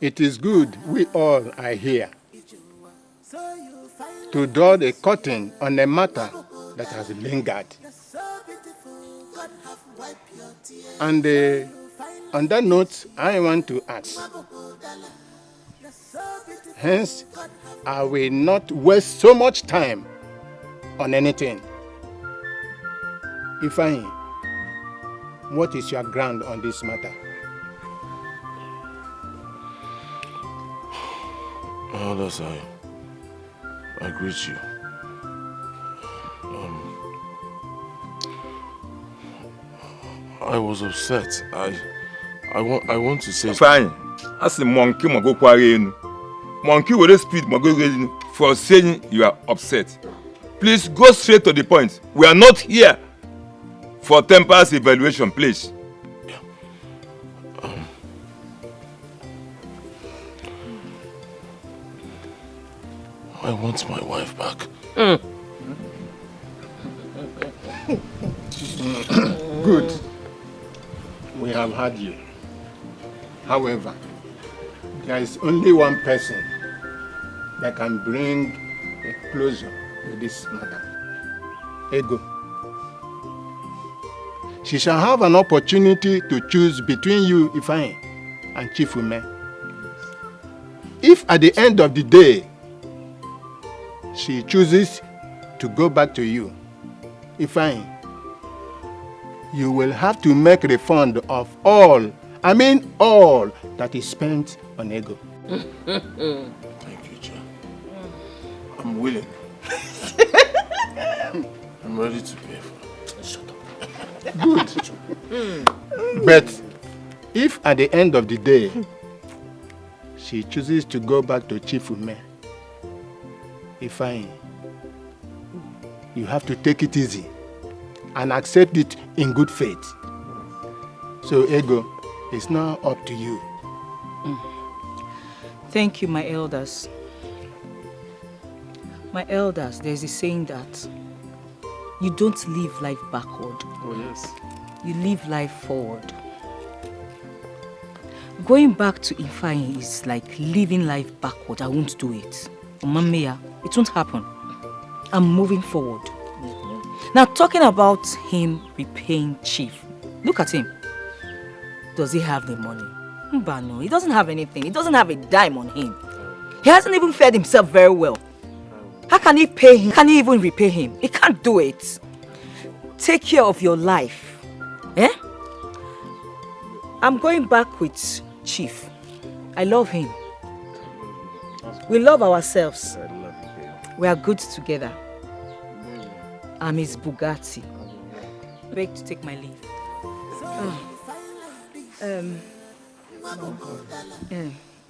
[SPEAKER 15] It is good we all are here to draw the curtain on a matter that has lingered. And on that note, I want to ask. Hence, I will not waste so much time on anything. Ifeanyi, what is your ground on this matter?
[SPEAKER 10] Elders, I greet you. I was upset. I want to say.
[SPEAKER 11] Fine. As a monkey, go quiet. Monkey with a speed, go for saying you are upset. Please go straight to the point. We are not here for temperance evaluation, please.
[SPEAKER 10] I want my wife back.
[SPEAKER 15] Good. We have had you. However, there is only one person that can bring a closure to this matter. Ego. She shall have an opportunity to choose between you, Ifeanyi, and Chief Ume. If at the end of the day, she chooses to go back to you, Ifeanyi, you will have to make refund of all, I mean all, that is spent on Ego.
[SPEAKER 10] Thank you, John. I'm willing. I'm ready to pay for it. Shut up.
[SPEAKER 15] Good. But if at the end of the day, she chooses to go back to Chief Ume, Ifeanyi, you have to take it easy and accept it in good faith. So, Ego, it's now up to you.
[SPEAKER 4] Thank you, my elders. My elders, there's a saying that you don't live life backward.
[SPEAKER 22] Oh, yes.
[SPEAKER 4] You live life forward. Going back to Ifeanyi is like living life backward. I won't do it. Mamiya, it won't happen. I'm moving forward. Now, talking about him repaying Chief, look at him. Does he have the money? But no, he doesn't have anything. He doesn't have a dime on him. He hasn't even fed himself very well. How can he pay him? Can he even repay him? He can't do it. Take care of your life. Eh? I'm going back with Chief. I love him. We love ourselves. We are good together. I'm his Bugatti. Beg to take my leave.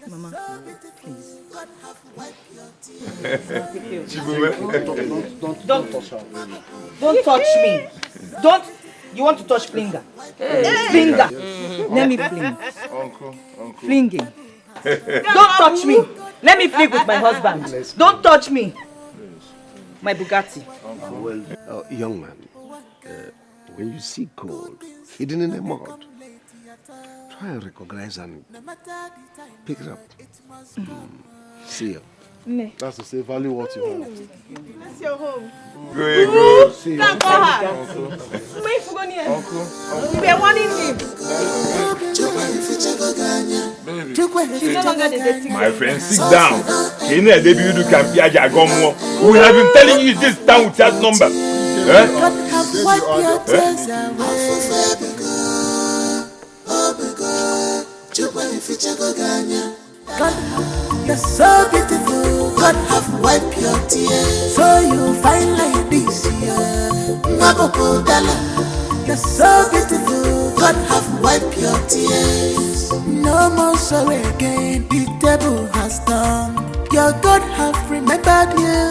[SPEAKER 4] Mama, please. Don't touch me. Don't. You want to touch Flinger? Flinger. Let me fling.
[SPEAKER 10] Uncle.
[SPEAKER 4] Flinging. Don't touch me. Let me fling with my husband. Don't touch me. My Bugatti.
[SPEAKER 5] Well, young man, when you see gold hidden in the mud, try and recognize and pick it up. See you.
[SPEAKER 10] That's to say, value what you have.
[SPEAKER 21] That's your home.
[SPEAKER 10] Go.
[SPEAKER 21] See you. Can't go her. Wait for one here. Uncle. We are warning him.
[SPEAKER 11] My friend, sit down. Ini Edo can be a gomo. We have been telling you this town with that number.
[SPEAKER 12] God, you're so beautiful. God have wiped your tears, so you fine like this. Maboko Dala, you're so beautiful. God have wiped your tears. No more sorrow again. The table has done. Your God have remembered you.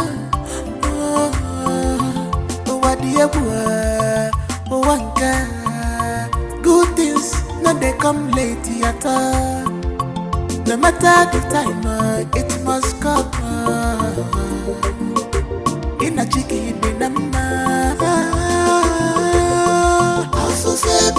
[SPEAKER 12] What do you want? Good things, no they come late at all. No matter the time, it must come. In a chicken, in a man. Also, say,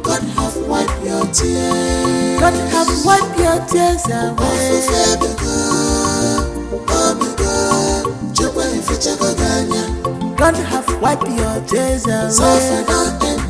[SPEAKER 12] God have wiped your tears. God have wiped your tears away. God have wiped your tears away.